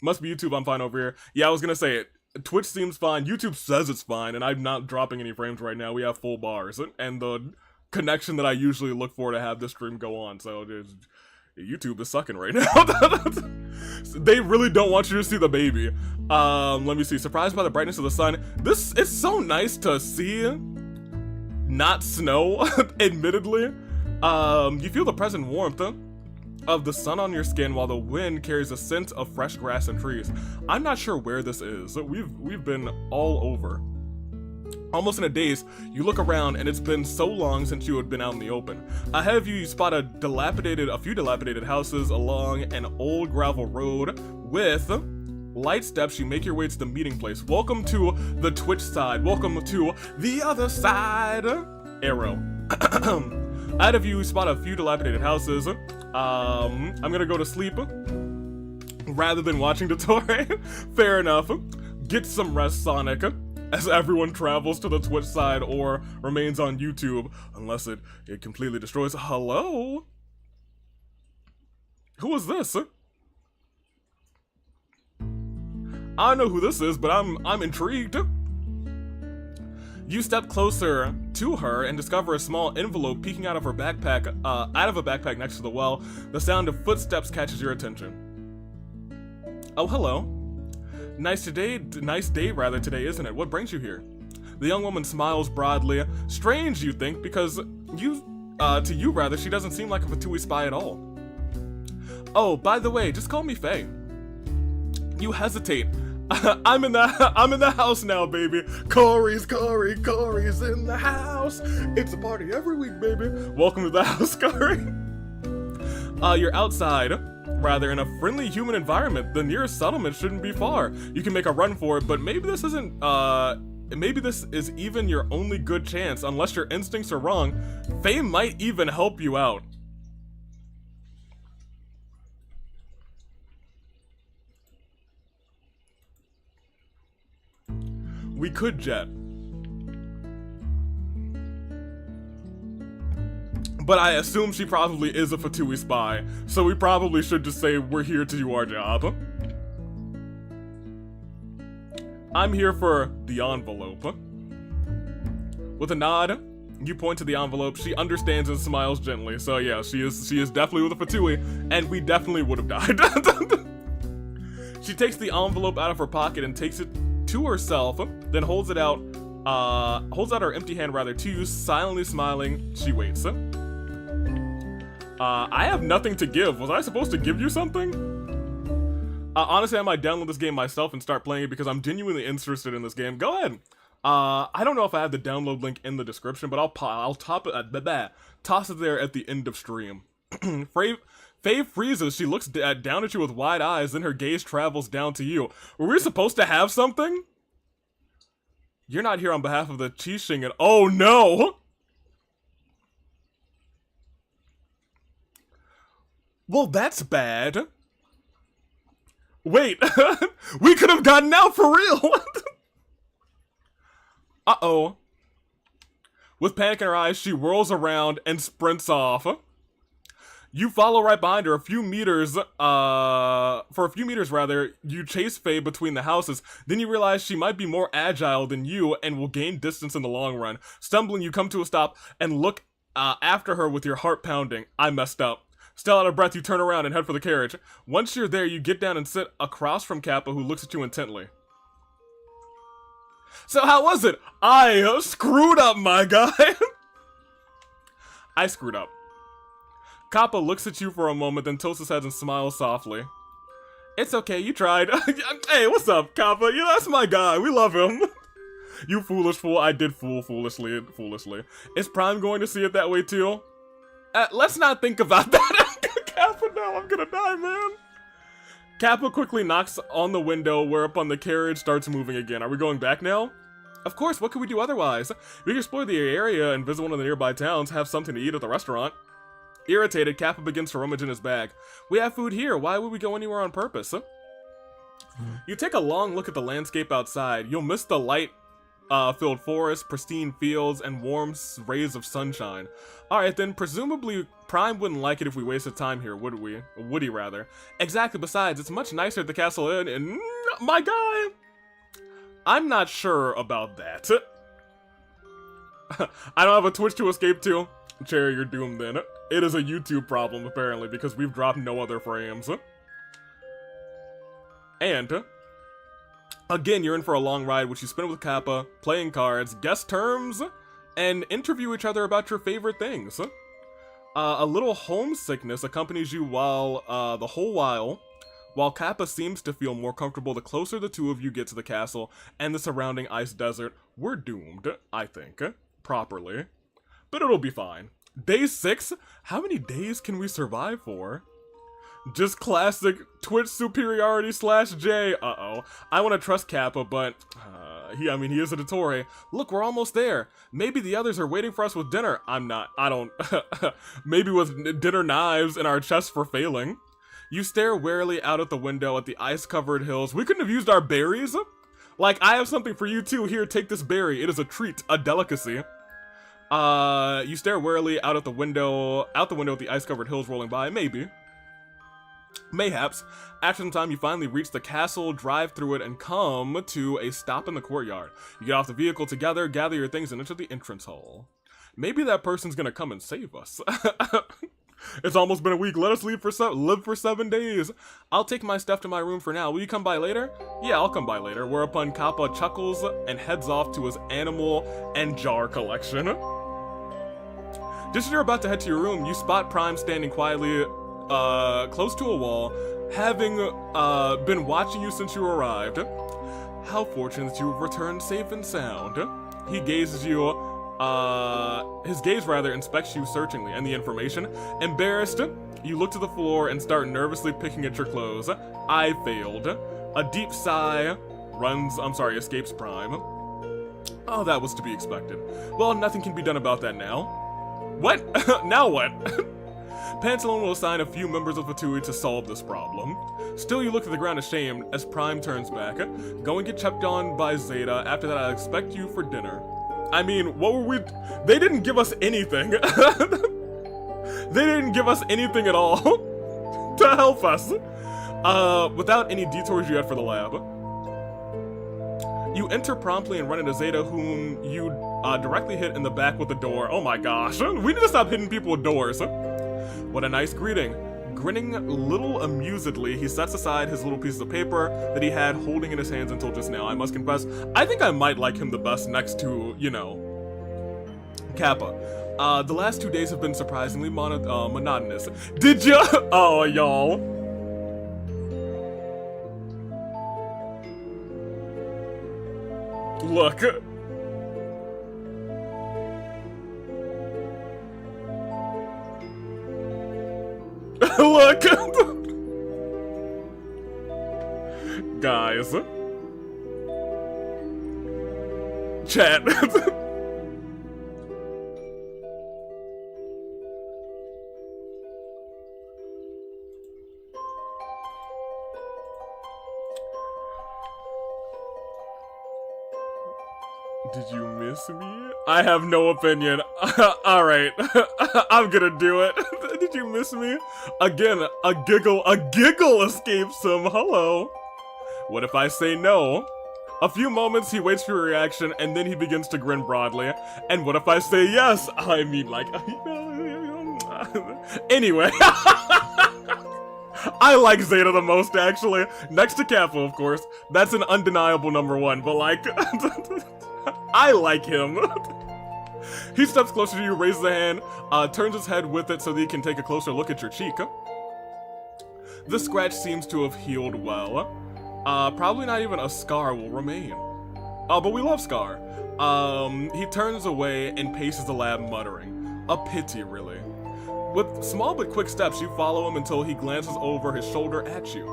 Must be YouTube, I'm fine over here. Yeah, I was gonna say it. Twitch seems fine, YouTube says it's fine, and I'm not dropping any frames right now. We have full bars, and the connection that I usually look for to have this stream go on, so YouTube is sucking right now. They really don't want you to see the baby. Let me see. Surprised by the brightness of the sun. This is so nice to see. Not snow, admittedly. You feel the present warmth of the sun on your skin while the wind carries a scent of fresh grass and trees. I'm not sure where this is. We've been all over. Almost in a daze, you look around and it's been so long since you had been out in the open. Ahead of you, you spot a few dilapidated houses along an old gravel road with light steps. You make your way to the meeting place. Welcome to the Twitch side. Welcome to the other side. Arrow. Ahead of you, you spot a few dilapidated houses. I'm gonna go to sleep rather than watching Dottore. Fair enough. Get some rest, Sonic. As everyone travels to the Twitch side or remains on YouTube, unless it completely destroys. Hello? Who is this? I don't know who this is, but I'm intrigued. You step closer to her and discover a small envelope peeking out of her backpack, out of a backpack next to the well. The sound of footsteps catches your attention. Oh, hello. Nice day today, isn't it? What brings you here? The young woman smiles broadly. Strange, you think, because to you rather, she doesn't seem like a Fatui spy at all. Oh, by the way, just call me Faye. You hesitate. I'm in the house now, baby. Corey's in the house. It's a party every week, baby. Welcome to the house, Corey. You're outside, rather, in a friendly human environment. The nearest settlement shouldn't be far. You can make a run for it, but maybe this isn't, maybe this is even your only good chance. Unless your instincts are wrong, Faye might even help you out. We could jet. But I assume she probably is a Fatui spy, so we probably should just say we're here to do our job. I'm here for the envelope. With a nod, you point to the envelope. She understands and smiles gently. So yeah, she is definitely with a Fatui, and we definitely would have died. She takes the envelope out of her pocket and takes it to herself, then holds out her empty hand rather to you, silently smiling. She waits. I have nothing to give. Was I supposed to give you something? Honestly, I might download this game myself and start playing it because I'm genuinely interested in this game. Go ahead. I don't know if I have the download link in the description, but I'll toss it there at the end of stream. Faye freezes. She looks down at you with wide eyes, then her gaze travels down to you. Were we supposed to have something? You're not here on behalf of the Qixing and oh no! Well, that's bad. Wait, we could have gotten out for real! Uh-oh. With panic in her eyes, she whirls around and sprints off. You follow right behind her for a few meters, you chase Faye between the houses, then you realize she might be more agile than you and will gain distance in the long run. Stumbling, you come to a stop and look after her with your heart pounding. I messed up. Still out of breath, you turn around and head for the carriage. Once you're there, you get down and sit across from Kappa, who looks at you intently. So how was it? I screwed up, my guy. I screwed up. Kappa looks at you for a moment, then tilts his head and smiles softly. It's okay, you tried. Hey, what's up, Kappa? Yeah, that's my guy. We love him. You foolish fool. I did foolishly. Is Prime going to see it that way too? Let's not think about that. Kappa, now I'm gonna die, man. Kappa quickly knocks on the window, whereupon the carriage starts moving again. Are we going back now? Of course, what could we do otherwise? We can explore the area and visit one of the nearby towns, have something to eat at the restaurant. Irritated, Kappa begins to rummage in his bag. We have food here. Why would we go anywhere on purpose? You take a long look at the landscape outside. You'll miss the light-filled forest, pristine fields, and warm rays of sunshine. Alright then, presumably Prime wouldn't like it if we wasted time here, would we? Would he, rather? Exactly, besides, it's much nicer at the Castle Inn, and my guy! I'm not sure about that. I don't have a Twitch to escape to. Cherry, you're doomed then. It is a YouTube problem, apparently, because we've dropped no other frames. And, again, you're in for a long ride, which you spend with Kappa, playing cards, guess terms, and interview each other about your favorite things. A little homesickness accompanies you the whole while Kappa seems to feel more comfortable the closer the two of you get to the castle and the surrounding ice desert. We're doomed, I think, properly. But it'll be fine. Day 6? How many days can we survive for? Just classic Twitch superiority /J. Uh-oh. I want to trust Kappa, but he is a Dottore. Look, we're almost there. Maybe the others are waiting for us with dinner. I'm not. I don't. Maybe with dinner knives in our chests for failing. You stare warily out at the window at the ice-covered hills. We couldn't have used our berries? Like, I have something for you too. Here, take this berry. It is a treat, a delicacy. You stare warily out the window at the ice-covered hills rolling by. Maybe. Mayhaps. After some time, you finally reach the castle, drive through it, and come to a stop in the courtyard. You get off the vehicle together, gather your things, and enter the entrance hall. Maybe that person's gonna come and save us. It's almost been a week. Let us live for 7 days. I'll take my stuff to my room for now. Will you come by later? Yeah, I'll come by later. Whereupon Kappa chuckles and heads off to his animal and jar collection. Just as you're about to head to your room, you spot Prime standing quietly close to a wall, having been watching you since you arrived. How fortunate that you have returned safe and sound. He gazes you, his gaze rather inspects you searchingly, and the information. Embarrassed, you look to the floor and start nervously picking at your clothes. I failed. A deep sigh escapes Prime. Oh, that was to be expected. Well, nothing can be done about that now. What? Now what? Pantaloon will assign a few members of the thE to solve this problem. Still, you look at the ground ashamed as Prime turns back. Go and get checked on by Zeta. After that, I'll expect you for dinner. I mean, what were we... They didn't give us anything. They didn't give us anything at all to help us. Without any detours you had for the lab. You enter promptly and run into Zeta, whom you directly hit in the back with the door. Oh my gosh, we need to stop hitting people with doors. What a nice greeting. Grinning a little amusedly, he sets aside his little pieces of paper that he had holding in his hands until just now. I must confess, I think I might like him the best next to, you know, Kappa. The last 2 days have been surprisingly monotonous. Did ya? Oh, y'all. Look. Look. Guys. Chat. Did you miss me? I have no opinion. Alright, I'm gonna do it. Did you miss me? Again, a giggle escapes him. Hello. What if I say no? A few moments, he waits for your reaction, and then he begins to grin broadly. And what if I say yes? I mean, like, anyway. I like Zeta the most, actually. Next to Kappa, of course. That's an undeniable #1, but like... I like him. He steps closer to you, raises a hand, turns his head with it so that he can take a closer look at your cheek. The scratch seems to have healed well. Probably not even a scar will remain. But we love Scar. He turns away and paces the lab, muttering. A pity, really. With small but quick steps, you follow him until he glances over his shoulder at you.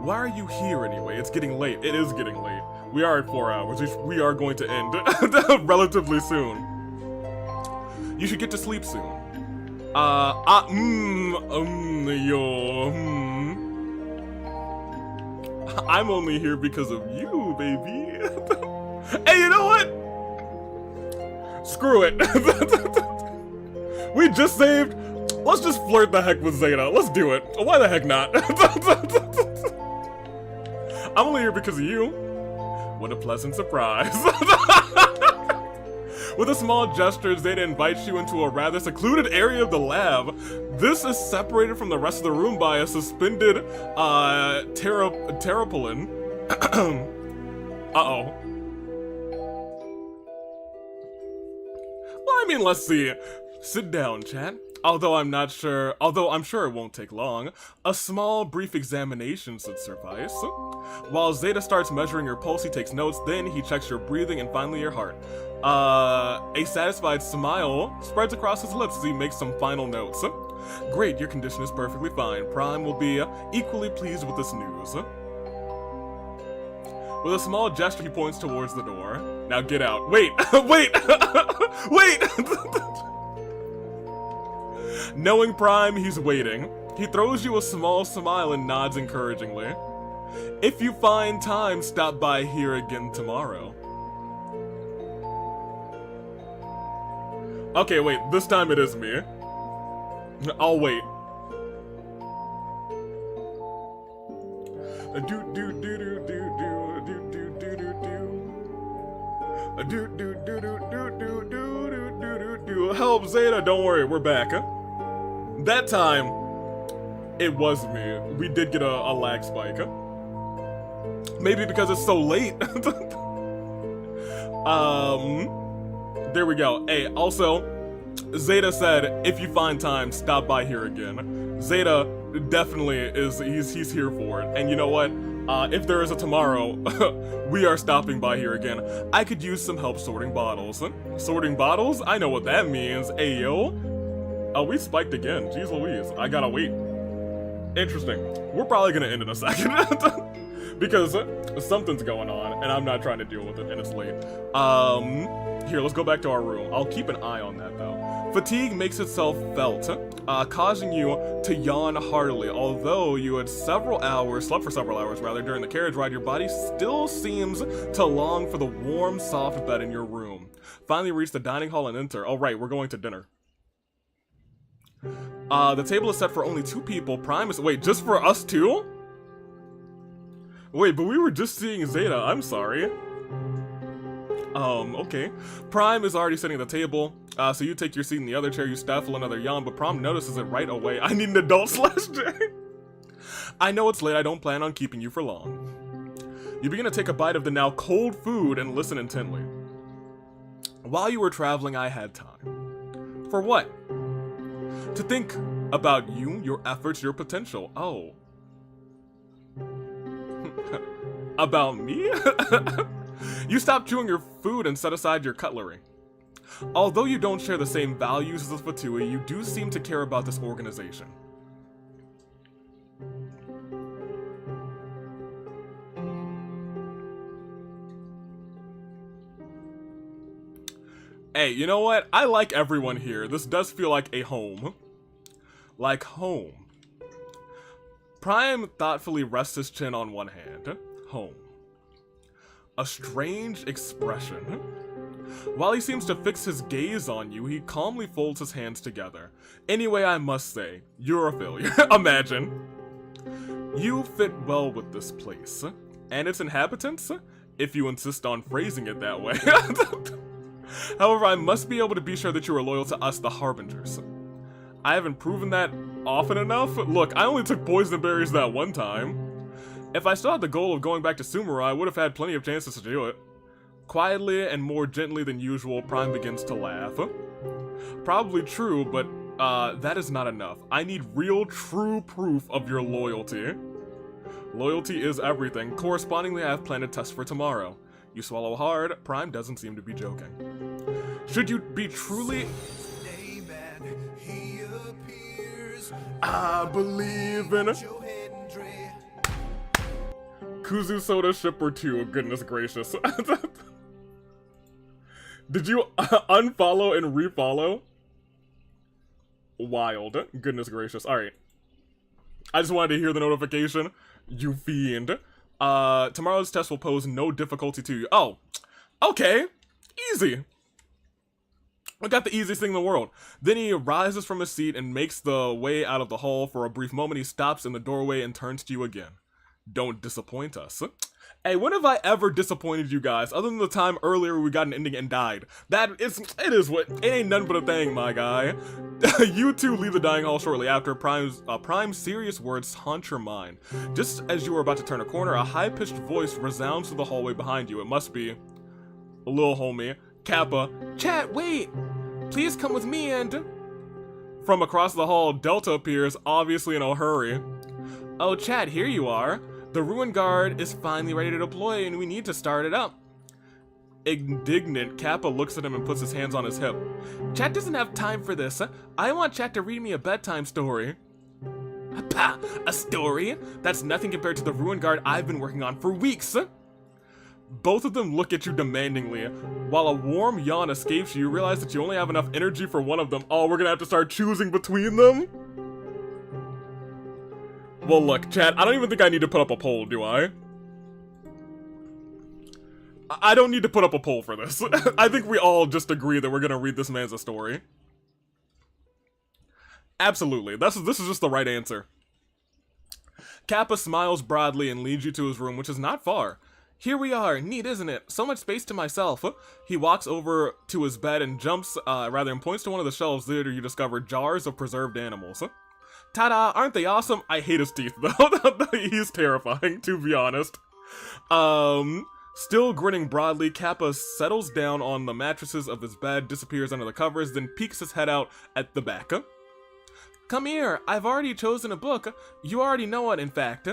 Why are you here anyway? It's getting late. It is getting late. We are at 4 hours, which we are going to end relatively soon. You should get to sleep soon. I'm only here because of you, baby. Hey, you know what? Screw it. We just saved. Let's just flirt the heck with Zeta. Let's do it. Why the heck not? I'm only here because of you. What a pleasant surprise. With a small gesture, Zeta invites you into a rather secluded area of the lab. This is separated from the rest of the room by a suspended, tarpaulin. Uh-oh. Well, I mean, let's see. Sit down, chat. Although I'm sure it won't take long. A small, brief examination should suffice. While Zeta starts measuring your pulse, he takes notes, then he checks your breathing and finally your heart. A satisfied smile spreads across his lips as he makes some final notes. Great, your condition is perfectly fine. Prime will be equally pleased with this news. With a small gesture, he points towards the door. Now get out. Wait! Wait! Wait! Knowing Prime, he's waiting. He throws you a small smile and nods encouragingly. If you find time, stop by here again tomorrow. Okay, wait, this time it is me. I'll wait. Help, Zeta, don't worry, we're back. That time, it was me. We did get a lag spike. Maybe because it's so late. There we go. Hey, also, Zeta said, if you find time, stop by here again. Zeta definitely is, he's here for it. And you know what? If there is a tomorrow, we are stopping by here again. I could use some help sorting bottles. Sorting bottles? I know what that means. Ayo. Oh, we spiked again. Jeez Louise. I gotta wait. Interesting. We're probably gonna end in a second. Because something's going on, and I'm not trying to deal with it, and it's late. Here, let's go back to our room. I'll keep an eye on that, though. Fatigue makes itself felt, causing you to yawn heartily. Although you had slept for several hours rather, during the carriage ride, your body still seems to long for the warm, soft bed in your room. Finally reach the dining hall and enter. Oh, right, we're going to dinner. The table is set for only 2 people. Prime is... Wait, just for us 2? Wait, but we were just seeing Zeta. I'm sorry. Okay. Prime is already sitting at the table, so you take your seat in the other chair, you stifle another yawn, but Prime notices it right away. I need an adult /J. I know it's late, I don't plan on keeping you for long. You begin to take a bite of the now cold food and listen intently. While you were traveling, I had time. For what? To think about you, your efforts, your potential. Oh. About me? You stop chewing your food and set aside your cutlery. Although you don't share the same values as thE, you do seem to care about this organization. Hey, you know what? I like everyone here. This does feel like a home. Like home. Prime thoughtfully rests his chin on one hand. Home. A strange expression. While he seems to fix his gaze on you, he calmly folds his hands together. Anyway, I must say, you're a failure. Imagine. You fit well with this place. And its inhabitants, if you insist on phrasing it that way. However, I must be able to be sure that you are loyal to us, the Harbingers. I haven't proven that often enough. Look, I only took poison berries that one time. If I still had the goal of going back to Sumeru, I would have had plenty of chances to do it. Quietly and more gently than usual, Prime begins to laugh. Probably true, but that is not enough. I need real, true proof of your loyalty. Loyalty is everything. Correspondingly, I have planned a test for tomorrow. You swallow hard. Prime doesn't seem to be joking. Should you be truly... I believe in... Kuzu Soda Shipper 2, goodness gracious. Did you unfollow and refollow? Wild, goodness gracious. Alright. I just wanted to hear the notification. You fiend. Tomorrow's test will pose no difficulty to you. Oh, okay. Easy. I got the easiest thing in the world. Then he rises from his seat and makes the way out of the hall. For a brief moment, he stops in the doorway and turns to you again. Don't disappoint us. Hey, when have I ever disappointed you guys? Other than the time earlier we got an ending and died. It ain't nothing but a thing, my guy. You two leave the dining hall shortly after. Prime's serious words haunt your mind. Just as you were about to turn a corner, a high-pitched voice resounds through the hallway behind you. It must be a little homie, Kappa. Chat, wait! Please come with me and... From across the hall, Delta appears, obviously in a hurry. Oh, Chad, here you are. The Ruin Guard is finally ready to deploy and we need to start it up. Indignant, Kappa looks at him and puts his hands on his hip. Chat doesn't have time for this. I want Chat to read me a bedtime story. Pah, a story? That's nothing compared to the Ruin Guard I've been working on for weeks. Both of them look at you demandingly. While a warm yawn escapes you, you realize that you only have enough energy for one of them. Oh, we're gonna have to start choosing between them? Well, look, chat, I don't even think I need to put up a poll, do I? I don't need to put up a poll for this. I think we all just agree that we're gonna read this man's a story. Absolutely. This is just the right answer. Kappa smiles broadly and leads you to his room, which is not far. Here we are. Neat, isn't it? So much space to myself. He walks over to his bed and points to one of the shelves. There you discover jars of preserved animals. Ta-da! Aren't they awesome? I hate his teeth, though. He's terrifying, to be honest. Still grinning broadly, Kappa settles down on the mattresses of his bed, disappears under the covers, then peeks his head out at the back. Come here, I've already chosen a book. You already know it, in fact.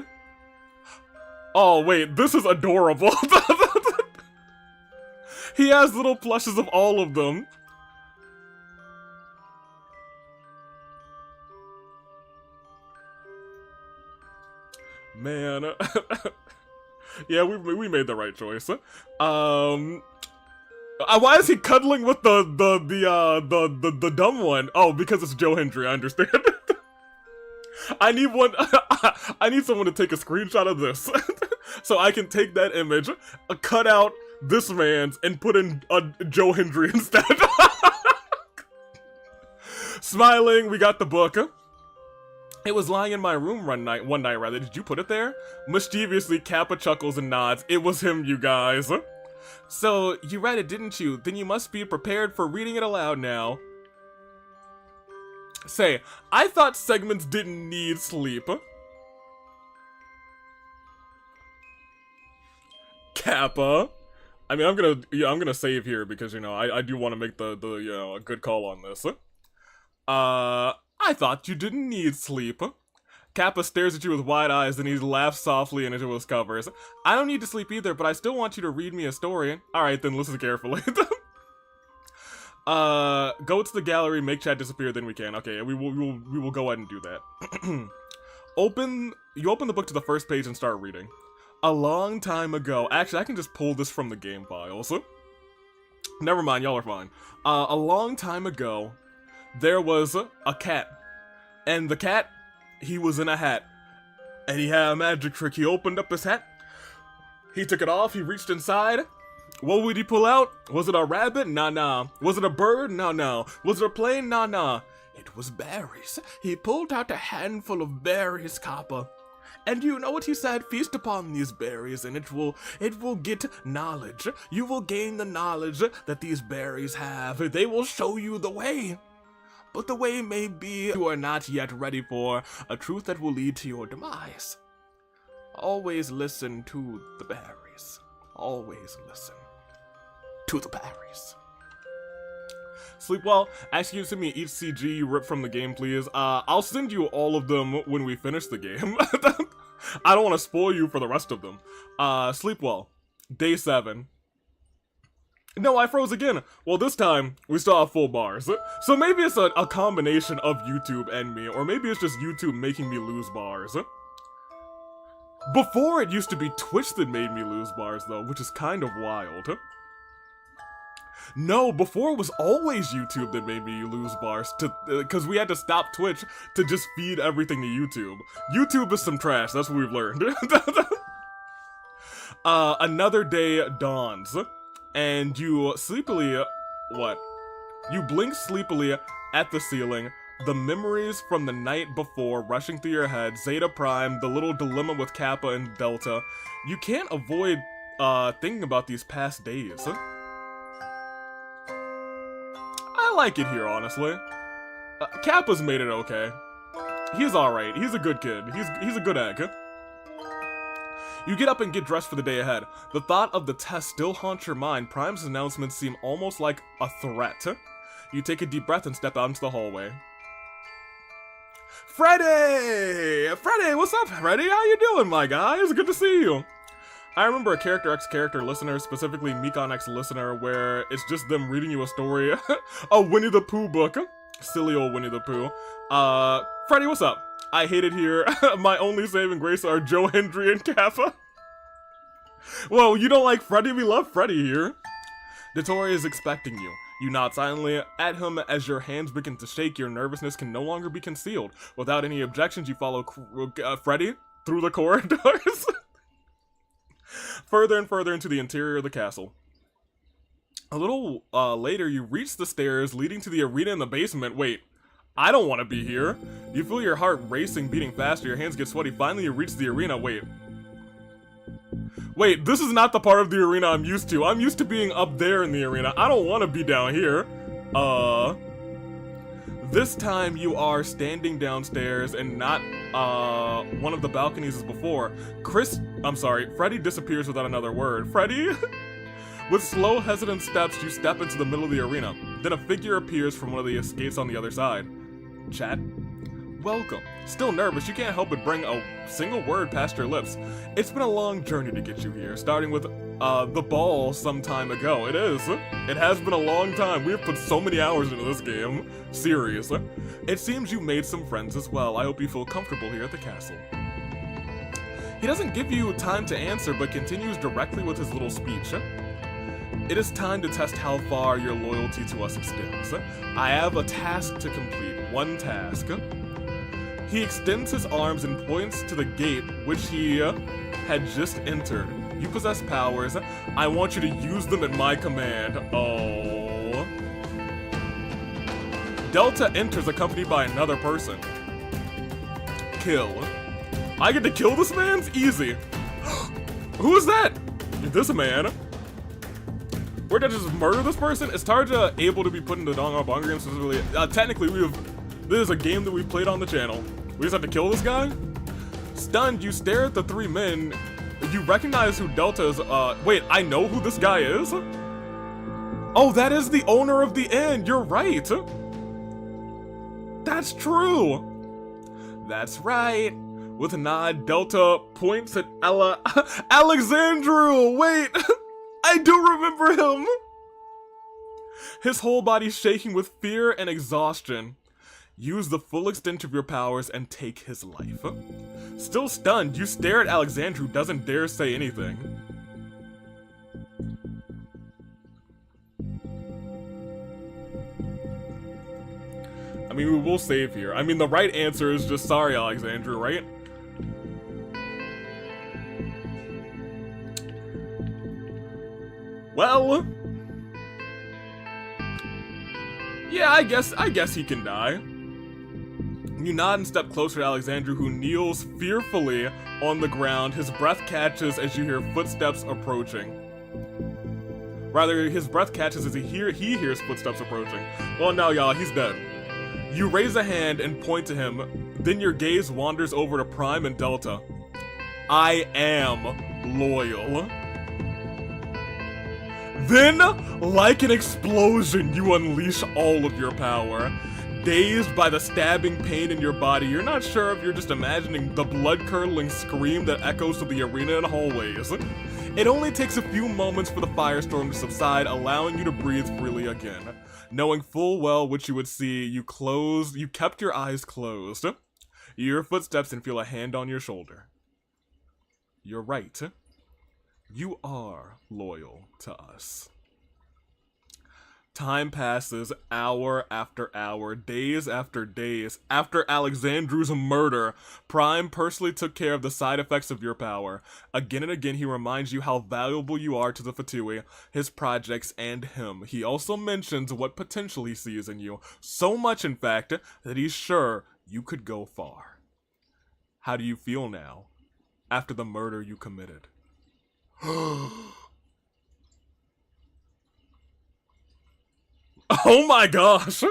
Oh, wait, this is adorable. He has little plushes of all of them. Man. Yeah, we made the right choice. Why is he cuddling with the dumb one? Oh, because it's Joe Hendry, I understand. I need I need someone to take a screenshot of this. So I can take that image, cut out this man's, and put in Joe Hendry instead. Smiling, we got the book. It was lying in my room one night, rather. Did you put it there? Mischievously, Kappa chuckles and nods. It was him, you guys. So, you read it, didn't you? Then you must be prepared for reading it aloud now. Say, I thought segments didn't need sleep. Kappa. I mean, I'm gonna save here because, you know, I do want to make the you know, a good call on this. I thought you didn't need sleep. Kappa stares at you with wide eyes, then he laughs softly and into his covers. I don't need to sleep either, but I still want you to read me a story. Alright, then listen carefully. Go to the gallery, make chat disappear, then we can. Okay, we will go ahead and do that. You open the book to the first page and start reading. A long time ago. Actually, I can just pull this from the game files. Never mind, y'all are fine. A long time ago, there was a cat. And the cat, he was in a hat. And he had a magic trick. He opened up his hat. He took it off. He reached inside. What would he pull out? Was it a rabbit? Nah. Was it a bird? Nah. Was it a plane? Nah. It was berries. He pulled out a handful of berries, Kappa. And you know what he said? Feast upon these berries, and it will get knowledge. You will gain the knowledge that these berries have. They will show you the way. But the way may be you are not yet ready for a truth that will lead to your demise. Always listen to the berries. Always listen to the berries. Sleep well. Actually, you send me each CG you rip from the game, please. I'll send you all of them when we finish the game. I don't want to spoil you for the rest of them. Sleep well. Day 7. No, I froze again. Well, this time, we still have full bars. So maybe it's a combination of YouTube and me, or maybe it's just YouTube making me lose bars. Before, it used to be Twitch that made me lose bars, though, which is kind of wild. No, before it was always YouTube that made me lose bars, because we had to stop Twitch to just feed everything to YouTube. YouTube is some trash, that's what we've learned. Another day dawns, and you sleepily, You blink sleepily at the ceiling, the memories from the night before rushing through your head, Zeta Prime, the little dilemma with Kappa and Delta. You can't avoid, thinking about these past days. I like it here, honestly. Kappa's made it okay. He's alright. He's a good kid. He's a good egg. You get up and get dressed for the day ahead. The thought of the test still haunts your mind. Prime's announcements seem almost like a threat. You take a deep breath and step out into the hallway. Freddy! Freddy, what's up, Freddy? How you doing, my guy? It's good to see you. I remember a Character X Character listener, specifically Mekon X listener, where it's just them reading you a story. A Winnie the Pooh book. Silly old Winnie the Pooh. Freddy, what's up? I hate it here. My only saving grace are Joe Hendry and Kappa. Whoa, you don't like Freddy? We love Freddy here. Dottore is expecting you. You nod silently at him as your hands begin to shake. Your nervousness can no longer be concealed. Without any objections, you follow Freddy through the corridors. Further and further into the interior of the castle. A little later, you reach the stairs leading to the arena in the basement. Wait, I don't want to be here. You feel your heart racing, beating faster. Your hands get sweaty. Finally, you reach the arena. Wait, this is not the part of the arena I'm used to. I'm used to being up there in the arena. I don't want to be down here. This time you are standing downstairs and not, one of the balconies as before. Freddy disappears without another word. Freddy? With slow, hesitant steps, you step into the middle of the arena. Then a figure appears from one of the escapes on the other side. Chat? welcome. Still nervous, you can't help but bring a single word past your lips. It's been a long journey to get you here, starting with the ball some time ago. It is. It has been a long time. We have put so many hours into this game. Series. It seems you made some friends as well. I hope you feel comfortable here at the castle. He doesn't give you time to answer, but continues directly with his little speech. It is time to test how far your loyalty to us extends. I have a task to complete. One task. He extends his arms and points to the gate which he had just entered. You possess powers. I want you to use them at my command. Oh. Delta enters accompanied by another person. Kill. I get to kill this man? Easy. Who is that? Is this a man? We're gonna just murder this person? Is Tarja able to be put in the Harbinger game specifically? Technically, this is a game that we've played on the channel. We just have to kill this guy? Stunned, you stare at the three men. You recognize who Delta is. Wait, I know who this guy is? Oh, that is the owner of the inn. You're right. That's true. That's right. With a nod, Delta points at Alexandru. Wait, I do remember him. His whole body shaking with fear and exhaustion. Use the full extent of your powers and take his life. Still stunned, you stare at Alexandru, who doesn't dare say anything. I mean, we will save here. I mean, the right answer is just sorry, Alexandru, right? Well, yeah, I guess he can die. You nod and step closer to Alexandru, who kneels fearfully on the ground. His breath catches as you hear footsteps approaching. Rather, his breath catches as he hears footsteps approaching. Well, now, y'all, he's dead. You raise a hand and point to him. Then your gaze wanders over to Prime and Delta. I am loyal. Then, like an explosion, you unleash all of your power. Dazed by the stabbing pain in your body, you're not sure if you're just imagining the blood-curdling scream that echoes to the arena and hallways. It only takes a few moments for the firestorm to subside, allowing you to breathe freely again. Knowing full well what you would see, you kept your eyes closed. You hear footsteps and feel a hand on your shoulder. You're right. You are loyal to us. Time passes, hour after hour, days after days. After Alexandru's murder, Prime personally took care of the side effects of your power. Again and again, he reminds you how valuable you are to the Fatui, his projects, and him. He also mentions what potential he sees in you. So much, in fact, that he's sure you could go far. How do you feel now, after the murder you committed? Oh my gosh!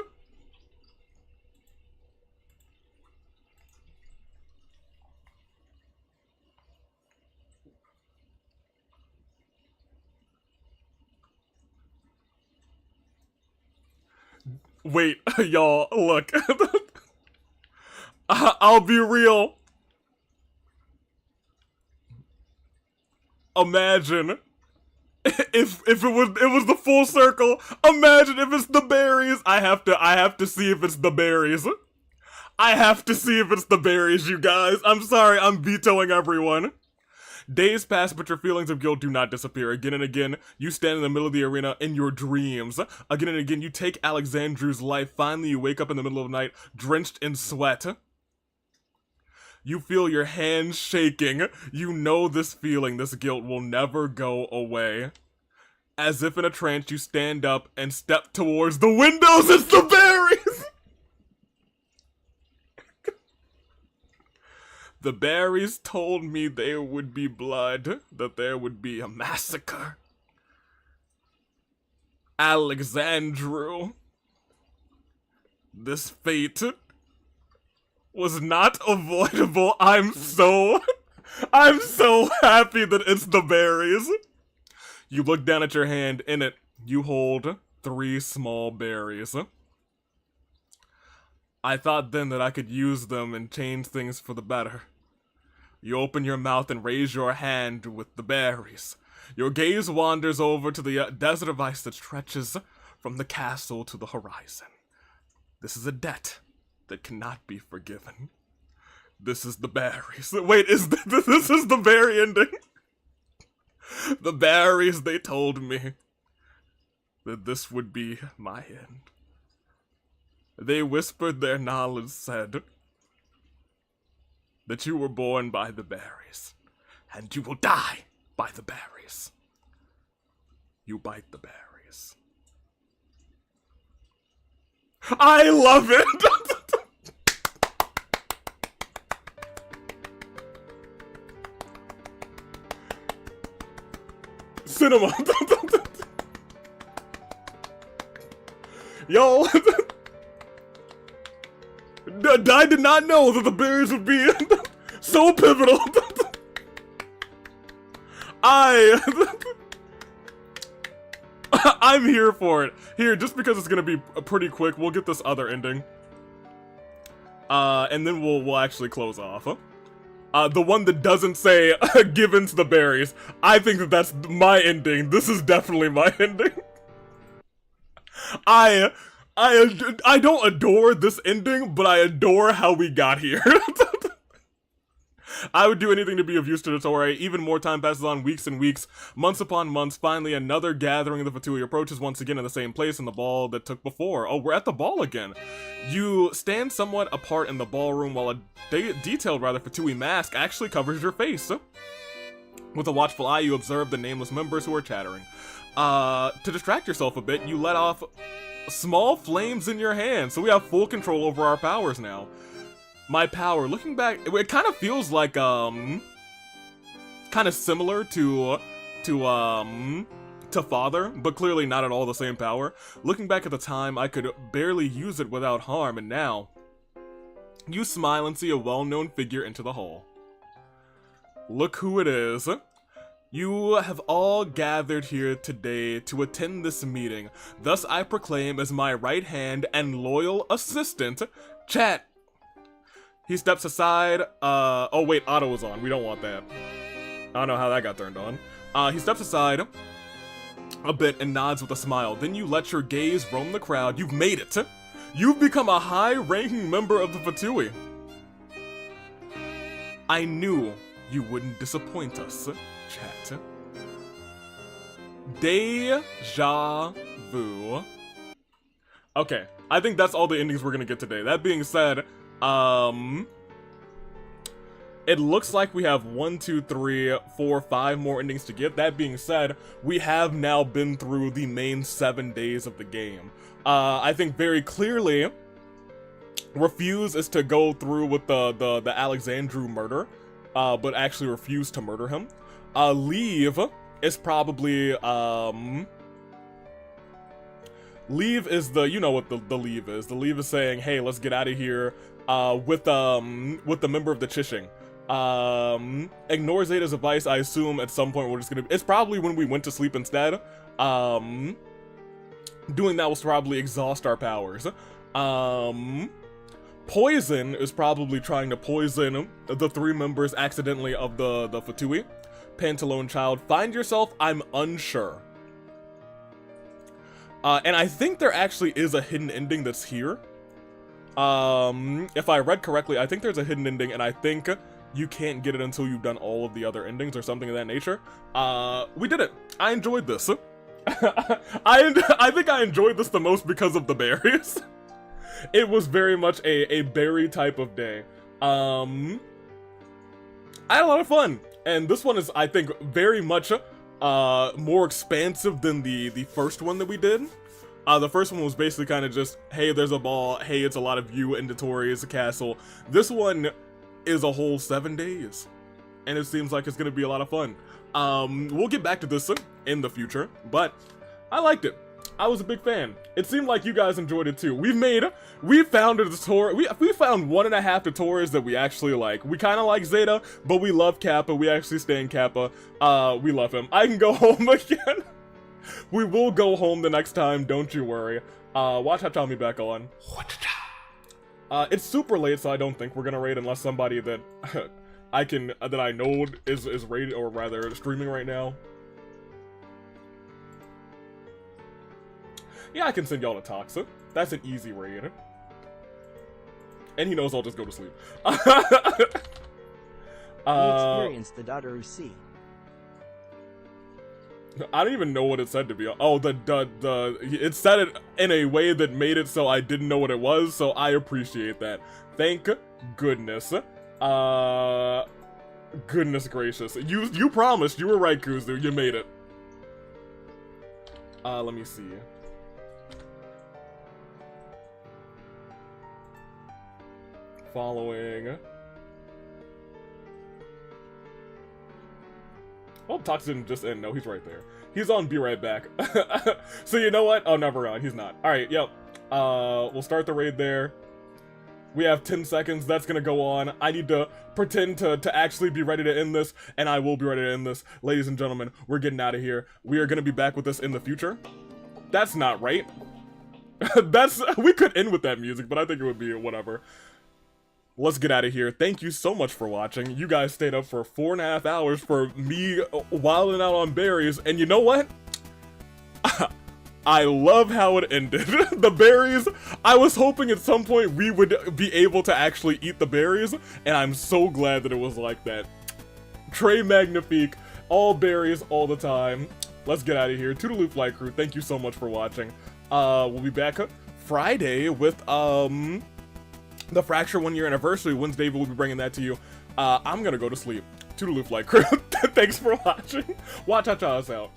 Wait, y'all, look. I'll be real. Imagine if it was the full circle. Imagine if it's the bERriEs. I have to see if it's the bERriEs. I have to see if it's the bERriEs, you guys. I'm sorry, I'm vetoing everyone. Days pass, but your feelings of guilt do not disappear. Again and again, you stand in the middle of the arena in your dreams. Again and again, you take Alexandru's life. Finally, you wake up in the middle of the night, drenched in sweat. You feel your hands shaking. You know this feeling, this guilt will never go away. As if in a trance, you stand up and step towards the windows. It's the bERriEs! The bERriEs told me there would be blood, that there would be a massacre. Alexandru. This fate was not avoidable. I'm so happy that it's the bERriEs. You look down at your hand. In it, you hold 3 small berries. I thought then that I could use them and change things for the better. You open your mouth and raise your hand with the berries. Your gaze wanders over to the desert of ice that stretches from the castle to the horizon. This is a debt that cannot be forgiven. This is the berries. Wait, this is the berry ending? The berries, they told me that this would be my end. They whispered their knowledge said that you were born by the berries, and you will die by the berries. You bite the berries. I love it! Cinema. Yo. I did not know that the berries would be so pivotal. I'm here for it. Here, just because it's gonna be pretty quick, we'll get this other ending. And then we'll actually close off. The one that doesn't say given to the berries. I think that that's my ending. This is definitely my ending. I don't adore this ending, but I adore how we got here. I would do anything to be of use to Dottore. Even more time passes on, weeks and weeks, months upon months. Finally, another gathering of the thE approaches once again in the same place in the ball that took before. Oh, we're at the ball again. You stand somewhat apart in the ballroom while a detailed thE mask actually covers your face. With a watchful eye, you observe the nameless members who are chattering. To distract yourself a bit, you let off small flames in your hand, so we have full control over our powers now. My power, looking back, it kind of feels like, kind of similar to Father, but clearly not at all the same power. Looking back at the time, I could barely use it without harm, and now, you smile and see a well-known figure into the hall. Look who it is. You have all gathered here today to attend this meeting. Thus I proclaim as my right hand and loyal assistant, Chat. He steps aside, oh wait, auto is on, we don't want that. I don't know how that got turned on. He steps aside a bit and nods with a smile. Then you let your gaze roam the crowd. You've made it. You've become a high-ranking member of the thE. I knew you wouldn't disappoint us, Chat. Deja vu. Okay, I think that's all the endings we're gonna get today. That being said, it looks like we have 1, 2, 3, 4, 5 more endings to get. That being said, we have now been through the main 7 days of the game. I think very clearly, Refuse is to go through with the Alexandru murder, but actually refuse to murder him. Leave is probably, Leave is the, you know what the leave is. The leave is saying, hey, let's get out of here, with the member of the Chishing. Ignore Zeta's advice. I assume at some point we're just gonna, it's probably when we went to sleep instead. Doing that will probably exhaust our powers. Poison is probably trying to poison the 3 members accidentally of the thE. Pantaloon child. Find yourself, I'm unsure. And I think there actually is a hidden ending that's here. If I read correctly, I think there's a hidden ending, and I think you can't get it until you've done all of the other endings or something of that nature. We did it. I enjoyed this. I think I enjoyed this the most because of the berries. It was very much a berry type of day. I had a lot of fun, and this one is, I think, very much more expansive than the first one that we did. The first one was basically kind of just, hey, there's a ball, hey, it's a lot of you and Dottore, it's a castle. This one is a whole 7 days, and it seems like it's gonna be a lot of fun. We'll get back to this in the future, but I liked it. I was a big fan. It seemed like you guys enjoyed it too. We found a Dottore, we found 1.5 Dottores that we actually like. We kind of like Zeta, but we love Kappa. We actually stay in Kappa. We love him. I can go home again. We will go home the next time, don't you worry. Watch how Tommy back on. It's super late, so I don't think we're gonna raid unless somebody that that I know is raided, or rather streaming right now. Yeah, I can send y'all to Toxa. That's an easy raid. And he knows I'll just go to sleep. We experienced the Dottore C. I don't even know what it said, to be honest. Oh, it said it in a way that made it so I didn't know what it was, so I appreciate that. Thank goodness. Goodness gracious. You promised. You were right, Kuzu. You made it. Let me see. Following. Oh, Tox didn't just end. No, he's right there. He's on Be Right Back. So you know what? Oh, never mind. He's not. Alright, yep. We'll start the raid there. We have 10 seconds. That's gonna go on. I need to pretend to actually be ready to end this, and I will be ready to end this. Ladies and gentlemen, we're getting out of here. We are gonna be back with this in the future. That's not right. We could end with that music, but I think it would be whatever. Let's get out of here. Thank you so much for watching. You guys stayed up for 4.5 hours for me wilding out on berries, and you know what? I love how it ended. The berries, I was hoping at some point we would be able to actually eat the berries, and I'm so glad that it was like that. Très magnifique, all berries all the time. Let's get out of here. Toodaloo Flight Crew, thank you so much for watching. We'll be back Friday with, the Fracture 1 year anniversary. Wednesday we'll be bringing that to you. I'm gonna go to sleep. Toodaloo Flight Crew. Thanks for watching. Watch us out.